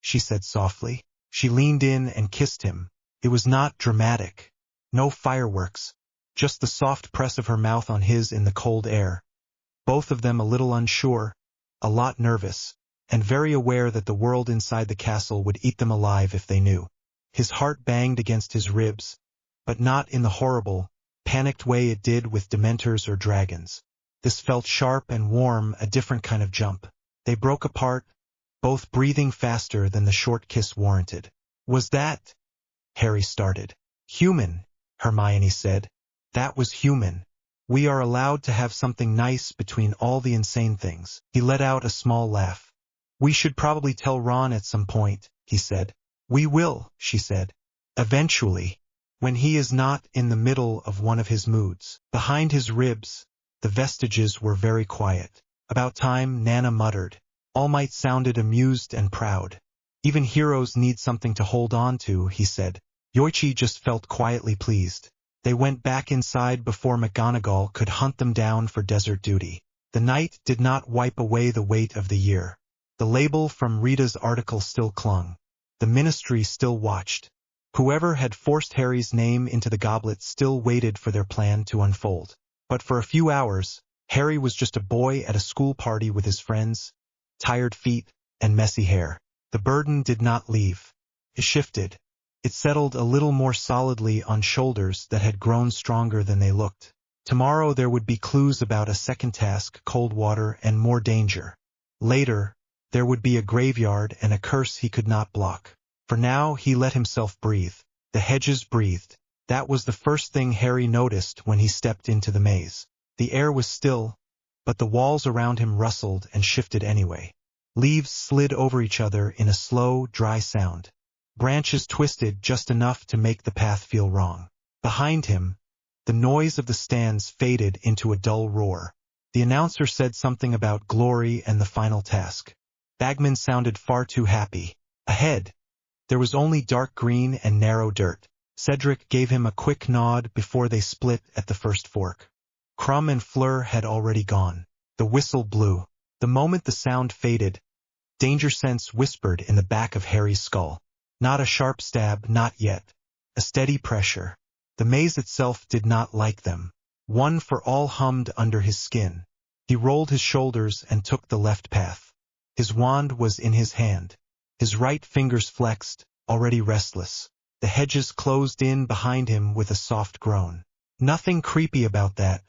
she said softly. She leaned in and kissed him. It was not dramatic. No fireworks. Just the soft press of her mouth on his in the cold air. Both of them a little unsure, a lot nervous, and very aware that the world inside the castle would eat them alive if they knew. His heart banged against his ribs, but not in the horrible, panicked way it did with dementors or dragons. This felt sharp and warm, a different kind of jump. They broke apart, both breathing faster than the short kiss warranted. "Was that?" Harry started. "Human," Hermione said. "That was human. We are allowed to have something nice between all the insane things." He let out a small laugh. "We should probably tell Ron at some point," he said. "We will," she said. "Eventually. When he is not in the middle of one of his moods." Behind his ribs, the vestiges were very quiet. "About time," Nana muttered. Allmight sounded amused and proud. "Even heroes need something to hold on to," he said. Yoichi just felt quietly pleased. They went back inside before McGonagall could hunt them down for desert duty. The night did not wipe away the weight of the year. The label from Rita's article still clung. The ministry still watched. Whoever had forced Harry's name into the goblet still waited for their plan to unfold. But for a few hours, Harry was just a boy at a school party with his friends, tired feet, and messy hair. The burden did not leave. It shifted. It settled a little more solidly on shoulders that had grown stronger than they looked. Tomorrow there would be clues about a second task, cold water, and more danger. Later, there would be a graveyard and a curse he could not block. For now, he let himself breathe. The hedges breathed. That was the first thing Harry noticed when he stepped into the maze. The air was still, but the walls around him rustled and shifted anyway. Leaves slid over each other in a slow, dry sound. Branches twisted just enough to make the path feel wrong. Behind him, the noise of the stands faded into a dull roar. The announcer said something about glory and the final task. Bagman sounded far too happy. Ahead, there was only dark green and narrow dirt. Cedric gave him a quick nod before they split at the first fork. Crumb and Fleur had already gone. The whistle blew. The moment the sound faded, danger sense whispered in the back of Harry's skull. Not a sharp stab, not yet. A steady pressure. The maze itself did not like them. One for all hummed under his skin. He rolled his shoulders and took the left path. His wand was in his hand. His right fingers flexed, already restless. The hedges closed in behind him with a soft groan. Nothing creepy about that,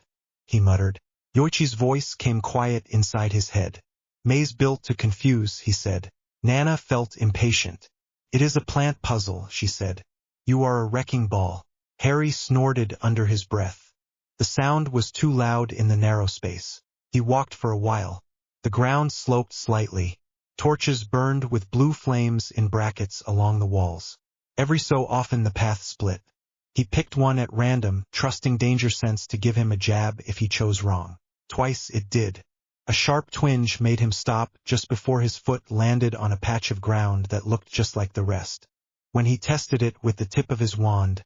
he muttered. Yoichi's voice came quiet inside his head. Maze built to confuse, he said. Nana felt impatient. It is a plant puzzle, she said. You are a wrecking ball. Harry snorted under his breath. The sound was too loud in the narrow space. He walked for a while. The ground sloped slightly. Torches burned with blue flames in brackets along the walls. Every so often the path split. He picked one at random, trusting danger sense to give him a jab if he chose wrong. Twice it did. A sharp twinge made him stop just before his foot landed on a patch of ground that looked just like the rest. When he tested it with the tip of his wand,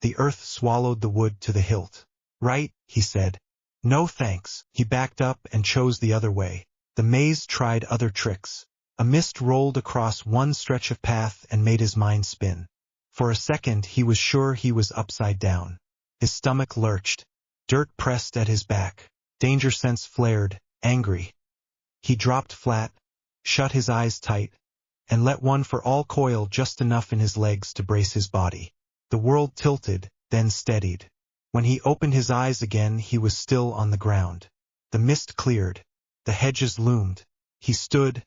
the earth swallowed the wood to the hilt. Right, he said. No thanks. He backed up and chose the other way. The maze tried other tricks. A mist rolled across one stretch of path and made his mind spin. For a second he was sure he was upside down. His stomach lurched. Dirt pressed at his back. Danger sense flared, angry. He dropped flat, shut his eyes tight, and let one for all coil just enough in his legs to brace his body. The world tilted, then steadied. When he opened his eyes again he was still on the ground. The mist cleared. The hedges loomed. He stood,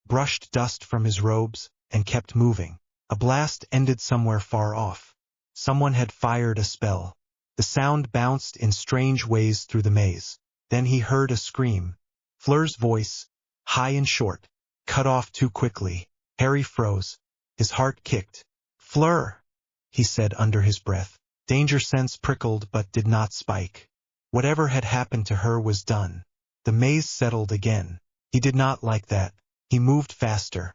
brushed dust from his robes, and kept moving. A blast ended somewhere far off. Someone had fired a spell. The sound bounced in strange ways through the maze. Then he heard a scream. Fleur's voice, high and short, cut off too quickly. Harry froze. His heart kicked. Fleur, he said under his breath. Danger sense prickled but did not spike. Whatever had happened to her was done. The maze settled again. He did not like that. He moved faster.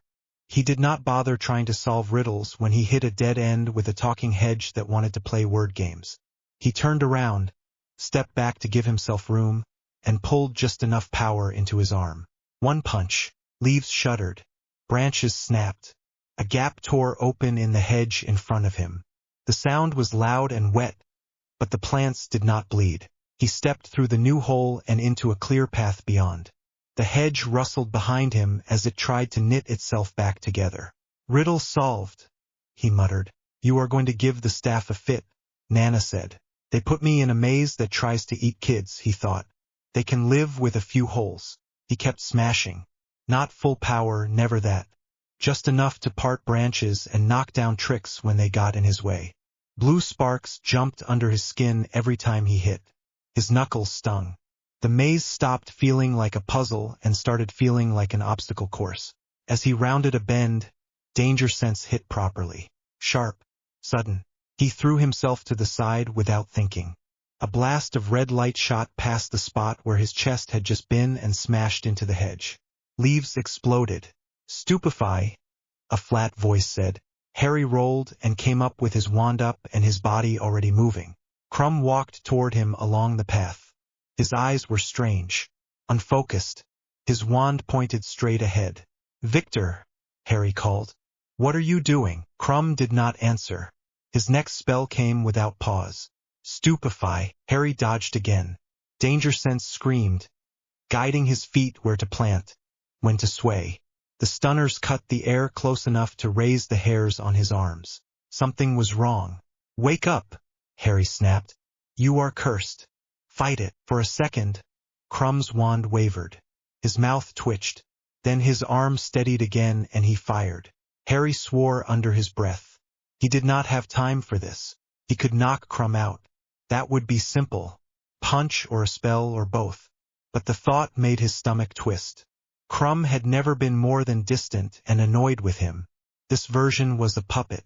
He did not bother trying to solve riddles when he hit a dead end with a talking hedge that wanted to play word games. He turned around, stepped back to give himself room, and pulled just enough power into his arm. One punch. Leaves shuddered. Branches snapped. A gap tore open in the hedge in front of him. The sound was loud and wet, but the plants did not bleed. He stepped through the new hole and into a clear path beyond. The hedge rustled behind him as it tried to knit itself back together. Riddle solved, he muttered. You are going to give the staff a fit, Nana said. They put me in a maze that tries to eat kids, he thought. They can live with a few holes. He kept smashing. Not full power, never that. Just enough to part branches and knock down tricks when they got in his way. Blue sparks jumped under his skin every time he hit. His knuckles stung. The maze stopped feeling like a puzzle and started feeling like an obstacle course. As he rounded a bend, danger sense hit properly. Sharp, sudden. He threw himself to the side without thinking. A blast of red light shot past the spot where his chest had just been and smashed into the hedge. Leaves exploded. Stupefy, a flat voice said. Harry rolled and came up with his wand up and his body already moving. Crumb walked toward him along the path. His eyes were strange, unfocused. His wand pointed straight ahead. Victor, Harry called. What are you doing? Crumb did not answer. His next spell came without pause. Stupefy. Harry dodged again. Danger sense screamed, guiding his feet where to plant, when to sway. The stunners cut the air close enough to raise the hairs on his arms. Something was wrong. Wake up, Harry snapped. You are cursed. Fight it. For a second, Crumb's wand wavered. His mouth twitched. Then his arm steadied again and he fired. Harry swore under his breath. He did not have time for this. He could knock Crumb out. That would be simple. Punch or a spell or both. But the thought made his stomach twist. Crumb had never been more than distant and annoyed with him. This version was a puppet.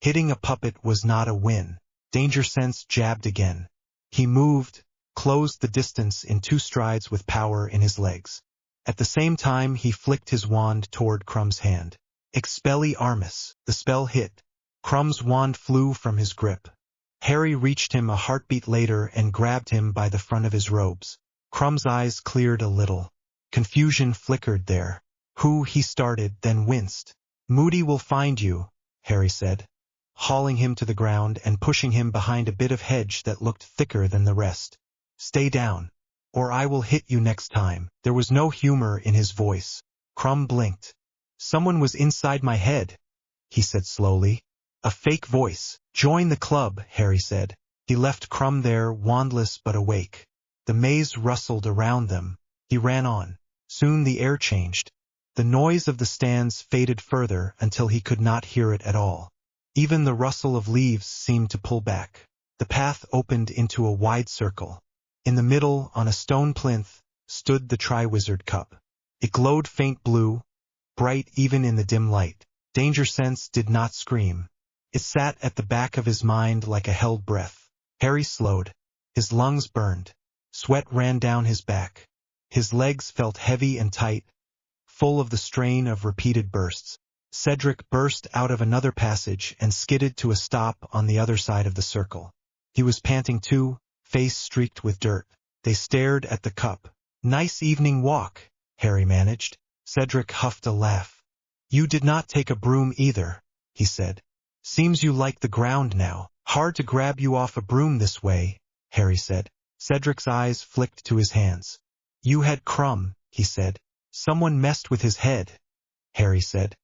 Hitting a puppet was not a win. Danger Sense jabbed again. He moved, closed the distance in 2 strides with power in his legs. At the same time he flicked his wand toward Crumb's hand. Expelliarmus. The spell hit. Crumb's wand flew from his grip. Harry reached him a heartbeat later and grabbed him by the front of his robes. Crumb's eyes cleared a little. Confusion flickered there. Who? He started, then winced. Moody will find you, Harry said, hauling him to the ground and pushing him behind a bit of hedge that looked thicker than the rest. Stay down, or I will hit you next time. There was no humor in his voice. Crumb blinked. Someone was inside my head, he said slowly. A fake voice. Join the club, Harry said. He left Crumb there, wandless but awake. The maze rustled around them. He ran on. Soon the air changed. The noise of the stands faded further until he could not hear it at all. Even the rustle of leaves seemed to pull back. The path opened into a wide circle. In the middle, on a stone plinth, stood the Triwizard Cup. It glowed faint blue, bright even in the dim light. Danger Sense did not scream. It sat at the back of his mind like a held breath. Harry slowed. His lungs burned. Sweat ran down his back. His legs felt heavy and tight, full of the strain of repeated bursts. Cedric burst out of another passage and skidded to a stop on the other side of the circle. He was panting too, face streaked with dirt. They stared at the cup. Nice evening walk, Harry managed. Cedric huffed a laugh. You did not take a broom either, he said. Seems you like the ground now. Hard to grab you off a broom this way, Harry said. Cedric's eyes flicked to his hands. You had Crumb, he said. Someone messed with his head, Harry said.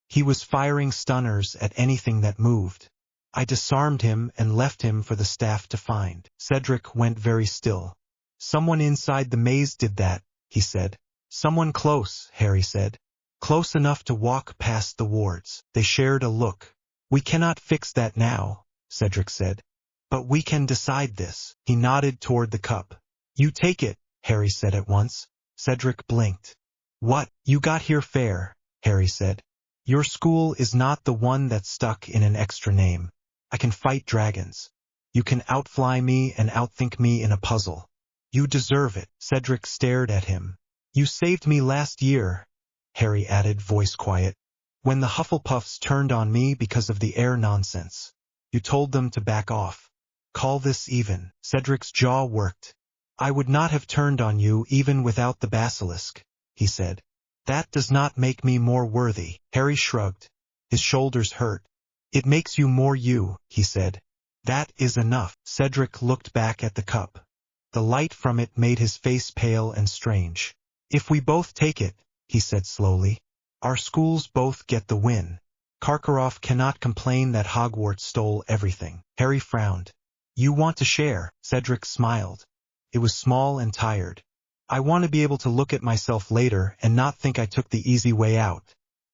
He was firing stunners at anything that moved. I disarmed him and left him for the staff to find. Cedric went very still. Someone inside the maze did that, he said. Someone close, Harry said. Close enough to walk past the wards. They shared a look. We cannot fix that now, Cedric said. But we can decide this. He nodded toward the cup. You take it, Harry said at once. Cedric blinked. What? You got here fair, Harry said. Your school is not the one that's stuck in an extra name. I can fight dragons. You can outfly me and outthink me in a puzzle. You deserve it. Cedric stared at him. You saved me last year, Harry added, voice quiet. When the Hufflepuffs turned on me because of the air nonsense. You told them to back off. Call this even. Cedric's jaw worked. I would not have turned on you even without the basilisk, he said. That does not make me more worthy. Harry shrugged. His shoulders hurt. It makes you more you, he said. That is enough. Cedric looked back at the cup. The light from it made his face pale and strange. If we both take it, he said slowly, our schools both get the win. Karkaroff cannot complain that Hogwarts stole everything. Harry frowned. You want to share? Cedric smiled. It was small and tired. I want to be able to look at myself later and not think I took the easy way out,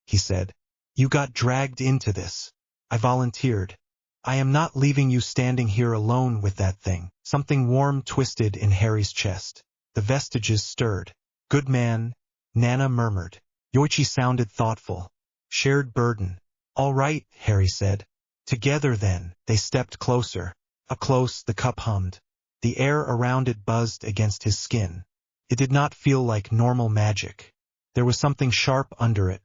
he said. You got dragged into this. I volunteered. I am not leaving you standing here alone with that thing. Something warm twisted in Harry's chest. The vestiges stirred. Good man, Nana murmured. Yoichi sounded thoughtful. Shared burden. All right, Harry said. Together then. They stepped closer. Close, the cup hummed. The air around it buzzed against his skin. It did not feel like normal magic. There was something sharp under it.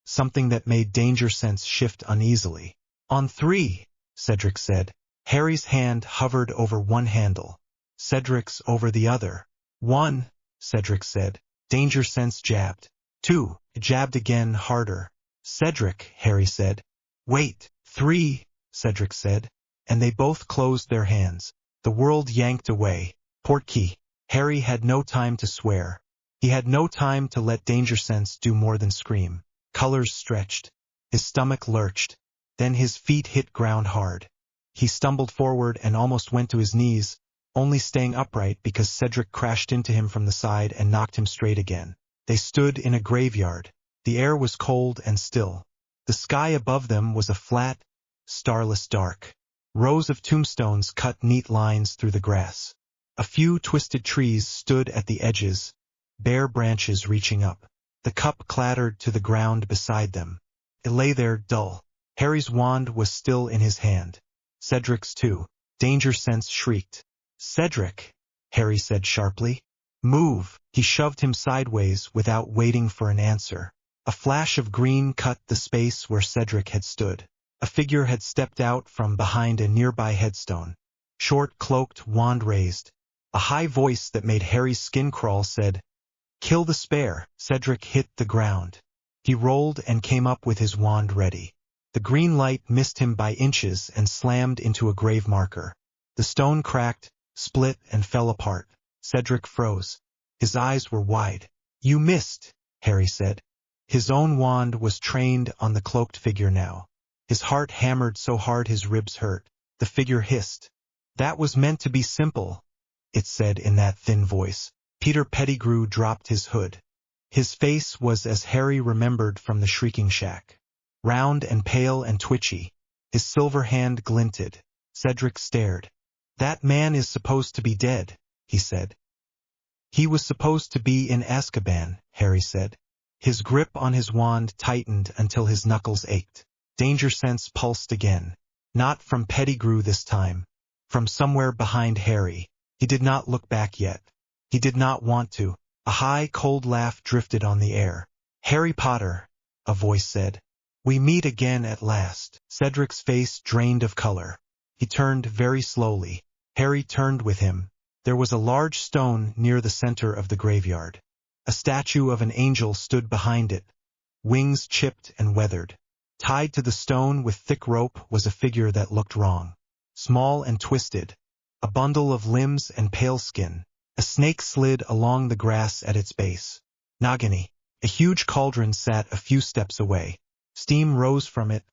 Something that made Danger Sense shift uneasily. On 3, Cedric said. Harry's hand hovered over one handle. Cedric's over the other. 1, Cedric said. Danger Sense jabbed. 2, jabbed again harder. Cedric, Harry said. Wait. 3, Cedric said. And they both closed their hands. The world yanked away. Portkey. Harry had no time to swear. He had no time to let Danger Sense do more than scream. Colors stretched. His stomach lurched. Then his feet hit ground hard. He stumbled forward and almost went to his knees, only staying upright because Cedric crashed into him from the side and knocked him straight again. They stood in a graveyard. The air was cold and still. The sky above them was a flat, starless dark. Rows of tombstones cut neat lines through the grass. A few twisted trees stood at the edges, bare branches reaching up. The cup clattered to the ground beside them. It lay there dull. Harry's wand was still in his hand. Cedric's too. Danger Sense shrieked. "Cedric," Harry said sharply. "Move." He shoved him sideways without waiting for an answer. A flash of green cut the space where Cedric had stood. A figure had stepped out from behind a nearby headstone. Short, cloaked, wand raised. A high voice that made Harry's skin crawl said, "Kill the spare." Cedric hit the ground. He rolled and came up with his wand ready. The green light missed him by inches and slammed into a grave marker. The stone cracked, split, and fell apart. Cedric froze. His eyes were wide. "You missed," Harry said. His own wand was trained on the cloaked figure now. His heart hammered so hard his ribs hurt. The figure hissed. "That was meant to be simple," it said in that thin voice. Peter Pettigrew dropped his hood. His face was as Harry remembered from the Shrieking Shack. Round and pale and twitchy. His silver hand glinted. Cedric stared. "That man is supposed to be dead," he said. "He was supposed to be in Azkaban," Harry said. His grip on his wand tightened until his knuckles ached. Danger Sense pulsed again. Not from Pettigrew this time. From somewhere behind Harry. He did not look back yet. He did not want to. A high, cold laugh drifted on the air. "Harry Potter," a voice said. "We meet again at last." Cedric's face drained of color. He turned very slowly. Harry turned with him. There was a large stone near the center of the graveyard. A statue of an angel stood behind it, wings chipped and weathered. Tied to the stone with thick rope was a figure that looked wrong. Small and twisted. A bundle of limbs and pale skin. A snake slid along the grass at its base. Nagini. A huge cauldron sat a few steps away. Steam rose from it,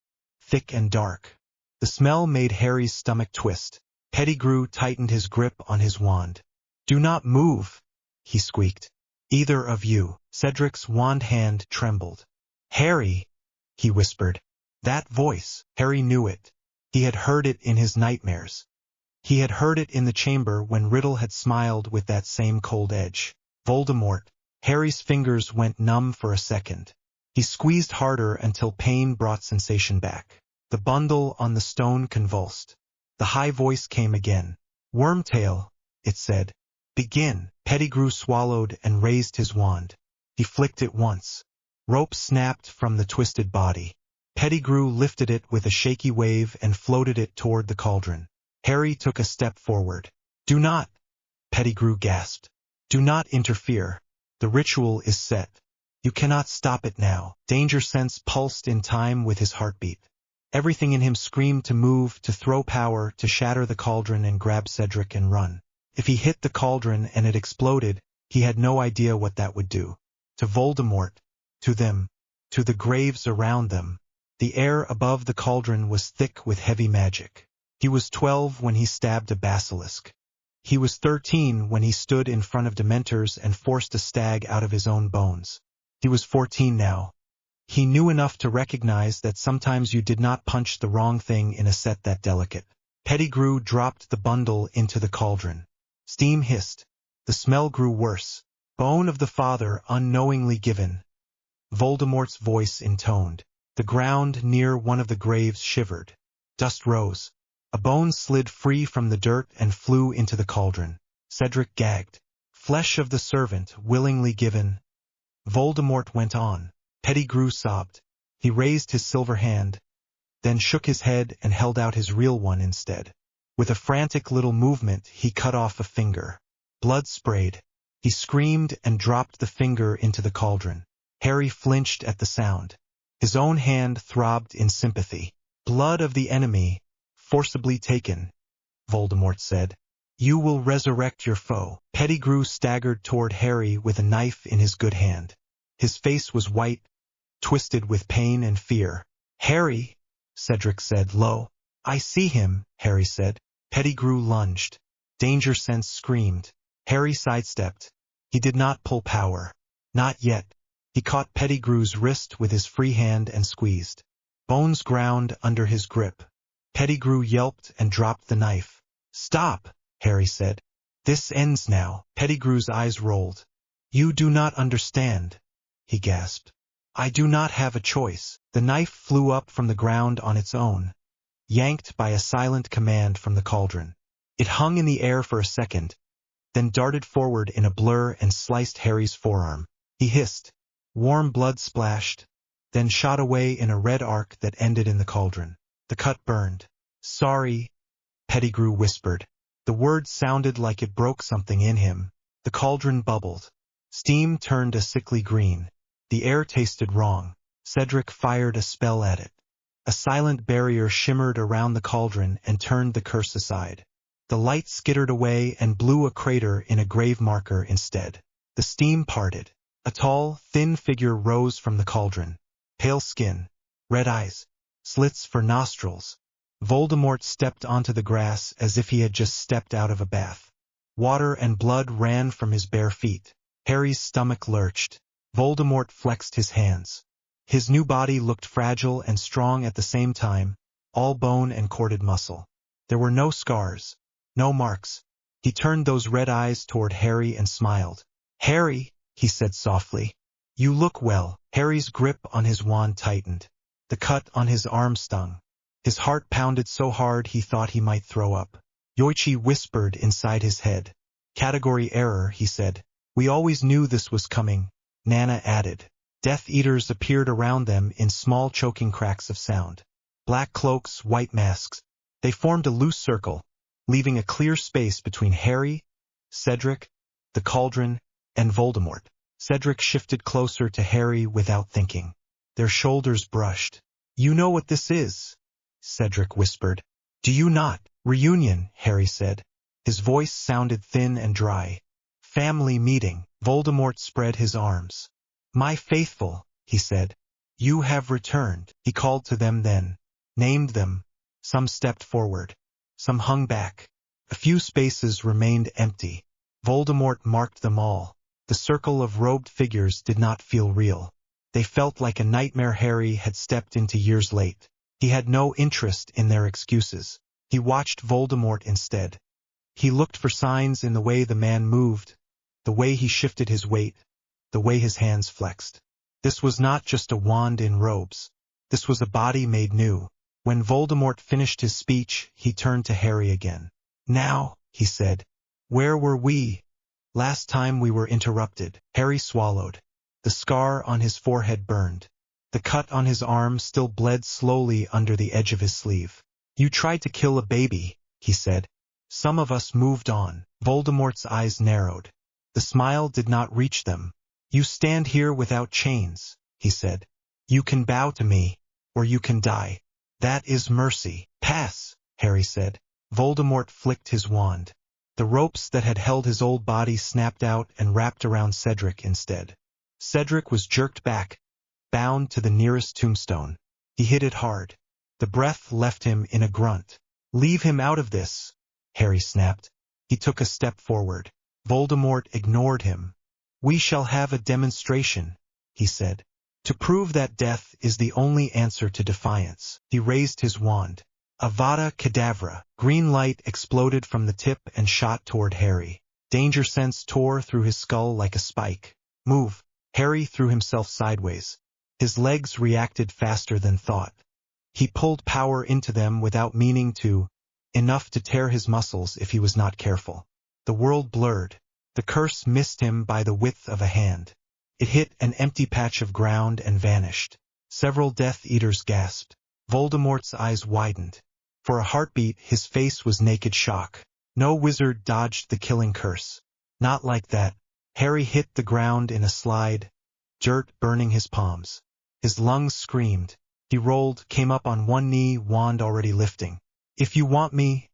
thick and dark. The smell made Harry's stomach twist. Pettigrew tightened his grip on his wand. "Do not move," he squeaked. "Either of you." Cedric's wand hand trembled. "Harry," he whispered. That voice, Harry knew it. He had heard it in his nightmares. He had heard it in the chamber when Riddle had smiled with that same cold edge. Voldemort. Harry's fingers went numb for a second. He squeezed harder until pain brought sensation back. The bundle on the stone convulsed. The high voice came again. "Wormtail," it said. "Begin." Pettigrew swallowed and raised his wand. He flicked it once. Rope snapped from the twisted body. Pettigrew lifted it with a shaky wave and floated it toward the cauldron. Harry took a step forward. "Do not," Pettigrew gasped. "Do not interfere. The ritual is set. You cannot stop it now." Danger Sense pulsed in time with his heartbeat. Everything in him screamed to move, to throw power, to shatter the cauldron and grab Cedric and run. If he hit the cauldron and it exploded, he had no idea what that would do. To Voldemort, to them, to the graves around them. The air above the cauldron was thick with heavy magic. He was 12 when he stabbed a basilisk. He was 13 when he stood in front of Dementors and forced a stag out of his own bones. He was 14 now. He knew enough to recognize that sometimes you did not punch the wrong thing in a set that delicate. Pettigrew dropped the bundle into the cauldron. Steam hissed. The smell grew worse. "Bone of the father unknowingly given," Voldemort's voice intoned. The ground near one of the graves shivered. Dust rose. A bone slid free from the dirt and flew into the cauldron. Cedric gagged. "Flesh of the servant willingly given." Voldemort went on. Pettigrew sobbed. He raised his silver hand, then shook his head and held out his real one instead. With a frantic little movement, he cut off a finger. Blood sprayed. He screamed and dropped the finger into the cauldron. Harry flinched at the sound. His own hand throbbed in sympathy. "Blood of the enemy, forcibly taken," Voldemort said. "You will resurrect your foe." Pettigrew staggered toward Harry with a knife in his good hand. His face was white, twisted with pain and fear. "Harry," Cedric said low. "I see him," Harry said. Pettigrew lunged. Danger Sense screamed. Harry sidestepped. He did not pull power. Not yet. He caught Pettigrew's wrist with his free hand and squeezed. Bones ground under his grip. Pettigrew yelped and dropped the knife. "Stop," Harry said. "This ends now." Pettigrew's eyes rolled. "You do not understand," he gasped. "I do not have a choice." The knife flew up from the ground on its own, yanked by a silent command from the cauldron. It hung in the air for a second, then darted forward in a blur and sliced Harry's forearm. He hissed. Warm blood splashed, then shot away in a red arc that ended in the cauldron. The cut burned. "Sorry," Pettigrew whispered. The word sounded like it broke something in him. The cauldron bubbled. Steam turned a sickly green. The air tasted wrong. Cedric fired a spell at it. A silent barrier shimmered around the cauldron and turned the curse aside. The light skittered away and blew a crater in a grave marker instead. The steam parted. A tall, thin figure rose from the cauldron. Pale skin, red eyes, slits for nostrils. Voldemort stepped onto the grass as if he had just stepped out of a bath. Water and blood ran from his bare feet. Harry's stomach lurched. Voldemort flexed his hands. His new body looked fragile and strong at the same time, all bone and corded muscle. There were no scars, no marks. He turned those red eyes toward Harry and smiled. "Harry," he said softly, "you look well." Harry's grip on his wand tightened. The cut on his arm stung. His heart pounded so hard he thought he might throw up. Yoichi whispered inside his head. "Category error," he said. "We always knew this was coming," Nana added. Death Eaters appeared around them in small choking cracks of sound. Black cloaks, white masks. They formed a loose circle, leaving a clear space between Harry, Cedric, the cauldron, and Voldemort. Cedric shifted closer to Harry without thinking. Their shoulders brushed. "You know what this is," Cedric whispered. "Do you not?" "Reunion," Harry said. His voice sounded thin and dry. "Family meeting." Voldemort spread his arms. "My faithful," he said. "You have returned." He called to them then, named them. Some stepped forward. Some hung back. A few spaces remained empty. Voldemort marked them all. The circle of robed figures did not feel real. They felt like a nightmare Harry had stepped into years late. He had no interest in their excuses. He watched Voldemort instead. He looked for signs in the way the man moved, the way he shifted his weight, the way his hands flexed. This was not just a wand in robes. This was a body made new. When Voldemort finished his speech, he turned to Harry again. "Now," he said, "where were we? Last time we were interrupted." Harry swallowed. The scar on his forehead burned. The cut on his arm still bled slowly under the edge of his sleeve. "You tried to kill a baby," he said. "Some of us moved on." Voldemort's eyes narrowed. The smile did not reach them. "You stand here without chains," he said. "You can bow to me, or you can die. That is mercy." "Pass," Harry said. Voldemort flicked his wand. The ropes that had held his old body snapped out and wrapped around Cedric instead. Cedric was jerked back, bound to the nearest tombstone. He hit it hard. The breath left him in a grunt. "Leave him out of this," Harry snapped. He took a step forward. Voldemort ignored him. "We shall have a demonstration," he said, "to prove that death is the only answer to defiance." He raised his wand. Avada Kedavra. Green light exploded from the tip and shot toward Harry. Danger Sense tore through his skull like a spike. "Move." Harry threw himself sideways. His legs reacted faster than thought. He pulled power into them without meaning to, enough to tear his muscles if he was not careful. The world blurred. The curse missed him by the width of a hand. It hit an empty patch of ground and vanished. Several Death Eaters gasped. Voldemort's eyes widened. For a heartbeat, his face was naked shock. No wizard dodged the killing curse. Not like that. Harry hit the ground in a slide, dirt burning his palms. His lungs screamed. He rolled, came up on one knee, wand already lifting. "If you want me,"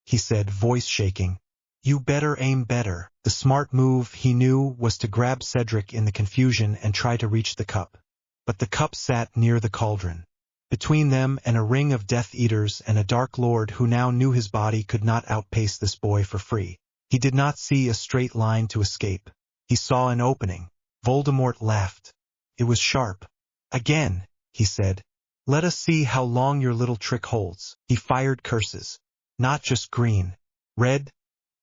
he said, voice shaking, "you better aim better." The smart move, he knew, was to grab Cedric in the confusion and try to reach the cup. But the cup sat near the cauldron. Between them and a ring of Death Eaters and a Dark Lord who now knew his body could not outpace this boy for free. He did not see a straight line to escape. He saw an opening. Voldemort laughed. It was sharp. Again, he said. Let us see how long your little trick holds. He fired curses. Not just green. Red,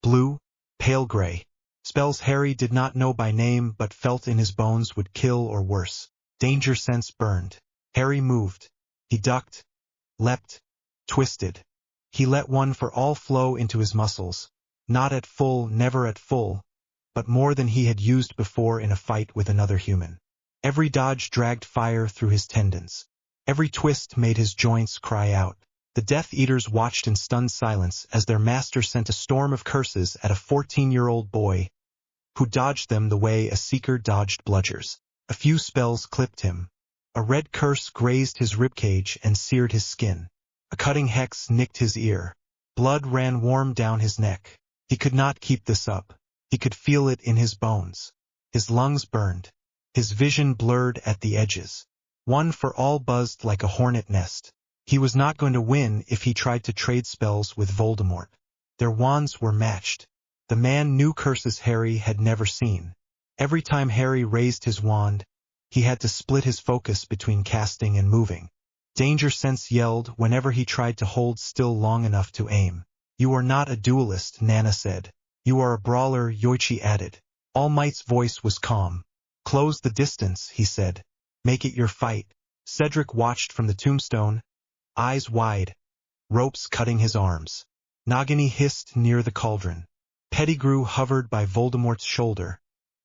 blue, pale gray. Spells Harry did not know by name but felt in his bones would kill or worse. Danger sense burned. Harry moved. He ducked, leapt, twisted. He let one for all flow into his muscles. Not at full, never at full, but more than he had used before in a fight with another human. Every dodge dragged fire through his tendons. Every twist made his joints cry out. The Death Eaters watched in stunned silence as their master sent a storm of curses at a 14-year-old boy who dodged them the way a seeker dodged bludgers. A few spells clipped him. A red curse grazed his ribcage and seared his skin. A cutting hex nicked his ear. Blood ran warm down his neck. He could not keep this up. He could feel it in his bones. His lungs burned. His vision blurred at the edges. One for all buzzed like a hornet nest. He was not going to win if he tried to trade spells with Voldemort. Their wands were matched. The man knew curses Harry had never seen. Every time Harry raised his wand, he had to split his focus between casting and moving. Danger sense yelled whenever he tried to hold still long enough to aim. You are not a duelist, Nana said. You are a brawler, Yoichi added. Allmight's voice was calm. Close the distance, he said. Make it your fight. Cedric watched from the tombstone, eyes wide, ropes cutting his arms. Nagini hissed near the cauldron. Pettigrew hovered by Voldemort's shoulder,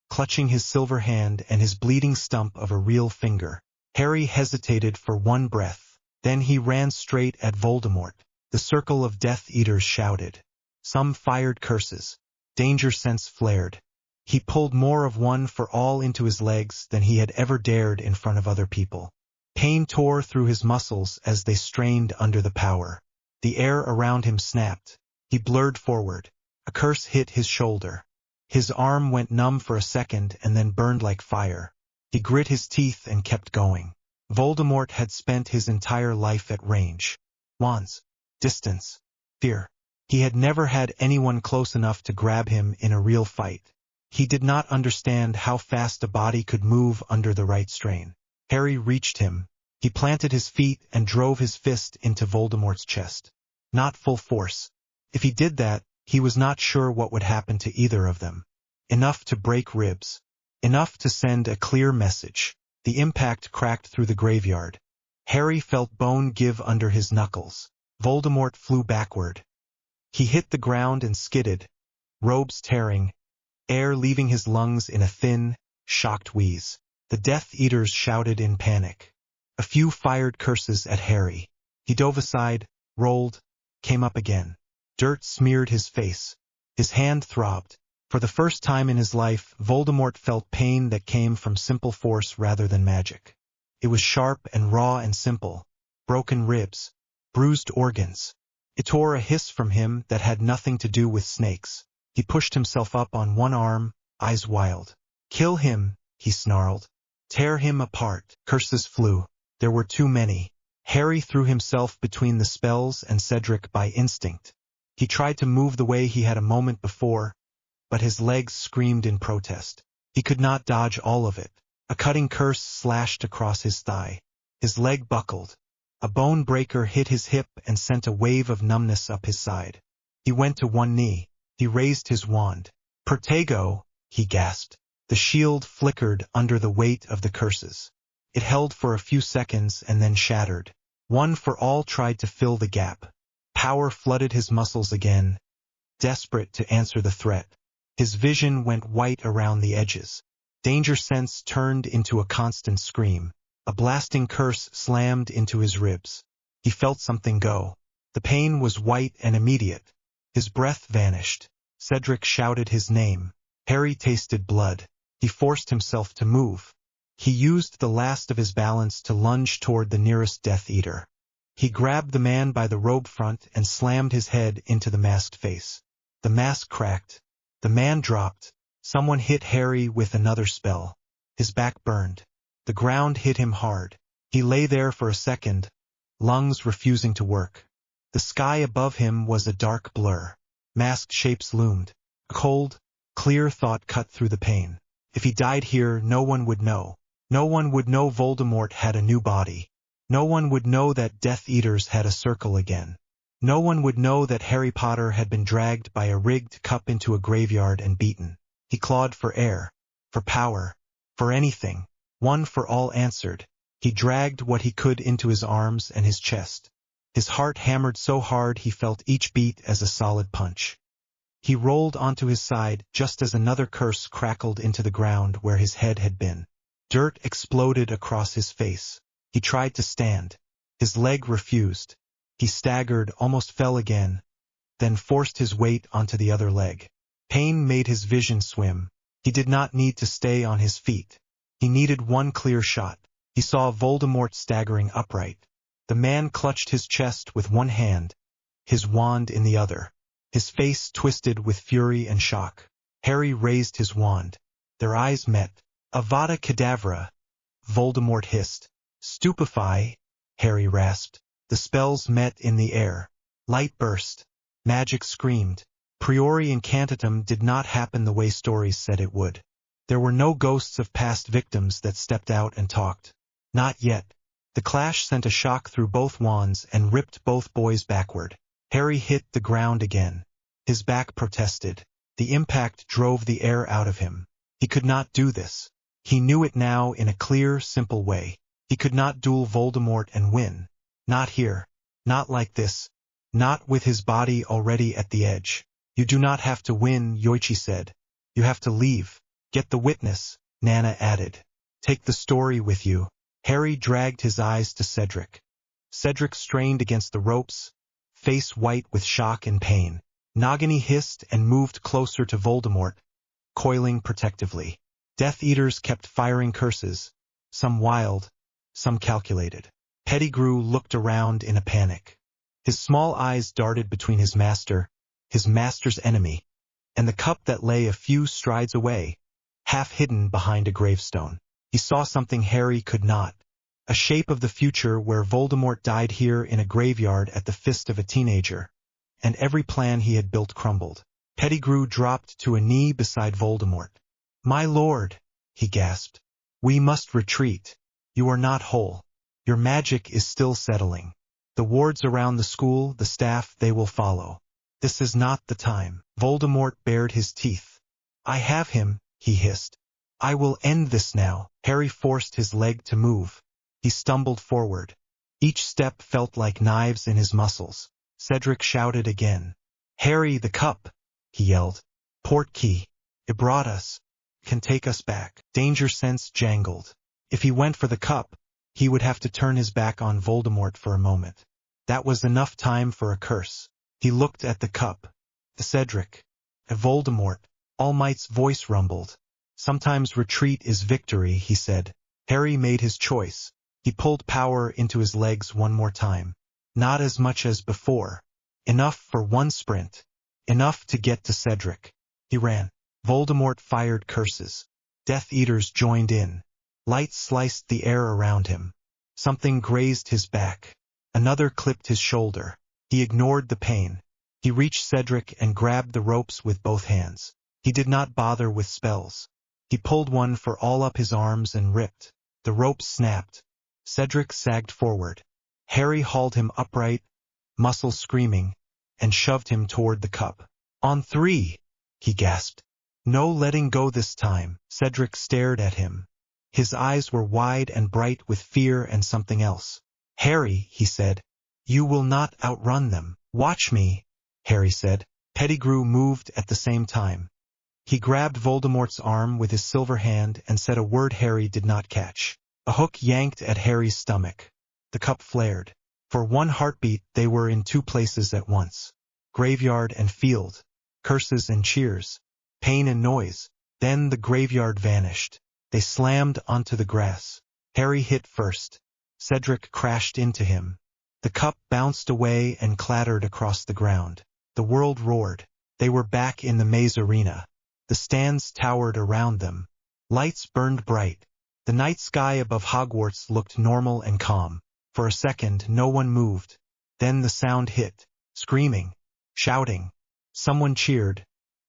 clutching his silver hand and his bleeding stump of a real finger. Harry hesitated for one breath. Then he ran straight at Voldemort. The circle of Death Eaters shouted. Some fired curses. Danger sense flared. He pulled more of one for all into his legs than he had ever dared in front of other people. Pain tore through his muscles as they strained under the power. The air around him snapped. He blurred forward. A curse hit his shoulder. His arm went numb for a second and then burned like fire. He grit his teeth and kept going. Voldemort had spent his entire life at range. Wands. Distance. Fear. He had never had anyone close enough to grab him in a real fight. He did not understand how fast a body could move under the right strain. Harry reached him. He planted his feet and drove his fist into Voldemort's chest. Not full force. If he did that, he was not sure what would happen to either of them. Enough to break ribs. Enough to send a clear message. The impact cracked through the graveyard. Harry felt bone give under his knuckles. Voldemort flew backward. He hit the ground and skidded, robes tearing, air leaving his lungs in a thin, shocked wheeze. The Death Eaters shouted in panic. A few fired curses at Harry. He dove aside, rolled, came up again. Dirt smeared his face. His hand throbbed. For the first time in his life, Voldemort felt pain that came from simple force rather than magic. It was sharp and raw and simple. Broken ribs. Bruised organs. It tore a hiss from him that had nothing to do with snakes. He pushed himself up on one arm, eyes wild. Kill him, he snarled. Tear him apart. Curses flew. There were too many. Harry threw himself between the spells and Cedric by instinct. He tried to move the way he had a moment before, but his legs screamed in protest. He could not dodge all of it. A cutting curse slashed across his thigh. His leg buckled. A bone breaker hit his hip and sent a wave of numbness up his side. He went to one knee. He raised his wand. Protego, he gasped. The shield flickered under the weight of the curses. It held for a few seconds and then shattered. One for all tried to fill the gap. Power flooded his muscles again, desperate to answer the threat. His vision went white around the edges. Danger sense turned into a constant scream. A blasting curse slammed into his ribs. He felt something go. The pain was white and immediate. His breath vanished. Cedric shouted his name. Harry tasted blood. He forced himself to move. He used the last of his balance to lunge toward the nearest Death Eater. He grabbed the man by the robe front and slammed his head into the masked face. The mask cracked. The man dropped. Someone hit Harry with another spell. His back burned. The ground hit him hard. He lay there for a second, lungs refusing to work. The sky above him was a dark blur. Masked shapes loomed. A cold, clear thought cut through the pain. If he died here, no one would know. No one would know Voldemort had a new body. No one would know that Death Eaters had a circle again. No one would know that Harry Potter had been dragged by a rigged cup into a graveyard and beaten. He clawed for air, for power, for anything. One for all answered. He dragged what he could into his arms and his chest. His heart hammered so hard he felt each beat as a solid punch. He rolled onto his side just as another curse crackled into the ground where his head had been. Dirt exploded across his face. He tried to stand. His leg refused. He staggered, almost fell again, then forced his weight onto the other leg. Pain made his vision swim. He did not need to stay on his feet. He needed one clear shot. He saw Voldemort staggering upright. The man clutched his chest with one hand, his wand in the other. His face twisted with fury and shock. Harry raised his wand. Their eyes met. Avada Kedavra, Voldemort hissed. Stupefy, Harry rasped. The spells met in the air. Light burst. Magic screamed. Priori Incantatem did not happen the way stories said it would. There were no ghosts of past victims that stepped out and talked. Not yet. The clash sent a shock through both wands and ripped both boys backward. Harry hit the ground again. His back protested. The impact drove the air out of him. He could not do this. He knew it now in a clear, simple way. He could not duel Voldemort and win. Not here. Not like this. Not with his body already at the edge. You do not have to win, Yoichi said. You have to leave. Get the witness, Nana added. Take the story with you. Harry dragged his eyes to Cedric. Cedric strained against the ropes, face white with shock and pain. Nagini hissed and moved closer to Voldemort, coiling protectively. Death Eaters kept firing curses, some wild, some calculated. Pettigrew looked around in a panic. His small eyes darted between his master's enemy, and the cup that lay a few strides away, half hidden behind a gravestone. He saw something Harry could not. A shape of the future where Voldemort died here in a graveyard at the fist of a teenager, and every plan he had built crumbled. Pettigrew dropped to a knee beside Voldemort. My lord, he gasped. We must retreat. You are not whole. Your magic is still settling. The wards around the school, the staff, they will follow. This is not the time. Voldemort bared his teeth. I have him, he hissed. I will end this now. Harry forced his leg to move. He stumbled forward. Each step felt like knives in his muscles. Cedric shouted again. Harry, the cup, he yelled. Portkey. It brought us. Can take us back. Danger sense jangled. If he went for the cup, he would have to turn his back on Voldemort for a moment. That was enough time for a curse. He looked at the cup. Cedric. At Voldemort. Allmight's voice rumbled. Sometimes retreat is victory, he said. Harry made his choice. He pulled power into his legs one more time. Not as much as before. Enough for one sprint. Enough to get to Cedric. He ran. Voldemort fired curses. Death Eaters joined in. Light sliced the air around him. Something grazed his back. Another clipped his shoulder. He ignored the pain. He reached Cedric and grabbed the ropes with both hands. He did not bother with spells. He pulled one for all up his arms and ripped. The ropes snapped. Cedric sagged forward. Harry hauled him upright, muscles screaming, and shoved him toward the cup. On 3, he gasped. No letting go this time. Cedric stared at him. His eyes were wide and bright with fear and something else. Harry, he said, you will not outrun them. Watch me, Harry said. Pettigrew moved at the same time. He grabbed Voldemort's arm with his silver hand and said a word Harry did not catch. A hook yanked at Harry's stomach. The cup flared. For one heartbeat they were in two places at once. Graveyard and field. Curses and cheers. Pain and noise. Then the graveyard vanished. They slammed onto the grass. Harry hit first. Cedric crashed into him. The cup bounced away and clattered across the ground. The world roared. They were back in the maze arena. The stands towered around them. Lights burned bright. The night sky above Hogwarts looked normal and calm. For For a second, no one moved. Then the sound hit. Screaming. Shouting. Someone cheered,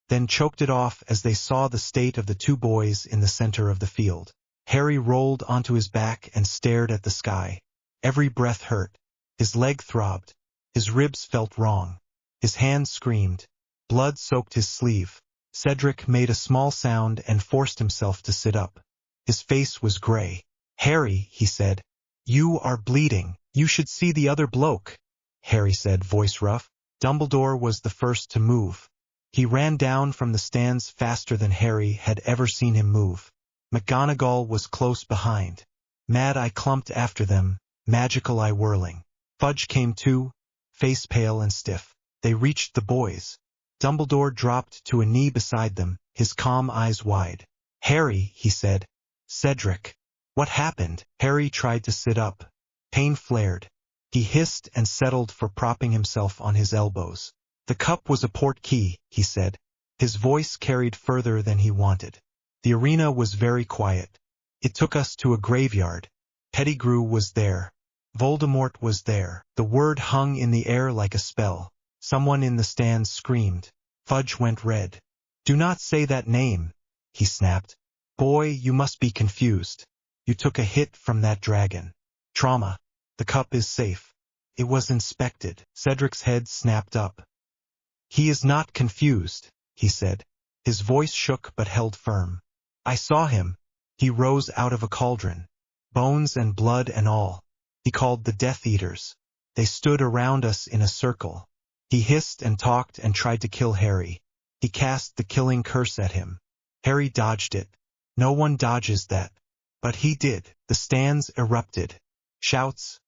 then choked it off as they saw the state of the two boys in the center of the field. Harry rolled onto his back and stared at the sky. Every breath hurt. His leg throbbed. His ribs felt wrong. His hand screamed. Blood soaked his sleeve. Cedric made a small sound and forced himself to sit up. His face was gray. "Harry," he said. "You are bleeding. You should see the other bloke," Harry said, voice rough. Dumbledore was the first to move. He ran down from the stands faster than Harry had ever seen him move. McGonagall was close behind. Mad Eye clumped after them, Magical Eye whirling. Fudge came too, face pale and stiff. They reached the boys. Dumbledore dropped to a knee beside them, his calm eyes wide. "Harry," he said. "Cedric. What happened?" Harry tried to sit up. Pain flared. He hissed and settled for propping himself on his elbows. "The cup was a port key," he said. His voice carried further than he wanted. "The arena was very quiet. It took us to a graveyard. Pettigrew was there. Voldemort was there." The word hung in the air like a spell. Someone in the stands screamed. Fudge went red. "Do not say that name," he snapped. "Boy, you must be confused. You took a hit from that dragon. Trauma. The cup is safe. It was inspected." Cedric's head snapped up. "He is not confused," he said. His voice shook but held firm. "I saw him. He rose out of a cauldron. Bones and blood and all. He called the Death Eaters. They stood around us in a circle. He hissed and talked and tried to kill Harry. He cast the killing curse at him. Harry dodged it. No one dodges that. But he did." The stands erupted. Shouts,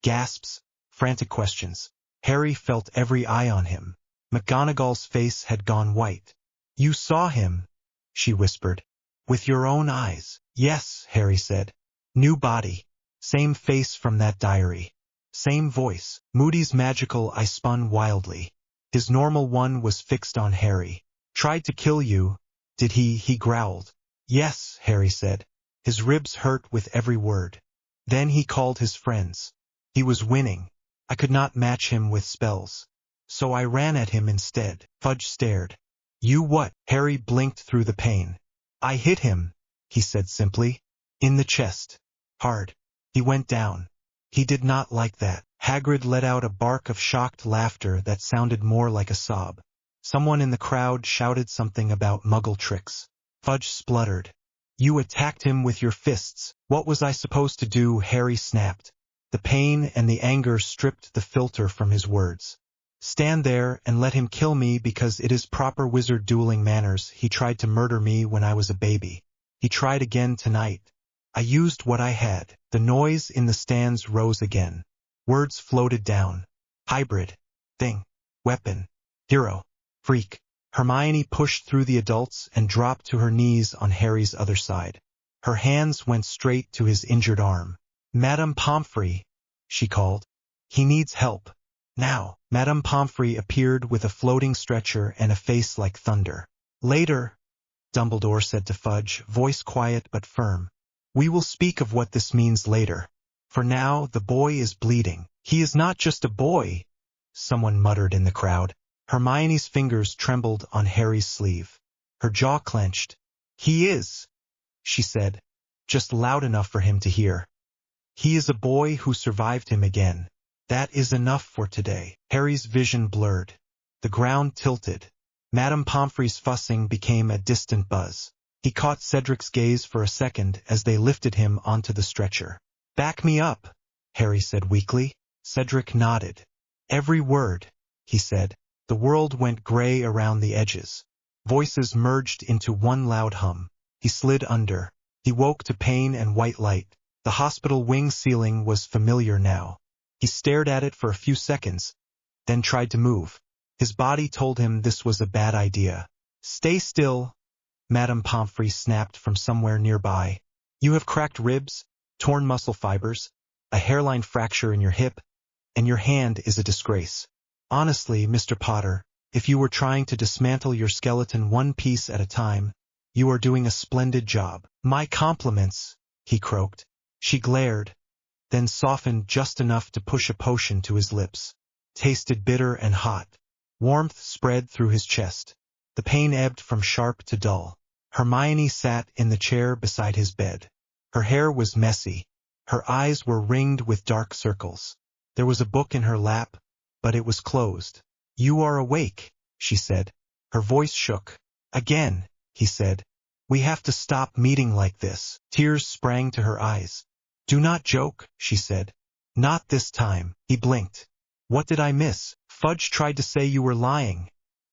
gasps, frantic questions. Harry felt every eye on him. McGonagall's face had gone white. "You saw him," she whispered. "With your own eyes." "Yes," Harry said. "New body. Same face from that diary. Same voice." Moody's magical eye spun wildly. His normal one was fixed on Harry. "Tried to kill you, did he?" he growled. "Yes," Harry said. His ribs hurt with every word. "Then he called his friends. He was winning. I could not match him with spells. So I ran at him instead." Fudge stared. "You what?" Harry blinked through the pain. "I hit him," he said simply. "In the chest. Hard. He went down. He did not like that." Hagrid let out a bark of shocked laughter that sounded more like a sob. Someone in the crowd shouted something about Muggle tricks. Fudge spluttered. "You attacked him with your fists. What was I supposed to do?" Harry snapped. The pain and the anger stripped the filter from his words. "Stand there and let him kill me because it is proper wizard dueling manners. He tried to murder me when I was a baby. He tried again tonight. I used what I had." The noise in the stands rose again. Words floated down. Hybrid. Thing. Weapon. Hero. Freak. Hermione pushed through the adults and dropped to her knees on Harry's other side. Her hands went straight to his injured arm. "Madame Pomfrey," she called. "He needs help. Now." Madame Pomfrey appeared with a floating stretcher and a face like thunder. "Later," Dumbledore said to Fudge, voice quiet but firm. "We will speak of what this means later. For now, the boy is bleeding." "He is not just a boy," someone muttered in the crowd. Hermione's fingers trembled on Harry's sleeve. Her jaw clenched. "He is," she said, just loud enough for him to hear. "He is a boy who survived him again. That is enough for today." Harry's vision blurred. The ground tilted. Madame Pomfrey's fussing became a distant buzz. He caught Cedric's gaze for a second as they lifted him onto the stretcher. "Back me up," Harry said weakly. Cedric nodded. "Every word," he said. The world went gray around the edges. Voices merged into one loud hum. He slid under. He woke to pain and white light. The hospital wing ceiling was familiar now. He stared at it for a few seconds, then tried to move. His body told him this was a bad idea. "Stay still," Madame Pomfrey snapped from somewhere nearby. "You have cracked ribs, torn muscle fibers, a hairline fracture in your hip, and your hand is a disgrace. Honestly, Mr. Potter, if you were trying to dismantle your skeleton one piece at a time, you are doing a splendid job." "My compliments," he croaked. She glared. then softened just enough to push a potion to his lips. Tasted bitter and hot. Warmth spread through his chest. The pain ebbed from sharp to dull. Hermione sat in the chair beside his bed. Her hair was messy. Her eyes were ringed with dark circles. There was a book in her lap, but it was closed. "You are awake," she said. Her voice shook. "Again," he said. "We have to stop meeting like this." Tears sprang to her eyes. "Do not joke," she said. "Not this time." He blinked. "What did I miss?" "Fudge tried to say you were lying,"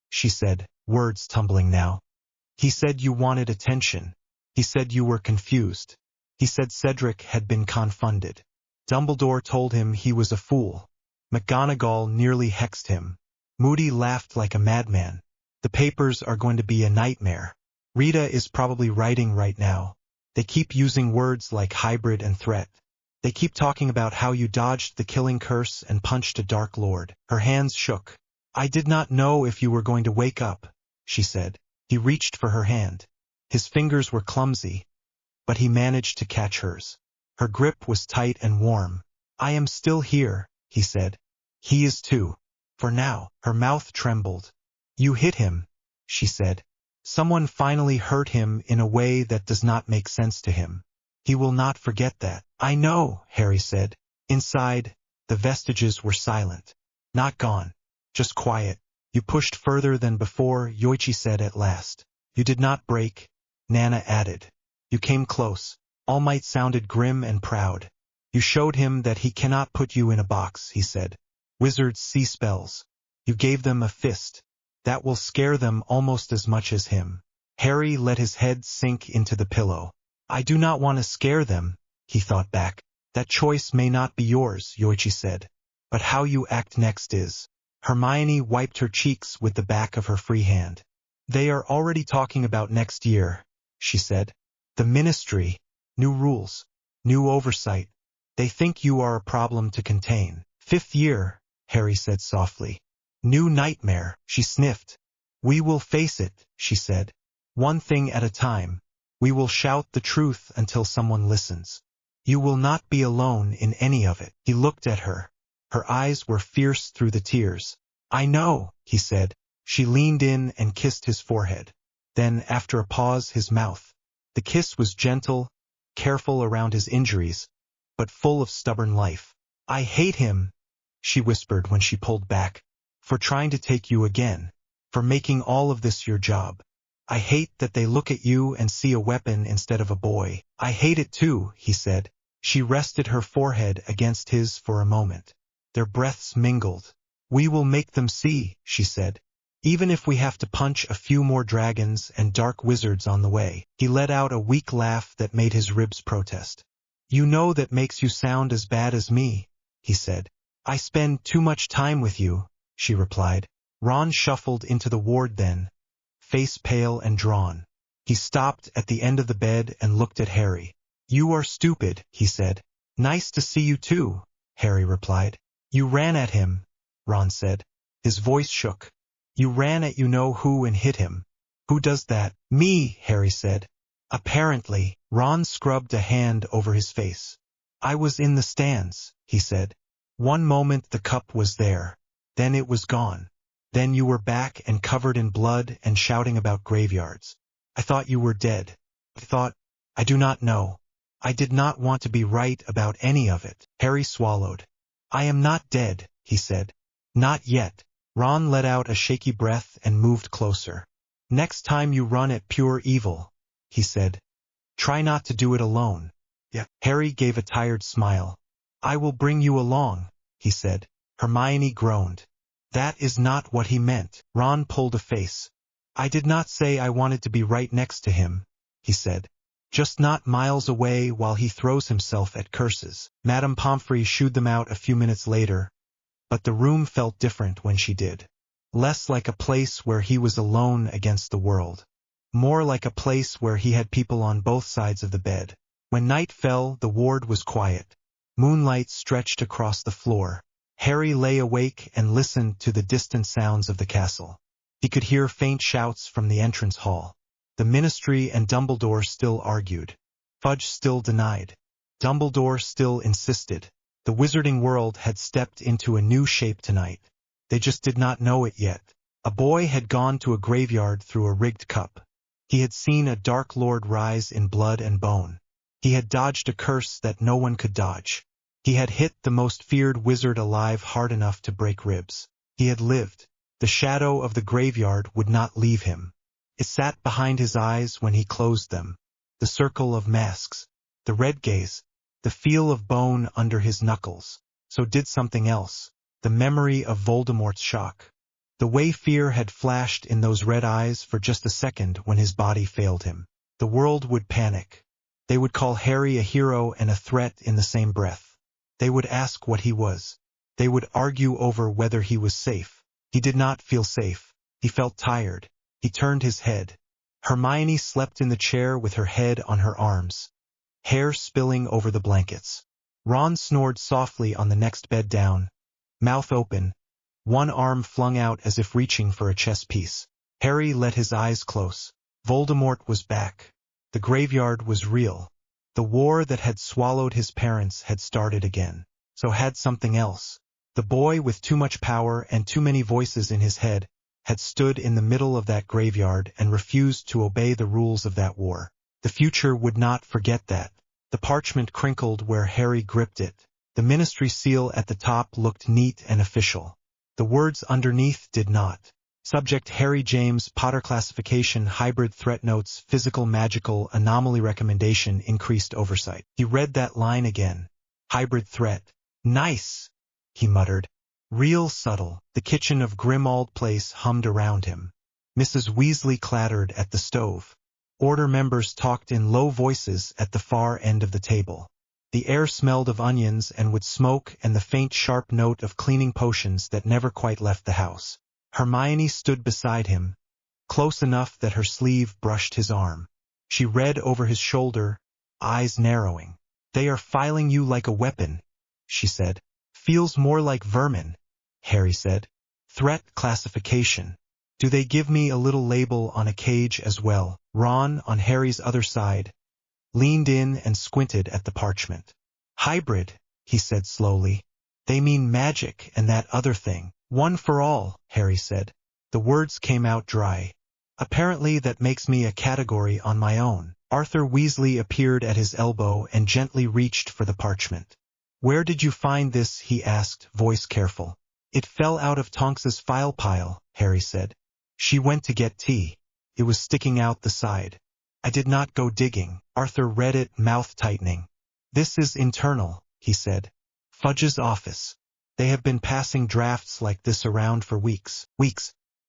she said, words tumbling now. "He said you wanted attention. He said you were confused. He said Cedric had been confounded. Dumbledore told him he was a fool. McGonagall nearly hexed him. Moody laughed like a madman. The papers are going to be a nightmare. Rita is probably writing right now. They keep using words like hybrid and threat. They keep talking about how you dodged the killing curse and punched a Dark Lord." Her hands shook. "I did not know if you were going to wake up," she said. He reached for her hand. His fingers were clumsy, but he managed to catch hers. Her grip was tight and warm. "I am still here," he said. "He is too. For now." Her mouth trembled. "You hit him," she said. "Someone finally hurt him in a way that does not make sense to him. He will not forget that." "I know," Harry said. Inside, the vestiges were silent. Not gone. Just quiet. "You pushed further than before," Yoichi said at last. "You did not break," Nana added. "You came close." Allmight sounded grim and proud. "You showed him that he cannot put you in a box," he said. "Wizards see spells. You gave them a fist. That will scare them almost as much as him." Harry let his head sink into the pillow. "I do not want to scare them," he thought back. "That choice may not be yours," Yoichi said. "But how you act next is." Hermione wiped her cheeks with the back of her free hand. "They are already talking about next year," she said. "The ministry, new rules, new oversight. They think you are a problem to contain." "5th year," Harry said softly. "New nightmare," she sniffed. "We will face it," she said. "One thing at a time. We will shout the truth until someone listens. You will not be alone in any of it." He looked at her. Her eyes were fierce through the tears. "I know," he said. She leaned in and kissed his forehead. Then, after a pause, his mouth. The kiss was gentle, careful around his injuries, but full of stubborn life. "I hate him," she whispered when she pulled back. "For trying to take you again. For making all of this your job. I hate that they look at you and see a weapon instead of a boy." "I hate it too," he said. She rested her forehead against his for a moment. Their breaths mingled. "We will make them see," she said. "Even if we have to punch a few more dragons and dark wizards on the way." He let out a weak laugh that made his ribs protest. "You know that makes you sound as bad as me," he said. "I spend too much time with you," she replied. Ron shuffled into the ward then, face pale and drawn. He stopped at the end of the bed and looked at Harry. "You are stupid," he said. "Nice to see you too," Harry replied. "You ran at him," Ron said. His voice shook. "You ran at you-know-who and hit him." "Who does that?" "Me," Harry said. "Apparently." Ron scrubbed a hand over his face. "I was in the stands," he said. "One moment the cup was there. Then it was gone. Then you were back and covered in blood and shouting about graveyards. I thought you were dead. I do not know. I did not want to be right about any of it." Harry swallowed. "I am not dead," he said. "Not yet." Ron let out a shaky breath and moved closer. "Next time you run at pure evil," he said. "Try not to do it alone." "Yeah." Harry gave a tired smile. "I will bring you along," he said. Hermione groaned. "That is not what he meant." Ron pulled a face. "I did not say I wanted to be right next to him," he said. "Just not miles away while he throws himself at curses." Madame Pomfrey shooed them out a few minutes later, but the room felt different when she did. Less like a place where he was alone against the world. More like a place where he had people on both sides of the bed. When night fell, the ward was quiet. Moonlight stretched across the floor. Harry lay awake and listened to the distant sounds of the castle. He could hear faint shouts from the entrance hall. The Ministry and Dumbledore still argued. Fudge still denied. Dumbledore still insisted. The wizarding world had stepped into a new shape tonight. They just did not know it yet. A boy had gone to a graveyard through a rigged cup. He had seen a dark lord rise in blood and bone. He had dodged a curse that no one could dodge. He had hit the most feared wizard alive hard enough to break ribs. He had lived. The shadow of the graveyard would not leave him. It sat behind his eyes when he closed them. The circle of masks, the red gaze, the feel of bone under his knuckles. So did something else, the memory of Voldemort's shock. The way fear had flashed in those red eyes for just a second when his body failed him. The world would panic. They would call Harry a hero and a threat in the same breath. They would ask what he was. They would argue over whether he was safe. He did not feel safe. He felt tired. He turned his head. Hermione slept in the chair with her head on her arms, hair spilling over the blankets. Ron snored softly on the next bed down, mouth open, one arm flung out as if reaching for a chess piece. Harry let his eyes close. Voldemort was back. The graveyard was real. The war that had swallowed his parents had started again. So had something else. The boy with too much power and too many voices in his head had stood in the middle of that graveyard and refused to obey the rules of that war. The future would not forget that. The parchment crinkled where Harry gripped it. The ministry seal at the top looked neat and official. The words underneath did not. Subject Harry James Potter classification hybrid threat notes physical magical anomaly recommendation increased oversight. He read that line again. Hybrid threat. Nice, he muttered. Real subtle. The kitchen of Grimmauld Place hummed around him. Mrs. Weasley clattered at the stove. Order members talked in low voices at the far end of the table. The air smelled of onions and wood smoke and the faint sharp note of cleaning potions that never quite left the house. Hermione stood beside him, close enough that her sleeve brushed his arm. She read over his shoulder, eyes narrowing. They are filing you like a weapon, she said. Feels more like vermin, Harry said. Threat classification. Do they give me a little label on a cage as well? Ron, on Harry's other side, leaned in and squinted at the parchment. Hybrid, he said slowly. They mean magic and that other thing. One for all, Harry said. The words came out dry. Apparently that makes me a category on my own. Arthur Weasley appeared at his elbow and gently reached for the parchment. Where did you find this? He asked, voice careful. It fell out of Tonks's file pile, Harry said. She went to get tea. It was sticking out the side. I did not go digging. Arthur read it, mouth tightening. This is internal, he said. Fudge's office. They have been passing drafts like this around for weeks.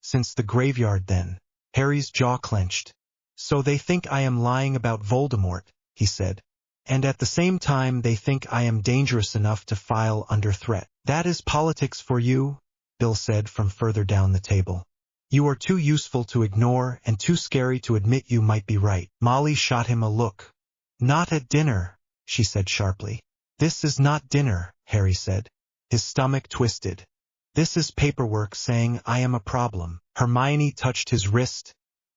Since the graveyard then. Harry's jaw clenched. So they think I am lying about Voldemort, he said. And at the same time they think I am dangerous enough to file under threat. That is politics for you, Bill said from further down the table. You are too useful to ignore and too scary to admit you might be right. Molly shot him a look. Not at dinner, she said sharply. This is not dinner, Harry said. His stomach twisted. This is paperwork saying I am a problem. Hermione touched his wrist,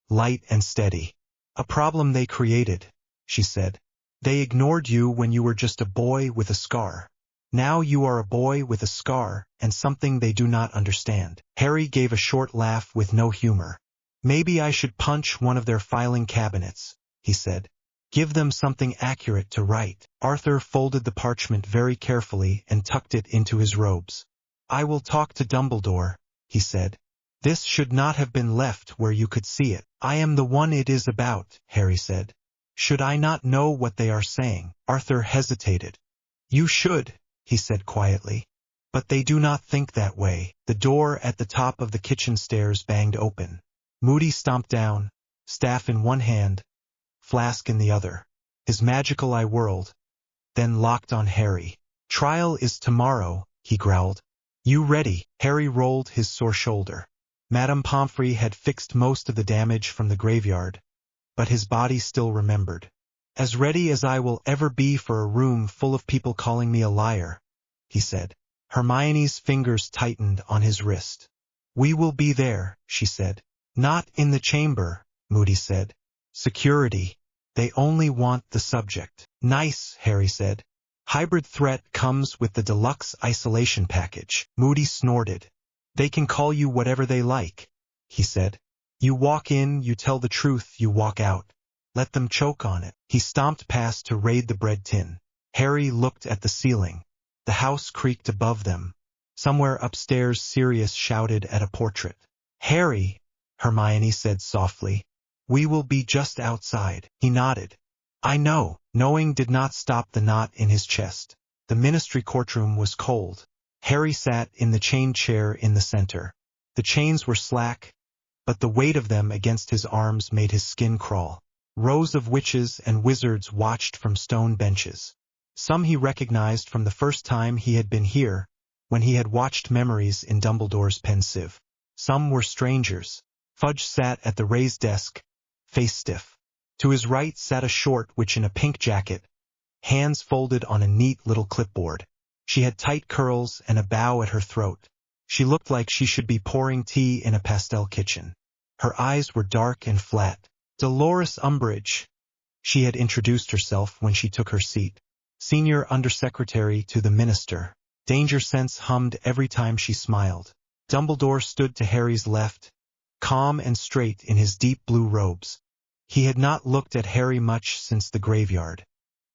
light and steady. A problem they created, she said. They ignored you when you were just a boy with a scar. Now you are a boy with a scar and something they do not understand. Harry gave a short laugh with no humor. Maybe I should punch one of their filing cabinets, he said. Give them something accurate to write. Arthur folded the parchment very carefully and tucked it into his robes. I will talk to Dumbledore, he said. This should not have been left where you could see it. I am the one it is about, Harry said. Should I not know what they are saying? Arthur hesitated. You should, he said quietly. But they do not think that way. The door at the top of the kitchen stairs banged open. Moody stomped down, staff in one hand, flask in the other. His magical eye whirled, then locked on Harry. Trial is tomorrow, he growled. You ready? Harry rolled his sore shoulder. Madame Pomfrey had fixed most of the damage from the graveyard, but his body still remembered. As ready as I will ever be for a room full of people calling me a liar, he said. Hermione's fingers tightened on his wrist. We will be there, she said. Not in the chamber, Moody said. Security. They only want the subject. Nice, Harry said. Hybrid threat comes with the deluxe isolation package. Moody snorted. They can call you whatever they like, he said. You walk in, you tell the truth, you walk out. Let them choke on it. He stomped past to raid the bread tin. Harry looked at the ceiling. The house creaked above them. Somewhere upstairs Sirius shouted at a portrait. Harry, Hermione said softly. We will be just outside. He nodded. I know. Knowing did not stop the knot in his chest. The ministry courtroom was cold. Harry sat in the chain chair in the center. The chains were slack, but the weight of them against his arms made his skin crawl. Rows of witches and wizards watched from stone benches. Some he recognized from the first time he had been here, when he had watched memories in Dumbledore's pensive. Some were strangers. Fudge sat at the raised desk, face stiff. To his right sat a short witch in a pink jacket, hands folded on a neat little clipboard. She had tight curls and a bow at her throat. She looked like she should be pouring tea in a pastel kitchen. Her eyes were dark and flat. Dolores Umbridge, she had introduced herself when she took her seat. Senior Undersecretary to the Minister. Danger sense hummed every time she smiled. Dumbledore stood to Harry's left, calm and straight in his deep blue robes. He had not looked at Harry much since the graveyard.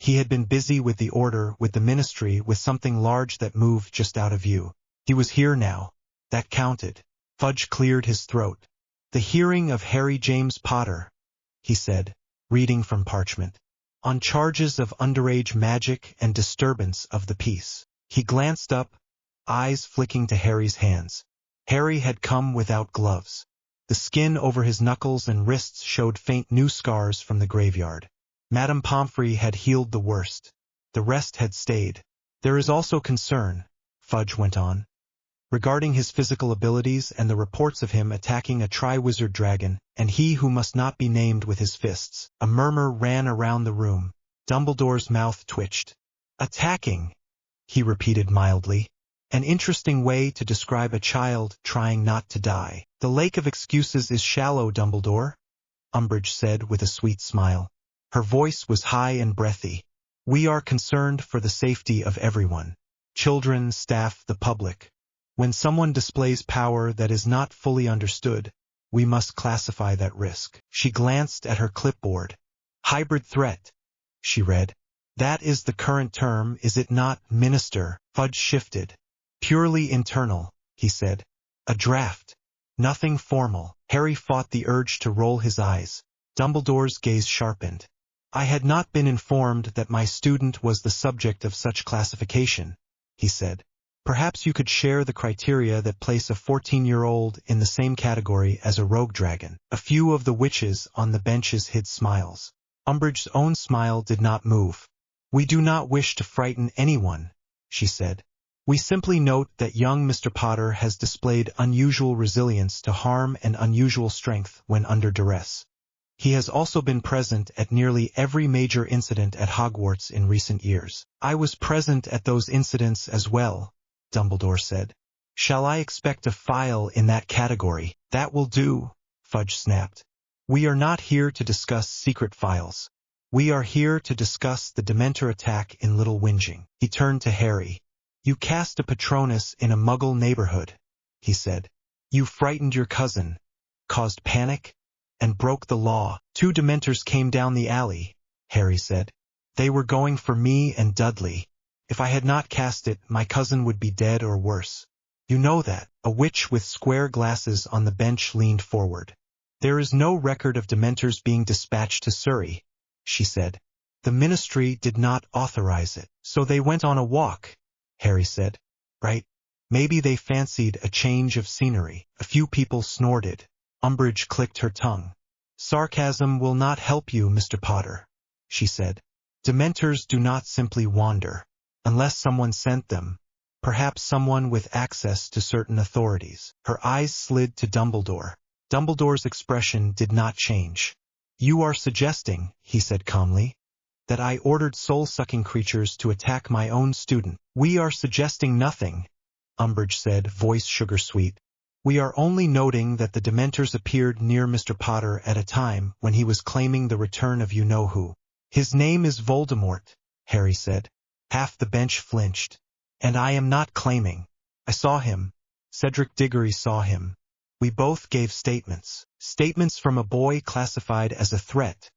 He had been busy with the Order, with the Ministry, with something large that moved just out of view. He was here now. That counted. Fudge cleared his throat. The hearing of Harry James Potter, he said, reading from parchment. On charges of underage magic and disturbance of the peace. He glanced up, eyes flicking to Harry's hands. Harry had come without gloves. The skin over his knuckles and wrists showed faint new scars from the graveyard. Madame Pomfrey had healed the worst. The rest had stayed. There is also concern, Fudge went on, regarding his physical abilities and the reports of him attacking a tri-wizard dragon, and he who must not be named with his fists. A murmur ran around the room. Dumbledore's mouth twitched. Attacking, he repeated mildly. An interesting way to describe a child trying not to die. The lake of excuses is shallow, Dumbledore, Umbridge said with a sweet smile. Her voice was high and breathy. We are concerned for the safety of everyone. Children, staff, the public. When someone displays power that is not fully understood, we must classify that risk. She glanced at her clipboard. Hybrid threat, she read. That is the current term, is it not, Minister? Fudge shifted. Purely internal, he said. A draft. Nothing formal. Harry fought the urge to roll his eyes. Dumbledore's gaze sharpened. I had not been informed that my student was the subject of such classification, he said. Perhaps you could share the criteria that place a 14-year-old in the same category as a rogue dragon. A few of the witches on the benches hid smiles. Umbridge's own smile did not move. We do not wish to frighten anyone, she said. We simply note that young Mr. Potter has displayed unusual resilience to harm and unusual strength when under duress. He has also been present at nearly every major incident at Hogwarts in recent years. I was present at those incidents as well, Dumbledore said. Shall I expect a file in that category? That will do, Fudge snapped. We are not here to discuss secret files. We are here to discuss the Dementor attack in Little Whinging. He turned to Harry. You cast a Patronus in a Muggle neighborhood, he said. You frightened your cousin, caused panic, and broke the law. 2 Dementors came down the alley, Harry said. They were going for me and Dudley. If I had not cast it, my cousin would be dead or worse. You know that. A witch with square glasses on the bench leaned forward. There is no record of Dementors being dispatched to Surrey, she said. The ministry did not authorize it. So they went on a walk, Harry said. Right? Maybe they fancied a change of scenery. A few people snorted. Umbridge clicked her tongue. Sarcasm will not help you, Mr. Potter, she said. Dementors do not simply wander. Unless someone sent them. Perhaps someone with access to certain authorities. Her eyes slid to Dumbledore. Dumbledore's expression did not change. You are suggesting, he said calmly, that I ordered soul-sucking creatures to attack my own student. We are suggesting nothing, Umbridge said, voice sugar-sweet. We are only noting that the Dementors appeared near Mr. Potter at a time when he was claiming the return of you-know-who. His name is Voldemort, Harry said. Half the bench flinched. And I am not claiming. I saw him. Cedric Diggory saw him. We both gave statements. Statements from a boy classified as a threat,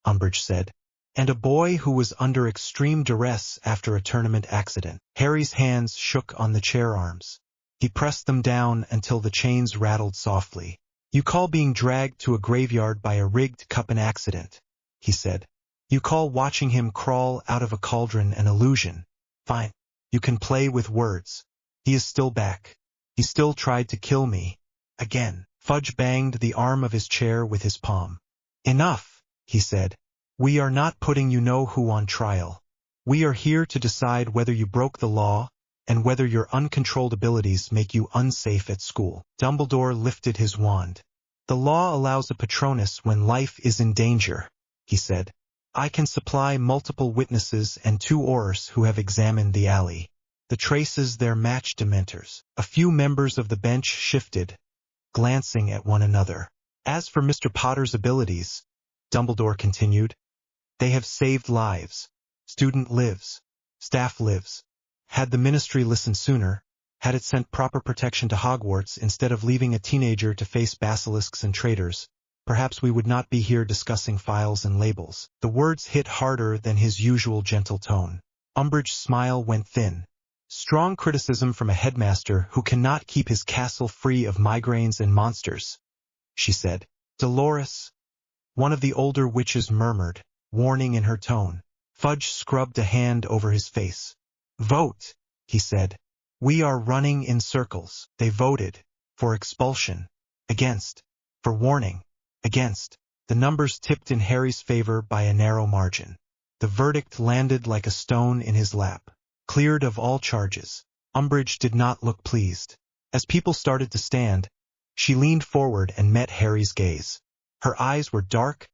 Umbridge said. And a boy who was under extreme duress after a tournament accident. Harry's hands shook on the chair arms. He pressed them down until the chains rattled softly. You call being dragged to a graveyard by a rigged cup an accident, he said. You call watching him crawl out of a cauldron an illusion. Fine. You can play with words. He is still back. He still tried to kill me. Again. Fudge banged the arm of his chair with his palm. Enough, he said. We are not putting you-know-who on trial. We are here to decide whether you broke the law and whether your uncontrolled abilities make you unsafe at school. Dumbledore lifted his wand. The law allows a Patronus when life is in danger, he said. I can supply multiple witnesses and 2 Aurors who have examined the alley. The traces there match Dementors. A few members of the bench shifted, glancing at one another. As for Mr. Potter's abilities, Dumbledore continued, they have saved lives. Student lives. Staff lives. Had the Ministry listened sooner, had it sent proper protection to Hogwarts instead of leaving a teenager to face basilisks and traitors, perhaps we would not be here discussing files and labels. The words hit harder than his usual gentle tone. Umbridge's smile went thin. Strong criticism from a headmaster who cannot keep his castle free of migraines and monsters, she said. Dolores, one of the older witches murmured, warning in her tone. Fudge scrubbed a hand over his face. Vote, he said. We are running in circles. They voted. For expulsion. Against. For warning. Against. The numbers tipped in Harry's favor by a narrow margin. The verdict landed like a stone in his lap. Cleared of all charges. Umbridge did not look pleased. As people started to stand, she leaned forward and met Harry's gaze. Her eyes were dark,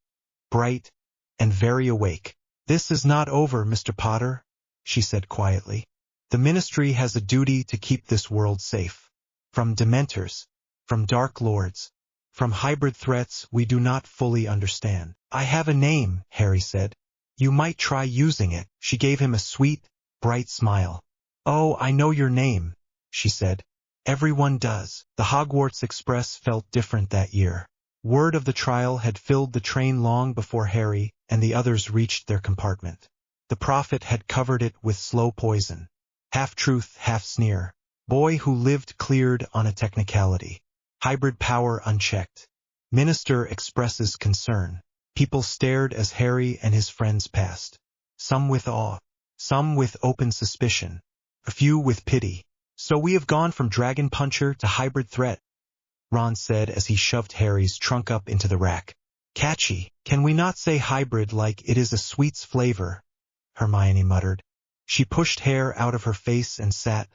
bright, and very awake. This is not over, Mr. Potter, she said quietly. The Ministry has a duty to keep this world safe. From Dementors, from Dark Lords, from hybrid threats we do not fully understand. I have a name, Harry said. You might try using it. She gave him a sweet, bright smile. Oh, I know your name, she said. Everyone does. The Hogwarts Express felt different that year. Word of the trial had filled the train long before Harry and the others reached their compartment. The prophet had covered it with slow poison. Half truth, half sneer. Boy who lived cleared on a technicality. Hybrid power unchecked. Minister expresses concern. People stared as Harry and his friends passed. Some with awe. Some with open suspicion. A few with pity. So we have gone from dragon puncher to hybrid threat, Ron said as he shoved Harry's trunk up into the rack. Catchy. Can we not say hybrid like it is a sweet's flavor? Hermione muttered. She pushed hair out of her face and sat,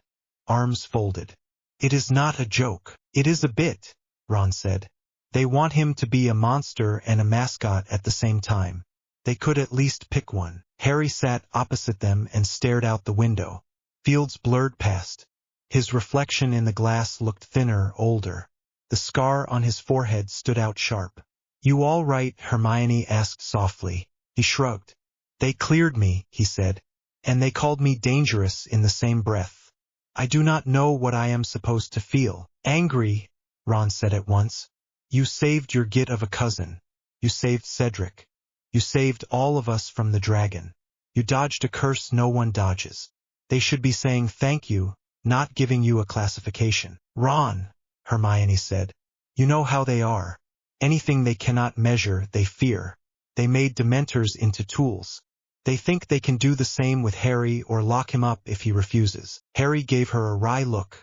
arms folded. It is not a joke. It is a bit, Ron said. They want him to be a monster and a mascot at the same time. They could at least pick one. Harry sat opposite them and stared out the window. Fields blurred past. His reflection in the glass looked thinner, older. The scar on his forehead stood out sharp. You all right? Hermione asked softly. He shrugged. They cleared me, he said, and they called me dangerous in the same breath. I do not know what I am supposed to feel. Angry, Ron said at once. You saved your git of a cousin. You saved Cedric. You saved all of us from the dragon. You dodged a curse no one dodges. They should be saying thank you, not giving you a classification. Ron, Hermione said. You know how they are. Anything they cannot measure, they fear. They made Dementors into tools. They think they can do the same with Harry or lock him up if he refuses. Harry gave her a wry look.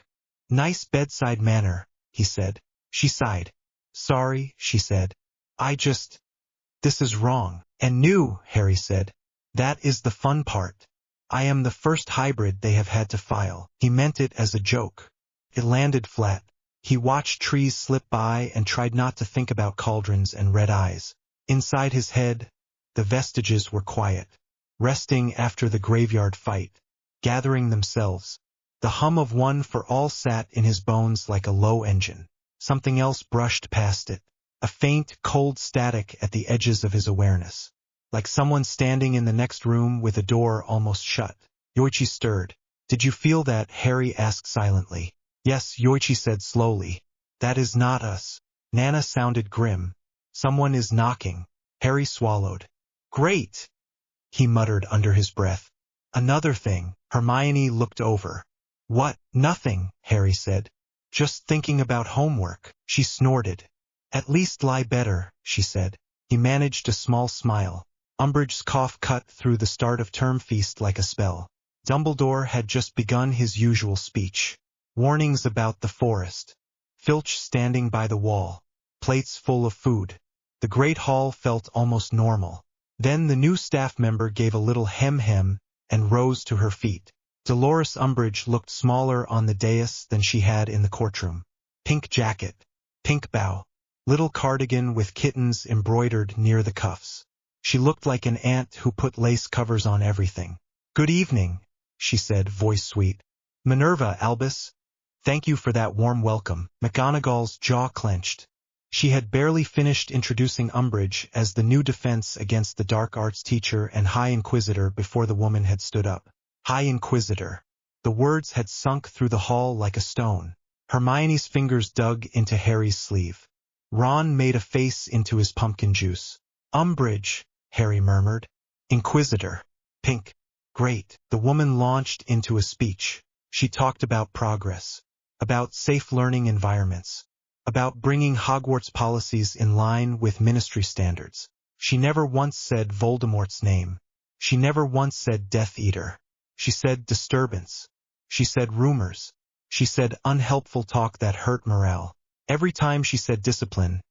Nice bedside manner, he said. She sighed. Sorry, she said. This is wrong. And new, Harry said. That is the fun part. I am the first hybrid they have had to file. He meant it as a joke. It landed flat. He watched trees slip by and tried not to think about cauldrons and red eyes. Inside his head, the vestiges were quiet, resting after the graveyard fight, gathering themselves. The hum of One for All sat in his bones like a low engine. Something else brushed past it, a faint, cold static at the edges of his awareness, like someone standing in the next room with a door almost shut. Yoichi stirred. Did you feel that? Harry asked silently. Yes, Yoichi said slowly. That is not us. Nana sounded grim. Someone is knocking. Harry swallowed. Great, he muttered under his breath. Another thing. Hermione looked over. What? Nothing, Harry said. Just thinking about homework. She snorted. At least lie better, she said. He managed a small smile. Umbridge's cough cut through the start of term feast like a spell. Dumbledore had just begun his usual speech. Warnings about the forest. Filch standing by the wall. Plates full of food. The great hall felt almost normal. Then the new staff member gave a little hem-hem and rose to her feet. Dolores Umbridge looked smaller on the dais than she had in the courtroom. Pink jacket. Pink bow. Little cardigan with kittens embroidered near the cuffs. She looked like an aunt who put lace covers on everything. Good evening, she said, voice sweet. Minerva, Albus. Thank you for that warm welcome. McGonagall's jaw clenched. She had barely finished introducing Umbridge as the new defense against the dark arts teacher and High Inquisitor before the woman had stood up. High Inquisitor. The words had sunk through the hall like a stone. Hermione's fingers dug into Harry's sleeve. Ron made a face into his pumpkin juice. Umbridge, Harry murmured. Inquisitor. Pink. Great. The woman launched into a speech. She talked about progress. About safe learning environments. About bringing Hogwarts policies in line with ministry standards. She never once said Voldemort's name. She never once said Death Eater. She said disturbance. She said rumors. She said unhelpful talk that hurt morale. Every time she said discipline,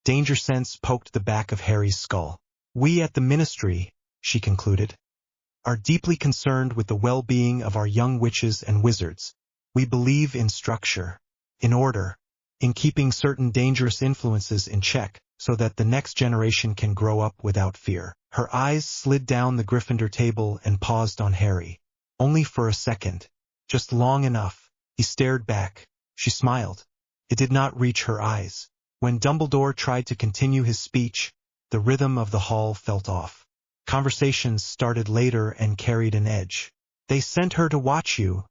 danger sense poked the back of Harry's skull. We at the ministry, she concluded, are deeply concerned with the well-being of our young witches and wizards. We believe in structure, in order, in keeping certain dangerous influences in check so that the next generation can grow up without fear. Her eyes slid down the Gryffindor table and paused on Harry. Only for a second. Just long enough. He stared back. She smiled. It did not reach her eyes. When Dumbledore tried to continue his speech, the rhythm of the hall felt off. Conversations started later and carried an edge. They sent her to watch you,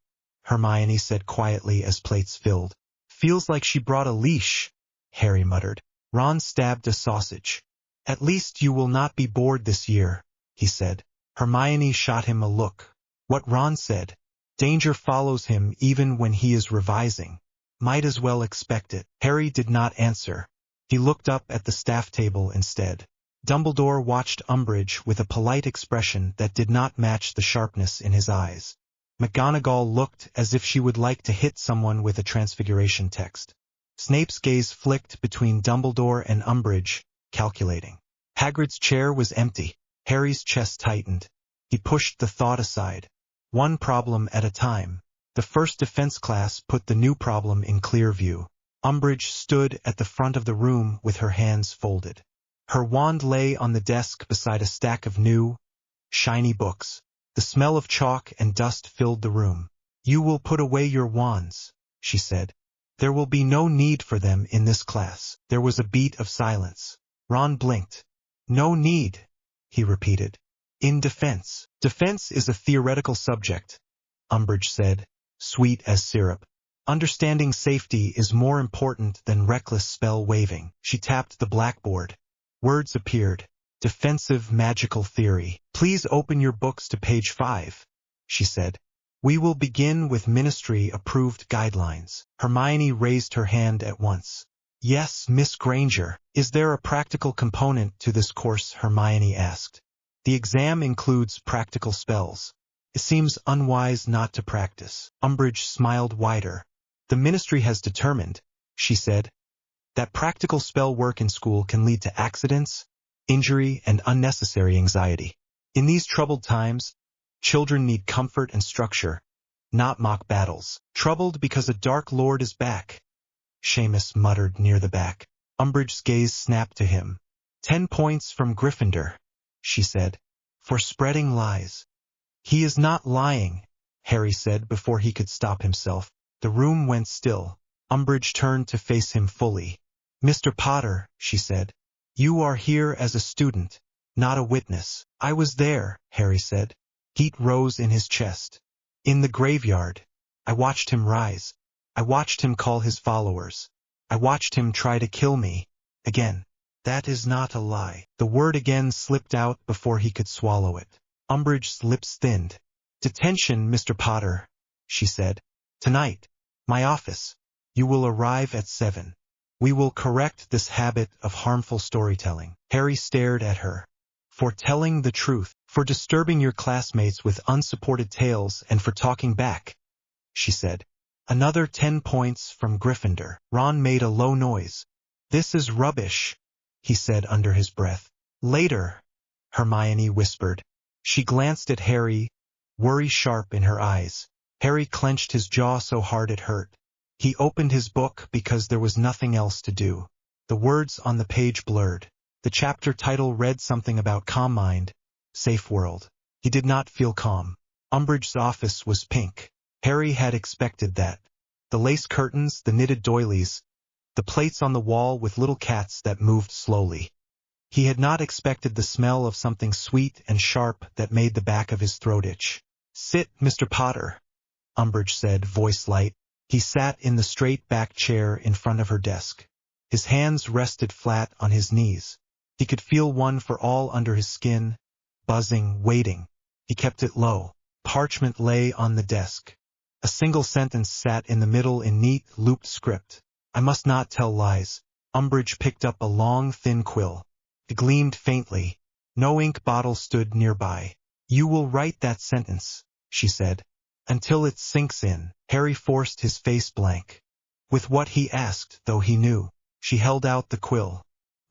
Hermione said quietly as plates filled. Feels like she brought a leash, Harry muttered. Ron stabbed a sausage. At least you will not be bored this year, he said. Hermione shot him a look. What Ron said. Danger follows him even when he is revising. Might as well expect it. Harry did not answer. He looked up at the staff table instead. Dumbledore watched Umbridge with a polite expression that did not match the sharpness in his eyes. McGonagall looked as if she would like to hit someone with a transfiguration text. Snape's gaze flicked between Dumbledore and Umbridge, calculating. Hagrid's chair was empty. Harry's chest tightened. He pushed the thought aside. One problem at a time. The first defense class put the new problem in clear view. Umbridge stood at the front of the room with her hands folded. Her wand lay on the desk beside a stack of new, shiny books. The smell of chalk and dust filled the room. You will put away your wands, she said. There will be no need for them in this class. There was a beat of silence. Ron blinked. No need, he repeated. In defense. Defense is a theoretical subject, Umbridge said, sweet as syrup. Understanding safety is more important than reckless spell waving. She tapped the blackboard. Words appeared. Defensive magical theory. Please open your books to page 5, she said. We will begin with ministry-approved guidelines. Hermione raised her hand at once. Yes, Miss Granger. Is there a practical component to this course? Hermione asked. The exam includes practical spells. It seems unwise not to practice. Umbridge smiled wider. The ministry has determined, she said, that practical spell work in school can lead to accidents, injury, and unnecessary anxiety. In these troubled times, children need comfort and structure, not mock battles. Troubled because a Dark Lord is back, Seamus muttered near the back. Umbridge's gaze snapped to him. 10 points from Gryffindor, she said, for spreading lies. He is not lying, Harry said before he could stop himself. The room went still. Umbridge turned to face him fully. Mr. Potter, she said, you are here as a student, not a witness. I was there, Harry said. Heat rose in his chest. In the graveyard, I watched him rise. I watched him call his followers. I watched him try to kill me. Again. That is not a lie. The word again slipped out before he could swallow it. Umbridge's lips thinned. Detention, Mr. Potter, she said. Tonight. My office. You will arrive at 7. We will correct this habit of harmful storytelling. Harry stared at her. For telling the truth, for disturbing your classmates with unsupported tales, and for talking back, she said. Another 10 points from Gryffindor. Ron made a low noise. This is rubbish, he said under his breath. Later, Hermione whispered. She glanced at Harry, worry sharp in her eyes. Harry clenched his jaw so hard it hurt. He opened his book because there was nothing else to do. The words on the page blurred. The chapter title read something about calm mind, safe world. He did not feel calm. Umbridge's office was pink. Harry had expected that. The lace curtains, the knitted doilies, the plates on the wall with little cats that moved slowly. He had not expected the smell of something sweet and sharp that made the back of his throat itch. Sit, Mr. Potter, Umbridge said, voice light. He sat in the straight back chair in front of her desk. His hands rested flat on his knees. He could feel one for all under his skin, buzzing, waiting. He kept it low. Parchment lay on the desk. A single sentence sat in the middle in neat, looped script. I must not tell lies. Umbridge picked up a long, thin quill. It gleamed faintly. No ink bottle stood nearby. You will write that sentence, she said, until it sinks in. Harry forced his face blank. With what he asked, though he knew. She held out the quill.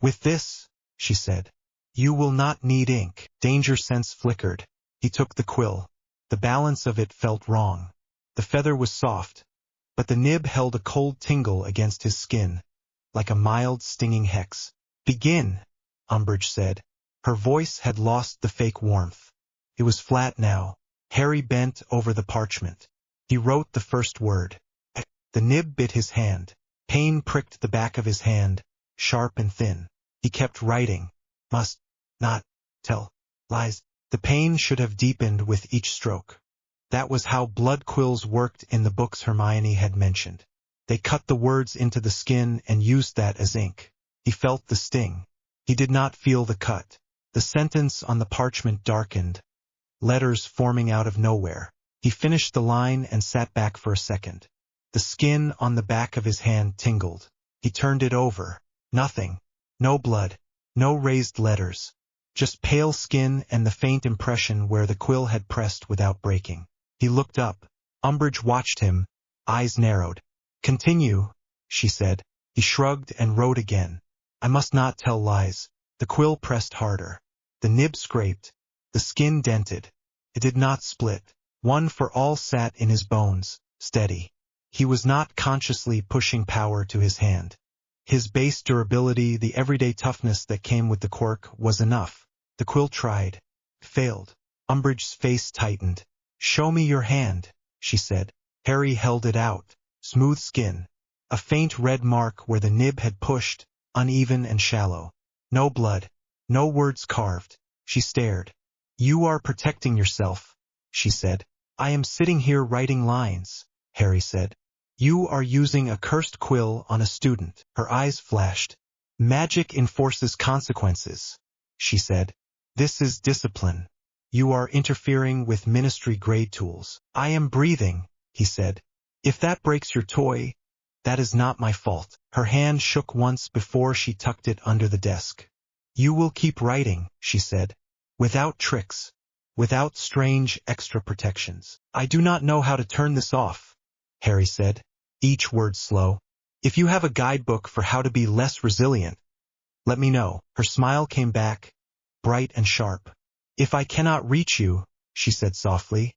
With this, she said, you will not need ink. Danger sense flickered. He took the quill. The balance of it felt wrong. The feather was soft, but the nib held a cold tingle against his skin, like a mild, stinging hex. Begin, Umbridge said. Her voice had lost the fake warmth. It was flat now. Harry bent over the parchment. He wrote the first word. The nib bit his hand. Pain pricked the back of his hand, sharp and thin. He kept writing. Must not tell lies. The pain should have deepened with each stroke. That was how blood quills worked in the books Hermione had mentioned. They cut the words into the skin and used that as ink. He felt the sting. He did not feel the cut. The sentence on the parchment darkened, letters forming out of nowhere. He finished the line and sat back for a second. The skin on the back of his hand tingled. He turned it over. Nothing. No blood. No raised letters. Just pale skin and the faint impression where the quill had pressed without breaking. He looked up. Umbridge watched him, eyes narrowed. Continue, she said. He shrugged and wrote again. I must not tell lies. The quill pressed harder. The nib scraped. The skin dented. It did not split. One for all sat in his bones, steady. He was not consciously pushing power to his hand. His base durability, the everyday toughness that came with the quirk, was enough. The quill tried. Failed. Umbridge's face tightened. Show me your hand, she said. Harry held it out. Smooth skin. A faint red mark where the nib had pushed, uneven and shallow. No blood. No words carved. She stared. You are protecting yourself, she said. I am sitting here writing lines, Harry said. You are using a cursed quill on a student. Her eyes flashed. Magic enforces consequences, she said. This is discipline. You are interfering with ministry grade tools. I am breathing, he said. If that breaks your toy, that is not my fault. Her hand shook once before she tucked it under the desk. You will keep writing, she said. Without tricks. Without strange extra protections. I do not know how to turn this off, Harry said, each word slow. If you have a guidebook for how to be less resilient, let me know. Her smile came back, bright and sharp. If I cannot reach you, she said softly,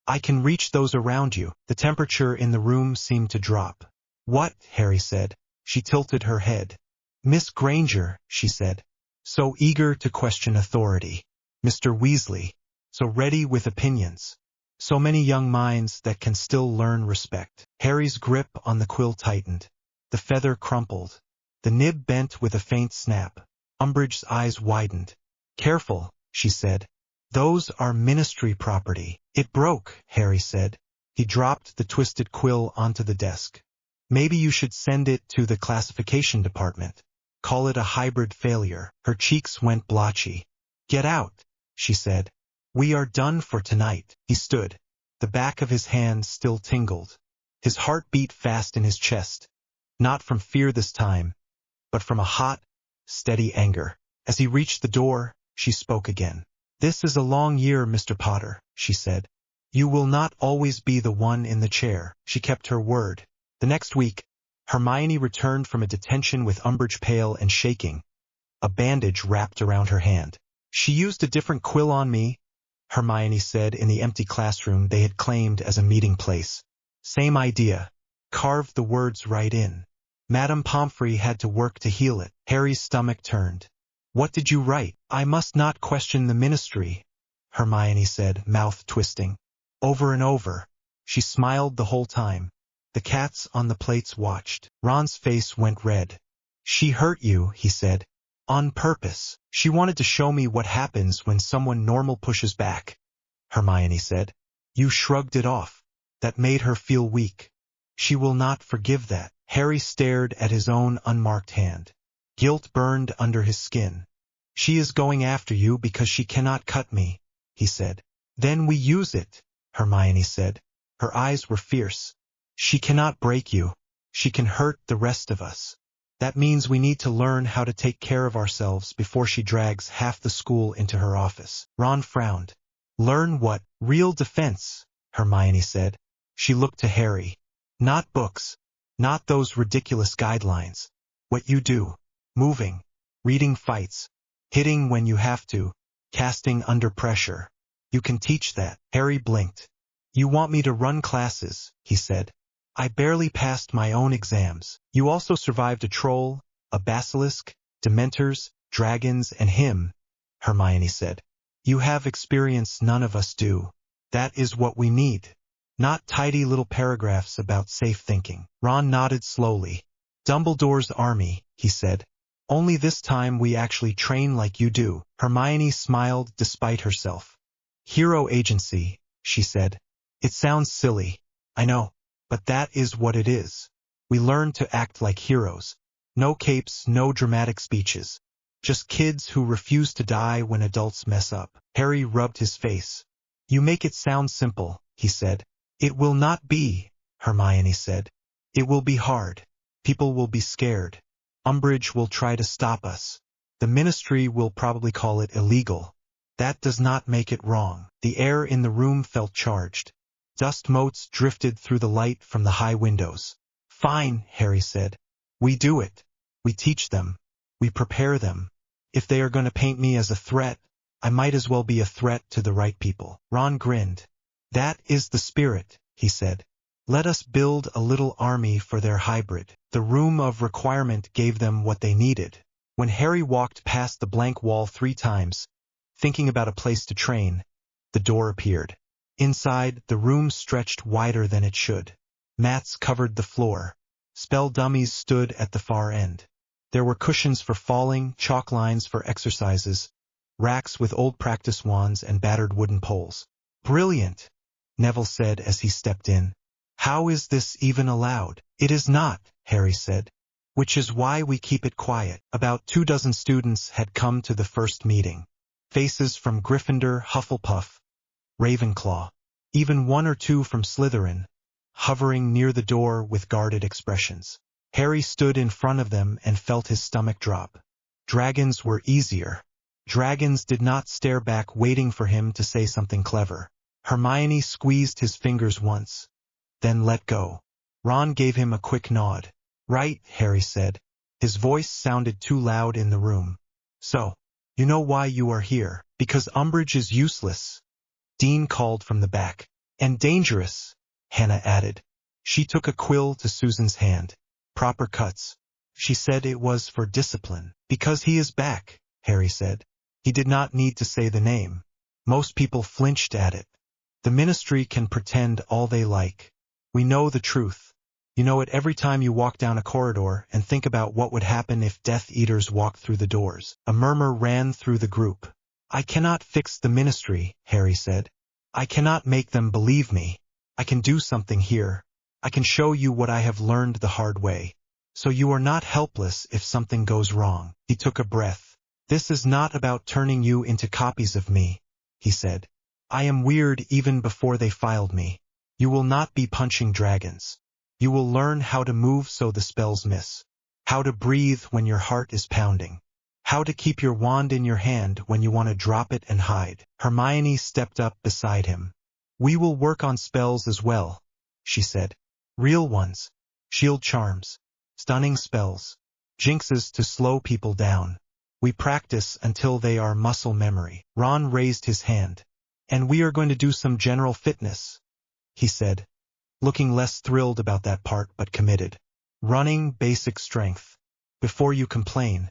I can reach those around you. The temperature in the room seemed to drop. What? Harry said. She tilted her head. Miss Granger, she said, so eager to question authority. Mr. Weasley, so ready with opinions. So many young minds that can still learn respect. Harry's grip on the quill tightened. The feather crumpled. The nib bent with a faint snap. Umbridge's eyes widened. Careful, she said. Those are ministry property. It broke, Harry said. He dropped the twisted quill onto the desk. Maybe you should send it to the classification department. Call it a hybrid failure. Her cheeks went blotchy. Get out, she said. We are done for tonight. He stood. The back of his hand still tingled. His heart beat fast in his chest. Not from fear this time, but from a hot, steady anger. As he reached the door, she spoke again. This is a long year, Mr. Potter, she said. You will not always be the one in the chair. She kept her word. The next week, Hermione returned from a detention with Umbridge pale and shaking, a bandage wrapped around her hand. She used a different quill on me, Hermione said in the empty classroom they had claimed as a meeting place. Same idea. Carved the words right in. Madame Pomfrey had to work to heal it. Harry's stomach turned. What did you write? I must not question the ministry, Hermione said, mouth twisting. Over and over. She smiled the whole time. The cats on the plates watched. Ron's face went red. She hurt you, he said. On purpose. She wanted to show me what happens when someone normal pushes back, Hermione said. You shrugged it off. That made her feel weak. She will not forgive that. Harry stared at his own unmarked hand. Guilt burned under his skin. She is going after you because she cannot cut me, he said. Then we use it, Hermione said. Her eyes were fierce. She cannot break you. She can hurt the rest of us. That means we need to learn how to take care of ourselves before she drags half the school into her office. Ron frowned. Learn what? Real defense, Hermione said. She looked to Harry. Not books. Not those ridiculous guidelines. What you do. Moving. Reading fights. Hitting when you have to. Casting under pressure. You can teach that. Harry blinked. You want me to run classes, he said. I barely passed my own exams. You also survived a troll, a basilisk, dementors, dragons, and him, Hermione said. You have experience none of us do. That is what we need. Not tidy little paragraphs about safe thinking. Ron nodded slowly. Dumbledore's army, he said. Only this time we actually train like you do. Hermione smiled despite herself. Hero agency, she said. It sounds silly, I know, but that is what it is. We learn to act like heroes. No capes, no dramatic speeches. Just kids who refuse to die when adults mess up. Harry rubbed his face. You make it sound simple, he said. It will not be, Hermione said. It will be hard. People will be scared. Umbridge will try to stop us. The ministry will probably call it illegal. That does not make it wrong. The air in the room felt charged. Dust motes drifted through the light from the high windows. Fine, Harry said. We do it. We teach them. We prepare them. If they are going to paint me as a threat, I might as well be a threat to the right people. Ron grinned. That is the spirit, he said. Let us build a little army for their hybrid. The room of requirement gave them what they needed. When Harry walked past the blank wall 3 times, thinking about a place to train, the door appeared. Inside, the room stretched wider than it should. Mats covered the floor. Spell dummies stood at the far end. There were cushions for falling, chalk lines for exercises, racks with old practice wands and battered wooden poles. Brilliant, Neville said as he stepped in. How is this even allowed? It is not, Harry said. Which is why we keep it quiet. About 24 students had come to the first meeting. Faces from Gryffindor, Hufflepuff, Ravenclaw, even 1 or 2 from Slytherin, hovering near the door with guarded expressions. Harry stood in front of them and felt his stomach drop. Dragons were easier. Dragons did not stare back waiting for him to say something clever. Hermione squeezed his fingers once, then let go. Ron gave him a quick nod. Right, Harry said. His voice sounded too loud in the room. So, you know why you are here. Because Umbridge is useless, Dean called from the back. And dangerous, Hannah added. She took a quill to Susan's hand. Proper cuts. She said it was for discipline. Because he is back, Harry said. He did not need to say the name. Most people flinched at it. The ministry can pretend all they like. We know the truth. You know it every time you walk down a corridor and think about what would happen if Death Eaters walked through the doors. A murmur ran through the group. I cannot fix the ministry, Harry said. I cannot make them believe me. I can do something here. I can show you what I have learned the hard way. So you are not helpless if something goes wrong. He took a breath. This is not about turning you into copies of me, he said. I am weird even before they filed me. You will not be punching dragons. You will learn how to move so the spells miss. How to breathe when your heart is pounding. How to keep your wand in your hand when you want to drop it and hide. Hermione stepped up beside him. We will work on spells as well, she said. Real ones. Shield charms. Stunning spells. Jinxes to slow people down. We practice until they are muscle memory. Ron raised his hand. And we are going to do some general fitness, he said, looking less thrilled about that part but committed. Running basic strength. Before you complain.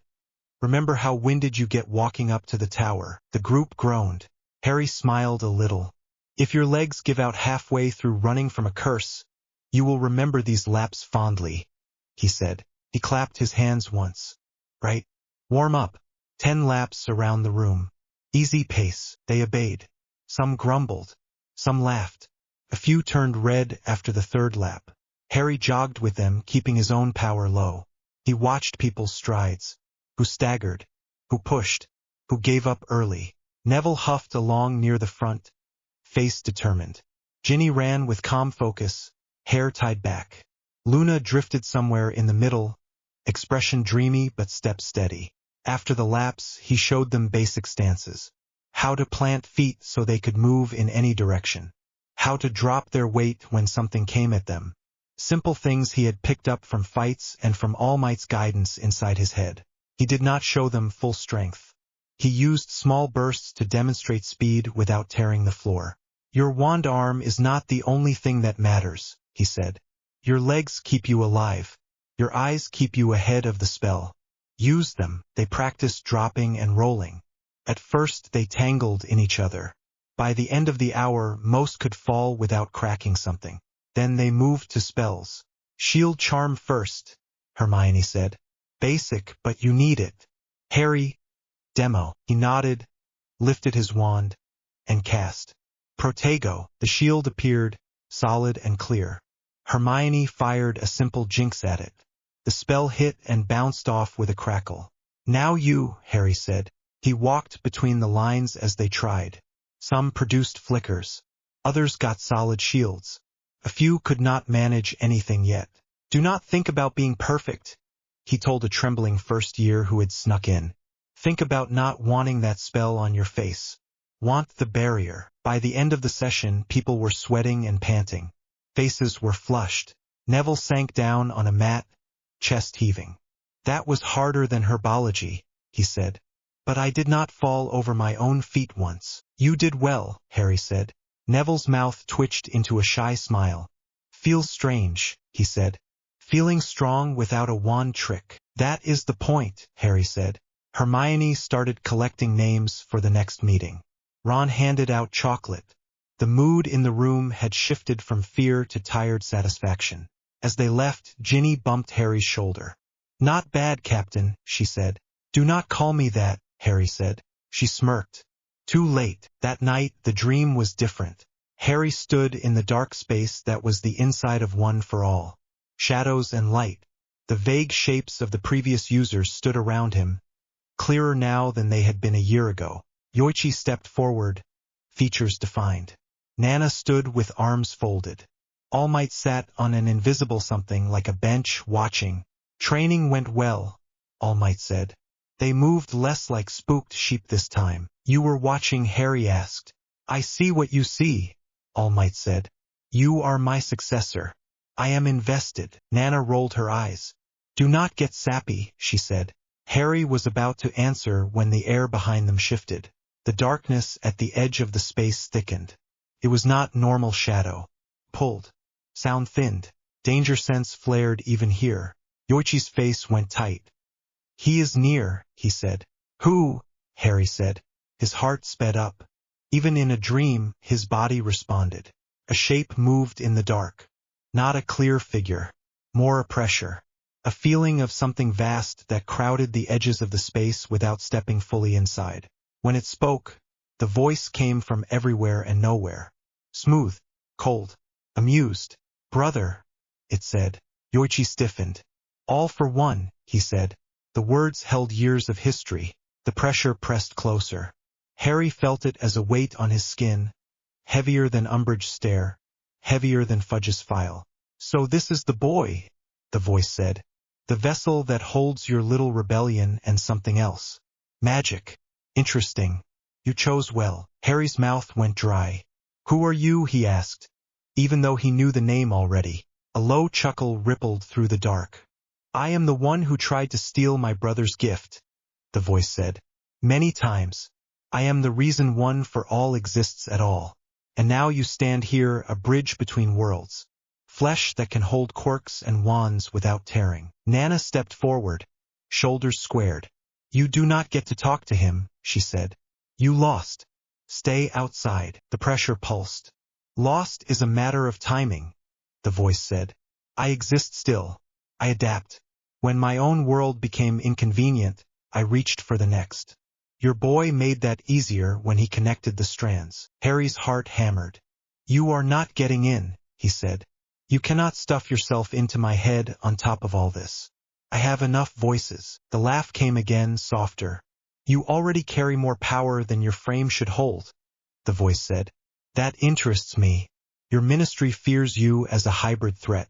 Remember how winded you get walking up to the tower? The group groaned. Harry smiled a little. If your legs give out halfway through running from a curse, you will remember these laps fondly, he said. He clapped his hands once. Right? Warm up. 10 laps around the room. Easy pace. They obeyed. Some grumbled. Some laughed. A few turned red after the third lap. Harry jogged with them, keeping his own power low. He watched people's strides. Who staggered, who pushed, who gave up early. Neville huffed along near the front, face determined. Ginny ran with calm focus, hair tied back. Luna drifted somewhere in the middle, expression dreamy but step steady. After the laps, he showed them basic stances. How to plant feet so they could move in any direction. How to drop their weight when something came at them. Simple things he had picked up from fights and from Allmight's guidance inside his head. He did not show them full strength. He used small bursts to demonstrate speed without tearing the floor. Your wand arm is not the only thing that matters, he said. Your legs keep you alive. Your eyes keep you ahead of the spell. Use them. They practiced dropping and rolling. At first they tangled in each other. By the end of the hour, most could fall without cracking something. Then they moved to spells. Shield charm first, Hermione said. Basic, but you need it. Harry, demo. He nodded, lifted his wand, and cast. Protego. The shield appeared, solid and clear. Hermione fired a simple jinx at it. The spell hit and bounced off with a crackle. Now you, Harry said. He walked between the lines as they tried. Some produced flickers. Others got solid shields. A few could not manage anything yet. Do not think about being perfect, he told a trembling first year who had snuck in. Think about not wanting that spell on your face. Want the barrier. By the end of the session, people were sweating and panting. Faces were flushed. Neville sank down on a mat, chest heaving. That was harder than herbology, he said. But I did not fall over my own feet once. You did well, Harry said. Neville's mouth twitched into a shy smile. Feels strange, he said. Feeling strong without a wand trick. That is the point, Harry said. Hermione started collecting names for the next meeting. Ron handed out chocolate. The mood in the room had shifted from fear to tired satisfaction. As they left, Ginny bumped Harry's shoulder. Not bad, Captain, she said. Do not call me that, Harry said. She smirked. Too late. That night, the dream was different. Harry stood in the dark space that was the inside of One for All. Shadows and light. The vague shapes of the previous users stood around him, clearer now than they had been a year ago. Yoichi stepped forward, features defined. Nana stood with arms folded. Almight sat on an invisible something like a bench, watching. Training went well, Almight said. They moved less like spooked sheep this time. You were watching, Harry asked. I see what you see, Almight said. You are my successor. I am invested. Nana rolled her eyes. Do not get sappy, she said. Harry was about to answer when the air behind them shifted. The darkness at the edge of the space thickened. It was not normal shadow. Pulled. Sound thinned. Danger sense flared even here. Yoichi's face went tight. He is near, he said. Who? Harry said. His heart sped up. Even in a dream, his body responded. A shape moved in the dark. Not a clear figure. More a pressure. A feeling of something vast that crowded the edges of the space without stepping fully inside. When it spoke, the voice came from everywhere and nowhere. Smooth, cold, amused. Brother, it said. Yoichi stiffened. All for one, he said. The words held years of history. The pressure pressed closer. Harry felt it as a weight on his skin, heavier than Umbridge's stare, heavier than Fudge's file. So this is the boy, the voice said. The vessel that holds your little rebellion and something else. Magic. Interesting. You chose well. Harry's mouth went dry. Who are you? He asked, even though he knew the name already. A low chuckle rippled through the dark. I am the one who tried to steal my brother's gift, the voice said. Many times. I am the reason One for All exists at all. And now you stand here, a bridge between worlds. Flesh that can hold quirks and wands without tearing. Nana stepped forward, shoulders squared. You do not get to talk to him, she said. You lost. Stay outside. The pressure pulsed. Lost is a matter of timing, the voice said. I exist still. I adapt. When my own world became inconvenient, I reached for the next. Your boy made that easier when he connected the strands. Harry's heart hammered. You are not getting in, he said. You cannot stuff yourself into my head on top of all this. I have enough voices. The laugh came again, softer. You already carry more power than your frame should hold, the voice said. That interests me. Your ministry fears you as a hybrid threat.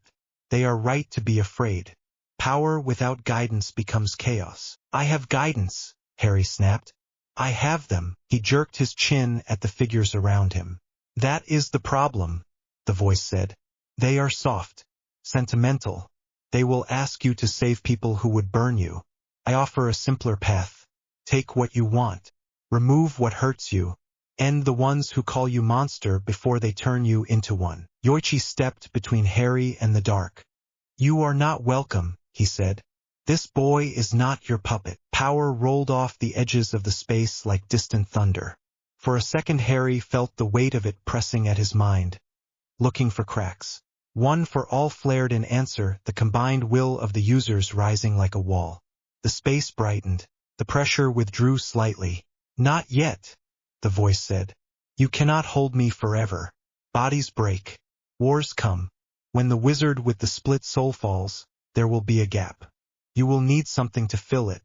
They are right to be afraid. Power without guidance becomes chaos. I have guidance, Harry snapped. I have them. He jerked his chin at the figures around him. That is the problem, the voice said. They are soft, sentimental. They will ask you to save people who would burn you. I offer a simpler path. Take what you want. Remove what hurts you. End the ones who call you monster before they turn you into one. Yoichi stepped between Harry and the dark. You are not welcome, he said. This boy is not your puppet. Power rolled off the edges of the space like distant thunder. For a second Harry felt the weight of it pressing at his mind, looking for cracks. One for All flared in answer, the combined will of the users rising like a wall. The space brightened. The pressure withdrew slightly. Not yet, the voice said. You cannot hold me forever. Bodies break. Wars come. When the wizard with the split soul falls, there will be a gap. You will need something to fill it.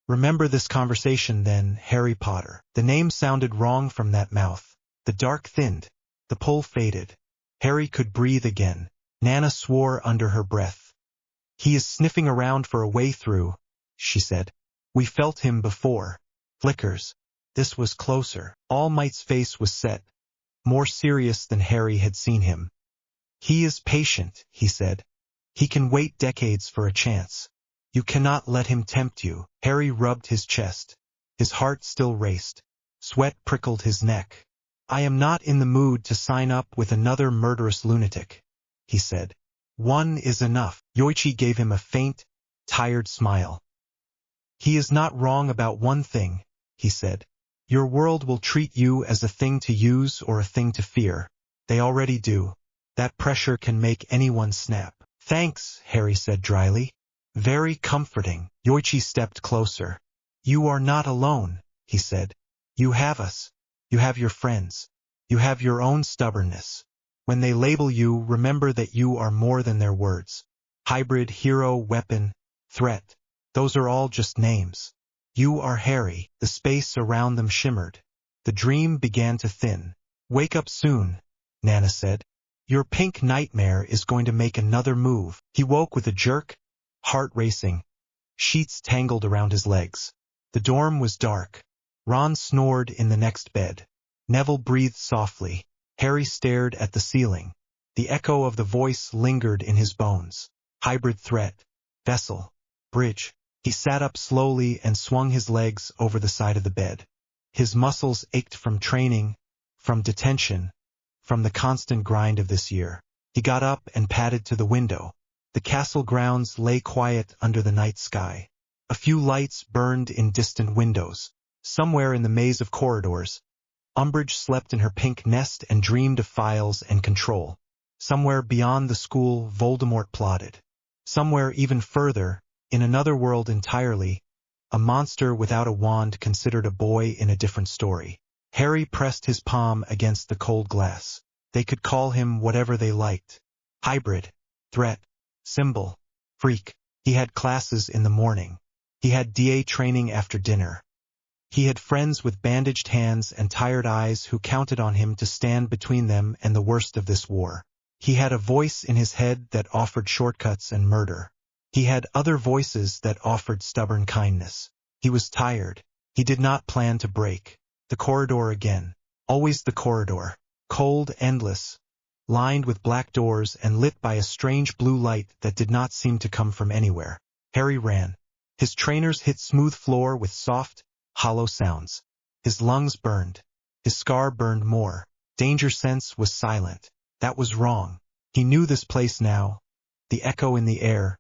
Remember this conversation then, Harry Potter. The name sounded wrong from that mouth. The dark thinned. The pull faded. Harry could breathe again. Nana swore under her breath. He is sniffing around for a way through, she said. We felt him before. Flickers. This was closer. Allmight's face was set, more serious than Harry had seen him. He is patient, he said. He can wait decades for a chance. You cannot let him tempt you. Harry rubbed his chest. His heart still raced. Sweat prickled his neck. I am not in the mood to sign up with another murderous lunatic, he said. One is enough. Yoichi gave him a faint, tired smile. He is not wrong about one thing, he said. Your world will treat you as a thing to use or a thing to fear. They already do. That pressure can make anyone snap. Thanks, Harry said dryly. Very comforting. Yoichi stepped closer. You are not alone, he said. You have us. You have your friends. You have your own stubbornness. When they label you, remember that you are more than their words. Hybrid, hero, weapon, threat. Those are all just names. You are Harry. The space around them shimmered. The dream began to thin. Wake up soon, Nana said. Your pink nightmare is going to make another move. He woke with a jerk, heart racing. Sheets tangled around his legs. The dorm was dark. Ron snored in the next bed. Neville breathed softly. Harry stared at the ceiling. The echo of the voice lingered in his bones. Hybrid threat. Vessel. Bridge. He sat up slowly and swung his legs over the side of the bed. His muscles ached from training, from detention, from the constant grind of this year. He got up and padded to the window. The castle grounds lay quiet under the night sky. A few lights burned in distant windows. Somewhere in the maze of corridors, Umbridge slept in her pink nest and dreamed of files and control. Somewhere beyond the school, Voldemort plotted. Somewhere even further, in another world entirely, A monster without a wand considered a boy in a different story. Harry pressed his palm against the cold glass. They could call him whatever they liked. Hybrid, threat, symbol, freak. He had classes in the morning. He had DA training after dinner. He had friends with bandaged hands and tired eyes who counted on him to stand between them and the worst of this war. He had a voice in his head that offered shortcuts and murder. He had other voices that offered stubborn kindness. He was tired. He did not plan to break. The corridor again. Always the corridor. Cold, endless, lined with black doors and lit by a strange blue light that did not seem to come from anywhere. Harry ran. His trainers hit smooth floor with soft, hollow sounds. His lungs burned. His scar burned more. Danger sense was silent. That was wrong. He knew this place now. The echo in the air.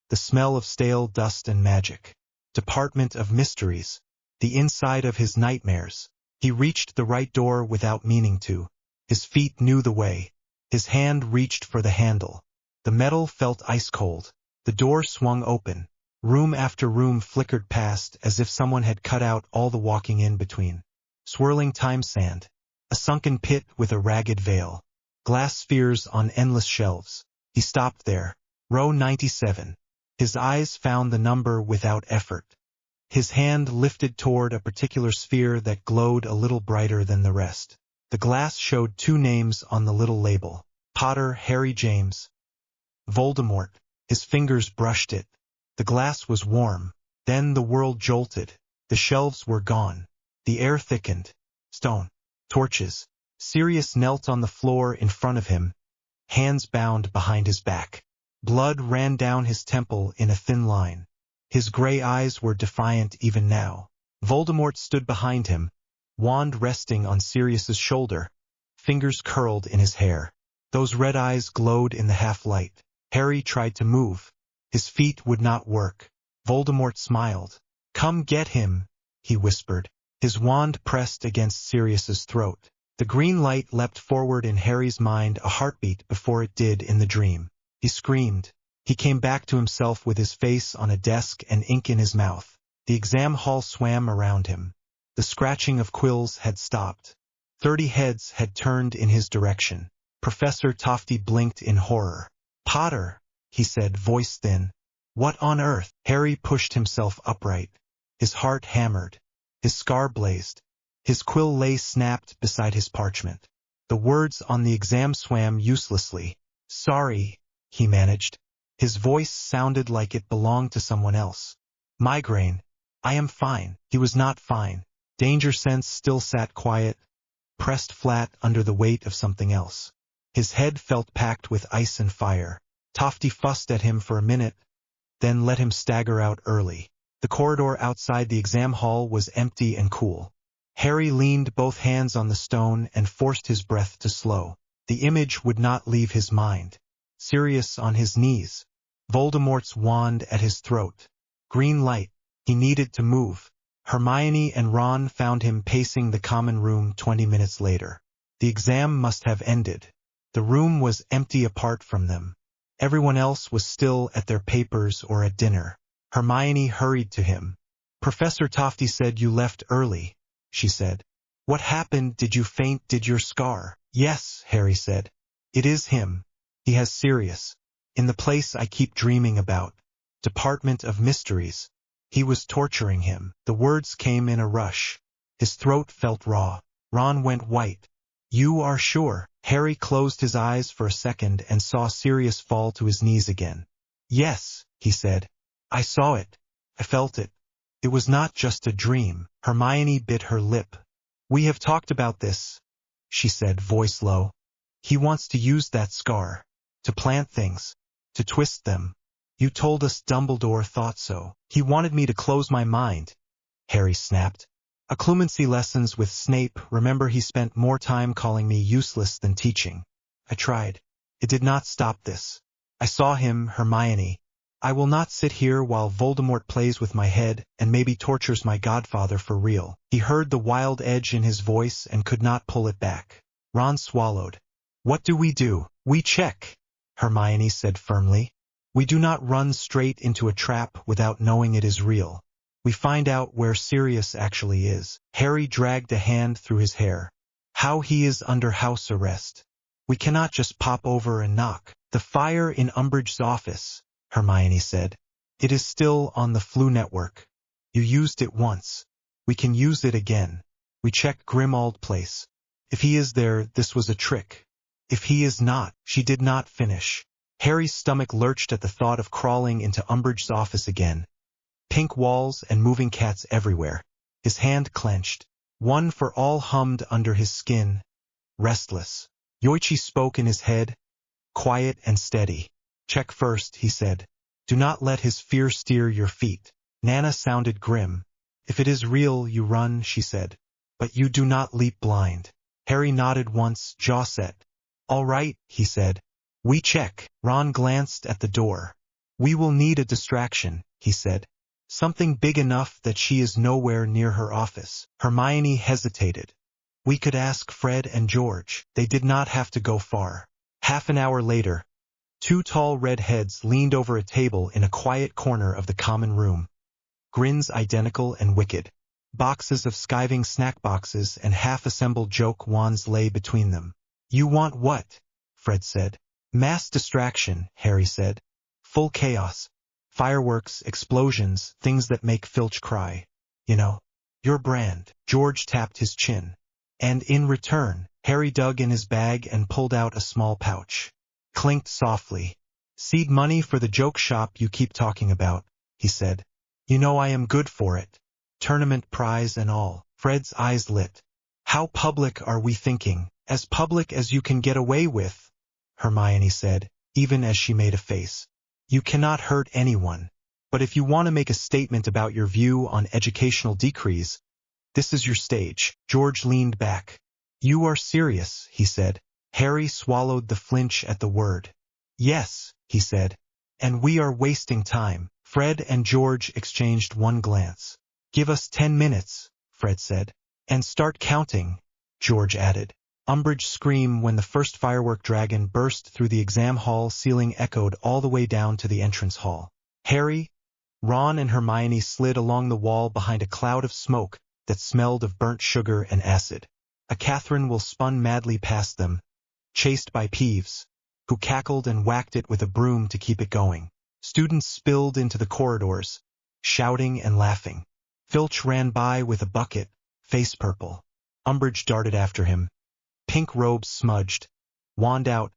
The smell of stale dust and magic. Department of Mysteries. The inside of his nightmares. He reached the right door without meaning to. His feet knew the way. His hand reached for the handle. The metal felt ice cold. The door swung open. Room after room flickered past as if someone had cut out all the walking in between. Swirling time sand. A sunken pit with a ragged veil. Glass spheres on endless shelves. He stopped there. Row 97. His eyes found the number without effort. His hand lifted toward a particular sphere that glowed a little brighter than the rest. The glass showed 2 names on the little label. Potter Harry James. Voldemort. His fingers brushed it. The glass was warm. Then the world jolted. The shelves were gone. The air thickened. Stone. Torches. Sirius knelt on the floor in front of him, hands bound behind his back. Blood ran down his temple in a thin line. His gray eyes were defiant even now. Voldemort stood behind him, wand resting on Sirius's shoulder, fingers curled in his hair. Those red eyes glowed in the half-light. Harry tried to move. His feet would not work. Voldemort smiled. "Come get him," he whispered. His wand pressed against Sirius's throat. The green light leapt forward in Harry's mind a heartbeat before it did in the dream. He screamed. He came back to himself with his face on a desk and ink in his mouth. The exam hall swam around him. The scratching of quills had stopped. 30 heads had turned in his direction. Professor Tofty blinked in horror. "Potter," he said, voice thin. "What on earth?" Harry pushed himself upright. His heart hammered. His scar blazed. His quill lay snapped beside his parchment. The words on the exam swam uselessly. "Sorry," he managed. His voice sounded like it belonged to someone else. "Migraine. I am fine." He was not fine. Danger sense still sat quiet, pressed flat under the weight of something else. His head felt packed with ice and fire. Tofty fussed at him for a minute, then let him stagger out early. The corridor outside the exam hall was empty and cool. Harry leaned both hands on the stone and forced his breath to slow. The image would not leave his mind. Sirius on his knees. Voldemort's wand at his throat. Green light. He needed to move. Hermione and Ron found him pacing the common room 20 minutes later. The exam must have ended. The room was empty apart from them. Everyone else was still at their papers or at dinner. Hermione hurried to him. "Professor Tofty said you left early," she said. "What happened? Did you faint? Did your scar?" "Yes," Harry said. "It is him. He has Sirius. In the place I keep dreaming about. Department of Mysteries. He was torturing him." The words came in a rush. His throat felt raw. Ron went white. "You are sure?" Harry closed his eyes for a second and saw Sirius fall to his knees again. "Yes," he said. "I saw it. I felt it. It was not just a dream." Hermione bit her lip. "We have talked about this," she said, voice low. "He wants to use that scar. To plant things. To twist them. You told us Dumbledore thought so." "He wanted me to close my mind," Harry snapped. "Occlumency lessons with Snape, remember he spent more time calling me useless than teaching. I tried. It did not stop this. I saw him, Hermione. I will not sit here while Voldemort plays with my head and maybe tortures my godfather for real." He heard the wild edge in his voice and could not pull it back. Ron swallowed. "What do? "We check," Hermione said firmly. "We do not run straight into a trap without knowing it is real. We find out where Sirius actually is. Harry dragged a hand through his hair. How he is under house arrest. We cannot just pop over and knock. The fire in Umbridge's office, Hermione said. It is still on the Flu network. You used it once. We can use it again. We check Grimmauld Place. If he is there, this was a trick. If he is not, she did not finish. Harry's stomach lurched at the thought of crawling into Umbridge's office again. Pink walls and moving cats everywhere. His hand clenched. One for all hummed under his skin. Restless. Yoichi spoke in his head. Quiet and steady. Check first, he said. Do not let his fear steer your feet. Nana sounded grim. If it is real, you run, she said. But you do not leap blind. Harry nodded once, jaw set. All right, he said. We check. Ron glanced at the door. We will need a distraction, he said. Something big enough that she is nowhere near her office. Hermione hesitated. We could ask Fred and George. They did not have to go far. Half an hour later, two tall red heads leaned over a table in a quiet corner of the common room. Grins identical and wicked. Boxes of skiving snack boxes and half-assembled joke wands lay between them. You want what? Fred said. Mass distraction, Harry said. Full chaos. Fireworks, explosions, things that make Filch cry. You know. Your brand. George tapped his chin. And in return, Harry dug in his bag and pulled out a small pouch. Clinked softly. Seed money for the joke shop you keep talking about, he said. You know I am good for it. Tournament prize and all. Fred's eyes lit. How public are we thinking? As public as you can get away with, Hermione said, even as she made a face. You cannot hurt anyone. But if you want to make a statement about your view on educational decrees, this is your stage. George leaned back. You are serious, he said. Harry swallowed the flinch at the word. Yes, he said. And we are wasting time. Fred and George exchanged one glance. Give us 10 minutes, Fred said. And start counting, George added. Umbridge's scream when the first firework dragon burst through the exam hall ceiling echoed all the way down to the entrance hall. Harry, Ron and Hermione slid along the wall behind a cloud of smoke that smelled of burnt sugar and acid. A Catherine will spun madly past them, chased by Peeves, who cackled and whacked it with a broom to keep it going. Students spilled into the corridors, shouting and laughing. Filch ran by with a bucket, face purple. Umbridge darted after him. Pink robes smudged. Wand out.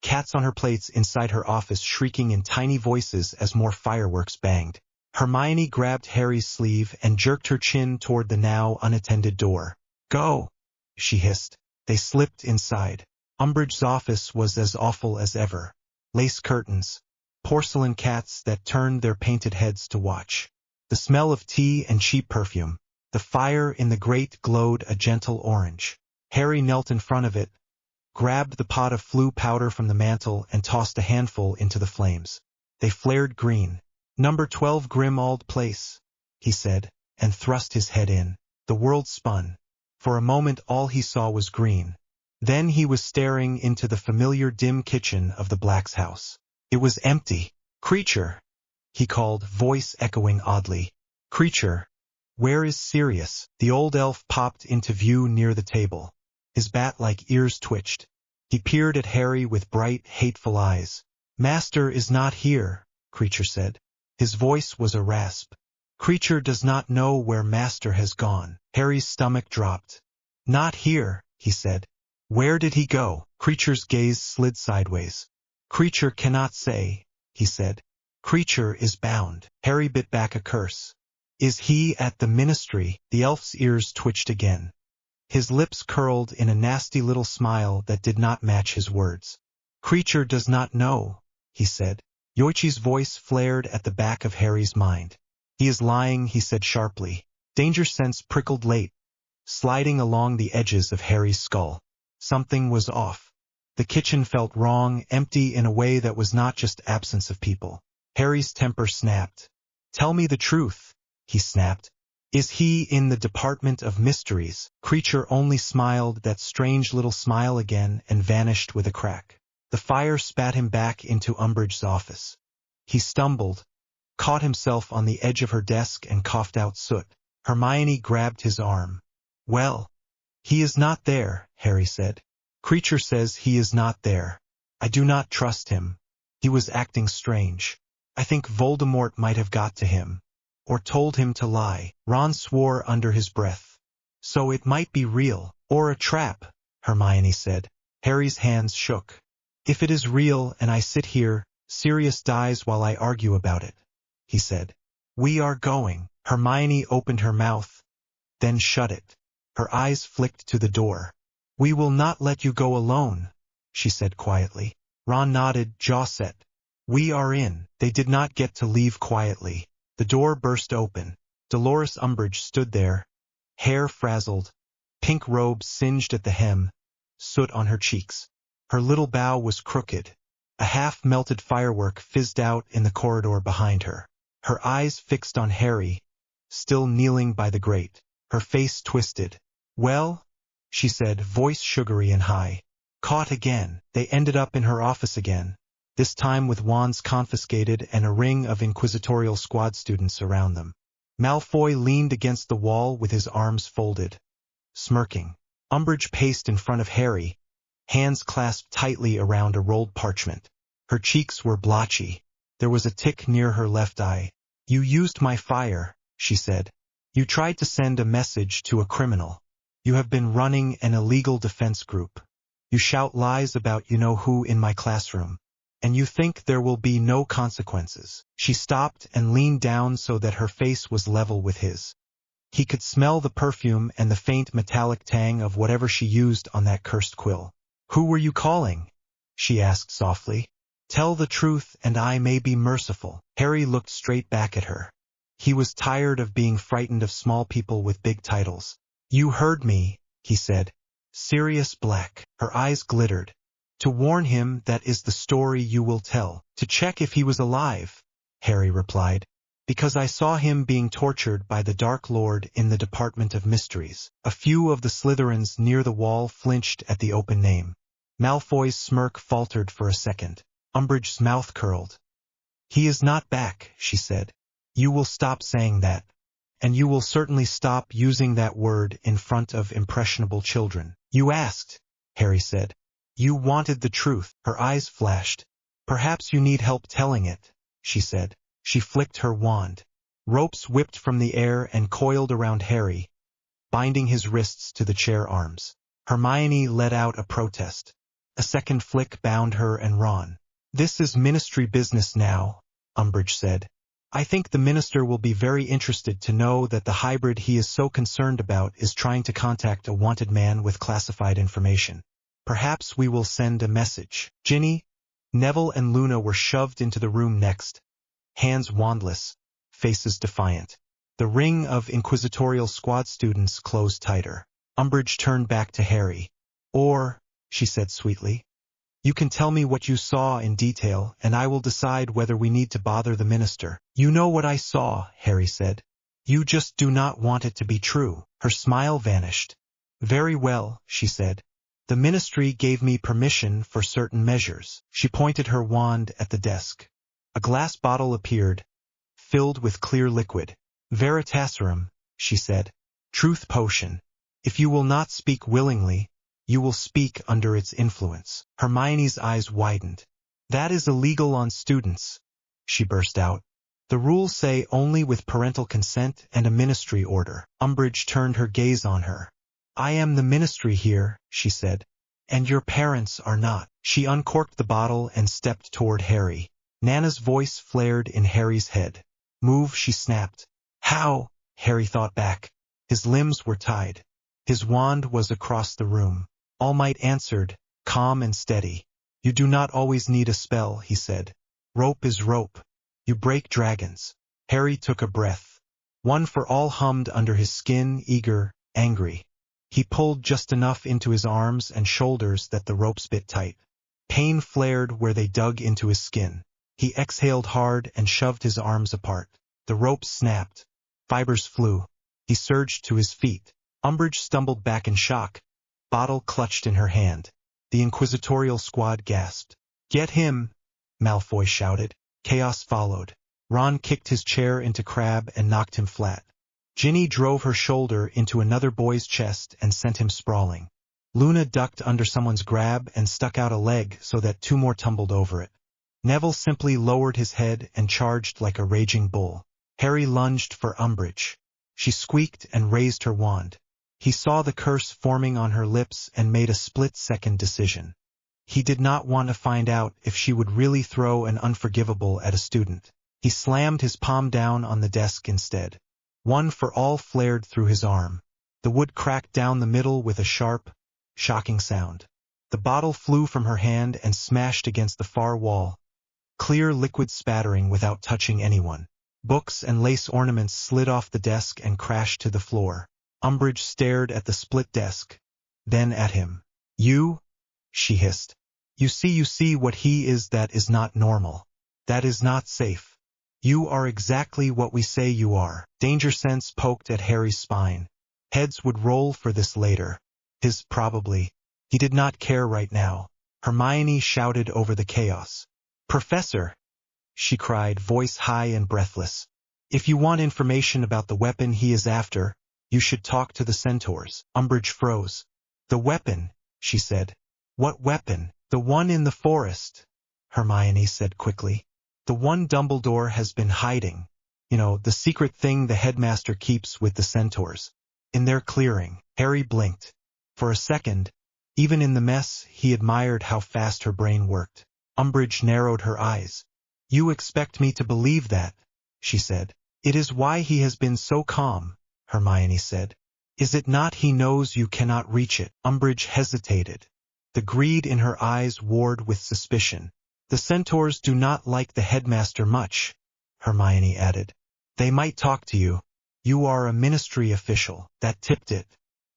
Cats on her plates inside her office shrieking in tiny voices as more fireworks banged. Hermione grabbed Harry's sleeve and jerked her chin toward the now unattended door. Go, she hissed. They slipped inside. Umbridge's office was as awful as ever. Lace curtains. Porcelain cats that turned their painted heads to watch. The smell of tea and cheap perfume. The fire in the grate glowed a gentle orange. Harry knelt in front of it, grabbed the pot of Flu powder from the mantel and tossed a handful into the flames. They flared green. Number 12 Grimmauld Place, he said, and thrust his head in. The world spun. For a moment all he saw was green. Then he was staring into the familiar dim kitchen of the Black's house. It was empty. Creature, he called, voice echoing oddly. Creature, where is Sirius? The old elf popped into view near the table. His bat-like ears twitched. He peered at Harry with bright, hateful eyes. Master is not here, Creature said. His voice was a rasp. Creature does not know where Master has gone. Harry's stomach dropped. Not here, he said. Where did he go? Creature's gaze slid sideways. Creature cannot say, he said. Creature is bound. Harry bit back a curse. Is he at the ministry? The elf's ears twitched again. His lips curled in a nasty little smile that did not match his words. Creature does not know, he said. Yoichi's voice flared at the back of Harry's mind. He is lying, he said sharply. Danger sense prickled late, sliding along the edges of Harry's skull. Something was off. The kitchen felt wrong, empty in a way that was not just absence of people. Harry's temper snapped. Tell me the truth, he snapped. Is he in the Department of Mysteries? Creature only smiled that strange little smile again and vanished with a crack. The fire spat him back into Umbridge's office. He stumbled, caught himself on the edge of her desk and coughed out soot. Hermione grabbed his arm. "Well, he is not there," Harry said. "Creature says he is not there. I do not trust him. He was acting strange. I think Voldemort might have got to him. Or told him to lie." Ron swore under his breath. "So it might be real. Or a trap," Hermione said. Harry's hands shook. "If it is real and I sit here, Sirius dies while I argue about it," he said. "We are going." Hermione opened her mouth, then shut it. Her eyes flicked to the door. "We will not let you go alone," she said quietly. Ron nodded, jaw set. "We are in." They did not get to leave quietly. The door burst open. Dolores Umbridge stood there, hair frazzled, pink robe singed at the hem, soot on her cheeks. Her little bow was crooked. A half-melted firework fizzed out in the corridor behind her. Her eyes fixed on Harry, still kneeling by the grate. Her face twisted. "Well?" she said, voice sugary and high. "Caught again." They ended up in her office again, this time with wands confiscated and a ring of inquisitorial squad students around them. Malfoy leaned against the wall with his arms folded, smirking. Umbridge paced in front of Harry, hands clasped tightly around a rolled parchment. Her cheeks were blotchy. There was a tick near her left eye. "You used my fire," she said. "You tried to send a message to a criminal. You have been running an illegal defense group. You shout lies about you-know-who in my classroom. And you think there will be no consequences." She stopped and leaned down so that her face was level with his. He could smell the perfume and the faint metallic tang of whatever she used on that cursed quill. "Who were you calling?" she asked softly. "Tell the truth and I may be merciful." Harry looked straight back at her. He was tired of being frightened of small people with big titles. "You heard me," he said. "Sirius Black." Her eyes glittered. "To warn him that is the story you will tell." "To check if he was alive," Harry replied. "Because I saw him being tortured by the Dark Lord in the Department of Mysteries." A few of the Slytherins near the wall flinched at the open name. Malfoy's smirk faltered for a second. Umbridge's mouth curled. "He is not back," she said. "You will stop saying that. And you will certainly stop using that word in front of impressionable children." "You asked," Harry said. "You wanted the truth." Her eyes flashed. "Perhaps you need help telling it," she said. She flicked her wand. Ropes whipped from the air and coiled around Harry, binding his wrists to the chair arms. Hermione let out a protest. A second flick bound her and Ron. "This is ministry business now," Umbridge said. "I think the minister will be very interested to know that the hybrid he is so concerned about is trying to contact a wanted man with classified information. Perhaps we will send a message." Ginny, Neville and Luna were shoved into the room next, hands wandless, faces defiant. The ring of inquisitorial squad students closed tighter. Umbridge turned back to Harry. "Or," she said sweetly, "you can tell me what you saw in detail, and I will decide whether we need to bother the minister." "You know what I saw," Harry said. "You just do not want it to be true." Her smile vanished. "Very well," she said. "The ministry gave me permission for certain measures." She pointed her wand at the desk. A glass bottle appeared, filled with clear liquid. "Veritaserum," she said. "Truth potion. If you will not speak willingly, you will speak under its influence." Hermione's eyes widened. "That is illegal on students," she burst out. "The rules say only with parental consent and a ministry order." Umbridge turned her gaze on her. "I am the ministry here," she said. "And your parents are not." She uncorked the bottle and stepped toward Harry. Nana's voice flared in Harry's head. "Move," she snapped. "How?" Harry thought back. His limbs were tied. His wand was across the room. Almight answered, calm and steady. "You do not always need a spell," he said. "Rope is rope. You break dragons." Harry took a breath. One for all hummed under his skin, eager, angry. He pulled just enough into his arms and shoulders that the ropes bit tight. Pain flared where they dug into his skin. He exhaled hard and shoved his arms apart. The ropes snapped. Fibers flew. He surged to his feet. Umbridge stumbled back in shock, bottle clutched in her hand. The inquisitorial squad gasped. "Get him!" Malfoy shouted. Chaos followed. Ron kicked his chair into Crab and knocked him flat. Ginny drove her shoulder into another boy's chest and sent him sprawling. Luna ducked under someone's grab and stuck out a leg so that two more tumbled over it. Neville simply lowered his head and charged like a raging bull. Harry lunged for Umbridge. She squeaked and raised her wand. He saw the curse forming on her lips and made a split-second decision. He did not want to find out if she would really throw an unforgivable at a student. He slammed his palm down on the desk instead. One for all flared through his arm. The wood cracked down the middle with a sharp, shocking sound. The bottle flew from her hand and smashed against the far wall, clear liquid spattering without touching anyone. Books and lace ornaments slid off the desk and crashed to the floor. Umbridge stared at the split desk, then at him. "You?" she hissed. You see what he is. That is not normal. That is not safe. You are exactly what we say you are." Danger sense poked at Harry's spine. Heads would roll for this later. His probably. He did not care right now. Hermione shouted over the chaos. "Professor!" she cried, voice high and breathless. "If you want information about the weapon he is after, you should talk to the centaurs." Umbridge froze. "The weapon," she said. "What weapon?" "The one in the forest," Hermione said quickly. "The one Dumbledore has been hiding. You know, the secret thing the headmaster keeps with the centaurs. In their clearing." Harry blinked. For a second, even in the mess, he admired how fast her brain worked. Umbridge narrowed her eyes. "You expect me to believe that?" she said. "It is why he has been so calm," Hermione said. "Is it not he knows you cannot reach it?" Umbridge hesitated. The greed in her eyes warred with suspicion. "The centaurs do not like the headmaster much," Hermione added. "They might talk to you. You are a ministry official." That tipped it.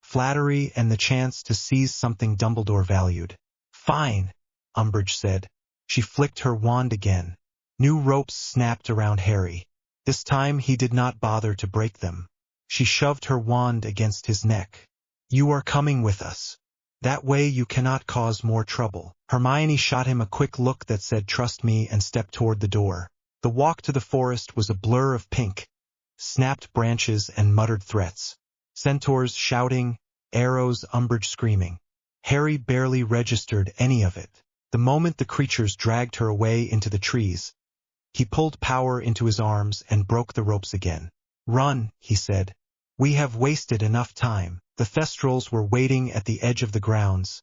Flattery and the chance to seize something Dumbledore valued. "Fine," Umbridge said. She flicked her wand again. New ropes snapped around Harry. This time he did not bother to break them. She shoved her wand against his neck. "You are coming with us. That way you cannot cause more trouble." Hermione shot him a quick look that said "trust me" and stepped toward the door. The walk to the forest was a blur of pink, snapped branches and muttered threats. Centaurs shouting, arrows, Umbridge screaming. Harry barely registered any of it. The moment the creatures dragged her away into the trees, he pulled power into his arms and broke the ropes again. "Run," he said. "We have wasted enough time." The Thestrals were waiting at the edge of the grounds.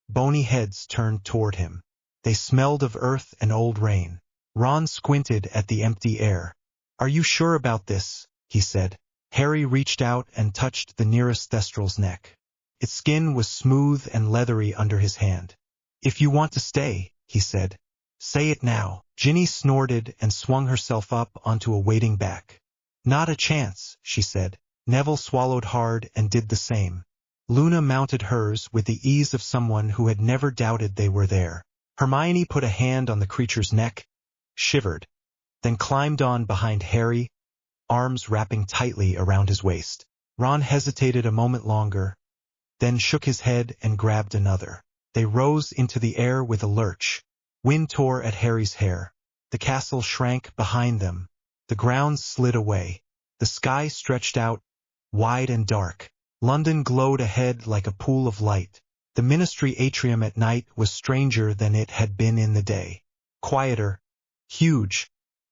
Bony heads turned toward him. They smelled of earth and old rain. Ron squinted at the empty air. "Are you sure about this?" he said. Harry reached out and touched the nearest Thestral's neck. Its skin was smooth and leathery under his hand. "If you want to stay," he said. "Say it now." Ginny snorted and swung herself up onto a waiting back. "Not a chance," she said. Neville swallowed hard and did the same. Luna mounted hers with the ease of someone who had never doubted they were there. Hermione put a hand on the creature's neck, shivered, then climbed on behind Harry, arms wrapping tightly around his waist. Ron hesitated a moment longer, then shook his head and grabbed another. They rose into the air with a lurch. Wind tore at Harry's hair. The castle shrank behind them. The grounds slid away. The sky stretched out, wide and dark. London glowed ahead like a pool of light. The ministry atrium at night was stranger than it had been in the day. Quieter, huge,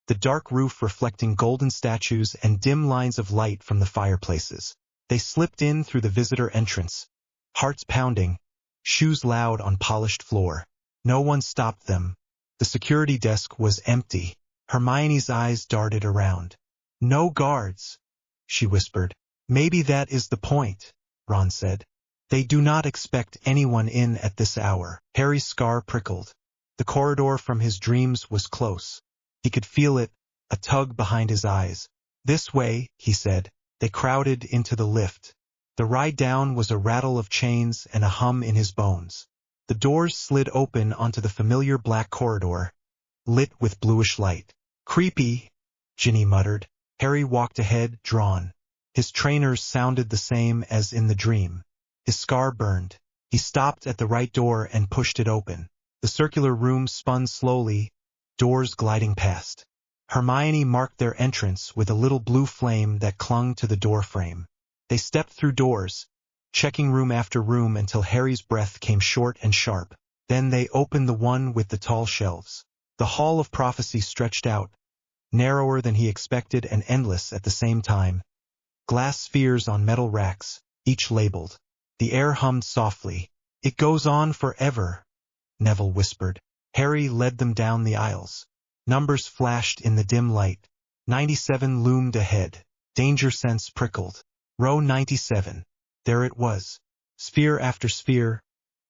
the dark roof reflecting golden statues and dim lines of light from the fireplaces. They slipped in through the visitor entrance, hearts pounding, shoes loud on polished floor. No one stopped them. The security desk was empty. Hermione's eyes darted around. "No guards," she whispered. "Maybe that is the point," Ron said. "They do not expect anyone in at this hour." Harry's scar prickled. The corridor from his dreams was close. He could feel it, a tug behind his eyes. "This way," he said. They crowded into the lift. The ride down was a rattle of chains and a hum in his bones. The doors slid open onto the familiar black corridor, lit with bluish light. "Creepy," Ginny muttered. Harry walked ahead, drawn. His trainers sounded the same as in the dream. His scar burned. He stopped at the right door and pushed it open. The circular room spun slowly, doors gliding past. Hermione marked their entrance with a little blue flame that clung to the door frame. They stepped through doors, checking room after room until Harry's breath came short and sharp. Then they opened the one with the tall shelves. The Hall of Prophecy stretched out, narrower than he expected and endless at the same time. Glass spheres on metal racks, each labeled. The air hummed softly. "It goes on forever," Neville whispered. Harry led them down the aisles. Numbers flashed in the dim light. 97 loomed ahead. Danger sense prickled. Row 97. There it was. Sphere after sphere,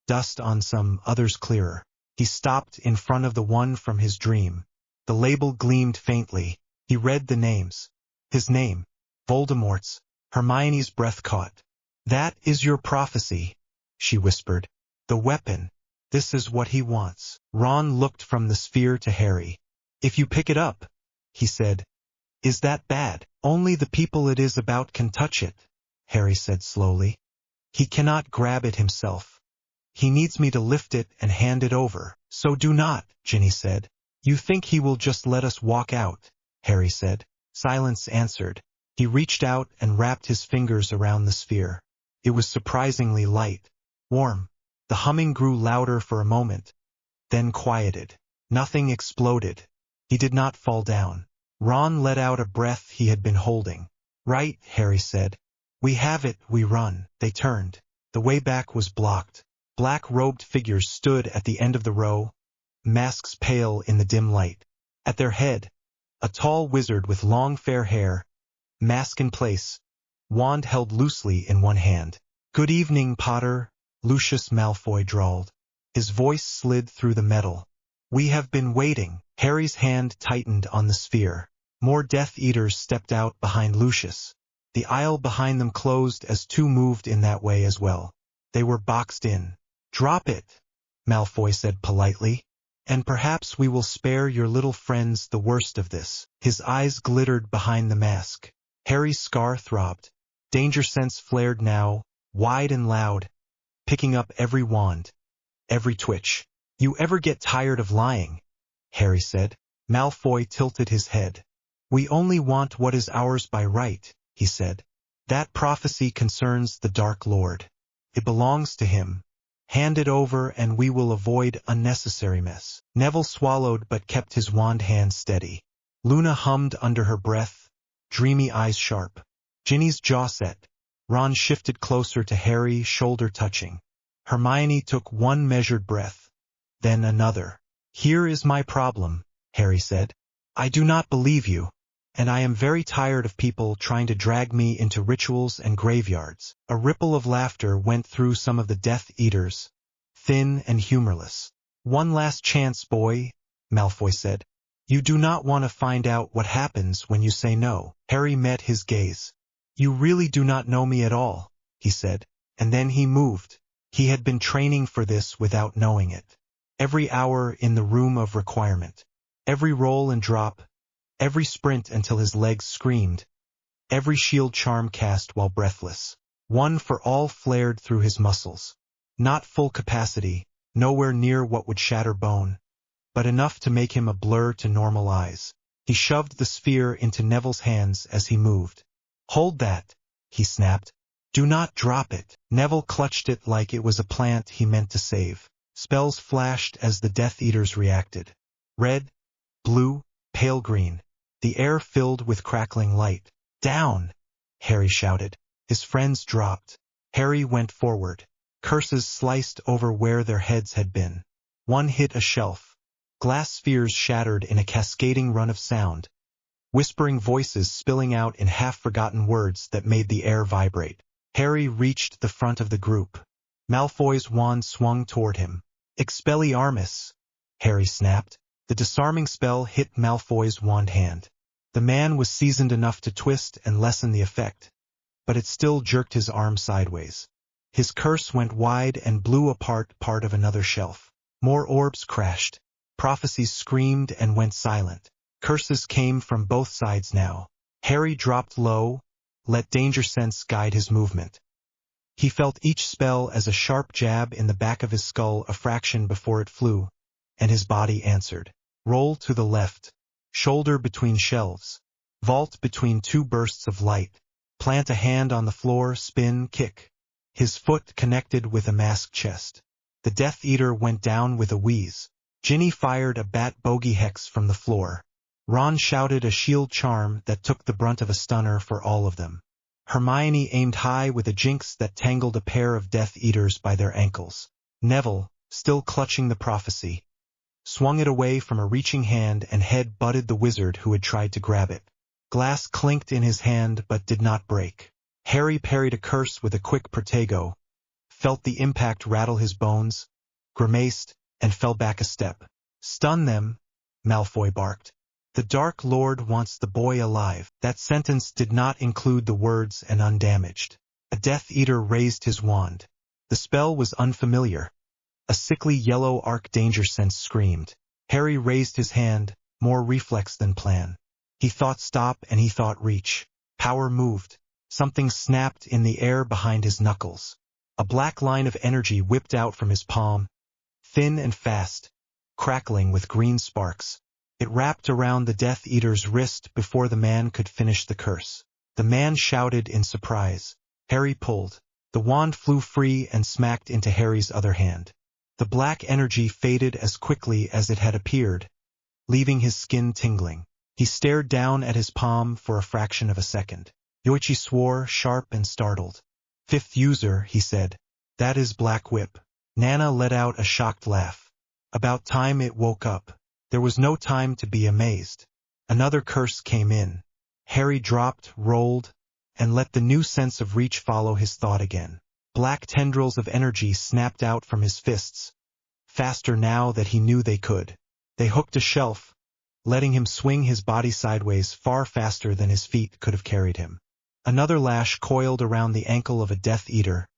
dust on some, others clearer. He stopped in front of the one from his dream. The label gleamed faintly. He read the names. His name. Voldemort's. Hermione's breath caught. "That is your prophecy," she whispered. "The weapon. This is what he wants." Ron looked from the sphere to Harry. "If you pick it up," he said. "Is that bad?" "Only the people it is about can touch it," Harry said slowly. "He cannot grab it himself. He needs me to lift it and hand it over." "So do not," Ginny said. "You think he will just let us walk out?" Harry said. Silence answered. He reached out and wrapped his fingers around the sphere. It was surprisingly light, warm. The humming grew louder for a moment, then quieted. Nothing exploded. He did not fall down. Ron let out a breath he had been holding. "Right," Harry said. "We have it, we run." They turned. The way back was blocked. Black-robed figures stood at the end of the row, masks pale in the dim light. At their head, a tall wizard with long fair hair, mask in place, wand held loosely in one hand. "Good evening, Potter," Lucius Malfoy drawled. His voice slid through the metal. "We have been waiting." Harry's hand tightened on the sphere. More Death Eaters stepped out behind Lucius. The aisle behind them closed as two moved in that way as well. They were boxed in. "Drop it," Malfoy said politely, "and perhaps we will spare your little friends the worst of this." His eyes glittered behind the mask. Harry's scar throbbed. Danger sense flared now, wide and loud, picking up every wand, every twitch. "You ever get tired of lying?" Harry said. Malfoy tilted his head. "We only want what is ours by right," he said. "That prophecy concerns the Dark Lord. It belongs to him. Hand it over and we will avoid unnecessary mess." Neville swallowed but kept his wand hand steady. Luna hummed under her breath, dreamy eyes sharp. Ginny's jaw set. Ron shifted closer to Harry, shoulder touching. Hermione took one measured breath, then another. "Here is my problem," Harry said. "I do not believe you, and I am very tired of people trying to drag me into rituals and graveyards." A ripple of laughter went through some of the Death Eaters, thin and humorless. "One last chance, boy," Malfoy said. "You do not want to find out what happens when you say no." Harry met his gaze. "You really do not know me at all," he said, and then he moved. He had been training for this without knowing it. Every hour in the room of requirement. Every roll and drop. Every sprint until his legs screamed. Every shield charm cast while breathless. One for all flared through his muscles. Not full capacity, nowhere near what would shatter bone, but enough to make him a blur to normal eyes. He shoved the sphere into Neville's hands as he moved. "Hold that," he snapped. "Do not drop it." Neville clutched it like it was a plant he meant to save. Spells flashed as the Death Eaters reacted. Red, blue, pale green. The air filled with crackling light. "Down!" Harry shouted. His friends dropped. Harry went forward. Curses sliced over where their heads had been. One hit a shelf. Glass spheres shattered in a cascading run of sound. Whispering voices spilling out in half-forgotten words that made the air vibrate. Harry reached the front of the group. Malfoy's wand swung toward him. "Expelliarmus!" Harry snapped. The disarming spell hit Malfoy's wand hand. The man was seasoned enough to twist and lessen the effect, but it still jerked his arm sideways. His curse went wide and blew apart part of another shelf. More orbs crashed. Prophecies screamed and went silent. Curses came from both sides now. Harry dropped low, let danger sense guide his movement. He felt each spell as a sharp jab in the back of his skull a fraction before it flew, and his body answered. Roll to the left. Shoulder between shelves. Vault between two bursts of light. Plant a hand on the floor, spin, kick. His foot connected with a masked chest. The Death Eater went down with a wheeze. Ginny fired a bat bogey hex from the floor. Ron shouted a shield charm that took the brunt of a stunner for all of them. Hermione aimed high with a jinx that tangled a pair of Death Eaters by their ankles. Neville, still clutching the prophecy, swung it away from a reaching hand and head butted the wizard who had tried to grab it. Glass clinked in his hand but did not break. Harry parried a curse with a quick protego, felt the impact rattle his bones, grimaced, and fell back a step. Stun them, Malfoy barked. The Dark Lord wants the boy alive. That sentence did not include the words "and undamaged." A Death Eater raised his wand. The spell was unfamiliar. A sickly yellow arc danger sense screamed. Harry raised his hand, more reflex than plan. He thought stop and he thought reach. Power moved. Something snapped in the air behind his knuckles. A black line of energy whipped out from his palm, thin and fast, crackling with green sparks. It wrapped around the Death Eater's wrist before the man could finish the curse. The man shouted in surprise. Harry pulled. The wand flew free and smacked into Harry's other hand. The black energy faded as quickly as it had appeared, leaving his skin tingling. He stared down at his palm for a fraction of a second. Yoichi swore, sharp and startled. "Fifth user," he said. "That is Black Whip." Nana let out a shocked laugh. About time it woke up. There was no time to be amazed. Another curse came in. Harry dropped, rolled, and let the new sense of reach follow his thought again. Black tendrils of energy snapped out from his fists, faster now that he knew they could. They hooked a shelf, letting him swing his body sideways far faster than his feet could have carried him. Another lash coiled around the ankle of a Death Eater,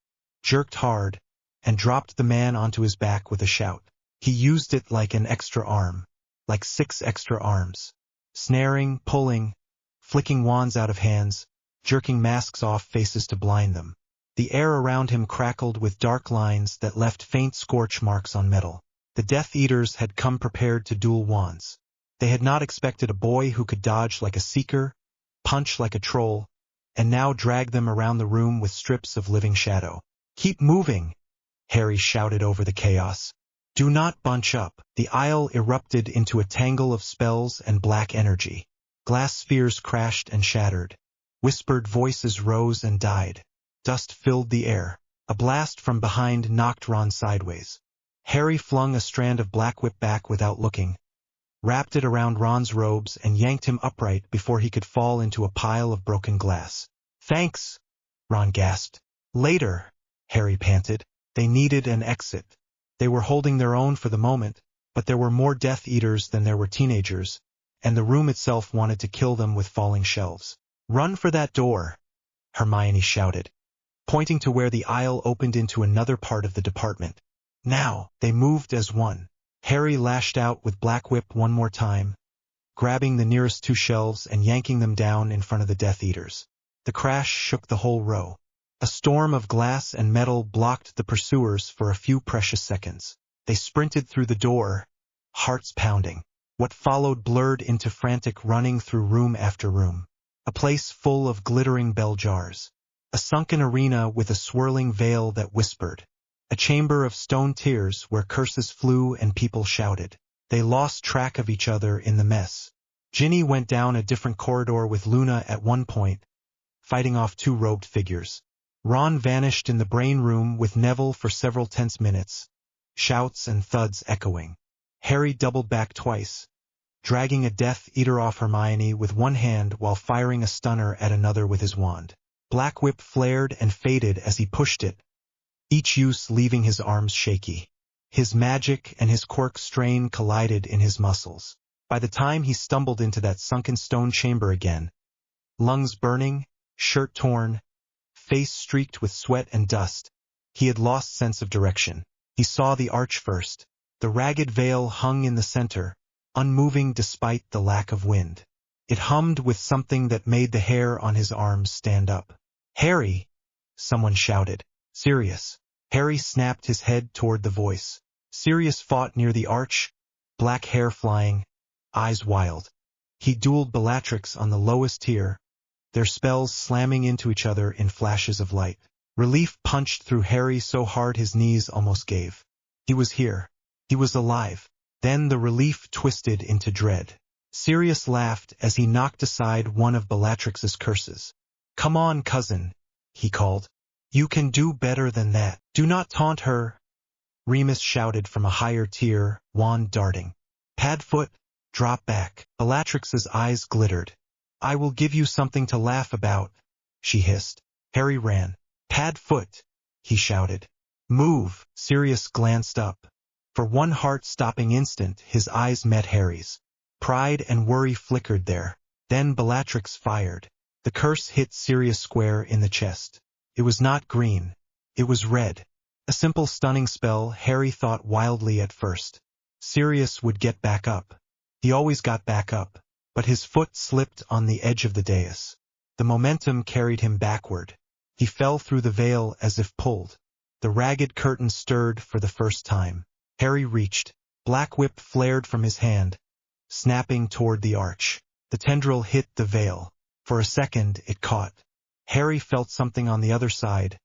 jerked hard, and dropped the man onto his back with a shout. He used it like an extra arm, like 6 extra arms. Snaring, pulling, flicking wands out of hands, jerking masks off faces to blind them. The air around him crackled with dark lines that left faint scorch marks on metal. The Death Eaters had come prepared to duel wands. They had not expected a boy who could dodge like a seeker, punch like a troll, and now drag them around the room with strips of living shadow. "Keep moving!" Harry shouted over the chaos. "Do not bunch up." The aisle erupted into a tangle of spells and black energy. Glass spheres crashed and shattered. Whispered voices rose and died. Dust filled the air. A blast from behind knocked Ron sideways. Harry flung a strand of Black Whip back without looking, wrapped it around Ron's robes and yanked him upright before he could fall into a pile of broken glass. "Thanks," Ron gasped. "Later," Harry panted. They needed an exit. They were holding their own for the moment, but there were more Death Eaters than there were teenagers, and the room itself wanted to kill them with falling shelves. "Run for that door," Hermione shouted, pointing to where the aisle opened into another part of the department. Now, they moved as one. Harry lashed out with Black Whip one more time, grabbing the nearest 2 shelves and yanking them down in front of the Death Eaters. The crash shook the whole row. A storm of glass and metal blocked the pursuers for a few precious seconds. They sprinted through the door, hearts pounding. What followed blurred into frantic running through room after room. A place full of glittering bell jars. A sunken arena with a swirling veil that whispered. A chamber of stone tears where curses flew and people shouted. They lost track of each other in the mess. Ginny went down a different corridor with Luna at one point, fighting off 2 robed figures. Ron vanished in the brain room with Neville for several tense minutes, shouts and thuds echoing. Harry doubled back twice, dragging a Death Eater off Hermione with one hand while firing a stunner at another with his wand. Black Whip flared and faded as he pushed it, each use leaving his arms shaky. His magic and his quirk strain collided in his muscles. By the time he stumbled into that sunken stone chamber again, lungs burning, shirt torn, face streaked with sweat and dust, he had lost sense of direction. He saw the arch first. The ragged veil hung in the center, unmoving despite the lack of wind. It hummed with something that made the hair on his arms stand up. "Harry!" someone shouted. "Sirius!" Harry snapped his head toward the voice. Sirius fought near the arch, black hair flying, eyes wild. He dueled Bellatrix on the lowest tier, their spells slamming into each other in flashes of light. Relief punched through Harry so hard his knees almost gave. He was here. He was alive. Then the relief twisted into dread. Sirius laughed as he knocked aside one of Bellatrix's curses. "Come on, cousin," he called. "You can do better than that. Do not taunt her," Remus shouted from a higher tier, wand darting. "Padfoot, drop back." Bellatrix's eyes glittered. "I will give you something to laugh about," she hissed. Harry ran. "Padfoot," he shouted. "Move." Sirius glanced up. For one heart-stopping instant, his eyes met Harry's. Pride and worry flickered there. Then Bellatrix fired. The curse hit Sirius square in the chest. It was not green. It was red. A simple stunning spell, Harry thought wildly at first. Sirius would get back up. He always got back up. But his foot slipped on the edge of the dais. The momentum carried him backward. He fell through the veil as if pulled. The ragged curtain stirred for the first time. Harry reached. Black whip flared from his hand, snapping toward the arch. The tendril hit the veil. For a second, it caught. Harry felt something on the other side,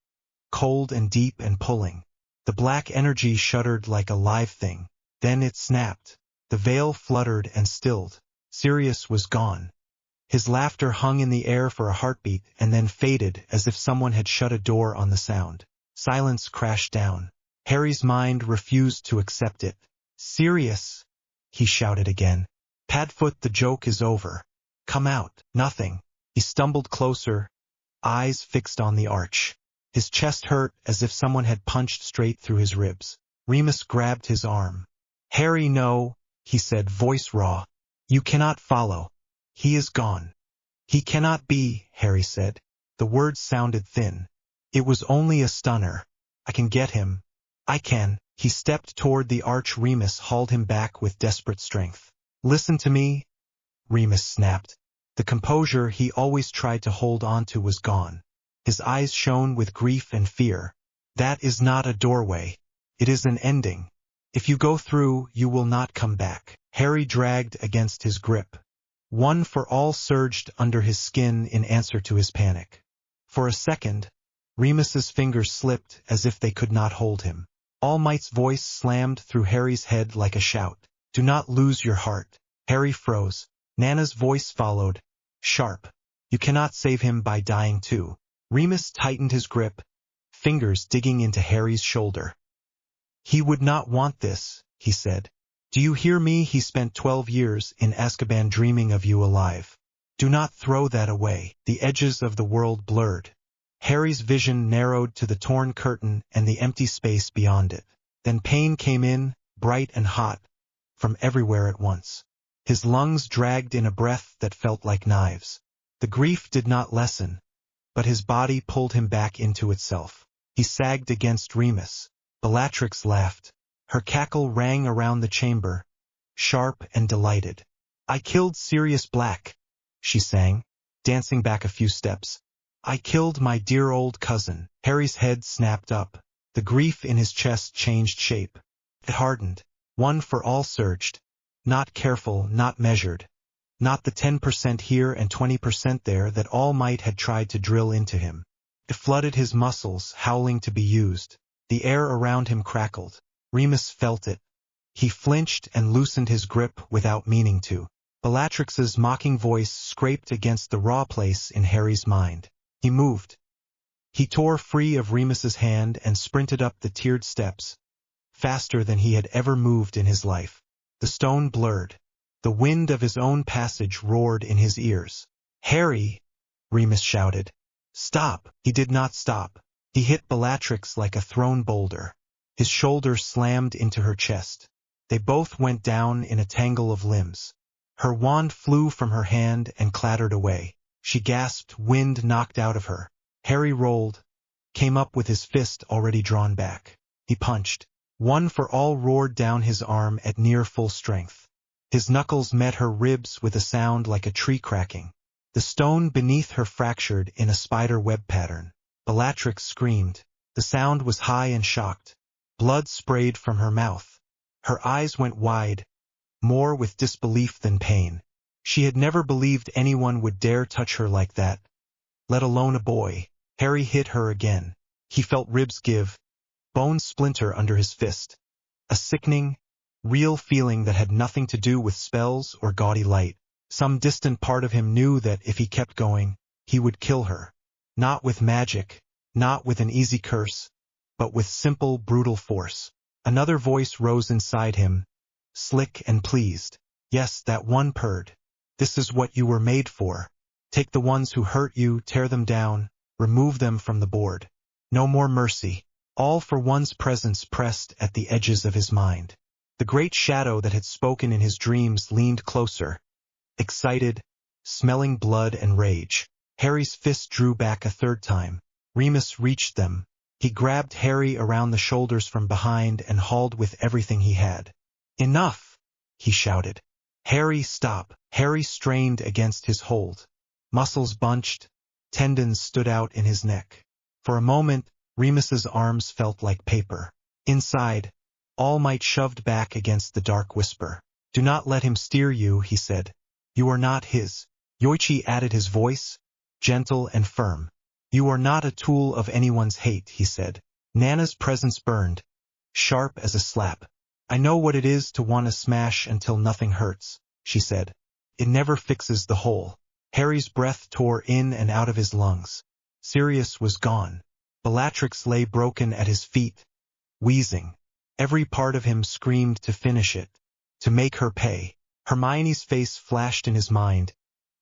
cold and deep and pulling. The black energy shuddered like a live thing. Then it snapped. The veil fluttered and stilled. Sirius was gone. His laughter hung in the air for a heartbeat and then faded as if someone had shut a door on the sound. Silence crashed down. Harry's mind refused to accept it. "Sirius," he shouted again. "Padfoot, the joke is over. Come out." Nothing. He stumbled closer, eyes fixed on the arch. His chest hurt as if someone had punched straight through his ribs. Remus grabbed his arm. "Harry, no," he said, voice raw. "You cannot follow. He is gone." "He cannot be," Harry said. The words sounded thin. "It was only a stunner. I can get him. I can." He stepped toward the arch. Remus hauled him back with desperate strength. "Listen to me," Remus snapped. The composure he always tried to hold on to was gone. His eyes shone with grief and fear. "That is not a doorway. It is an ending. If you go through, you will not come back." Harry dragged against his grip. One for all surged under his skin in answer to his panic. For a second, Remus's fingers slipped as if they could not hold him. Allmight's voice slammed through Harry's head like a shout. "Do not lose your heart." Harry froze. Nana's voice followed, sharp. "You cannot save him by dying too." Remus tightened his grip, fingers digging into Harry's shoulder. "He would not want this," he said. "Do you hear me? He spent 12 years in Azkaban dreaming of you alive. Do not throw that away." The edges of the world blurred. Harry's vision narrowed to the torn curtain and the empty space beyond it. Then pain came in, bright and hot, from everywhere at once. His lungs dragged in a breath that felt like knives. The grief did not lessen, but his body pulled him back into itself. He sagged against Remus. Bellatrix laughed. Her cackle rang around the chamber, sharp and delighted. "I killed Sirius Black," she sang, dancing back a few steps. "I killed my dear old cousin." Harry's head snapped up. The grief in his chest changed shape. It hardened. One for all surged. Not careful, not measured. Not the 10% here and 20% there that Allmight had tried to drill into him. It flooded his muscles, howling to be used. The air around him crackled. Remus felt it. He flinched and loosened his grip without meaning to. Bellatrix's mocking voice scraped against the raw place in Harry's mind. He moved. He tore free of Remus's hand and sprinted up the tiered steps, faster than he had ever moved in his life. The stone blurred. The wind of his own passage roared in his ears. "Harry!" Remus shouted. "Stop!" He did not stop. He hit Bellatrix like a thrown boulder. His shoulder slammed into her chest. They both went down in a tangle of limbs. Her wand flew from her hand and clattered away. She gasped, wind knocked out of her. Harry rolled, came up with his fist already drawn back. He punched. One for all roared down his arm at near full strength. His knuckles met her ribs with a sound like a tree cracking. The stone beneath her fractured in a spider web pattern. Bellatrix screamed. The sound was high and shocked. Blood sprayed from her mouth. Her eyes went wide, more with disbelief than pain. She had never believed anyone would dare touch her like that, let alone a boy. Harry hit her again. He felt ribs give, bones splinter under his fist. A sickening, real feeling that had nothing to do with spells or gaudy light. Some distant part of him knew that if he kept going, he would kill her. Not with magic, not with an easy curse, but with simple, brutal force. Another voice rose inside him, slick and pleased. Yes, that one purred. This is what you were made for. Take the ones who hurt you, tear them down, remove them from the board. No more mercy. All for one's presence pressed at the edges of his mind. The great shadow that had spoken in his dreams leaned closer, excited, smelling blood and rage. Harry's fist drew back a third time. Remus reached them. He grabbed Harry around the shoulders from behind and hauled with everything he had. Enough! He shouted. Harry, stop! Harry strained against his hold. Muscles bunched, tendons stood out in his neck. For a moment, Remus's arms felt like paper. Inside, Allmight shoved back against the dark whisper. Do not let him steer you, he said. You are not his. Yoichi added his voice, gentle and firm. You are not a tool of anyone's hate, he said. Nana's presence burned, sharp as a slap. I know what it is to want to smash until nothing hurts, she said. It never fixes the hole. Harry's breath tore in and out of his lungs. Sirius was gone. Bellatrix lay broken at his feet, wheezing. Every part of him screamed to finish it, to make her pay. Hermione's face flashed in his mind,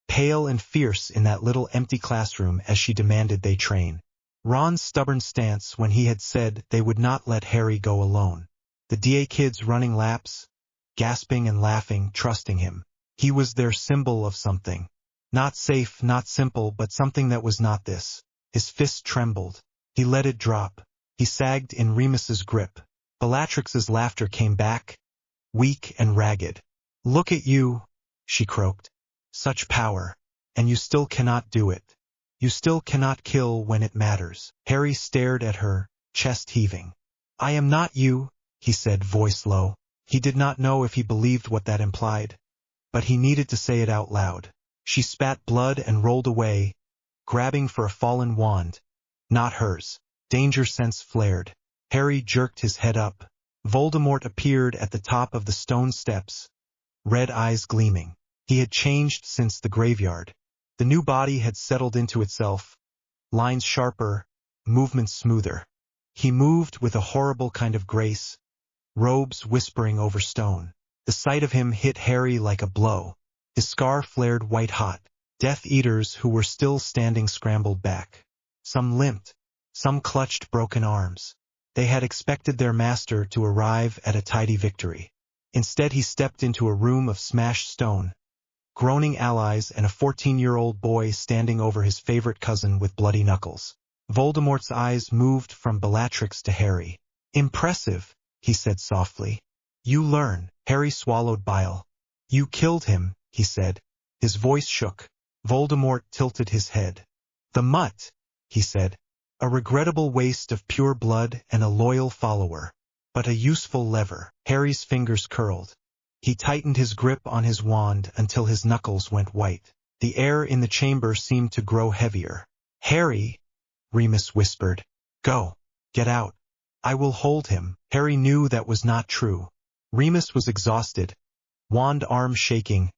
pale and fierce in that little empty classroom as she demanded they train. Ron's stubborn stance when he had said they would not let Harry go alone. The DA kids running laps, gasping and laughing, trusting him. He was their symbol of something. Not safe, not simple, but something that was not this. His fist trembled. He let it drop. He sagged in Remus's grip. Bellatrix's laughter came back, weak and ragged. Look at you, she croaked. Such power. And you still cannot do it. You still cannot kill when it matters. Harry stared at her, chest heaving. I am not you, he said, voice low. He did not know if he believed what that implied, but he needed to say it out loud. She spat blood and rolled away, grabbing for a fallen wand. Not hers. Danger sense flared. Harry jerked his head up. Voldemort appeared at the top of the stone steps, red eyes gleaming. He had changed since the graveyard. The new body had settled into itself, lines sharper, movements smoother. He moved with a horrible kind of grace, robes whispering over stone. The sight of him hit Harry like a blow. His scar flared white-hot. Death Eaters who were still standing scrambled back. Some limped, some clutched broken arms. They had expected their master to arrive at a tidy victory. Instead he stepped into a room of smashed stone, groaning allies and a 14-year-old boy standing over his favorite cousin with bloody knuckles. Voldemort's eyes moved from Bellatrix to Harry. Impressive, he said softly. You learn. Harry swallowed bile. You killed him, he said. His voice shook. Voldemort tilted his head. The mutt, he said. A regrettable waste of pure blood and a loyal follower. But a useful lever. Harry's fingers curled. He tightened his grip on his wand until his knuckles went white. The air in the chamber seemed to grow heavier. Harry, Remus whispered. Go. Get out. I will hold him. Harry knew that was not true. Remus was exhausted, wand arm shaking,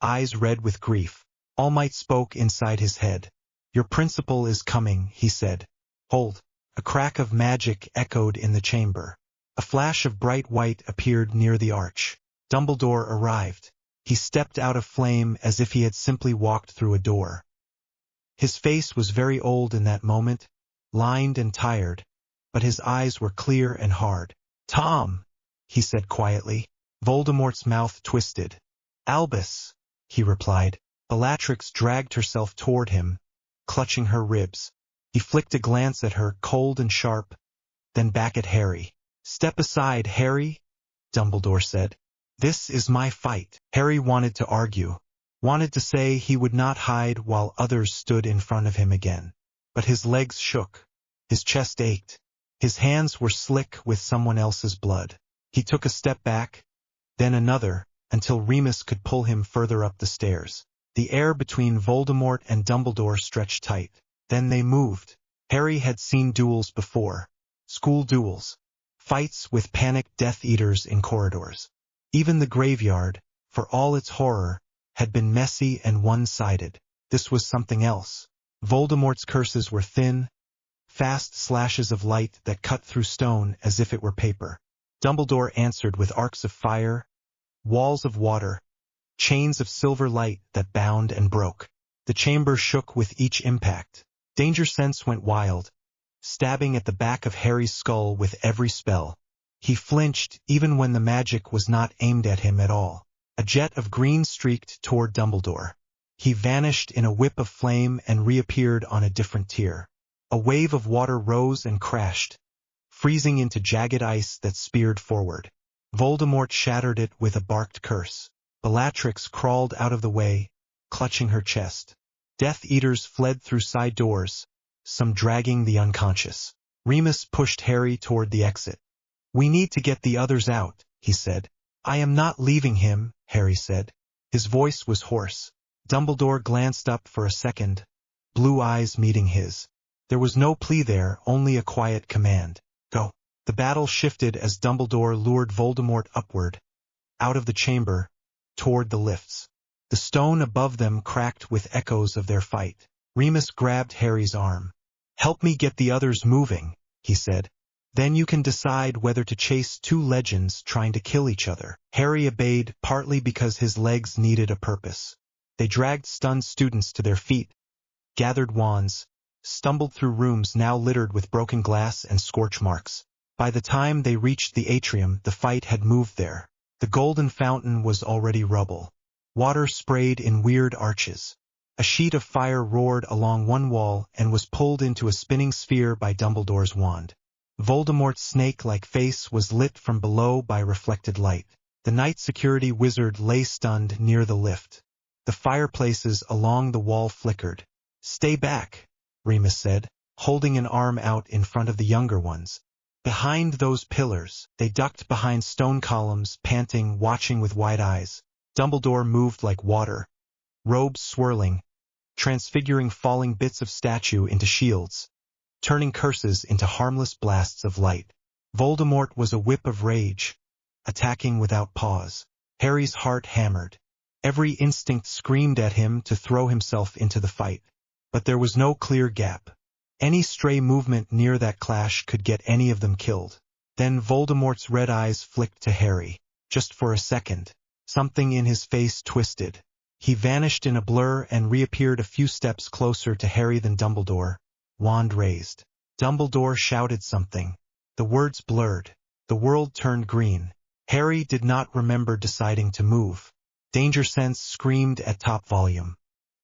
eyes red with grief. Almight spoke inside his head. Your principal is coming, he said. Hold. A crack of magic echoed in the chamber. A flash of bright white appeared near the arch. Dumbledore arrived. He stepped out of flame as if he had simply walked through a door. His face was very old in that moment, lined and tired, but his eyes were clear and hard. Tom, he said quietly. Voldemort's mouth twisted. Albus, he replied. Bellatrix dragged herself toward him, clutching her ribs. He flicked a glance at her, cold and sharp, then back at Harry. Step aside, Harry, Dumbledore said. This is my fight. Harry wanted to argue, wanted to say he would not hide while others stood in front of him again. But his legs shook, his chest ached, his hands were slick with someone else's blood. He took a step back, then another, until Remus could pull him further up the stairs. The air between Voldemort and Dumbledore stretched tight. Then they moved. Harry had seen duels before. School duels. Fights with panicked Death Eaters in corridors. Even the graveyard, for all its horror, had been messy and one-sided. This was something else. Voldemort's curses were thin, fast slashes of light that cut through stone as if it were paper. Dumbledore answered with arcs of fire, walls of water, chains of silver light that bound and broke. The chamber shook with each impact. Danger Sense went wild, stabbing at the back of Harry's skull with every spell. He flinched even when the magic was not aimed at him at all. A jet of green streaked toward Dumbledore. He vanished in a whip of flame and reappeared on a different tier. A wave of water rose and crashed, freezing into jagged ice that speared forward. Voldemort shattered it with a barked curse. Bellatrix crawled out of the way, clutching her chest. Death Eaters fled through side doors, some dragging the unconscious. Remus pushed Harry toward the exit. "We need to get the others out," he said. "I am not leaving him," Harry said. His voice was hoarse. Dumbledore glanced up for a second, blue eyes meeting his. There was no plea there, only a quiet command. "Go." The battle shifted as Dumbledore lured Voldemort upward, out of the chamber, toward the lifts. The stone above them cracked with echoes of their fight. Remus grabbed Harry's arm. "Help me get the others moving," he said. "Then you can decide whether to chase two legends trying to kill each other." Harry obeyed, partly because his legs needed a purpose. They dragged stunned students to their feet, gathered wands, stumbled through rooms now littered with broken glass and scorch marks. By the time they reached the atrium, the fight had moved there. The golden fountain was already rubble. Water sprayed in weird arches. A sheet of fire roared along one wall and was pulled into a spinning sphere by Dumbledore's wand. Voldemort's snake-like face was lit from below by reflected light. The night security wizard lay stunned near the lift. The fireplaces along the wall flickered. "Stay back," Remus said, holding an arm out in front of the younger ones. Behind those pillars, they ducked behind stone columns, panting, watching with wide eyes. Dumbledore moved like water, robes swirling, transfiguring falling bits of statue into shields, turning curses into harmless blasts of light. Voldemort was a whip of rage, attacking without pause. Harry's heart hammered. Every instinct screamed at him to throw himself into the fight. But there was no clear gap. Any stray movement near that clash could get any of them killed. Then Voldemort's red eyes flicked to Harry. Just for a second, something in his face twisted. He vanished in a blur and reappeared a few steps closer to Harry than Dumbledore, wand raised. Dumbledore shouted something. The words blurred. The world turned green. Harry did not remember deciding to move. Danger Sense screamed at top volume.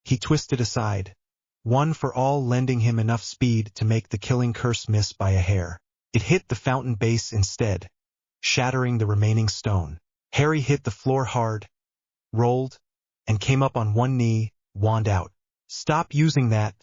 He twisted aside, one for all lending him enough speed to make the killing curse miss by a hair. It hit the fountain base instead, shattering the remaining stone. Harry hit the floor hard, rolled, and came up on one knee, wand out. "Stop using that,"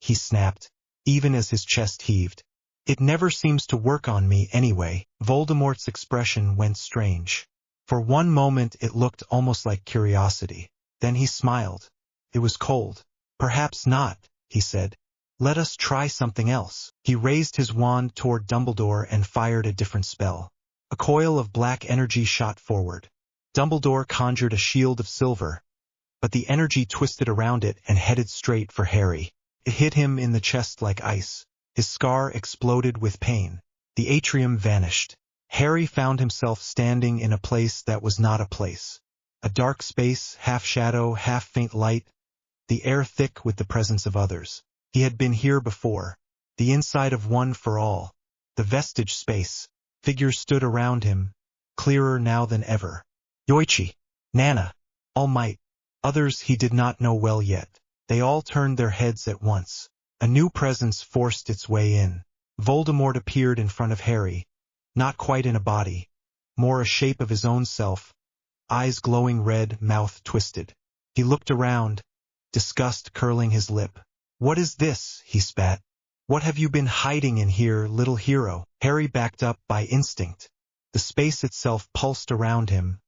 he snapped, even as his chest heaved. "It never seems to work on me anyway." Voldemort's expression went strange. For one moment it looked almost like curiosity. Then he smiled. It was cold. "Perhaps not," he said. "Let us try something else." He raised his wand toward Dumbledore and fired a different spell. A coil of black energy shot forward. Dumbledore conjured a shield of silver, but the energy twisted around it and headed straight for Harry. It hit him in the chest like ice. His scar exploded with pain. The atrium vanished. Harry found himself standing in a place that was not a place. A dark space, half shadow, half faint light, the air thick with the presence of others. He had been here before, the inside of One for All, the vestige space. Figures stood around him, clearer now than ever. Yoichi, Nana, Almight, others he did not know well yet. They all turned their heads at once. A new presence forced its way in. Voldemort appeared in front of Harry, not quite in a body, more a shape of his own self, eyes glowing red, mouth twisted. He looked around, disgust curling his lip. "What is this?" he spat. "What have you been hiding in here, little hero?" Harry backed up by instinct. The space itself pulsed around him,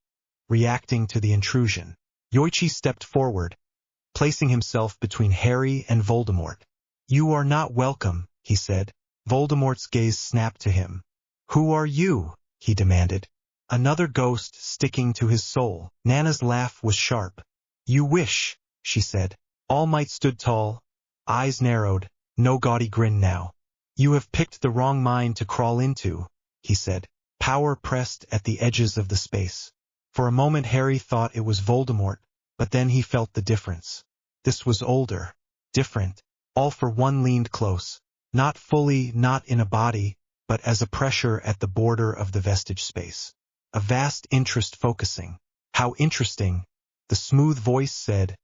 reacting to the intrusion. Yoichi stepped forward, placing himself between Harry and Voldemort. "You are not welcome," he said. Voldemort's gaze snapped to him. "Who are you?" he demanded. Another ghost sticking to his soul. Nana's laugh was sharp. "You wish," she said. Allmight stood tall, eyes narrowed, no gaudy grin now. "You have picked the wrong mine to crawl into," he said. Power pressed at the edges of the space. For a moment Harry thought it was Voldemort, but then he felt the difference. This was older, different. All for One leaned close, not fully, not in a body, but as a pressure at the border of the vestige space. A vast interest focusing. "How interesting," the smooth voice said,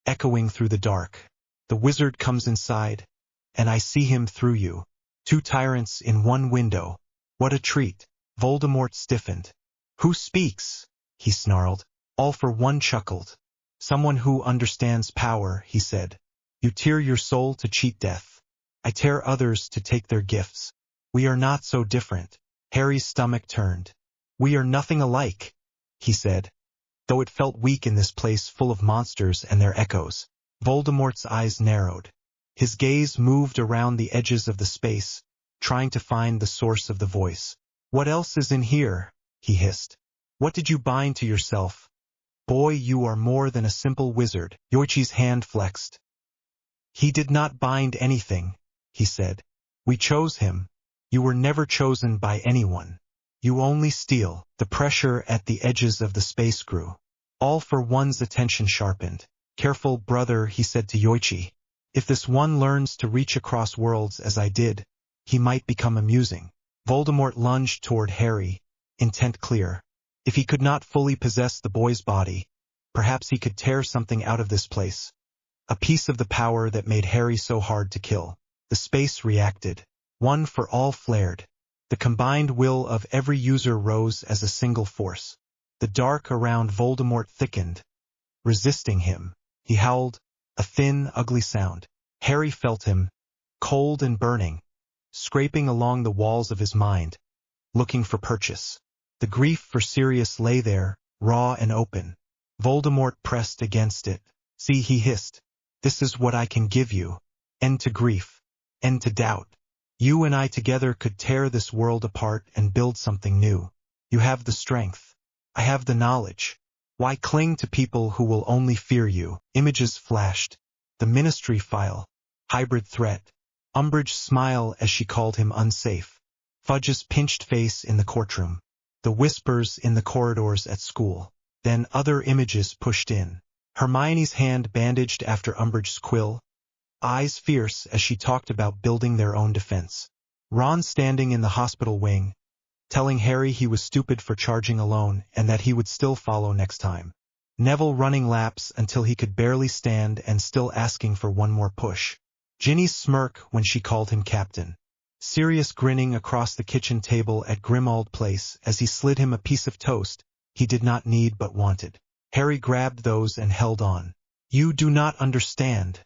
echoing through the dark. "The wizard comes inside, and I see him through you. Two tyrants in one window. What a treat." Voldemort stiffened. "Who speaks?" he snarled. All for One chuckled. "Someone who understands power," he said. "You tear your soul to cheat death. I tear others to take their gifts. We are not so different." Harry's stomach turned. "We are nothing alike," he said, though it felt weak in this place full of monsters and their echoes. Voldemort's eyes narrowed. His gaze moved around the edges of the space, trying to find the source of the voice. "What else is in here?" he hissed. "What did you bind to yourself? Boy, you are more than a simple wizard." Yoichi's hand flexed. "He did not bind anything," he said. "We chose him. You were never chosen by anyone. You only steal." The pressure at the edges of the space grew. All for One's attention sharpened. "Careful, brother," he said to Yoichi. "If this one learns to reach across worlds as I did, he might become amusing." Voldemort lunged toward Harry, intent clear. If he could not fully possess the boy's body, perhaps he could tear something out of this place. A piece of the power that made Harry so hard to kill. The space reacted. One for all flared. The combined will of every user rose as a single force. The dark around Voldemort thickened, resisting him. He howled, a thin, ugly sound. Harry felt him, cold and burning, scraping along the walls of his mind, looking for purchase. The grief for Sirius lay there, raw and open. Voldemort pressed against it. "See," he hissed. "This is what I can give you. End to grief. End to doubt. You and I together could tear this world apart and build something new. You have the strength. I have the knowledge. Why cling to people who will only fear you?" Images flashed. The ministry file. Hybrid threat. Umbridge's smile as she called him unsafe. Fudge's pinched face in the courtroom. The whispers in the corridors at school. Then other images pushed in. Hermione's hand bandaged after Umbridge's quill, eyes fierce as she talked about building their own defense. Ron standing in the hospital wing, telling Harry he was stupid for charging alone and that he would still follow next time. Neville running laps until he could barely stand and still asking for one more push. Ginny's smirk when she called him captain. Sirius grinning across the kitchen table at Grimmauld Place as he slid him a piece of toast he did not need but wanted. Harry grabbed those and held on. "You do not understand,"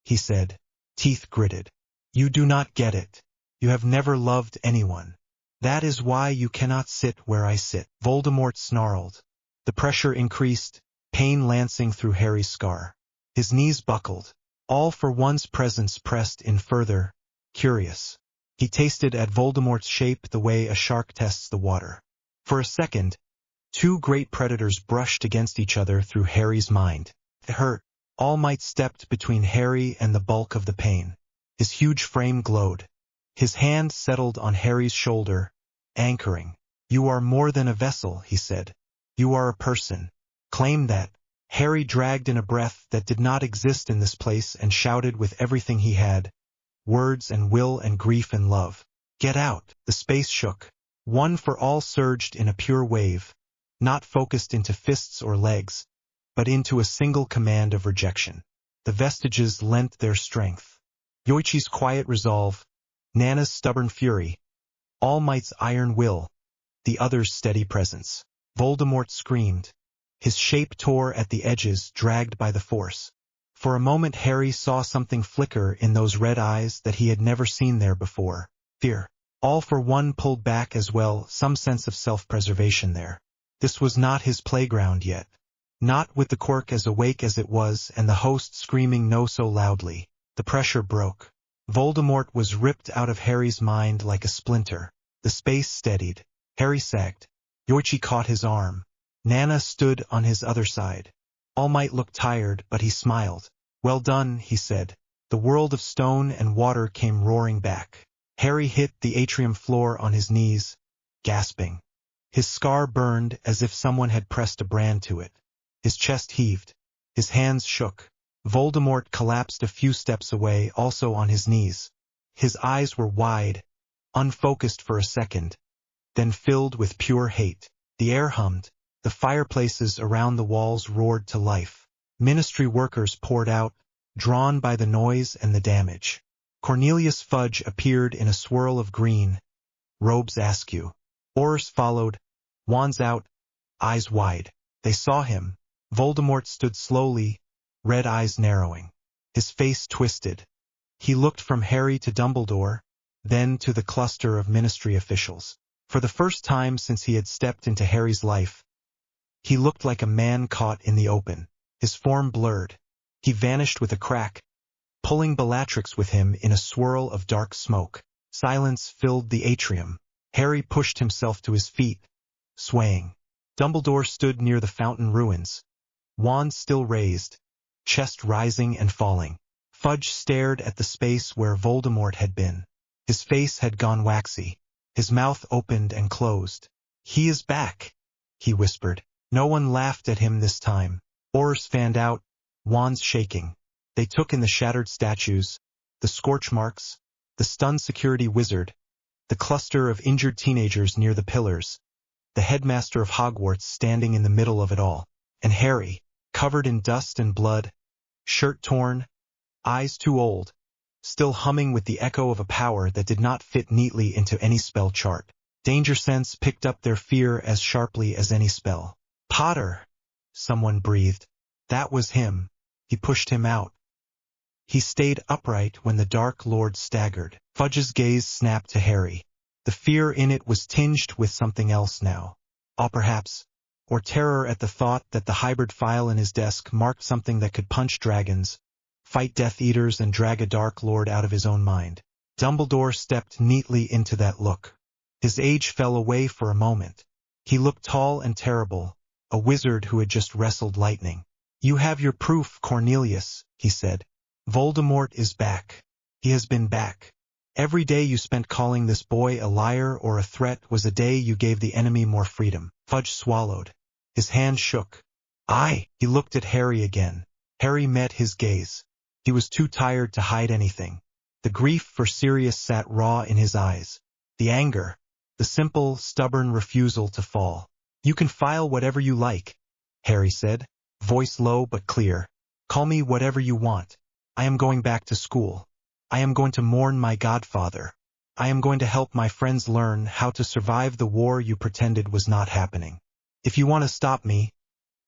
he said, teeth gritted. "You do not get it. You have never loved anyone. That is why you cannot sit where I sit." Voldemort snarled. The pressure increased, pain lancing through Harry's scar. His knees buckled. All for One's presence pressed in further, curious. He tasted at Voldemort's shape the way a shark tests the water. For a second, two great predators brushed against each other through Harry's mind. It hurt. Allmight stepped between Harry and the bulk of the pain. His huge frame glowed. His hand settled on Harry's shoulder, anchoring. "You are more than a vessel," he said. "You are a person. Claim that." Harry dragged in a breath that did not exist in this place and shouted with everything he had. Words and will and grief and love. "Get out!" The space shook. One for all surged in a pure wave, not focused into fists or legs, but into a single command of rejection. The vestiges lent their strength. Yoichi's quiet resolve, Nana's stubborn fury, Allmight's iron will, the other's steady presence. Voldemort screamed. His shape tore at the edges, dragged by the force. For a moment Harry saw something flicker in those red eyes that he had never seen there before. Fear. All for One pulled back as well, some sense of self-preservation there. This was not his playground yet. Not with the quirk as awake as it was and the host screaming no so loudly. The pressure broke. Voldemort was ripped out of Harry's mind like a splinter. The space steadied. Harry sagged. Yoichi caught his arm. Nana stood on his other side. Allmight looked tired, but he smiled. "Well done," he said. The world of stone and water came roaring back. Harry hit the atrium floor on his knees, gasping. His scar burned as if someone had pressed a brand to it. His chest heaved. His hands shook. Voldemort collapsed a few steps away, also on his knees. His eyes were wide, unfocused for a second, then filled with pure hate. The air hummed. The fireplaces around the walls roared to life. Ministry workers poured out, drawn by the noise and the damage. Cornelius Fudge appeared in a swirl of green, robes askew. Aurors followed, wands out, eyes wide. They saw him. Voldemort stood slowly, red eyes narrowing. His face twisted. He looked from Harry to Dumbledore, then to the cluster of ministry officials. For the first time since he had stepped into Harry's life, he looked like a man caught in the open. His form blurred. He vanished with a crack, pulling Bellatrix with him in a swirl of dark smoke. Silence filled the atrium. Harry pushed himself to his feet, swaying. Dumbledore stood near the fountain ruins, wand still raised, chest rising and falling. Fudge stared at the space where Voldemort had been. His face had gone waxy. His mouth opened and closed. "He is back," he whispered. No one laughed at him this time. Aurors fanned out, wands shaking. They took in the shattered statues, the scorch marks, the stunned security wizard, the cluster of injured teenagers near the pillars, the headmaster of Hogwarts standing in the middle of it all, and Harry, covered in dust and blood, shirt torn, eyes too old, still humming with the echo of a power that did not fit neatly into any spell chart. Danger sense picked up their fear as sharply as any spell. "Potter," someone breathed. That was him. He pushed him out. He stayed upright when the Dark Lord staggered. Fudge's gaze snapped to Harry. The fear in it was tinged with something else now. Awe perhaps, or terror at the thought that the hybrid file in his desk marked something that could punch dragons, fight Death Eaters and drag a Dark Lord out of his own mind. Dumbledore stepped neatly into that look. His age fell away for a moment. He looked tall and terrible, a wizard who had just wrestled lightning. "You have your proof, Cornelius," he said. "Voldemort is back. He has been back. Every day you spent calling this boy a liar or a threat was a day you gave the enemy more freedom." Fudge swallowed. His hand shook. "I." He looked at Harry again. Harry met his gaze. He was too tired to hide anything. The grief for Sirius sat raw in his eyes. The anger, the simple, stubborn refusal to fall. "You can file whatever you like," Harry said, voice low but clear. "Call me whatever you want. I am going back to school. I am going to mourn my godfather. I am going to help my friends learn how to survive the war you pretended was not happening. If you want to stop me,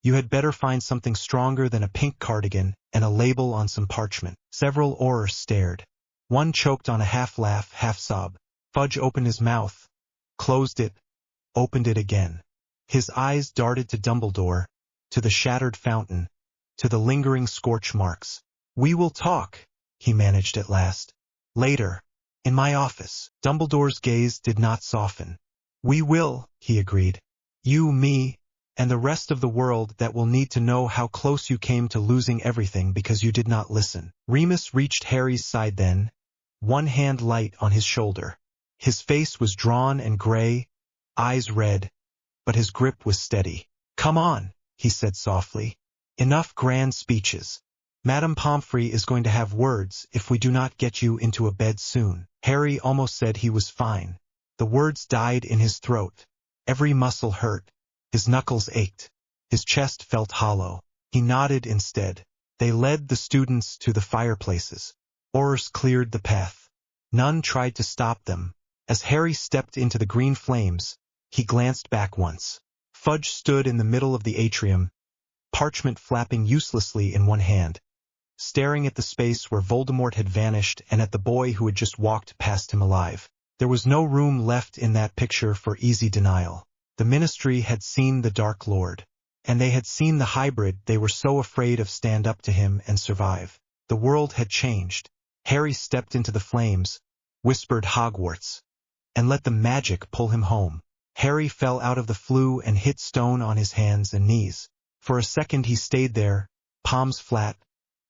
you had better find something stronger than a pink cardigan and a label on some parchment." Several Aurors stared. One choked on a half-laugh, half-sob. Fudge opened his mouth, closed it, opened it again. His eyes darted to Dumbledore, to the shattered fountain, to the lingering scorch marks. "We will talk," he managed at last. "Later, in my office." Dumbledore's gaze did not soften. "We will," he agreed. "You, me, and the rest of the world that will need to know how close you came to losing everything because you did not listen." Remus reached Harry's side then, one hand light on his shoulder. His face was drawn and gray, eyes red, but his grip was steady. "Come on," he said softly. "Enough grand speeches. Madame Pomfrey is going to have words if we do not get you into a bed soon." Harry almost said he was fine. The words died in his throat. Every muscle hurt. His knuckles ached. His chest felt hollow. He nodded instead. They led the students to the fireplaces. Aurors cleared the path. None tried to stop them. As Harry stepped into the green flames, he glanced back once. Fudge stood in the middle of the atrium, parchment flapping uselessly in one hand, staring at the space where Voldemort had vanished and at the boy who had just walked past him alive. There was no room left in that picture for easy denial. The Ministry had seen the Dark Lord. And they had seen the hybrid they were so afraid of stand up to him and survive. The world had changed. Harry stepped into the flames, whispered Hogwarts, and let the magic pull him home. Harry fell out of the flue and hit stone on his hands and knees. For a second he stayed there, palms flat,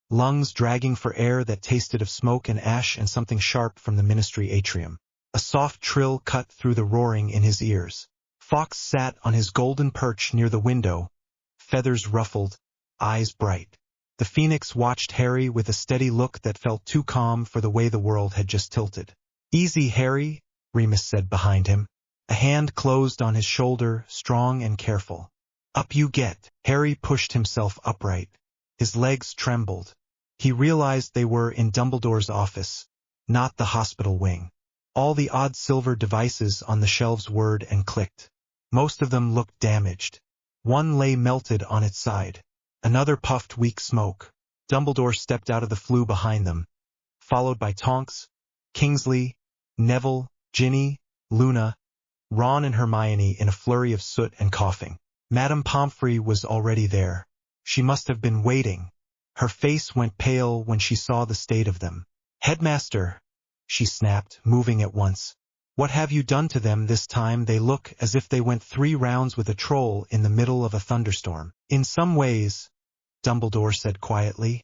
lungs dragging for air that tasted of smoke and ash and something sharp from the Ministry atrium. A soft trill cut through the roaring in his ears. Fawkes sat on his golden perch near the window, feathers ruffled, eyes bright. The Phoenix watched Harry with a steady look that felt too calm for the way the world had just tilted. "Easy, Harry," Remus said behind him. A hand closed on his shoulder, strong and careful. "Up you get." Harry pushed himself upright. His legs trembled. He realized they were in Dumbledore's office, not the hospital wing. All the odd silver devices on the shelves whirred and clicked. Most of them looked damaged. One lay melted on its side. Another puffed weak smoke. Dumbledore stepped out of the flue behind them, followed by Tonks, Kingsley, Neville, Ginny, Luna, Ron and Hermione in a flurry of soot and coughing. Madame Pomfrey was already there. She must have been waiting. Her face went pale when she saw the state of them. "Headmaster," she snapped, moving at once. "What have you done to them this time? They look as if they went 3 rounds with a troll in the middle of a thunderstorm." "In some ways," Dumbledore said quietly.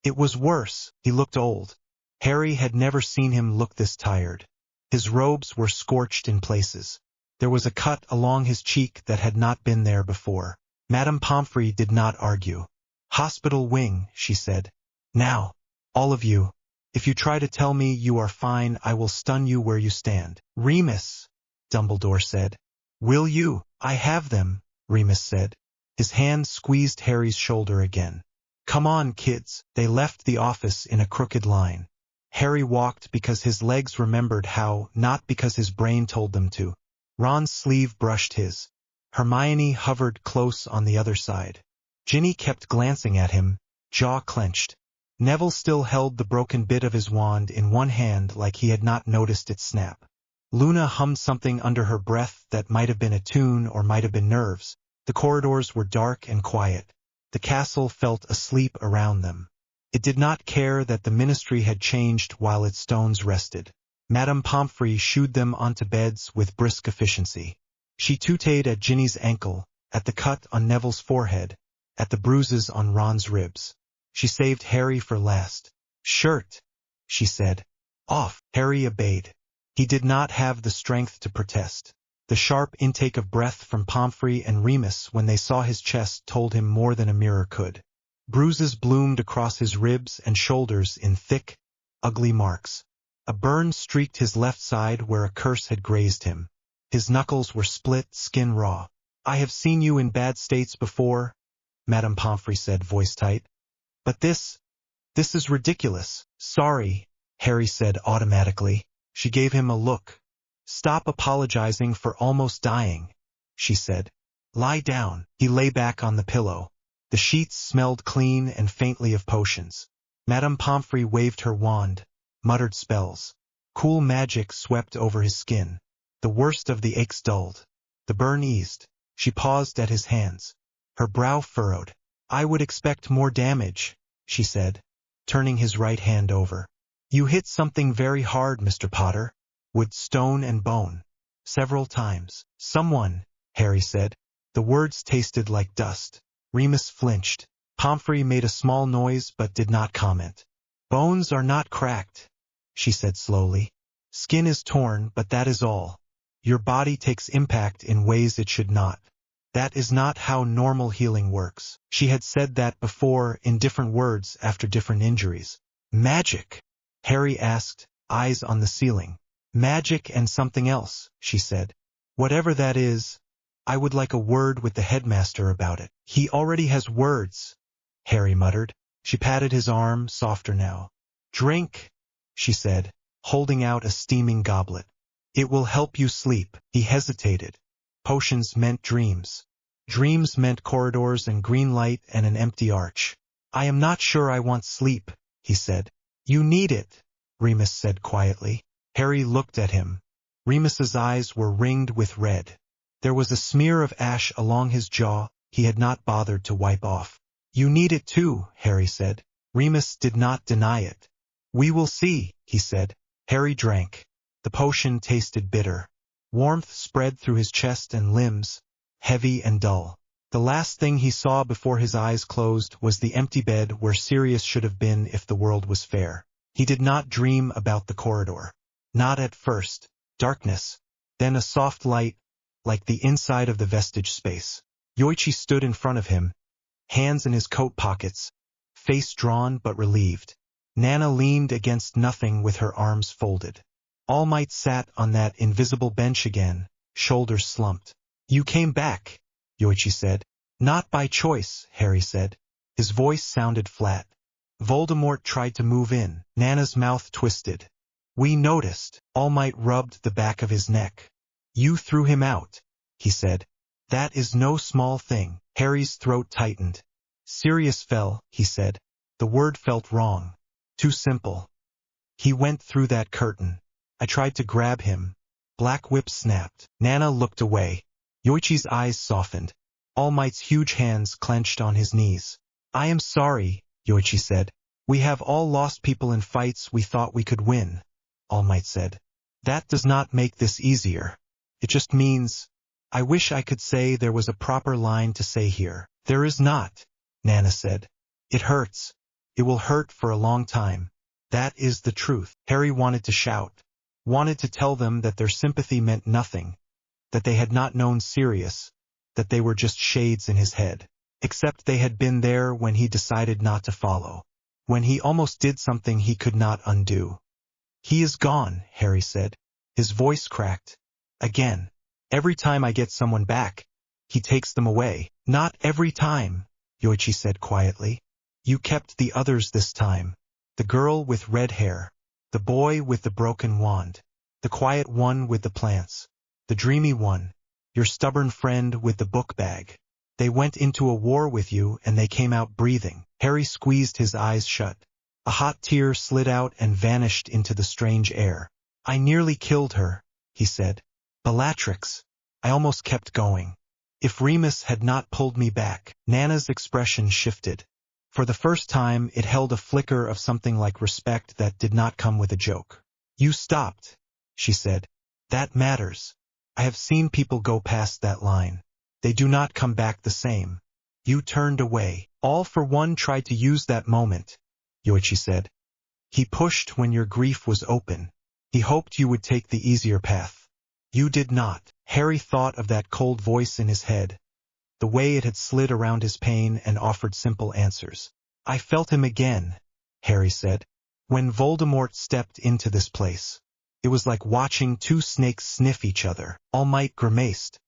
"It was worse." He looked old. Harry had never seen him look this tired. His robes were scorched in places. There was a cut along his cheek that had not been there before. Madame Pomfrey did not argue. "Hospital wing," she said. "Now, all of you. If you try to tell me you are fine, I will stun you where you stand." "Remus," Dumbledore said. "Will you?" "I have them," Remus said. His hand squeezed Harry's shoulder again. "Come on, kids." They left the office in a crooked line. Harry walked because his legs remembered how, not because his brain told them to. Ron's sleeve brushed his. Hermione hovered close on the other side. Ginny kept glancing at him, jaw clenched. Neville still held the broken bit of his wand in one hand like he had not noticed it snap. Luna hummed something under her breath that might have been a tune or might have been nerves. The corridors were dark and quiet. The castle felt asleep around them. It did not care that the Ministry had changed while its stones rested. Madame Pomfrey shooed them onto beds with brisk efficiency. She tooted at Ginny's ankle, at the cut on Neville's forehead, at the bruises on Ron's ribs. She saved Harry for last. "Shirt," she said. "Off." Harry obeyed. He did not have the strength to protest. The sharp intake of breath from Pomfrey and Remus when they saw his chest told him more than a mirror could. Bruises bloomed across his ribs and shoulders in thick, ugly marks. A burn streaked his left side where a curse had grazed him. His knuckles were split, skin raw. "I have seen you in bad states before," Madame Pomfrey said, voice tight. "But this is ridiculous." "Sorry," Harry said automatically. She gave him a look. "Stop apologizing for almost dying," she said. "Lie down." He lay back on the pillow. The sheets smelled clean and faintly of potions. Madame Pomfrey waved her wand, muttered spells. Cool magic swept over his skin. The worst of the aches dulled. The burn eased. She paused at his hands. Her brow furrowed. "I would expect more damage," she said, turning his right hand over. "You hit something very hard, Mr. Potter. Wood, stone and bone. Several times." "Someone," Harry said. The words tasted like dust. Remus flinched. Pomfrey made a small noise but did not comment. "Bones are not cracked," she said slowly. "Skin is torn, but that is all. Your body takes impact in ways it should not. That is not how normal healing works." She had said that before in different words after different injuries. "Magic?" Harry asked, eyes on the ceiling. "Magic and something else," she said. "Whatever that is, I would like a word with the headmaster about it." "He already has words," Harry muttered. She patted his arm, softer now. "Drink," she said, holding out a steaming goblet. "It will help you sleep." He hesitated. Potions meant dreams. Dreams meant corridors and green light and an empty arch. "I am not sure I want sleep," he said. "You need it," Remus said quietly. Harry looked at him. Remus's eyes were ringed with red. There was a smear of ash along his jaw he had not bothered to wipe off. You need it too, Harry said. Remus did not deny it. We will see, he said. Harry drank. The potion tasted bitter. Warmth spread through his chest and limbs, heavy and dull. The last thing he saw before his eyes closed was the empty bed where Sirius should have been if the world was fair. He did not dream about the corridor. Not at first. Darkness. Then a soft light, like the inside of the vestige space. Yoichi stood in front of him, hands in his coat pockets, face drawn but relieved. Nana leaned against nothing with her arms folded. Allmight sat on that invisible bench again, shoulders slumped. You came back, Yoichi said. Not by choice, Harry said. His voice sounded flat. Voldemort tried to move in. Nana's mouth twisted. We noticed. Allmight rubbed the back of his neck. You threw him out, he said. That is no small thing. Harry's throat tightened. Sirius fell, he said. The word felt wrong. Too simple. He went through that curtain. I tried to grab him. Black whip snapped. Nana looked away. Yoichi's eyes softened. Allmight's huge hands clenched on his knees. I am sorry, Yoichi said. We have all lost people in fights we thought we could win, Allmight said. That does not make this easier. It just means, I wish I could say there was a proper line to say here. There is not, Nana said. It hurts. It will hurt for a long time. That is the truth. Harry wanted to shout. Wanted to tell them that their sympathy meant nothing, that they had not known Sirius, that they were just shades in his head. Except they had been there when he decided not to follow, when he almost did something he could not undo. He is gone, Harry said. His voice cracked. Again. Every time I get someone back, he takes them away. Not every time, Yoichi said quietly. You kept the others this time. The girl with red hair. The boy with the broken wand. The quiet one with the plants. The dreamy one. Your stubborn friend with the book bag. They went into a war with you and they came out breathing. Harry squeezed his eyes shut. A hot tear slid out and vanished into the strange air. I nearly killed her, he said. Bellatrix. I almost kept going. If Remus had not pulled me back. Nana's expression shifted. For the first time, it held a flicker of something like respect that did not come with a joke. You stopped, she said. That matters. I have seen people go past that line. They do not come back the same. You turned away. All for one tried to use that moment, Yoichi said. He pushed when your grief was open. He hoped you would take the easier path. You did not. Harry thought of that cold voice in his head, the way it had slid around his pain and offered simple answers. I felt him again, Harry said. When Voldemort stepped into this place, it was like watching two snakes sniff each other. Almight grimaced.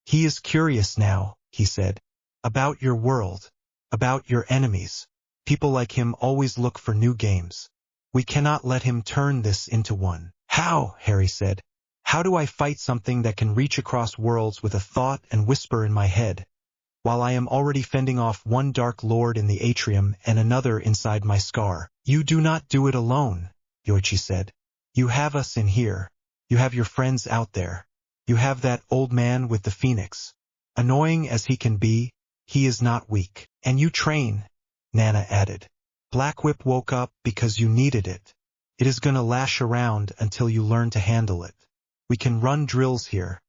He is curious now, he said, about your world, about your enemies. People like him always look for new games. We cannot let him turn this into one. How? Harry said. How do I fight something that can reach across worlds with a thought and whisper in my head, while I am already fending off one dark lord in the atrium and another inside my scar? You do not do it alone, Yoichi said. You have us in here. You have your friends out there. You have that old man with the phoenix. Annoying as he can be, he is not weak. And you train, Nana added. Black Whip woke up because you needed it. It is gonna lash around until you learn to handle it. We can run drills here.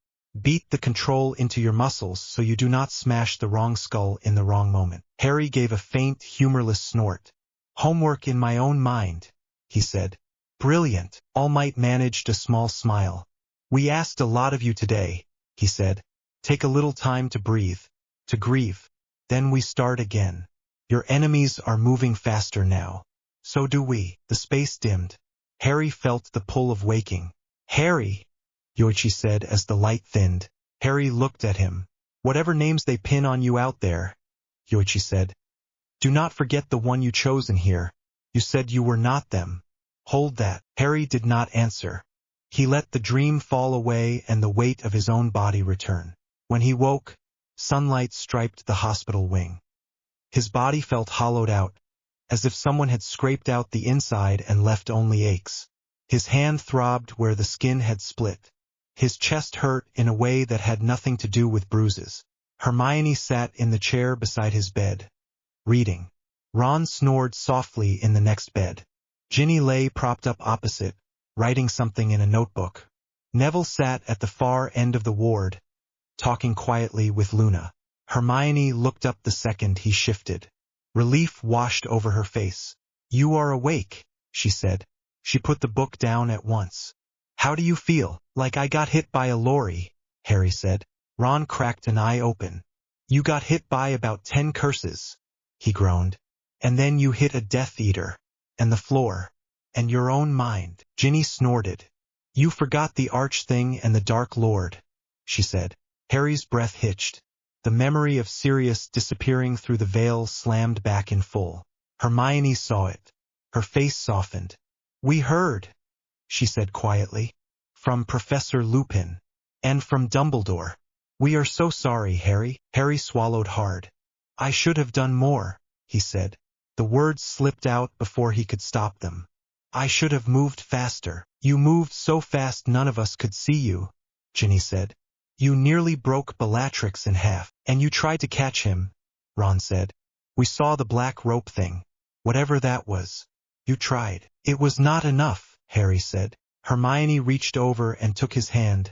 Beat the control into your muscles so you do not smash the wrong skull in the wrong moment. Harry gave a faint, humorless snort. Homework in my own mind, he said. Brilliant. Almight managed a small smile. We asked a lot of you today, he said. Take a little time to breathe, to grieve. Then we start again. Your enemies are moving faster now. So do we. The space dimmed. Harry felt the pull of waking. Harry, Yoichi said as the light thinned. Harry looked at him. Whatever names they pin on you out there, Yoichi said. Do not forget the one you chose in here. You said you were not them. Hold that. Harry did not answer. He let the dream fall away and the weight of his own body return. When he woke, sunlight striped the hospital wing. His body felt hollowed out, as if someone had scraped out the inside and left only aches. His hand throbbed where the skin had split. His chest hurt in a way that had nothing to do with bruises. Hermione sat in the chair beside his bed, reading. Ron snored softly in the next bed. Ginny lay propped up opposite, writing something in a notebook. Neville sat at the far end of the ward, talking quietly with Luna. Hermione looked up the second he shifted. Relief washed over her face. "You are awake," she said. She put the book down at once. "How do you feel?" "Like I got hit by a lorry," Harry said. Ron cracked an eye open. "You got hit by about 10 curses," he groaned. "And then you hit a Death Eater. And the floor. And your own mind." Ginny snorted. "You forgot the Arch thing and the Dark Lord," she said. Harry's breath hitched. The memory of Sirius disappearing through the veil slammed back in full. Hermione saw it. Her face softened. "We heard," she said quietly. "From Professor Lupin. And from Dumbledore. We are so sorry, Harry." Harry swallowed hard. "I should have done more," he said. The words slipped out before he could stop them. "I should have moved faster." "You moved so fast none of us could see you," Ginny said. "You nearly broke Bellatrix in half." "And you tried to catch him," Ron said. "We saw the black rope thing. Whatever that was. You tried." "It was not enough," Harry said. Hermione reached over and took his hand,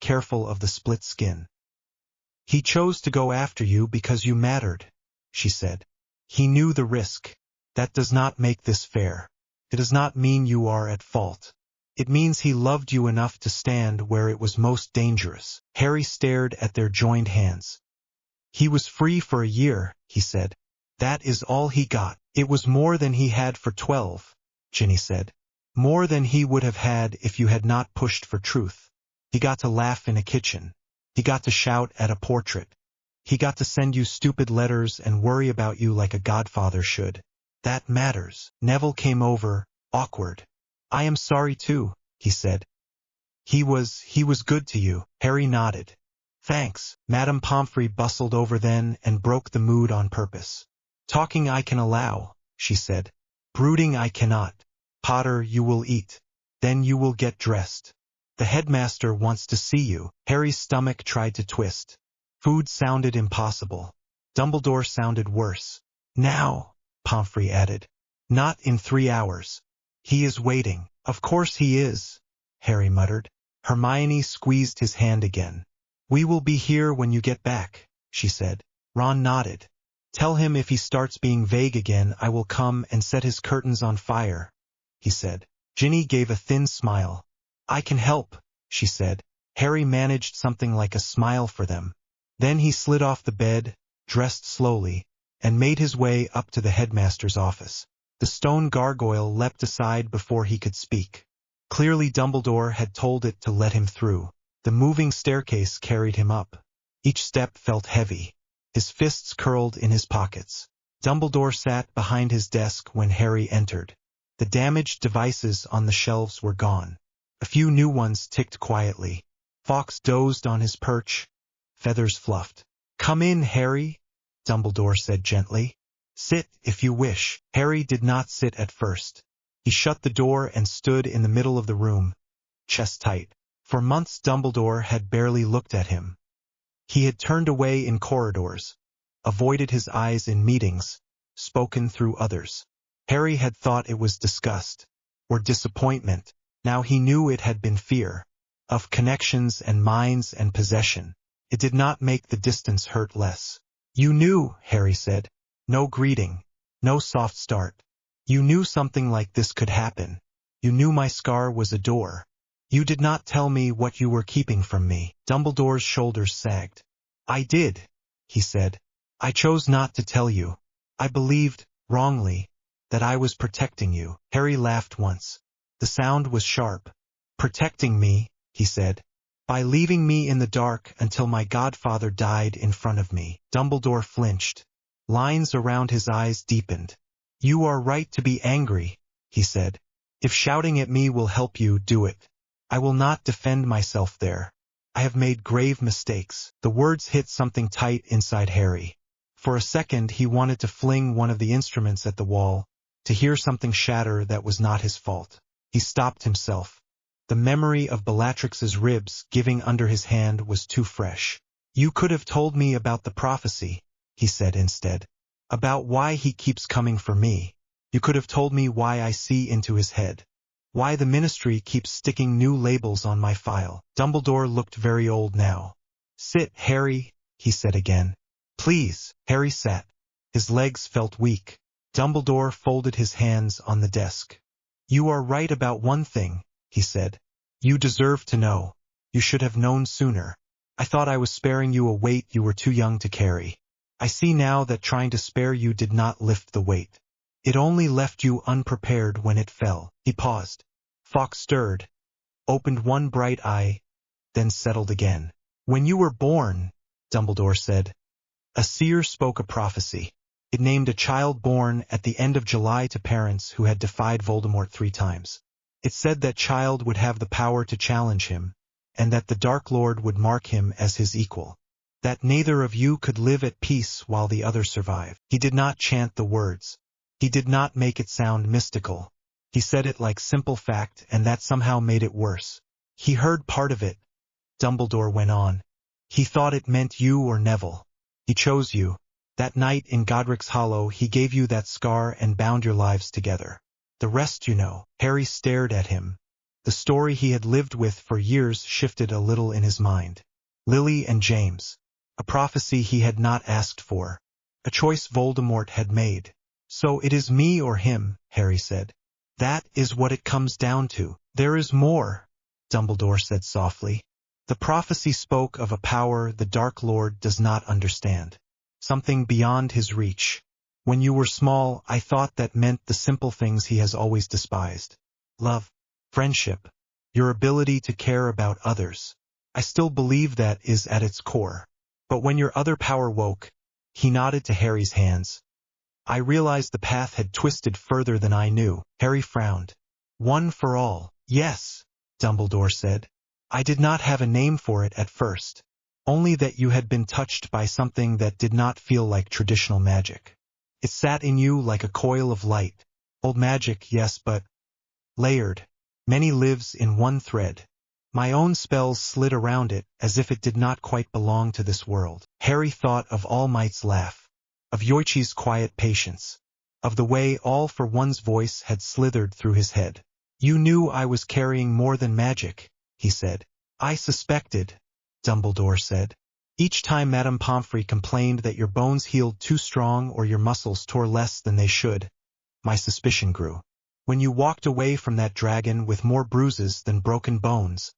careful of the split skin. "He chose to go after you because you mattered," she said. "He knew the risk. That does not make this fair. It does not mean you are at fault. It means he loved you enough to stand where it was most dangerous." Harry stared at their joined hands. "He was free for a year," he said. "That is all he got." "It was more than he had for 12, Ginny said. "More than he would have had if you had not pushed for truth. He got to laugh in a kitchen. He got to shout at a portrait. He got to send you stupid letters and worry about you like a godfather should. That matters." Neville came over, awkward. "I am sorry too," he said. He was good to you." Harry nodded. "Thanks." Madame Pomfrey bustled over then and broke the mood on purpose. "Talking I can allow," she said. "Brooding I cannot. Potter, you will eat. Then you will get dressed. The headmaster wants to see you." Harry's stomach tried to twist. Food sounded impossible. Dumbledore sounded worse. "Now," Pomfrey added. "Not in 3 hours. He is waiting." "Of course he is," Harry muttered. Hermione squeezed his hand again. "We will be here when you get back," she said. Ron nodded. "Tell him if he starts being vague again I will come and set his curtains on fire," he said. Ginny gave a thin smile. "I can help," she said. Harry managed something like a smile for them. Then he slid off the bed, dressed slowly, and made his way up to the headmaster's office. The stone gargoyle leapt aside before he could speak. Clearly Dumbledore had told it to let him through. The moving staircase carried him up. Each step felt heavy. His fists curled in his pockets. Dumbledore sat behind his desk when Harry entered. The damaged devices on the shelves were gone. A few new ones ticked quietly. Fawkes dozed on his perch, feathers fluffed. "Come in, Harry," Dumbledore said gently. "Sit, if you wish." Harry did not sit at first. He shut the door and stood in the middle of the room, chest tight. For months Dumbledore had barely looked at him. He had turned away in corridors, avoided his eyes in meetings, spoken through others. Harry had thought it was disgust, or disappointment. Now he knew it had been fear, of connections and minds and possession. It did not make the distance hurt less. "You knew," Harry said. No greeting, no soft start. "You knew something like this could happen. You knew my scar was a door. You did not tell me what you were keeping from me." Dumbledore's shoulders sagged. "I did," he said. "I chose not to tell you. I believed, wrongly, that I was protecting you." Harry laughed once. The sound was sharp. "Protecting me," he said, "by leaving me in the dark until my godfather died in front of me." Dumbledore flinched. Lines around his eyes deepened. "You are right to be angry," he said. "If shouting at me will help you, do it. I will not defend myself there. I have made grave mistakes." The words hit something tight inside Harry. For a second he wanted to fling one of the instruments at the wall, to hear something shatter that was not his fault. He stopped himself. The memory of Bellatrix's ribs giving under his hand was too fresh. "You could have told me about the prophecy," he said instead. "About why he keeps coming for me. You could have told me why I see into his head. Why the ministry keeps sticking new labels on my file." Dumbledore looked very old now. "Sit, Harry," he said again. "Please." Harry sat. His legs felt weak. Dumbledore folded his hands on the desk. "You are right about one thing," he said. "You deserve to know. You should have known sooner. I thought I was sparing you a weight you were too young to carry. I see now that trying to spare you did not lift the weight. It only left you unprepared when it fell." He paused. Fawkes stirred, opened one bright eye, then settled again. "When you were born," Dumbledore said, "a seer spoke a prophecy. It named a child born at the end of July to parents who had defied Voldemort 3 times. It said that child would have the power to challenge him, and that the Dark Lord would mark him as his equal. That neither of you could live at peace while the other survived." He did not chant the words. He did not make it sound mystical. He said it like simple fact, and that somehow made it worse. "He heard part of it," Dumbledore went on. "He thought it meant you or Neville. He chose you. That night in Godric's Hollow he gave you that scar and bound your lives together. The rest you know." Harry stared at him. The story he had lived with for years shifted a little in his mind. Lily and James. A prophecy he had not asked for. A choice Voldemort had made. "So it is me or him," Harry said. "That is what it comes down to." "There is more," Dumbledore said softly. "The prophecy spoke of a power the Dark Lord does not understand. Something beyond his reach. When you were small, I thought that meant the simple things he has always despised. Love, friendship, your ability to care about others. I still believe that is at its core. But when your other power woke," he nodded to Harry's hands, "I realized the path had twisted further than I knew." Harry frowned. "One for all." "Yes," Dumbledore said. "I did not have a name for it at first. Only that you had been touched by something that did not feel like traditional magic. It sat in you like a coil of light. Old magic, yes, but layered. Many lives in one thread. My own spells slid around it as if it did not quite belong to this world." Harry thought of Allmight's laugh, of Yoichi's quiet patience, of the way all for one's voice had slithered through his head. "You knew I was carrying more than magic," he said. "I suspected," Dumbledore said. "Each time Madame Pomfrey complained that your bones healed too strong or your muscles tore less than they should, my suspicion grew. When you walked away from that dragon with more bruises than broken bones,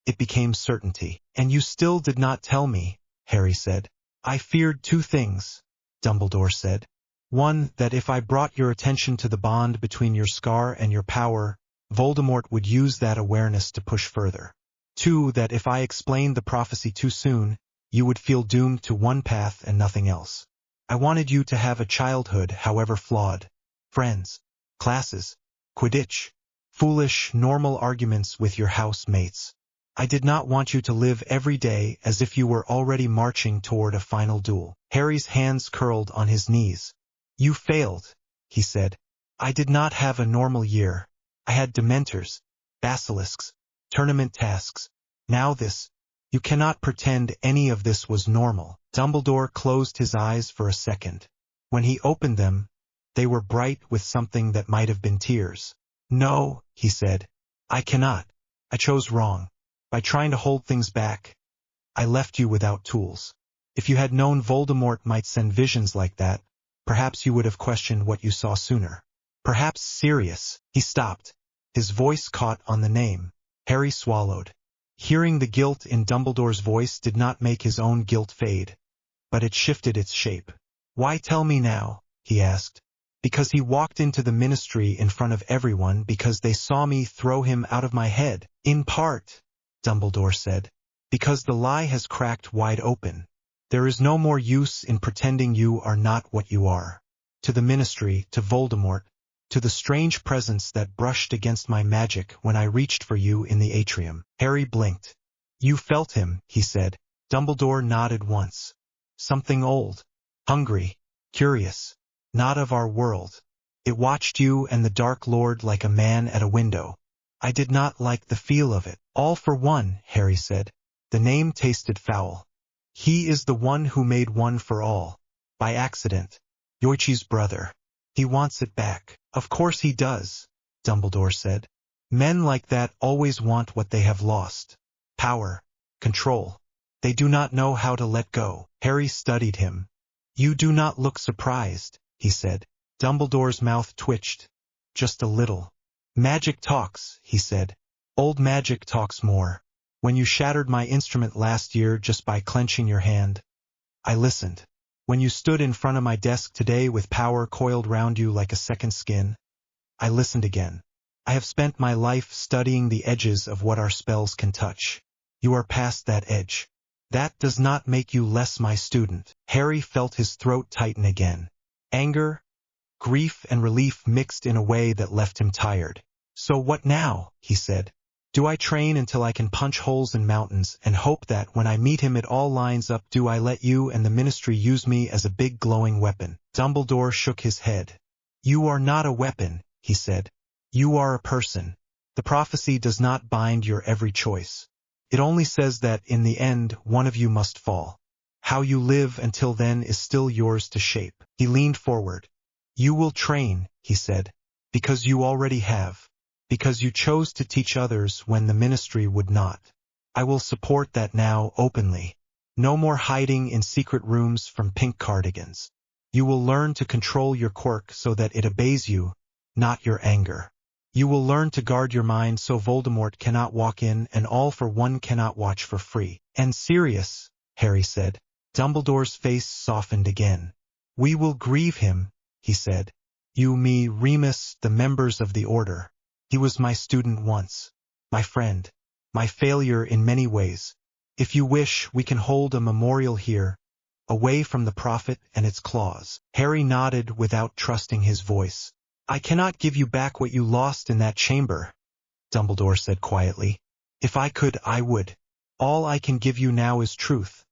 it became certainty." "And you still did not tell me," Harry said. "I feared 2 things," Dumbledore said. "One, that if I brought your attention to the bond between your scar and your power, Voldemort would use that awareness to push further. 2, that if I explained the prophecy too soon, you would feel doomed to one path and nothing else. I wanted you to have a childhood, however flawed. Friends, classes, Quidditch, foolish, normal arguments with your housemates. I did not want you to live every day as if you were already marching toward a final duel." Harry's hands curled on his knees. "You failed," he said. "I did not have a normal year. I had dementors, basilisks, tournament tasks. Now this. You cannot pretend any of this was normal." Dumbledore closed his eyes for a second. When he opened them, they were bright with something that might have been tears. "No," he said. "I cannot. I chose wrong. By trying to hold things back, I left you without tools. If you had known Voldemort might send visions like that, perhaps you would have questioned what you saw sooner. Perhaps Sirius." He stopped. His voice caught on the name. Harry swallowed. Hearing the guilt in Dumbledore's voice did not make his own guilt fade, but it shifted its shape. "Why tell me now?" he asked. "Because he walked into the ministry in front of everyone because they saw me throw him out of my head." "In part," Dumbledore said, "because the lie has cracked wide open. There is no more use in pretending you are not what you are. To the ministry, to Voldemort, to the strange presence that brushed against my magic when I reached for you in the atrium." Harry blinked. "You felt him," he said. Dumbledore nodded once. "Something old, hungry, curious, not of our world. It watched you and the Dark Lord like a man at a window. I did not like the feel of it. All for one, Harry said. The name tasted foul. He is the one who made one for all. By accident. Yoichi's brother. He wants it back. Of course he does, Dumbledore said. Men like that always want what they have lost. Power. Control. They do not know how to let go. Harry studied him. You do not look surprised, he said. Dumbledore's mouth twitched. Just a little. Magic talks, he said. Old magic talks more. When you shattered my instrument last year just by clenching your hand, I listened. When you stood in front of my desk today with power coiled round you like a second skin, I listened again. I have spent my life studying the edges of what our spells can touch. You are past that edge. That does not make you less my student. Harry felt his throat tighten again. Anger, grief and relief mixed in a way that left him tired. So what now? He said. Do I train until I can punch holes in mountains and hope that when I meet him it all lines up? Do I let you and the ministry use me as a big glowing weapon? Dumbledore shook his head. You are not a weapon, he said. You are a person. The prophecy does not bind your every choice. It only says that in the end one of you must fall. How you live until then is still yours to shape. He leaned forward. You will train, he said, because you already have. Because you chose to teach others when the ministry would not. I will support that now openly. No more hiding in secret rooms from pink cardigans. You will learn to control your quirk so that it obeys you, not your anger. You will learn to guard your mind so Voldemort cannot walk in and all for one cannot watch for free. And Sirius, Harry said. Dumbledore's face softened again. We will grieve him, he said. You, me, Remus, the members of the Order. He was my student once, my friend, my failure in many ways. If you wish, we can hold a memorial here, away from the prophet and its claws. Harry nodded without trusting his voice. I cannot give you back what you lost in that chamber, Dumbledore said quietly. If I could, I would. All I can give you now is truth,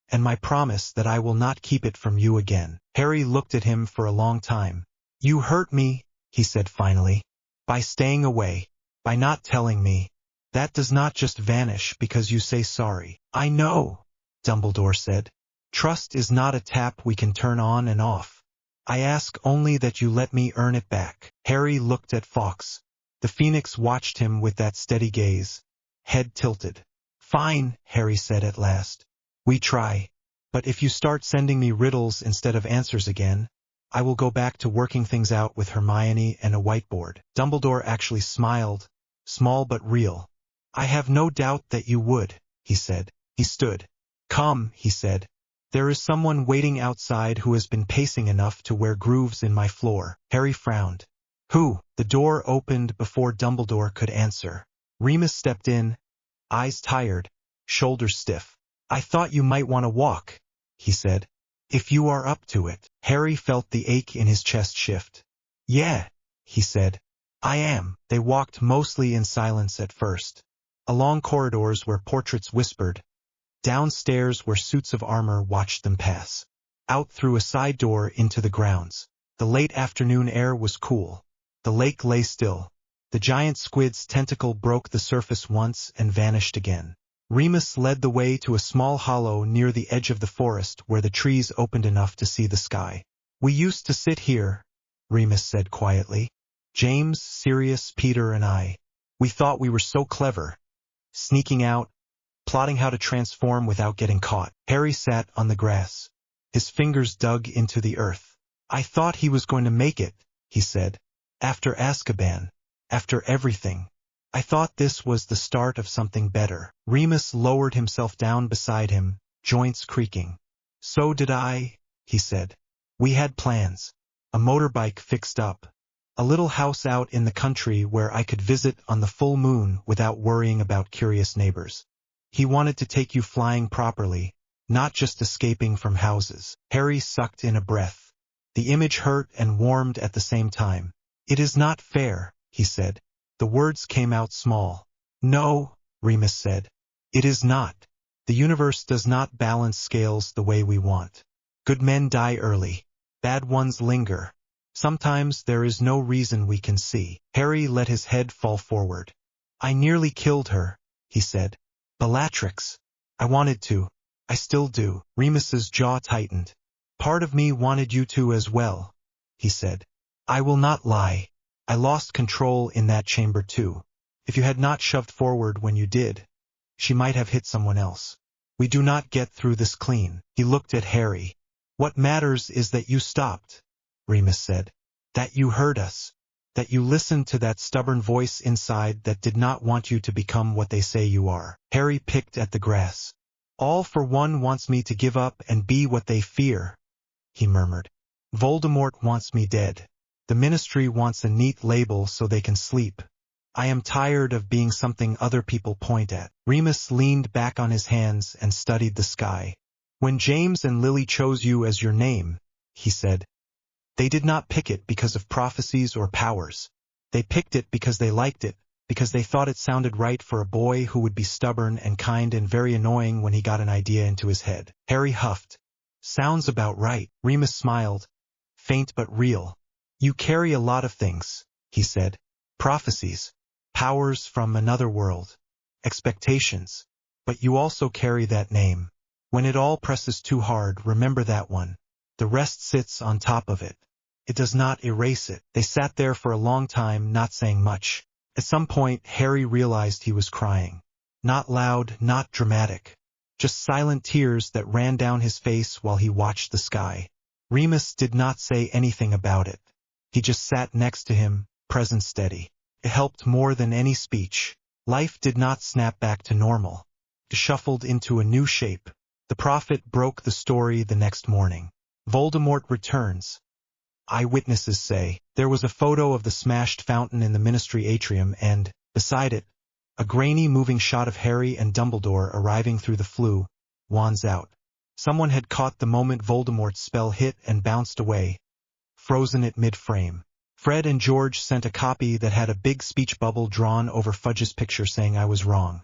and my promise that I will not keep it from you again. Harry looked at him for a long time. You hurt me, he said finally. By staying away, by not telling me. That does not just vanish because you say sorry. I know, Dumbledore said. Trust is not a tap we can turn on and off. I ask only that you let me earn it back. Harry looked at Fawkes. The Phoenix watched him with that steady gaze, head tilted. Fine, Harry said at last. We try. But if you start sending me riddles instead of answers again, I will go back to working things out with Hermione and a whiteboard. Dumbledore actually smiled, small but real. I have no doubt that you would, he said. He stood. Come, he said. There is someone waiting outside who has been pacing enough to wear grooves in my floor. Harry frowned. Who? The door opened before Dumbledore could answer. Remus stepped in, eyes tired, shoulders stiff. I thought you might want to walk, he said. If you are up to it. Harry felt the ache in his chest shift. Yeah, he said. I am. They walked mostly in silence at first. Along corridors where portraits whispered. Downstairs where suits of armor watched them pass. Out through a side door into the grounds. The late afternoon air was cool. The lake lay still. The giant squid's tentacle broke the surface once and vanished again. Remus led the way to a small hollow near the edge of the forest where the trees opened enough to see the sky. We used to sit here, Remus said quietly. James, Sirius, Peter and I. We thought we were so clever. Sneaking out, plotting how to transform without getting caught. Harry sat on the grass. His fingers dug into the earth. I thought he was going to make it, he said. After Azkaban. After everything. I thought this was the start of something better. Remus lowered himself down beside him, joints creaking. So did I, he said. We had plans. A motorbike fixed up. A little house out in the country where I could visit on the full moon without worrying about curious neighbors. He wanted to take you flying properly, not just escaping from houses. Harry sucked in a breath. The image hurt and warmed at the same time. It is not fair, he said. The words came out small. No, Remus said. It is not. The universe does not balance scales the way we want. Good men die early. Bad ones linger. Sometimes there is no reason we can see. Harry let his head fall forward. I nearly killed her, he said. Bellatrix. I wanted to. I still do. Remus's jaw tightened. Part of me wanted you to as well, he said. I will not lie. I lost control in that chamber too. If you had not shoved forward when you did, she might have hit someone else. We do not get through this clean. He looked at Harry. What matters is that you stopped, Remus said. That you heard us. That you listened to that stubborn voice inside that did not want you to become what they say you are. Harry picked at the grass. All for One wants me to give up and be what they fear, he murmured. Voldemort wants me dead. The Ministry wants a neat label so they can sleep. I am tired of being something other people point at. Remus leaned back on his hands and studied the sky. When James and Lily chose you as your name, he said, they did not pick it because of prophecies or powers. They picked it because they liked it, because they thought it sounded right for a boy who would be stubborn and kind and very annoying when he got an idea into his head. Harry huffed. Sounds about right. Remus smiled. Faint but real. You carry a lot of things, he said. Prophecies. Powers from another world. Expectations. But you also carry that name. When it all presses too hard, remember that one. The rest sits on top of it. It does not erase it. They sat there for a long time, not saying much. At some point, Harry realized he was crying. Not loud, not dramatic. Just silent tears that ran down his face while he watched the sky. Remus did not say anything about it. He just sat next to him, present steady. It helped more than any speech. Life did not snap back to normal. It shuffled into a new shape. The prophet broke the story the next morning. Voldemort returns. Eyewitnesses say there was a photo of the smashed fountain in the Ministry atrium and, beside it, a grainy moving shot of Harry and Dumbledore arriving through the flue, wands out. Someone had caught the moment Voldemort's spell hit and bounced away, frozen at mid-frame. Fred and George sent a copy that had a big speech bubble drawn over Fudge's picture saying I was wrong.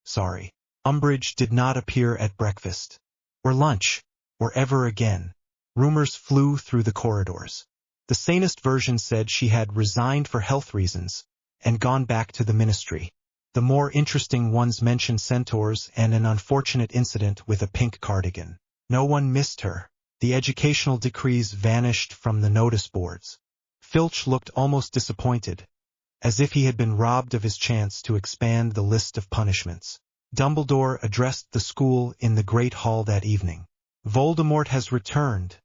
Sorry. Umbridge did not appear at breakfast, or lunch, or ever again. Rumors flew through the corridors. The sanest version said she had resigned for health reasons and gone back to the Ministry. The more interesting ones mentioned centaurs and an unfortunate incident with a pink cardigan. No one missed her. The educational decrees vanished from the notice boards. Filch looked almost disappointed, as if he had been robbed of his chance to expand the list of punishments. Dumbledore addressed the school in the Great Hall that evening. Voldemort has returned,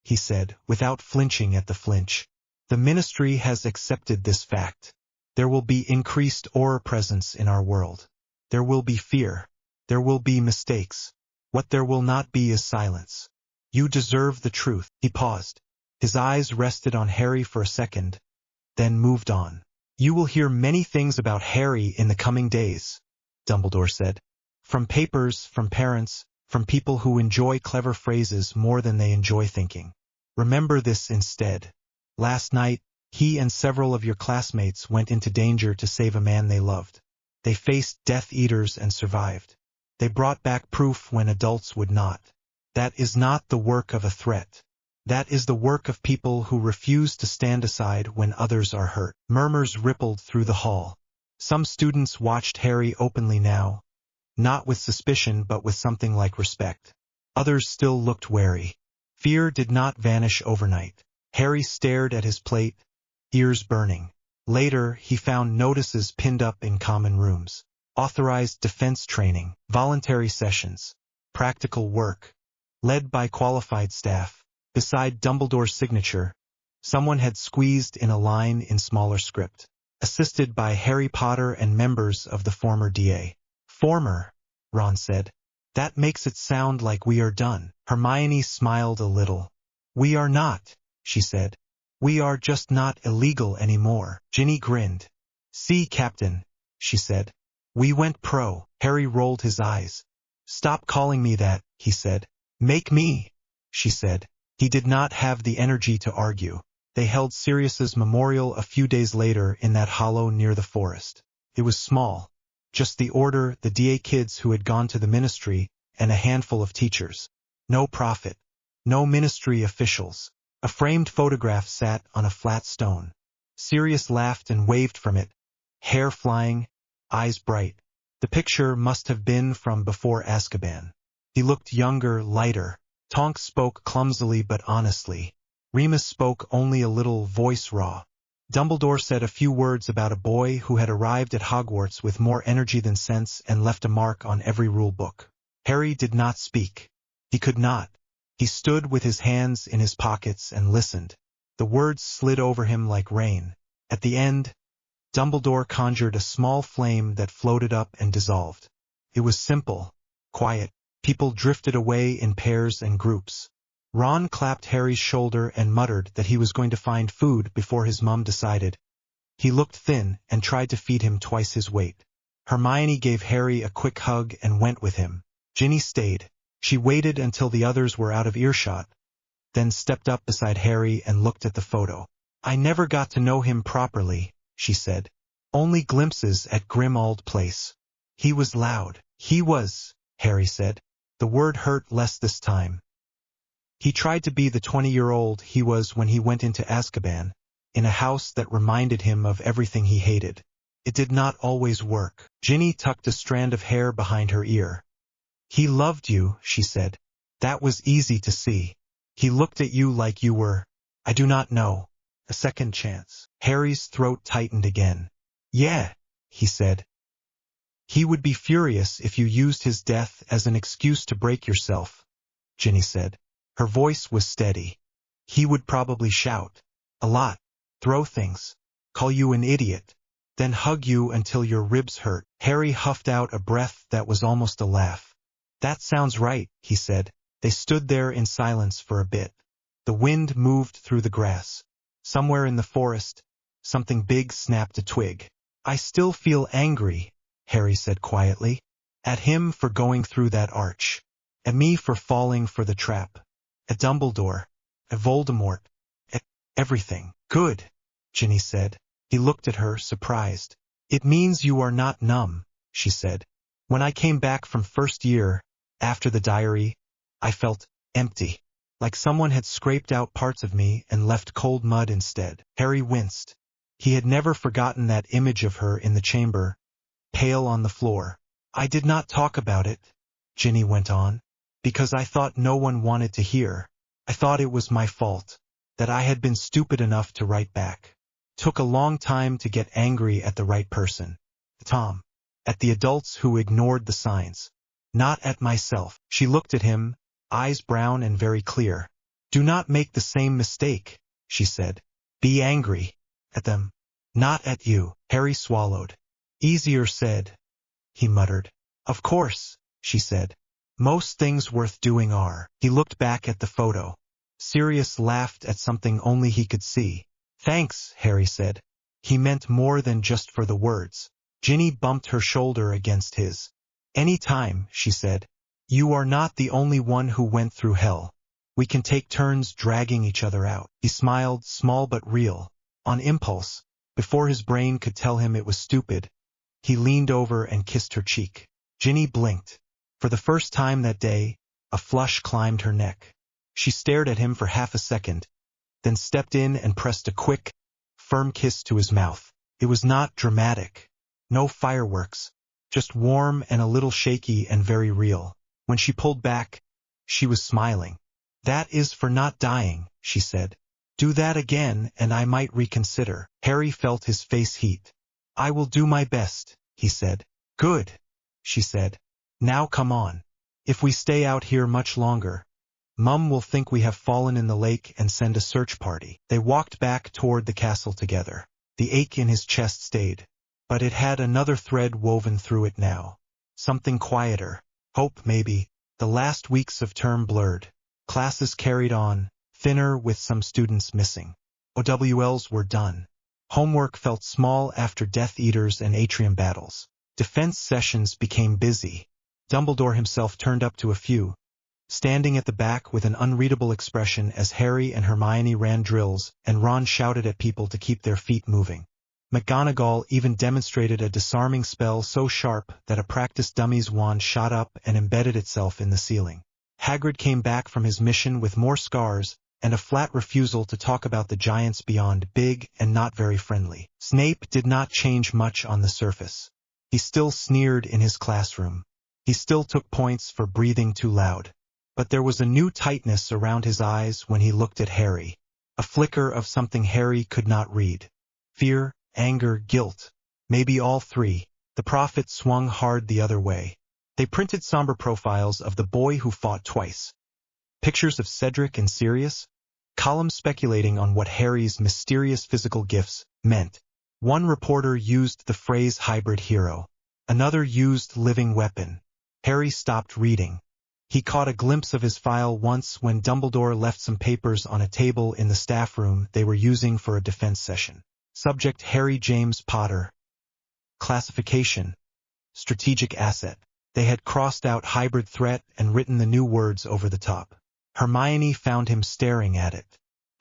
he said, without flinching at the flinch. The Ministry has accepted this fact. There will be increased aura presence in our world. There will be fear. There will be mistakes. What there will not be is silence. You deserve the truth. He paused. His eyes rested on Harry for a second, then moved on. You will hear many things about Harry in the coming days, Dumbledore said. From papers, from parents, from people who enjoy clever phrases more than they enjoy thinking. Remember this instead. Last night, he and several of your classmates went into danger to save a man they loved. They faced Death Eaters and survived. They brought back proof when adults would not. That is not the work of a threat. That is the work of people who refuse to stand aside when others are hurt. Murmurs rippled through the hall. Some students watched Harry openly now, not with suspicion but with something like respect. Others still looked wary. Fear did not vanish overnight. Harry stared at his plate, ears burning. Later, he found notices pinned up in common rooms. Authorized defense training, voluntary sessions, practical work, led by qualified staff. Beside Dumbledore's signature, someone had squeezed in a line in smaller script. Assisted by Harry Potter and members of the former DA. Former, Ron said. That makes it sound like we are done. Hermione smiled a little. We are not, she said. We are just not illegal anymore. Ginny grinned. See, Captain, she said. We went pro. Harry rolled his eyes. Stop calling me that, he said. Make me, she said. He did not have the energy to argue. They held Sirius's memorial a few days later in that hollow near the forest. It was small. Just the Order, the DA kids who had gone to the Ministry, and a handful of teachers. No prophet. No Ministry officials. A framed photograph sat on a flat stone. Sirius laughed and waved from it, hair flying, eyes bright. The picture must have been from before Azkaban. He looked younger, lighter. Tonks spoke clumsily but honestly. Remus spoke only a little, voice raw. Dumbledore said a few words about a boy who had arrived at Hogwarts with more energy than sense and left a mark on every rule book. Harry did not speak. He could not. He stood with his hands in his pockets and listened. The words slid over him like rain. At the end, Dumbledore conjured a small flame that floated up and dissolved. It was simple, quiet. People drifted away in pairs and groups. Ron clapped Harry's shoulder and muttered that he was going to find food before his mum decided. He looked thin and tried to feed him twice his weight. Hermione gave Harry a quick hug and went with him. Ginny stayed. She waited until the others were out of earshot, then stepped up beside Harry and looked at the photo. I never got to know him properly, she said. Only glimpses at Grimmauld Place. He was loud. He was, Harry said. The word hurt less this time. He tried to be the 20-year-old he was when he went into Azkaban, in a house that reminded him of everything he hated. It did not always work. Ginny tucked a strand of hair behind her ear. He loved you, she said. That was easy to see. He looked at you like you were, I do not know, a second chance. Harry's throat tightened again. Yeah, he said. He would be furious if you used his death as an excuse to break yourself, Ginny said. Her voice was steady. He would probably shout. A lot. Throw things. Call you an idiot. Then hug you until your ribs hurt. Harry huffed out a breath that was almost a laugh. That sounds right, he said. They stood there in silence for a bit. The wind moved through the grass. Somewhere in the forest, something big snapped a twig. I still feel angry, Harry said quietly. At him for going through that arch. At me for falling for the trap. At Dumbledore. At Voldemort. At everything. Good, Ginny said. He looked at her, surprised. It means you are not numb, she said. When I came back from first year, after the diary, I felt empty. Like someone had scraped out parts of me and left cold mud instead. Harry winced. He had never forgotten that image of her in the chamber, pale on the floor. I did not talk about it, Ginny went on, because I thought no one wanted to hear. I thought it was my fault, that I had been stupid enough to write back. Took a long time to get angry at the right person. Tom. At the adults who ignored the signs. Not at myself. She looked at him, eyes brown and very clear. Do not make the same mistake, she said. Be angry. At them. Not at you. Harry swallowed. Easier said, he muttered. Of course, she said. Most things worth doing are. He looked back at the photo. Sirius laughed at something only he could see. Thanks, Harry said. He meant more than just for the words. Ginny bumped her shoulder against his. Any time, she said. You are not the only one who went through hell. We can take turns dragging each other out. He smiled, small but real. On impulse, before his brain could tell him it was stupid, he leaned over and kissed her cheek. Ginny blinked. For the first time that day, a flush climbed her neck. She stared at him for half a second, then stepped in and pressed a quick, firm kiss to his mouth. It was not dramatic. No fireworks. Just warm and a little shaky and very real. When she pulled back, she was smiling. That is for not dying, she said. Do that again and I might reconsider. Harry felt his face heat. I will do my best, he said. Good, she said. Now come on. If we stay out here much longer, Mum will think we have fallen in the lake and send a search party. They walked back toward the castle together. The ache in his chest stayed, but it had another thread woven through it now. Something quieter. Hope, maybe. The last weeks of term blurred. Classes carried on, thinner with some students missing. OWLs were done. Homework felt small after Death Eaters and Atrium battles. Defense sessions became busy. Dumbledore himself turned up to a few, standing at the back with an unreadable expression as Harry and Hermione ran drills and Ron shouted at people to keep their feet moving. McGonagall even demonstrated a disarming spell so sharp that a practice dummy's wand shot up and embedded itself in the ceiling. Hagrid came back from his mission with more scars and a flat refusal to talk about the giants beyond, big and not very friendly. Snape did not change much on the surface. He still sneered in his classroom. He still took points for breathing too loud. But there was a new tightness around his eyes when he looked at Harry. A flicker of something Harry could not read. Fear, anger, guilt. Maybe all three. The prophet swung hard the other way. They printed somber profiles of the boy who fought twice. Pictures of Cedric and Sirius. Columns speculating on what Harry's mysterious physical gifts meant. One reporter used the phrase hybrid hero. Another used living weapon. Harry stopped reading. He caught a glimpse of his file once when Dumbledore left some papers on a table in the staff room they were using for a defense session. Subject: Harry James Potter. Classification: strategic asset. They had crossed out hybrid threat and written the new words over the top. Hermione found him staring at it.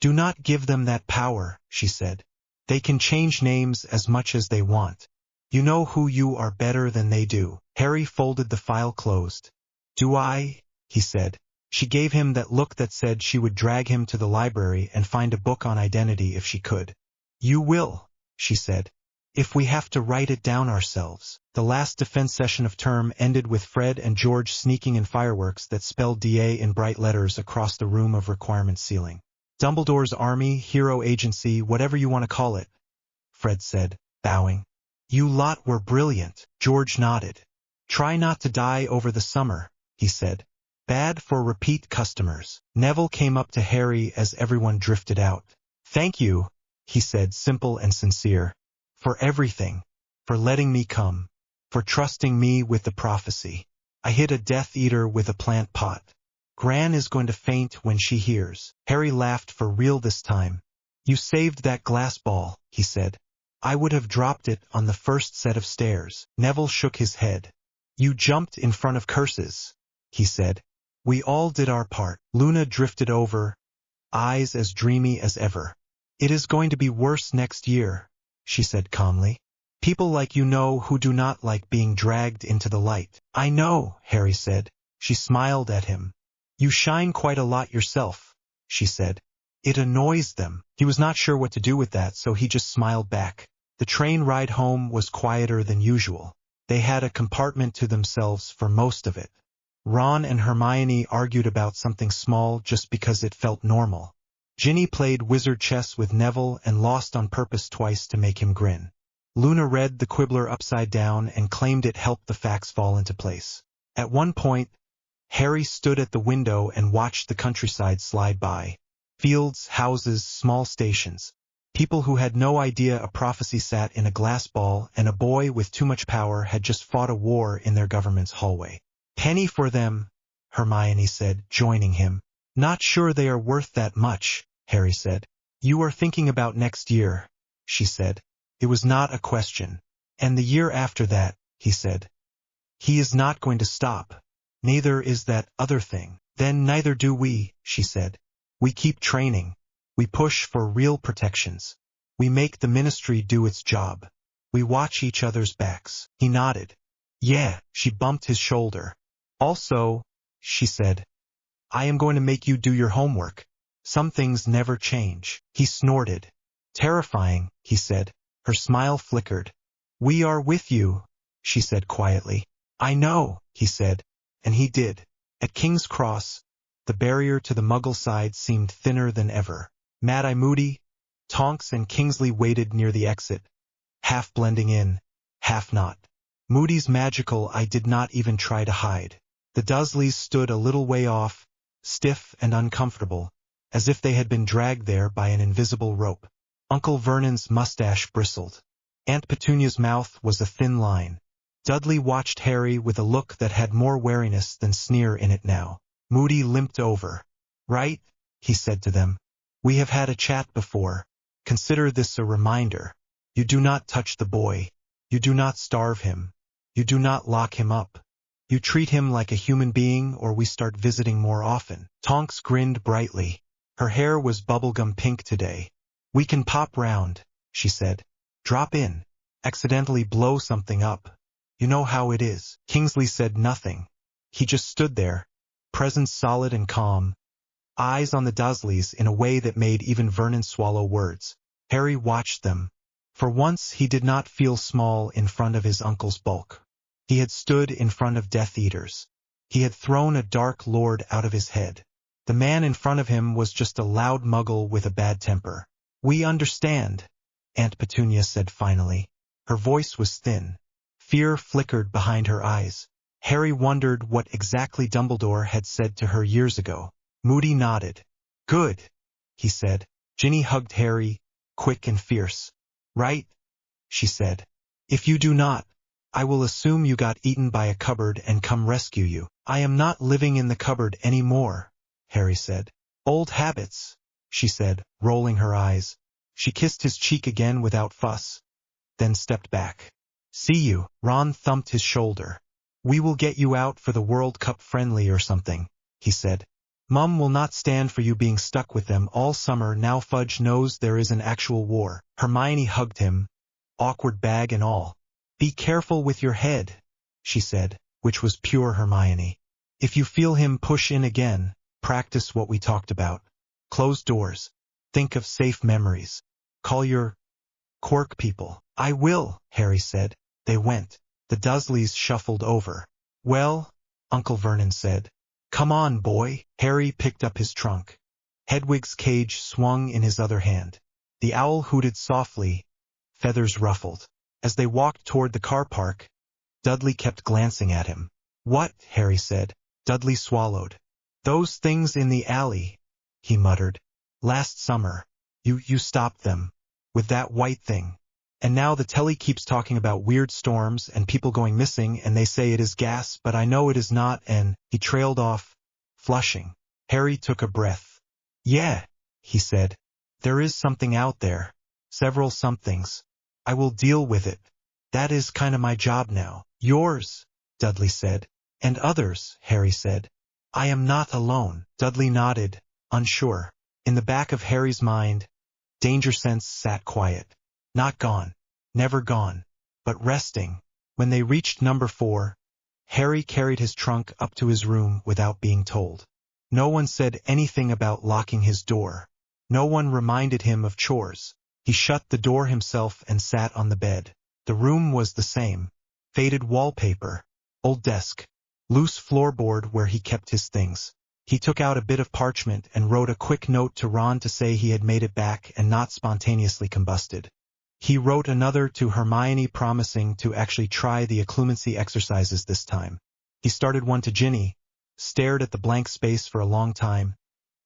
"Do not give them that power," she said. "They can change names as much as they want. You know who you are better than they do." Harry folded the file closed. "Do I?" he said. She gave him that look that said she would drag him to the library and find a book on identity if she could. "You will," she said. "If we have to write it down ourselves." The last defense session of term ended with Fred and George sneaking in fireworks that spelled DA in bright letters across the room of requirement ceiling. "Dumbledore's Army, Hero Agency, whatever you want to call it," Fred said, bowing. "You lot were brilliant," George nodded. "Try not to die over the summer," he said. "Bad for repeat customers." Neville came up to Harry as everyone drifted out. "Thank you," he said, simple and sincere. "For everything. For letting me come. For trusting me with the prophecy. I hit a Death Eater with a plant pot. Gran is going to faint when she hears." Harry laughed for real this time. "You saved that glass ball," he said. "I would have dropped it on the first set of stairs." Neville shook his head. "You jumped in front of curses," he said. "We all did our part." Luna drifted over, eyes as dreamy as ever. "It is going to be worse next year," she said calmly. "People like you know who do not like being dragged into the light." "I know," Harry said. She smiled at him. "You shine quite a lot yourself," she said. "It annoys them." He was not sure what to do with that, so he just smiled back. The train ride home was quieter than usual. They had a compartment to themselves for most of it. Ron and Hermione argued about something small just because it felt normal. Ginny played wizard chess with Neville and lost on purpose twice to make him grin. Luna read The Quibbler upside down and claimed it helped the facts fall into place. At one point, Harry stood at the window and watched the countryside slide by. Fields, houses, small stations. People who had no idea a prophecy sat in a glass ball and a boy with too much power had just fought a war in their government's hallway. "Penny for them," Hermione said, joining him. "Not sure they are worth that much," Harry said. "You are thinking about next year," she said. It was not a question. "And the year after that," he said. "He is not going to stop. Neither is that other thing." "Then neither do we," she said. "We keep training. We push for real protections. We make the ministry do its job. We watch each other's backs." He nodded. "Yeah," she bumped his shoulder. "Also," she said, "I am going to make you do your homework. Some things never change." He snorted. "Terrifying," he said. Her smile flickered. "We are with you," she said quietly. "I know," he said, and he did. At King's Cross, the barrier to the Muggle side seemed thinner than ever. Mad-Eye Moody, Tonks and Kingsley waited near the exit, half blending in, half not. Moody's magical eye did not even try to hide. The Dursleys stood a little way off, stiff and uncomfortable, as if they had been dragged there by an invisible rope. Uncle Vernon's mustache bristled. Aunt Petunia's mouth was a thin line. Dudley watched Harry with a look that had more wariness than sneer in it now. Moody limped over. "Right," he said to them. "We have had a chat before. Consider this a reminder. You do not touch the boy. You do not starve him. You do not lock him up. You treat him like a human being or we start visiting more often." Tonks grinned brightly. Her hair was bubblegum pink today. "We can pop round," she said. "Drop in. Accidentally blow something up. You know how it is." Kingsley said nothing. He just stood there, presence solid and calm, eyes on the Dursleys in a way that made even Vernon swallow words. Harry watched them, For once he did not feel small in front of his uncle's bulk. He had stood in front of Death Eaters. He had thrown a Dark Lord out of his head. The man in front of him was just a loud muggle with a bad temper. "We understand," Aunt Petunia said finally. Her voice was thin. Fear flickered behind her eyes. Harry wondered what exactly Dumbledore had said to her years ago. Moody nodded. "Good," he said. Ginny hugged Harry, quick and fierce. "Right," she said. "If you do not, I will assume you got eaten by a cupboard and come rescue you." "I am not living in the cupboard any more," Harry said. "Old habits," she said, rolling her eyes. She kissed his cheek again without fuss, then stepped back. "See you," Ron thumped his shoulder. "We will get you out for the World Cup friendly or something," he said. "Mum will not stand for you being stuck with them all summer now Fudge knows there is an actual war." Hermione hugged him, awkward bag and all. "Be careful with your head," she said, which was pure Hermione. "If you feel him push in again, practice what we talked about. Close doors. Think of safe memories. Call your quirk people." "I will," Harry said. They went. The Dursleys shuffled over. "Well," Uncle Vernon said. "Come on, boy." Harry picked up his trunk. Hedwig's cage swung in his other hand. The owl hooted softly, feathers ruffled. As they walked toward the car park, Dudley kept glancing at him. "What?" Harry said. Dudley swallowed. "Those things in the alley," he muttered. "Last summer. You stopped them. With that white thing. And now the telly keeps talking about weird storms and people going missing and they say it is gas but I know it is not and..." He trailed off, flushing. Harry took a breath. "Yeah," he said. "There is something out there. Several somethings. I will deal with it. That is kinda my job now." "Yours," Dudley said. "And others," Harry said. "I am not alone." Dudley nodded, unsure. In the back of Harry's mind, Danger Sense sat quiet. Not gone. Never gone. But resting. When they reached number 4, Harry carried his trunk up to his room without being told. No one said anything about locking his door. No one reminded him of chores. He shut the door himself and sat on the bed. The room was the same. Faded wallpaper. Old desk. Loose floorboard where he kept his things. He took out a bit of parchment and wrote a quick note to Ron to say he had made it back and not spontaneously combusted. He wrote another to Hermione promising to actually try the occlumency exercises this time. He started one to Ginny, stared at the blank space for a long time,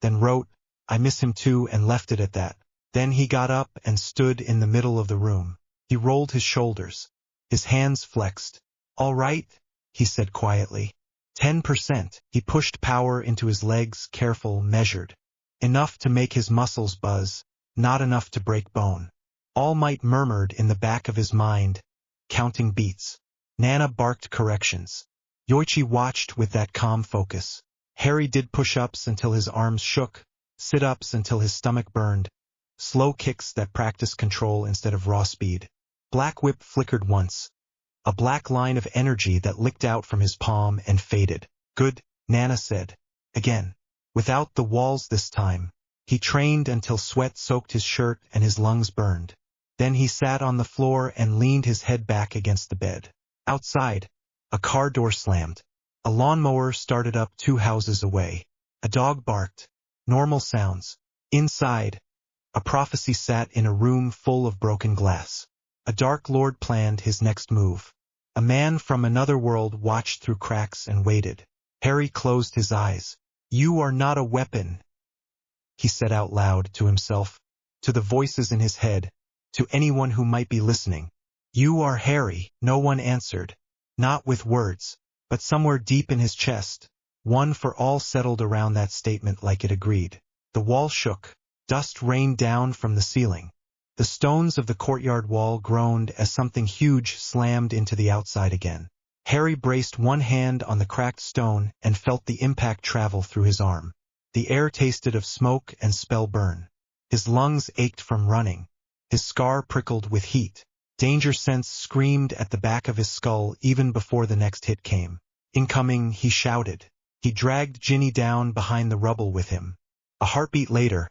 then wrote, "I miss him too," and left it at that. Then he got up and stood in the middle of the room. He rolled his shoulders. His hands flexed. "All right," he said quietly. 10%. He pushed power into his legs, careful, measured. Enough to make his muscles buzz, not enough to break bone. Allmight murmured in the back of his mind, counting beats. Nana barked corrections. Yoichi watched with that calm focus. Harry did push-ups until his arms shook, sit-ups until his stomach burned, slow kicks that practiced control instead of raw speed. Black Whip flickered once, a black line of energy that licked out from his palm and faded. "Good," Nana said. Again. Without the walls this time. He trained until sweat soaked his shirt and his lungs burned. Then he sat on the floor and leaned his head back against the bed. Outside, a car door slammed. A lawnmower started up 2 houses away. A dog barked. Normal sounds. Inside, a prophecy sat in a room full of broken glass. A Dark Lord planned his next move. A man from another world watched through cracks and waited. Harry closed his eyes. "You are not a weapon," he said out loud to himself, to the voices in his head, to anyone who might be listening. "You are Harry." No one answered. Not with words, but somewhere deep in his chest, One for All settled around that statement like it agreed. The wall shook. Dust rained down from the ceiling. The stones of the courtyard wall groaned as something huge slammed into the outside again. Harry braced one hand on the cracked stone and felt the impact travel through his arm. The air tasted of smoke and spell burn. His lungs ached from running. His scar prickled with heat. Danger Sense screamed at the back of his skull even before the next hit came. Incoming, he shouted. He dragged Ginny down behind the rubble with him. A heartbeat later,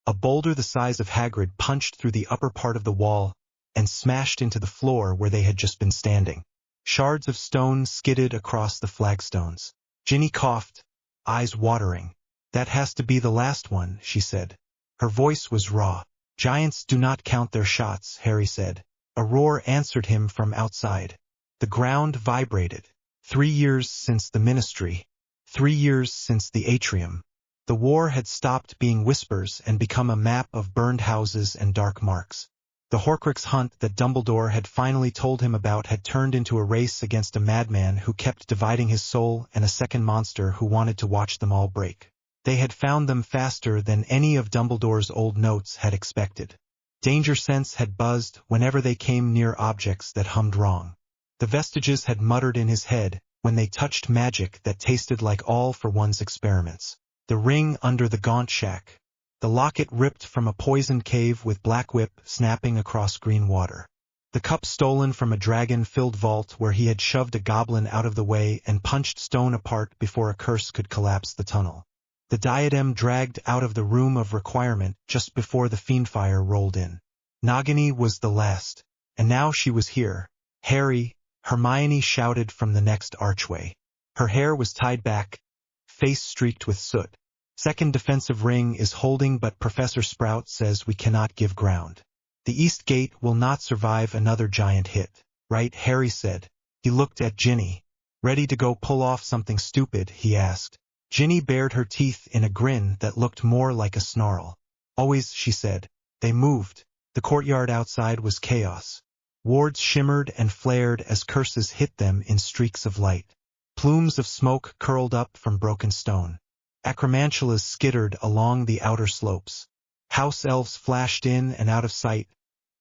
a boulder the size of Hagrid punched through the upper part of the wall, and smashed into the floor where they had just been standing. Shards of stone skidded across the flagstones. Ginny coughed, eyes watering. "That has to be the last one," she said. Her voice was raw. "Giants do not count their shots," Harry said. A roar answered him from outside. The ground vibrated. 3 years since the ministry. 3 years since the atrium. The war had stopped being whispers and become a map of burned houses and dark marks. The Horcrux hunt that Dumbledore had finally told him about had turned into a race against a madman who kept dividing his soul and a second monster who wanted to watch them all break. They had found them faster than any of Dumbledore's old notes had expected. Danger sense had buzzed whenever they came near objects that hummed wrong. The vestiges had muttered in his head when they touched magic that tasted like all for one's experiments. The ring under the gaunt shack. The locket ripped from a poisoned cave with black whip snapping across green water. The cup stolen from a dragon-filled vault where he had shoved a goblin out of the way and punched stone apart before a curse could collapse the tunnel. The diadem dragged out of the room of requirement just before the fiendfire rolled in. Nagini was the last, and now she was here. "Harry," Hermione shouted from the next archway. Her hair was tied back, face streaked with soot. "Second defensive ring is holding, but Professor Sprout says we cannot give ground. The East Gate will not survive another giant hit." "Right," Harry said. He looked at Ginny. "Ready to go pull off something stupid?" he asked. Ginny bared her teeth in a grin that looked more like a snarl. "Always," she said. They moved. The courtyard outside was chaos. Wards shimmered and flared as curses hit them in streaks of light. Plumes of smoke curled up from broken stone. Acromantulas skittered along the outer slopes. House elves flashed in and out of sight,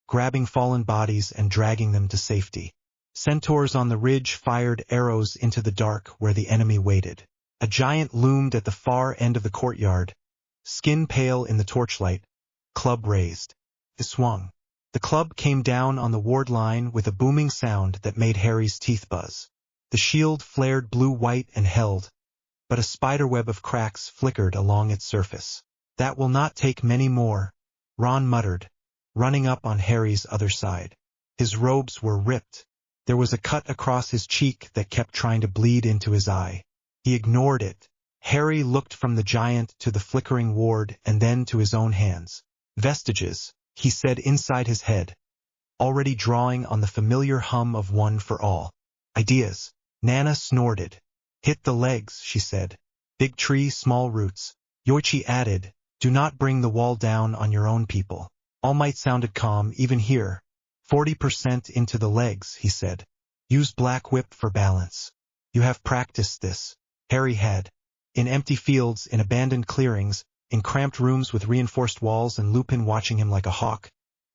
grabbing fallen bodies and dragging them to safety. Centaurs on the ridge fired arrows into the dark where the enemy waited. A giant loomed at the far end of the courtyard, skin pale in the torchlight, club raised. It swung. The club came down on the ward line with a booming sound that made Harry's teeth buzz. The shield flared blue-white and held, but a spiderweb of cracks flickered along its surface. "That will not take many more," Ron muttered, running up on Harry's other side. His robes were ripped. There was a cut across his cheek that kept trying to bleed into his eye. He ignored it. Harry looked from the giant to the flickering ward and then to his own hands. "Vestiges," he said inside his head, already drawing on the familiar hum of One for All. "Ideas." Nana snorted. "Hit the legs," she said. "Big tree, small roots." Yoichi added, "Do not bring the wall down on your own people." Allmight sounded calm even here. 40% into the legs, he said. "Use black whip for balance." "You have practiced this." Harry had. In empty fields, in abandoned clearings, in cramped rooms with reinforced walls and Lupin watching him like a hawk.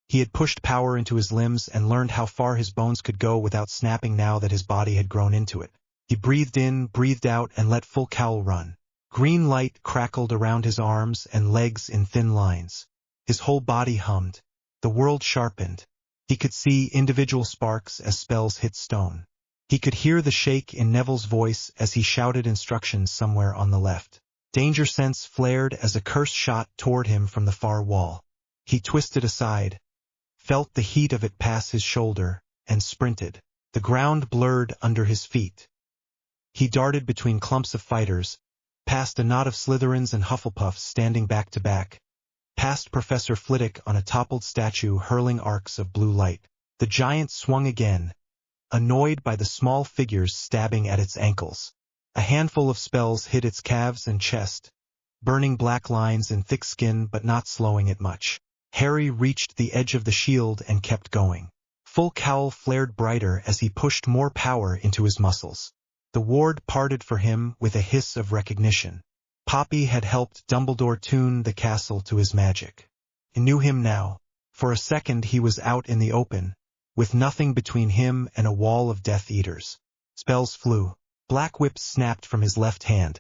He had pushed power into his limbs and learned how far his bones could go without snapping now that his body had grown into it. He breathed in, breathed out, and let full cowl run. Green light crackled around his arms and legs in thin lines. His whole body hummed. The world sharpened. He could see individual sparks as spells hit stone. He could hear the shake in Neville's voice as he shouted instructions somewhere on the left. Danger sense flared as a curse shot toward him from the far wall. He twisted aside, felt the heat of it pass his shoulder, and sprinted. The ground blurred under his feet. He darted between clumps of fighters, past a knot of Slytherins and Hufflepuffs standing back to back, past Professor Flitwick on a toppled statue hurling arcs of blue light. The giant swung again, annoyed by the small figures stabbing at its ankles. A handful of spells hit its calves and chest, burning black lines in thick skin but not slowing it much. Harry reached the edge of the shield and kept going. Full cowl flared brighter as he pushed more power into his muscles. The ward parted for him with a hiss of recognition. Poppy had helped Dumbledore tune the castle to his magic. He knew him now. For a second he was out in the open, with nothing between him and a wall of Death Eaters. Spells flew. Black whips snapped from his left hand,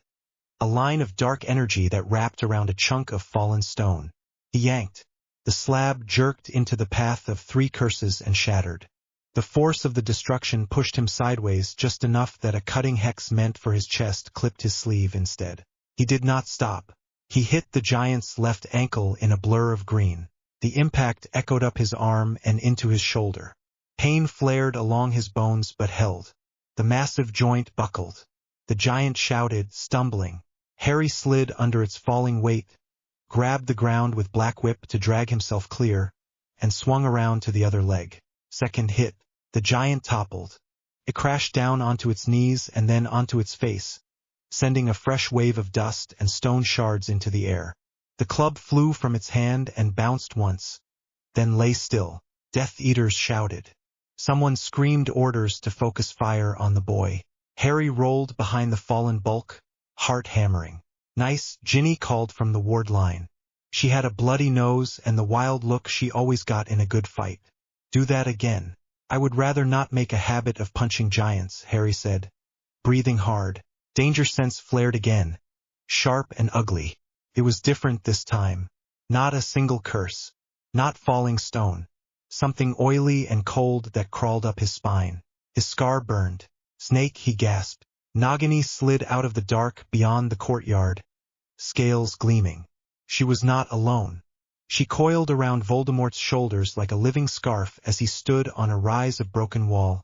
a line of dark energy that wrapped around a chunk of fallen stone. He yanked. The slab jerked into the path of 3 curses and shattered. The force of the destruction pushed him sideways just enough that a cutting hex meant for his chest clipped his sleeve instead. He did not stop. He hit the giant's left ankle in a blur of green. The impact echoed up his arm and into his shoulder. Pain flared along his bones but held. The massive joint buckled. The giant shouted, stumbling. Harry slid under its falling weight, grabbed the ground with Black Whip to drag himself clear, and swung around to the other leg. Second hit. The giant toppled. It crashed down onto its knees and then onto its face, sending a fresh wave of dust and stone shards into the air. The club flew from its hand and bounced once, then lay still. Death Eaters shouted. Someone screamed orders to focus fire on the boy. Harry rolled behind the fallen bulk, heart hammering. Nice, Ginny called from the ward line. She had a bloody nose and the wild look she always got in a good fight. Do that again. I would rather not make a habit of punching giants, Harry said, breathing hard. Danger sense flared again, sharp and ugly. It was different this time. Not a single curse. Not falling stone. Something oily and cold that crawled up his spine. His scar burned. Snake, he gasped. Nagini slid out of the dark beyond the courtyard, scales gleaming. She was not alone. She coiled around Voldemort's shoulders like a living scarf as he stood on a rise of broken wall,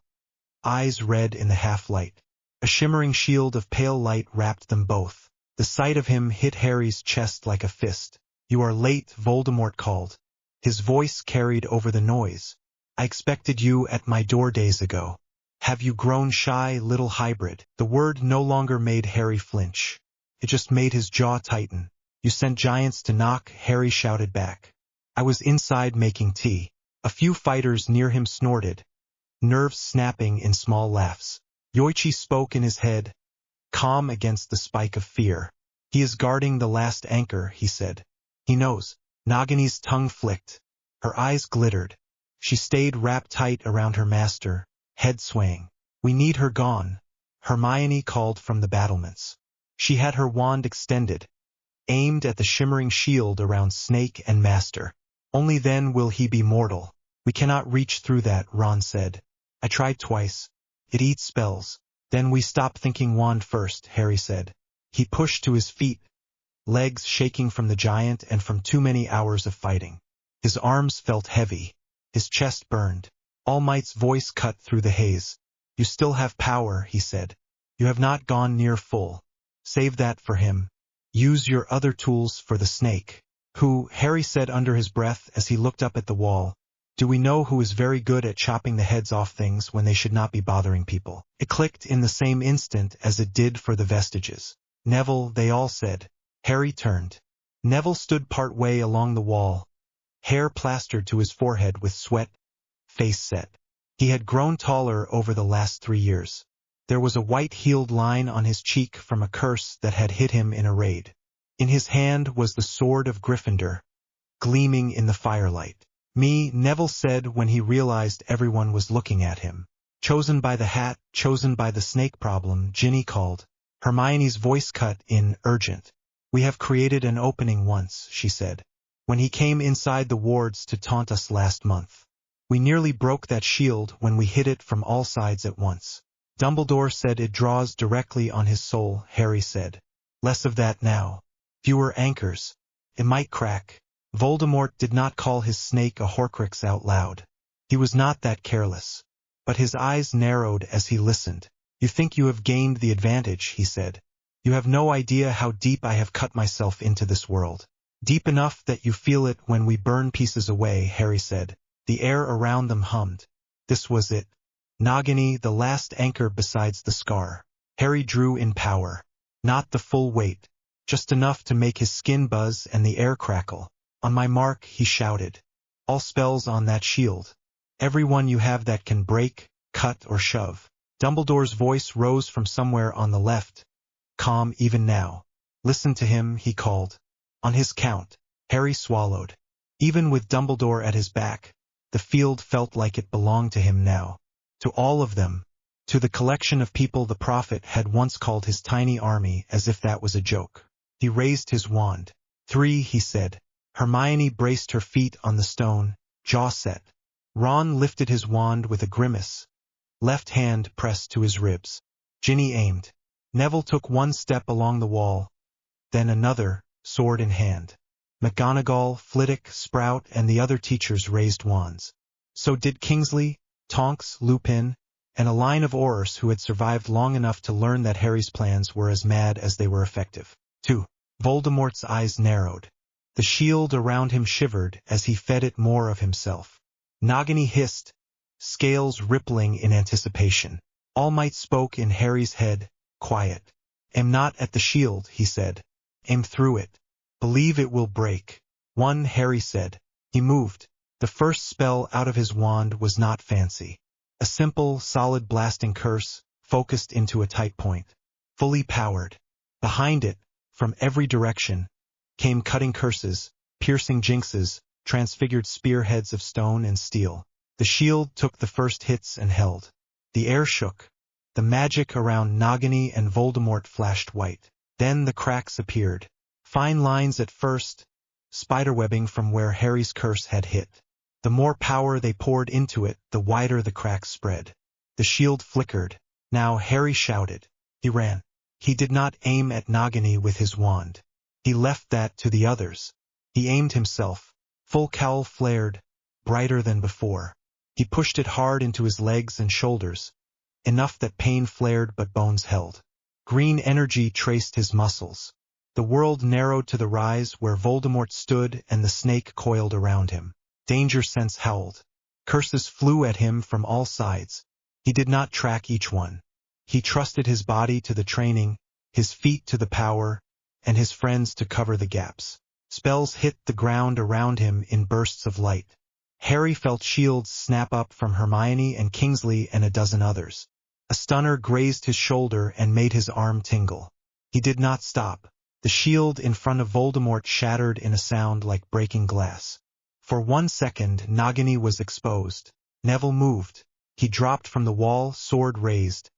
eyes red in the half-light. A shimmering shield of pale light wrapped them both. The sight of him hit Harry's chest like a fist. You are late, Voldemort called. His voice carried over the noise. I expected you at my door days ago. Have you grown shy, little hybrid? The word no longer made Harry flinch. It just made his jaw tighten. You sent giants to knock, Harry shouted back. I was inside making tea. A few fighters near him snorted, nerves snapping in small laughs. Yoichi spoke in his head, calm against the spike of fear. He is guarding the last anchor, he said. He knows. Nagini's tongue flicked. Her eyes glittered. She stayed wrapped tight around her master, head swaying. We need her gone, Hermione called from the battlements. She had her wand extended, aimed at the shimmering shield around Snake and Master. Only then will he be mortal. We cannot reach through that, Ron said. I tried twice. It eats spells. Then we stop thinking wand first, Harry said. He pushed to his feet, legs shaking from the giant and from too many hours of fighting. His arms felt heavy. His chest burned. Allmight's voice cut through the haze. You still have power, he said. You have not gone near full. Save that for him. Use your other tools for the snake. Who, Harry said under his breath as he looked up at the wall. Do we know who is very good at chopping the heads off things when they should not be bothering people? It clicked in the same instant as it did for the vestiges. Neville, they all said. Harry turned. Neville stood part way along the wall, hair plastered to his forehead with sweat, face set. He had grown taller over the last 3 years. There was a white-heeled line on his cheek from a curse that had hit him in a raid. In his hand was the sword of Gryffindor, gleaming in the firelight. Me, Neville said when he realized everyone was looking at him. Chosen by the hat, chosen by the snake problem, Ginny called. Hermione's voice cut in, urgent. We have created an opening once, she said. When he came inside the wards to taunt us last month. We nearly broke that shield when we hit it from all sides at once. Dumbledore said it draws directly on his soul, Harry said. Less of that now. Fewer anchors. It might crack. Voldemort did not call his snake a Horcrux out loud. He was not that careless. But his eyes narrowed as he listened. You think you have gained the advantage, he said. You have no idea how deep I have cut myself into this world. Deep enough that you feel it when we burn pieces away, Harry said. The air around them hummed. This was it. Nagini, the last anchor besides the scar. Harry drew in power. Not the full weight. Just enough to make his skin buzz and the air crackle. On my mark, he shouted. All spells on that shield. Everyone you have that can break, cut, or shove. Dumbledore's voice rose from somewhere on the left. Calm even now. Listen to him, he called. On his count. Harry swallowed. Even with Dumbledore at his back, the field felt like it belonged to him now. To all of them. To the collection of people the prophet had once called his tiny army, as if that was a joke. He raised his wand. 3, he said. Hermione braced her feet on the stone, jaw set. Ron lifted his wand with a grimace, left hand pressed to his ribs. Ginny aimed. Neville took one step along the wall, then another, sword in hand. McGonagall, Flitwick, Sprout, and the other teachers raised wands. So did Kingsley, Tonks, Lupin, and a line of Aurors who had survived long enough to learn that Harry's plans were as mad as they were effective. 2. Voldemort's eyes narrowed. The shield around him shivered as he fed it more of himself. Nagini hissed, scales rippling in anticipation. Allmight spoke in Harry's head, quiet. Aim not at the shield, he said. Aim through it. Believe it will break. 1. Harry said. He moved. The first spell out of his wand was not fancy. A simple, solid blasting curse, focused into a tight point. Fully powered. Behind it, from every direction, came cutting curses, piercing jinxes, transfigured spearheads of stone and steel. The shield took the first hits and held. The air shook. The magic around Nagini and Voldemort flashed white. Then the cracks appeared. Fine lines at first, spiderwebbing from where Harry's curse had hit. The more power they poured into it, the wider the cracks spread. The shield flickered. Now Harry shouted. He ran. He did not aim at Nagini with his wand. He left that to the others. He aimed himself. Full cowl flared, brighter than before. He pushed it hard into his legs and shoulders, enough that pain flared but bones held. Green energy traced his muscles. The world narrowed to the rise where Voldemort stood and the snake coiled around him. Danger sense howled. Curses flew at him from all sides. He did not track each one. He trusted his body to the training, his feet to the power, and his friends to cover the gaps. Spells hit the ground around him in bursts of light. Harry felt shields snap up from Hermione and Kingsley and a dozen others. A stunner grazed his shoulder and made his arm tingle. He did not stop. The shield in front of Voldemort shattered in a sound like breaking glass. For 1 second, Nagini was exposed. Neville moved. He dropped from the wall, sword raised,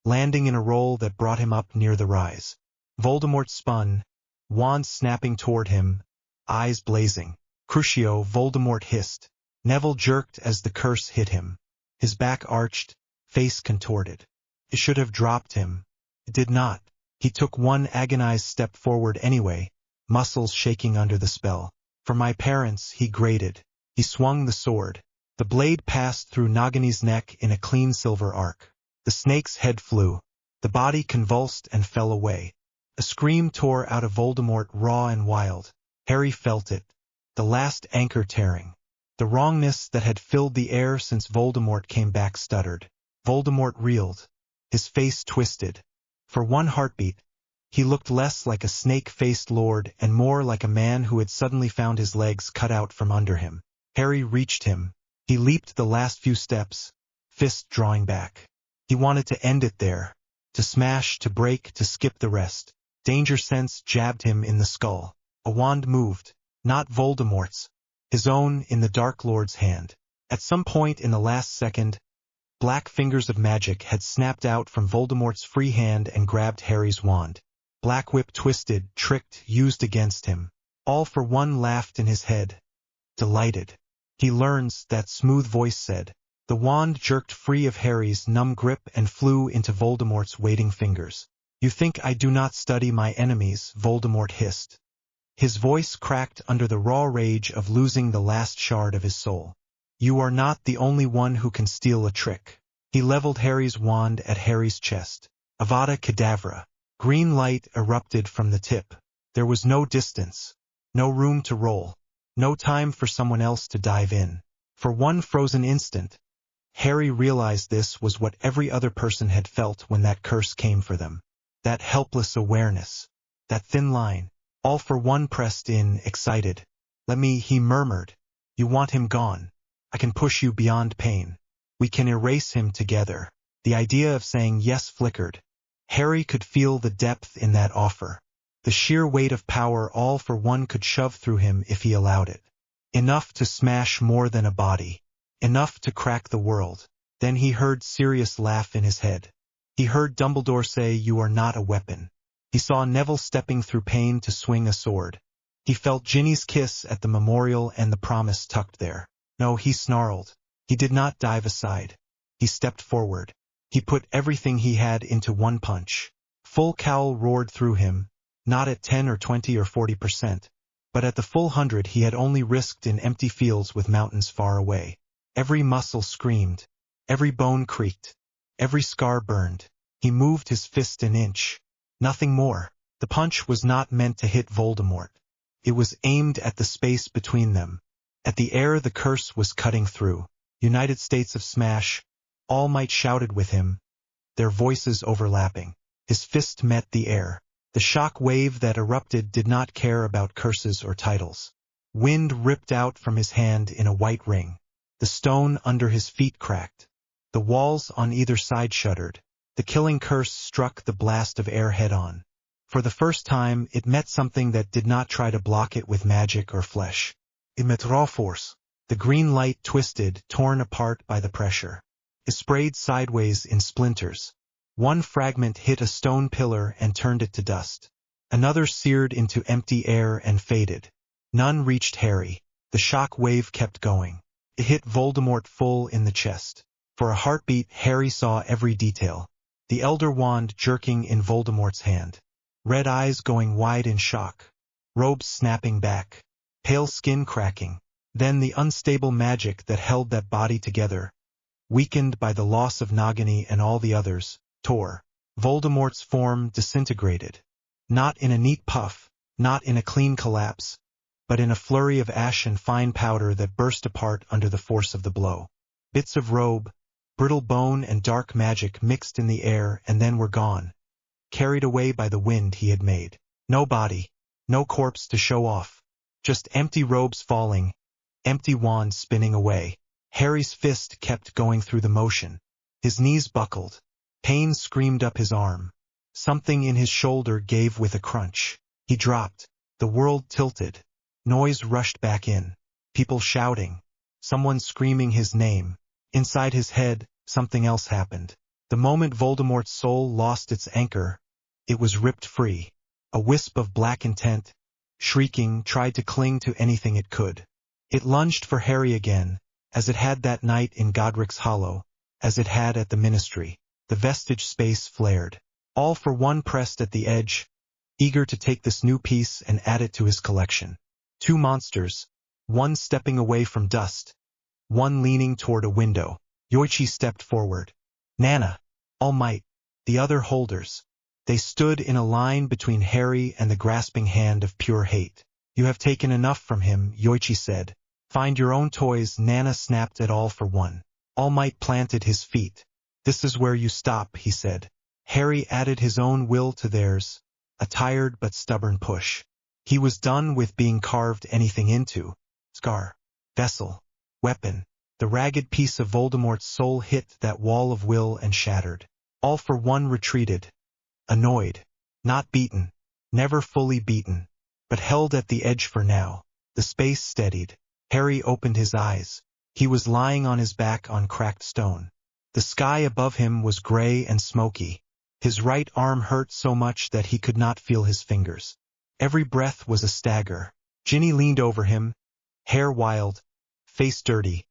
landing in a roll that brought him up near the rise. Voldemort spun, wand snapping toward him, eyes blazing. Crucio, Voldemort hissed. Neville jerked as the curse hit him. His back arched, face contorted. It should have dropped him. It did not. He took one agonized step forward anyway, muscles shaking under the spell. For my parents, he grated. He swung the sword. The blade passed through Nagini's neck in a clean silver arc. The snake's head flew. The body convulsed and fell away. A scream tore out of Voldemort, raw and wild. Harry felt it. The last anchor tearing. The wrongness that had filled the air since Voldemort came back stuttered. Voldemort reeled. His face twisted. For one heartbeat, he looked less like a snake-faced lord and more like a man who had suddenly found his legs cut out from under him. Harry reached him. He leaped the last few steps, fist drawing back. He wanted to end it there, to smash, to break, to skip the rest. Danger sense jabbed him in the skull. A wand moved, not Voldemort's, his own in the Dark Lord's hand. At some point in the last second, black fingers of magic had snapped out from Voldemort's free hand and grabbed Harry's wand. Black Whip twisted, tricked, used against him. All for one laughed in his head. Delighted. He learns, that smooth voice said. The wand jerked free of Harry's numb grip and flew into Voldemort's waiting fingers. You think I do not study my enemies, Voldemort hissed. His voice cracked under the raw rage of losing the last shard of his soul. You are not the only one who can steal a trick. He leveled Harry's wand at Harry's chest. Avada Kedavra. Green light erupted from the tip. There was no distance, no room to roll, no time for someone else to dive in. For one frozen instant, Harry realized this was what every other person had felt when that curse came for them. That helpless awareness, that thin line, all for one pressed in, excited. Let me, he murmured. You want him gone. I can push you beyond pain. We can erase him together. The idea of saying yes flickered. Harry could feel the depth in that offer. The sheer weight of power all for one could shove through him if he allowed it. Enough to smash more than a body. Enough to crack the world. Then he heard Sirius laugh in his head. He heard Dumbledore say, you are not a weapon. He saw Neville stepping through pain to swing a sword. He felt Ginny's kiss at the memorial and the promise tucked there. No, he snarled. He did not dive aside. He stepped forward. He put everything he had into one punch. Full cowl roared through him, not at 10 or 20 or 40%, But at the full 100 he had only risked in empty fields with mountains far away. Every muscle screamed. Every bone creaked. Every scar burned. He moved his fist an inch. Nothing more. The punch was not meant to hit Voldemort. It was aimed at the space between them. At the air the curse was cutting through. United States of Smash. Allmight shouted with him, their voices overlapping. His fist met the air. The shock wave that erupted did not care about curses or titles. Wind ripped out from his hand in a white ring. The stone under his feet cracked. The walls on either side shuddered. The killing curse struck the blast of air head-on. For the first time, it met something that did not try to block it with magic or flesh. It met raw force. The green light twisted, torn apart by the pressure. It sprayed sideways in splinters. One fragment hit a stone pillar and turned it to dust. Another seared into empty air and faded. None reached Harry. The shock wave kept going. It hit Voldemort full in the chest. For a heartbeat, Harry saw every detail. The Elder Wand jerking in Voldemort's hand. Red eyes going wide in shock. Robes snapping back. Pale skin cracking. Then the unstable magic that held that body together, weakened by the loss of Nagini and all the others, tore. Voldemort's form disintegrated. Not in a neat puff, not in a clean collapse, but in a flurry of ash and fine powder that burst apart under the force of the blow. Bits of robe, brittle bone and dark magic mixed in the air and then were gone, carried away by the wind he had made. No body, no corpse to show off, just empty robes falling, empty wand spinning away. Harry's fist kept going through the motion. His knees buckled. Pain screamed up his arm. Something in his shoulder gave with a crunch. He dropped. The world tilted. Noise rushed back in. People shouting. Someone screaming his name. Inside his head, something else happened. The moment Voldemort's soul lost its anchor, it was ripped free. A wisp of black intent, shrieking, tried to cling to anything it could. It lunged for Harry again, as it had that night in Godric's Hollow, as it had at the Ministry. The vestige space flared. All for one pressed at the edge, eager to take this new piece and add it to his collection. Two monsters, one stepping away from dust, one leaning toward a window. Yoichi stepped forward. Nana, Almight, the other holders. They stood in a line between Harry and the grasping hand of pure hate. You have taken enough from him, Yoichi said. Find your own toys. Nana snapped at all for one. Almight planted his feet. This is where you stop, he said. Harry added his own will to theirs, a tired but stubborn push. He was done with being carved anything into. Scar, vessel, weapon. The ragged piece of Voldemort's soul hit that wall of will and shattered. All for one retreated. Annoyed. Not beaten. Never fully beaten. But held at the edge for now. The space steadied. Harry opened his eyes. He was lying on his back on cracked stone. The sky above him was gray and smoky. His right arm hurt so much that he could not feel his fingers. Every breath was a stagger. Ginny leaned over him, hair wild, face dirty,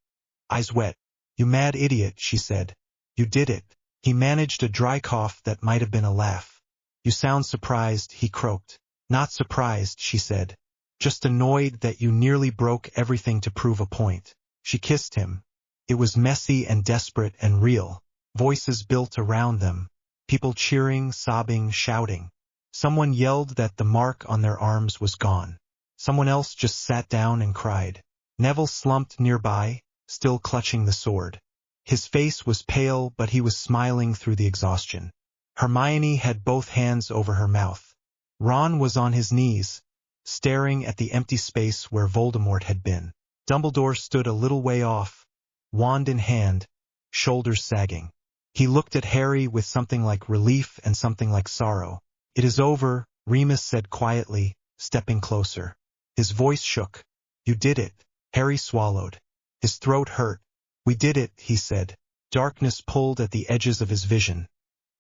eyes wet. You mad idiot, she said. You did it. He managed a dry cough that might have been a laugh. You sound surprised, he croaked. Not surprised, she said. Just annoyed that you nearly broke everything to prove a point. She kissed him. It was messy and desperate and real. Voices built around them. People cheering, sobbing, shouting. Someone yelled that the mark on their arms was gone. Someone else just sat down and cried. Neville slumped nearby, still clutching the sword. His face was pale, but he was smiling through the exhaustion. Hermione had both hands over her mouth. Ron was on his knees, staring at the empty space where Voldemort had been. Dumbledore stood a little way off, wand in hand, shoulders sagging. He looked at Harry with something like relief and something like sorrow. It is over, Remus said quietly, stepping closer. His voice shook. You did it. Harry swallowed. His throat hurt. We did it, he said. Darkness pulled at the edges of his vision.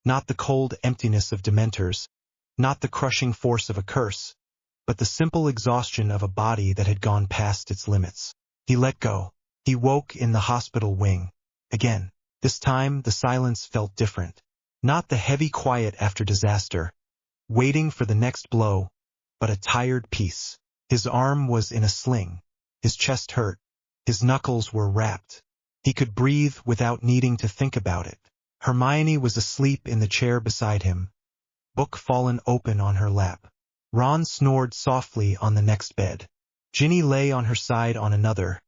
Not the cold emptiness of Dementors, not the crushing force of a curse, but the simple exhaustion of a body that had gone past its limits. He let go. He woke in the hospital wing. Again. This time the silence felt different. Not the heavy quiet after disaster, waiting for the next blow, but a tired peace. His arm was in a sling. His chest hurt. His knuckles were wrapped. He could breathe without needing to think about it. Hermione was asleep in the chair beside him, book fallen open on her lap. Ron snored softly on the next bed. Ginny lay on her side on another,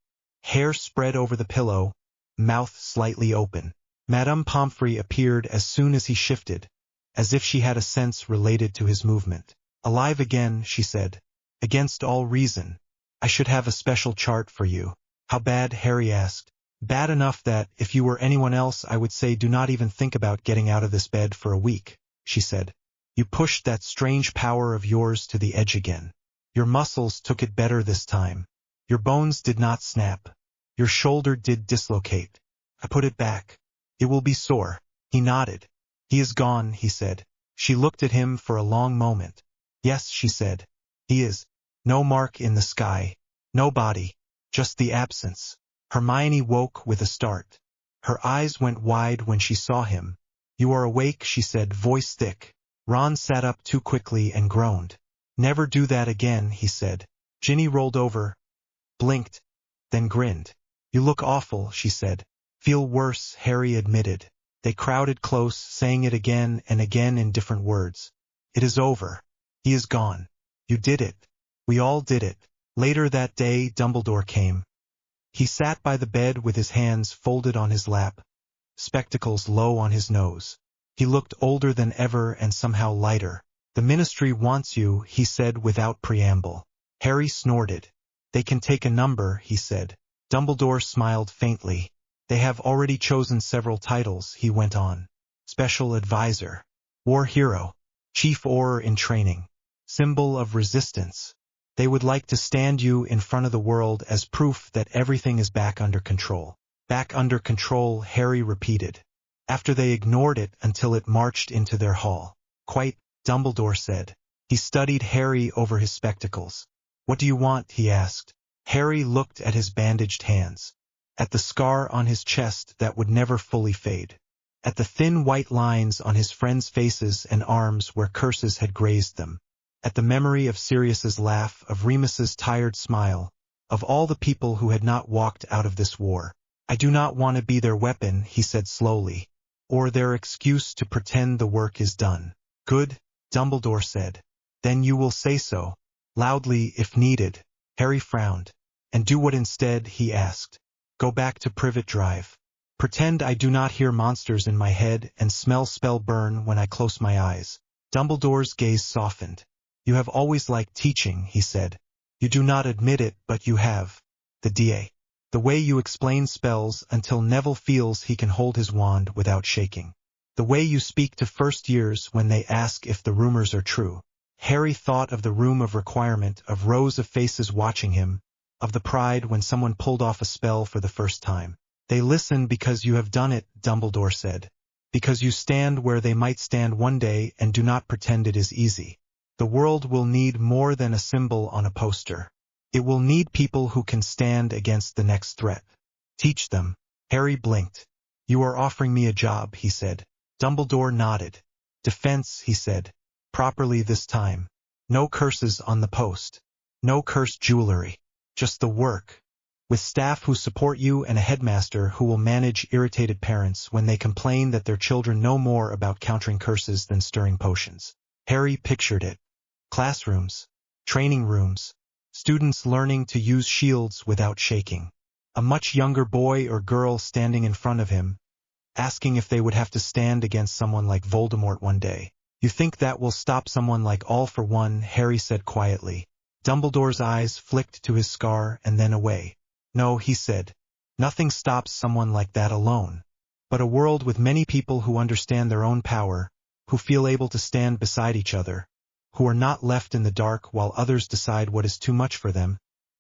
hair spread over the pillow, mouth slightly open. Madame Pomfrey appeared as soon as he shifted, as if she had a sense related to his movement. "Alive again," she said. "Against all reason. I should have a special chart for you." "How bad?" Harry asked. "Bad enough that, if you were anyone else, I would say do not even think about getting out of this bed for a week," she said. "You pushed that strange power of yours to the edge again. Your muscles took it better this time. Your bones did not snap. Your shoulder did dislocate. I put it back. It will be sore." He nodded. "He is gone," he said. She looked at him for a long moment. "Yes," she said. "He is. No mark in the sky. No body. Just the absence." Hermione woke with a start. Her eyes went wide when she saw him. "You are awake," she said, voice thick. Ron sat up too quickly and groaned. "Never do that again," he said. Ginny rolled over, blinked, then grinned. "You look awful," she said. "Feel worse," Harry admitted. They crowded close, saying it again and again in different words. "It is over. He is gone. You did it. We all did it." Later that day, Dumbledore came. He sat by the bed with his hands folded on his lap, spectacles low on his nose. He looked older than ever and somehow lighter. "The Ministry wants you," he said without preamble. Harry snorted. "They can take a number," he said. Dumbledore smiled faintly. "They have already chosen several titles," he went on. "Special Advisor, War Hero, Chief Auror in Training, Symbol of Resistance. They would like to stand you in front of the world as proof that everything is back under control." "Back under control," Harry repeated, after they ignored it until it marched into their hall. "Quite," Dumbledore said. He studied Harry over his spectacles. "What do you want?" he asked. Harry looked at his bandaged hands, at the scar on his chest that would never fully fade, at the thin white lines on his friends' faces and arms where curses had grazed them, at the memory of Sirius's laugh, of Remus's tired smile, of all the people who had not walked out of this war. "I do not want to be their weapon," he said slowly, "or their excuse to pretend the work is done." "Good," Dumbledore said. "Then you will say so, loudly if needed." Harry frowned. "And do what instead?" he asked. "Go back to Privet Drive. Pretend I do not hear monsters in my head and smell spell burn when I close my eyes." Dumbledore's gaze softened. "You have always liked teaching," he said. "You do not admit it, but you have. The DA. The way you explain spells until Neville feels he can hold his wand without shaking. The way you speak to first years when they ask if the rumors are true." Harry thought of the room of requirement, of rows of faces watching him, of the pride when someone pulled off a spell for the first time. "They listen because you have done it," Dumbledore said. "Because you stand where they might stand one day and do not pretend it is easy. The world will need more than a symbol on a poster. It will need people who can stand against the next threat. Teach them." Harry blinked. "You are offering me a job," he said. Dumbledore nodded. "Defense," he said. "Properly this time. No curses on the post. No cursed jewelry. Just the work. With staff who support you and a headmaster who will manage irritated parents when they complain that their children know more about countering curses than stirring potions." Harry pictured it. Classrooms. Training rooms. Students learning to use shields without shaking. A much younger boy or girl standing in front of him, asking if they would have to stand against someone like Voldemort one day. "You think that will stop someone like All for One?" Harry said quietly. Dumbledore's eyes flicked to his scar and then away. "No," he said. "Nothing stops someone like that alone. But a world with many people who understand their own power, who feel able to stand beside each other, who are not left in the dark while others decide what is too much for them,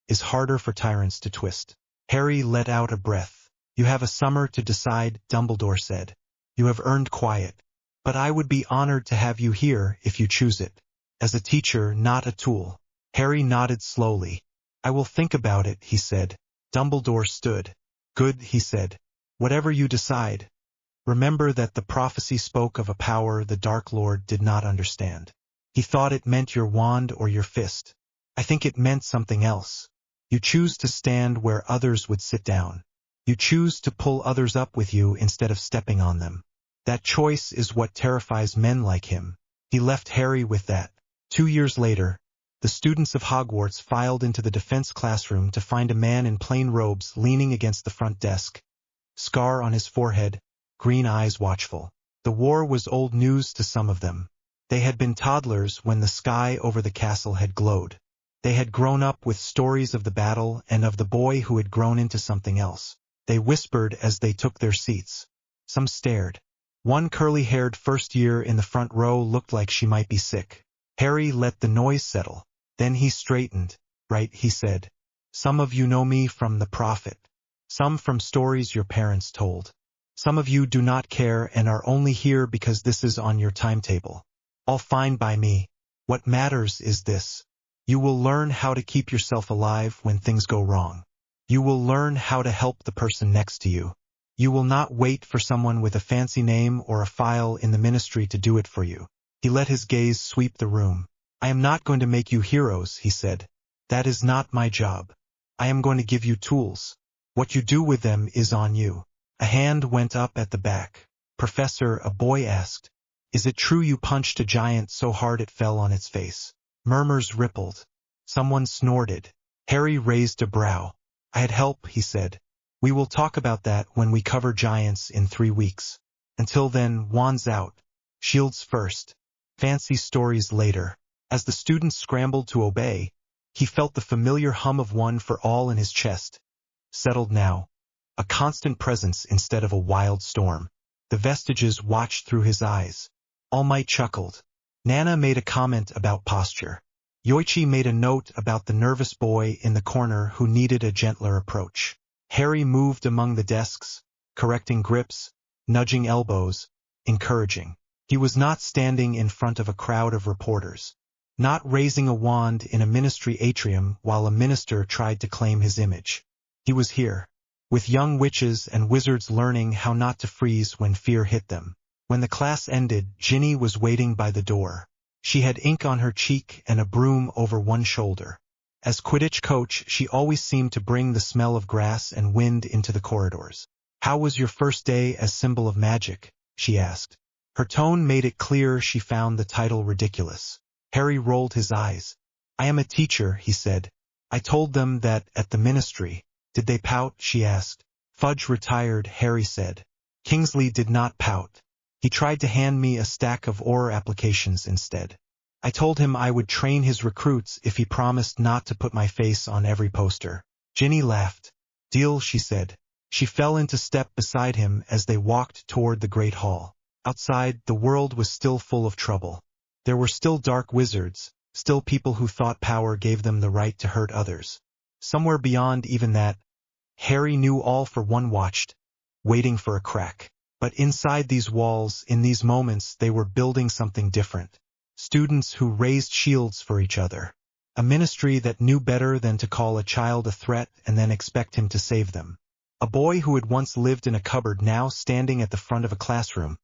is harder for tyrants to twist." Harry let out a breath. "You have a summer to decide," Dumbledore said. "You have earned quiet. But I would be honored to have you here if you choose it. As a teacher, not a tool." Harry nodded slowly. "I will think about it," he said. Dumbledore stood. "Good," he said. "Whatever you decide. Remember that the prophecy spoke of a power the Dark Lord did not understand. He thought it meant your wand or your fist. I think it meant something else. You choose to stand where others would sit down. You choose to pull others up with you instead of stepping on them. That choice is what terrifies men like him. He left Harry with that. 2 years later, the students of Hogwarts filed into the defense classroom to find a man in plain robes leaning against the front desk. Scar on his forehead, green eyes watchful. The war was old news to some of them. They had been toddlers when the sky over the castle had glowed. They had grown up with stories of the battle and of the boy who had grown into something else. They whispered as they took their seats. Some stared. One curly-haired first year in the front row looked like she might be sick. Harry let the noise settle. Then he straightened. Right, he said. Some of you know me from the Prophet. Some from stories your parents told. Some of you do not care and are only here because this is on your timetable. All fine by me. What matters is this. You will learn how to keep yourself alive when things go wrong. You will learn how to help the person next to you. You will not wait for someone with a fancy name or a file in the ministry to do it for you. He let his gaze sweep the room. I am not going to make you heroes, he said. That is not my job. I am going to give you tools. What you do with them is on you. A hand went up at the back. Professor, a boy asked. Is it true you punched a giant so hard it fell on its face? Murmurs rippled. Someone snorted. Harry raised a brow. I had help, he said. We will talk about that when we cover giants in 3 weeks. Until then, wands out. Shields first. Fancy stories later. As the students scrambled to obey, he felt the familiar hum of one for all in his chest. Settled now. A constant presence instead of a wild storm. The vestiges watched through his eyes. Almight chuckled. Nana made a comment about posture. Yoichi made a note about the nervous boy in the corner who needed a gentler approach. Harry moved among the desks, correcting grips, nudging elbows, encouraging. He was not standing in front of a crowd of reporters, not raising a wand in a ministry atrium while a minister tried to claim his image. He was here, with young witches and wizards learning how not to freeze when fear hit them. When the class ended, Ginny was waiting by the door. She had ink on her cheek and a broom over one shoulder. As Quidditch coach, she always seemed to bring the smell of grass and wind into the corridors. How was your first day as symbol of magic? She asked. Her tone made it clear she found the title ridiculous. Harry rolled his eyes. I am a teacher, he said. I told them that at the ministry. Did they pout? She asked. Fudge retired, Harry said. Kingsley did not pout. He tried to hand me a stack of Auror applications instead. I told him I would train his recruits if he promised not to put my face on every poster. Ginny laughed. Deal, she said. She fell into step beside him as they walked toward the great hall. Outside, the world was still full of trouble. There were still dark wizards, still people who thought power gave them the right to hurt others. Somewhere beyond even that, Harry knew all for one watched, waiting for a crack. But inside these walls, in these moments, they were building something different. Students who raised shields for each other. A ministry that knew better than to call a child a threat and then expect him to save them. A boy who had once lived in a cupboard now standing at the front of a classroom,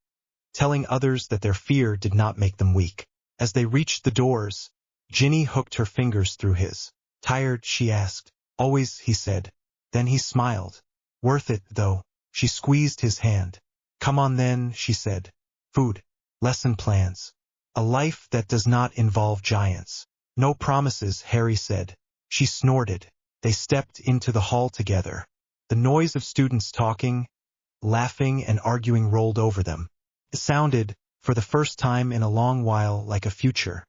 telling others that their fear did not make them weak. As they reached the doors, Ginny hooked her fingers through his. Tired? She asked. Always, he said. Then he smiled. Worth it, though. She squeezed his hand. Come on then, she said. Food. Lesson plans. A life that does not involve giants. No promises, Harry said. She snorted. They stepped into the hall together. The noise of students talking, laughing and arguing rolled over them. It sounded, for the first time in a long while, like a future.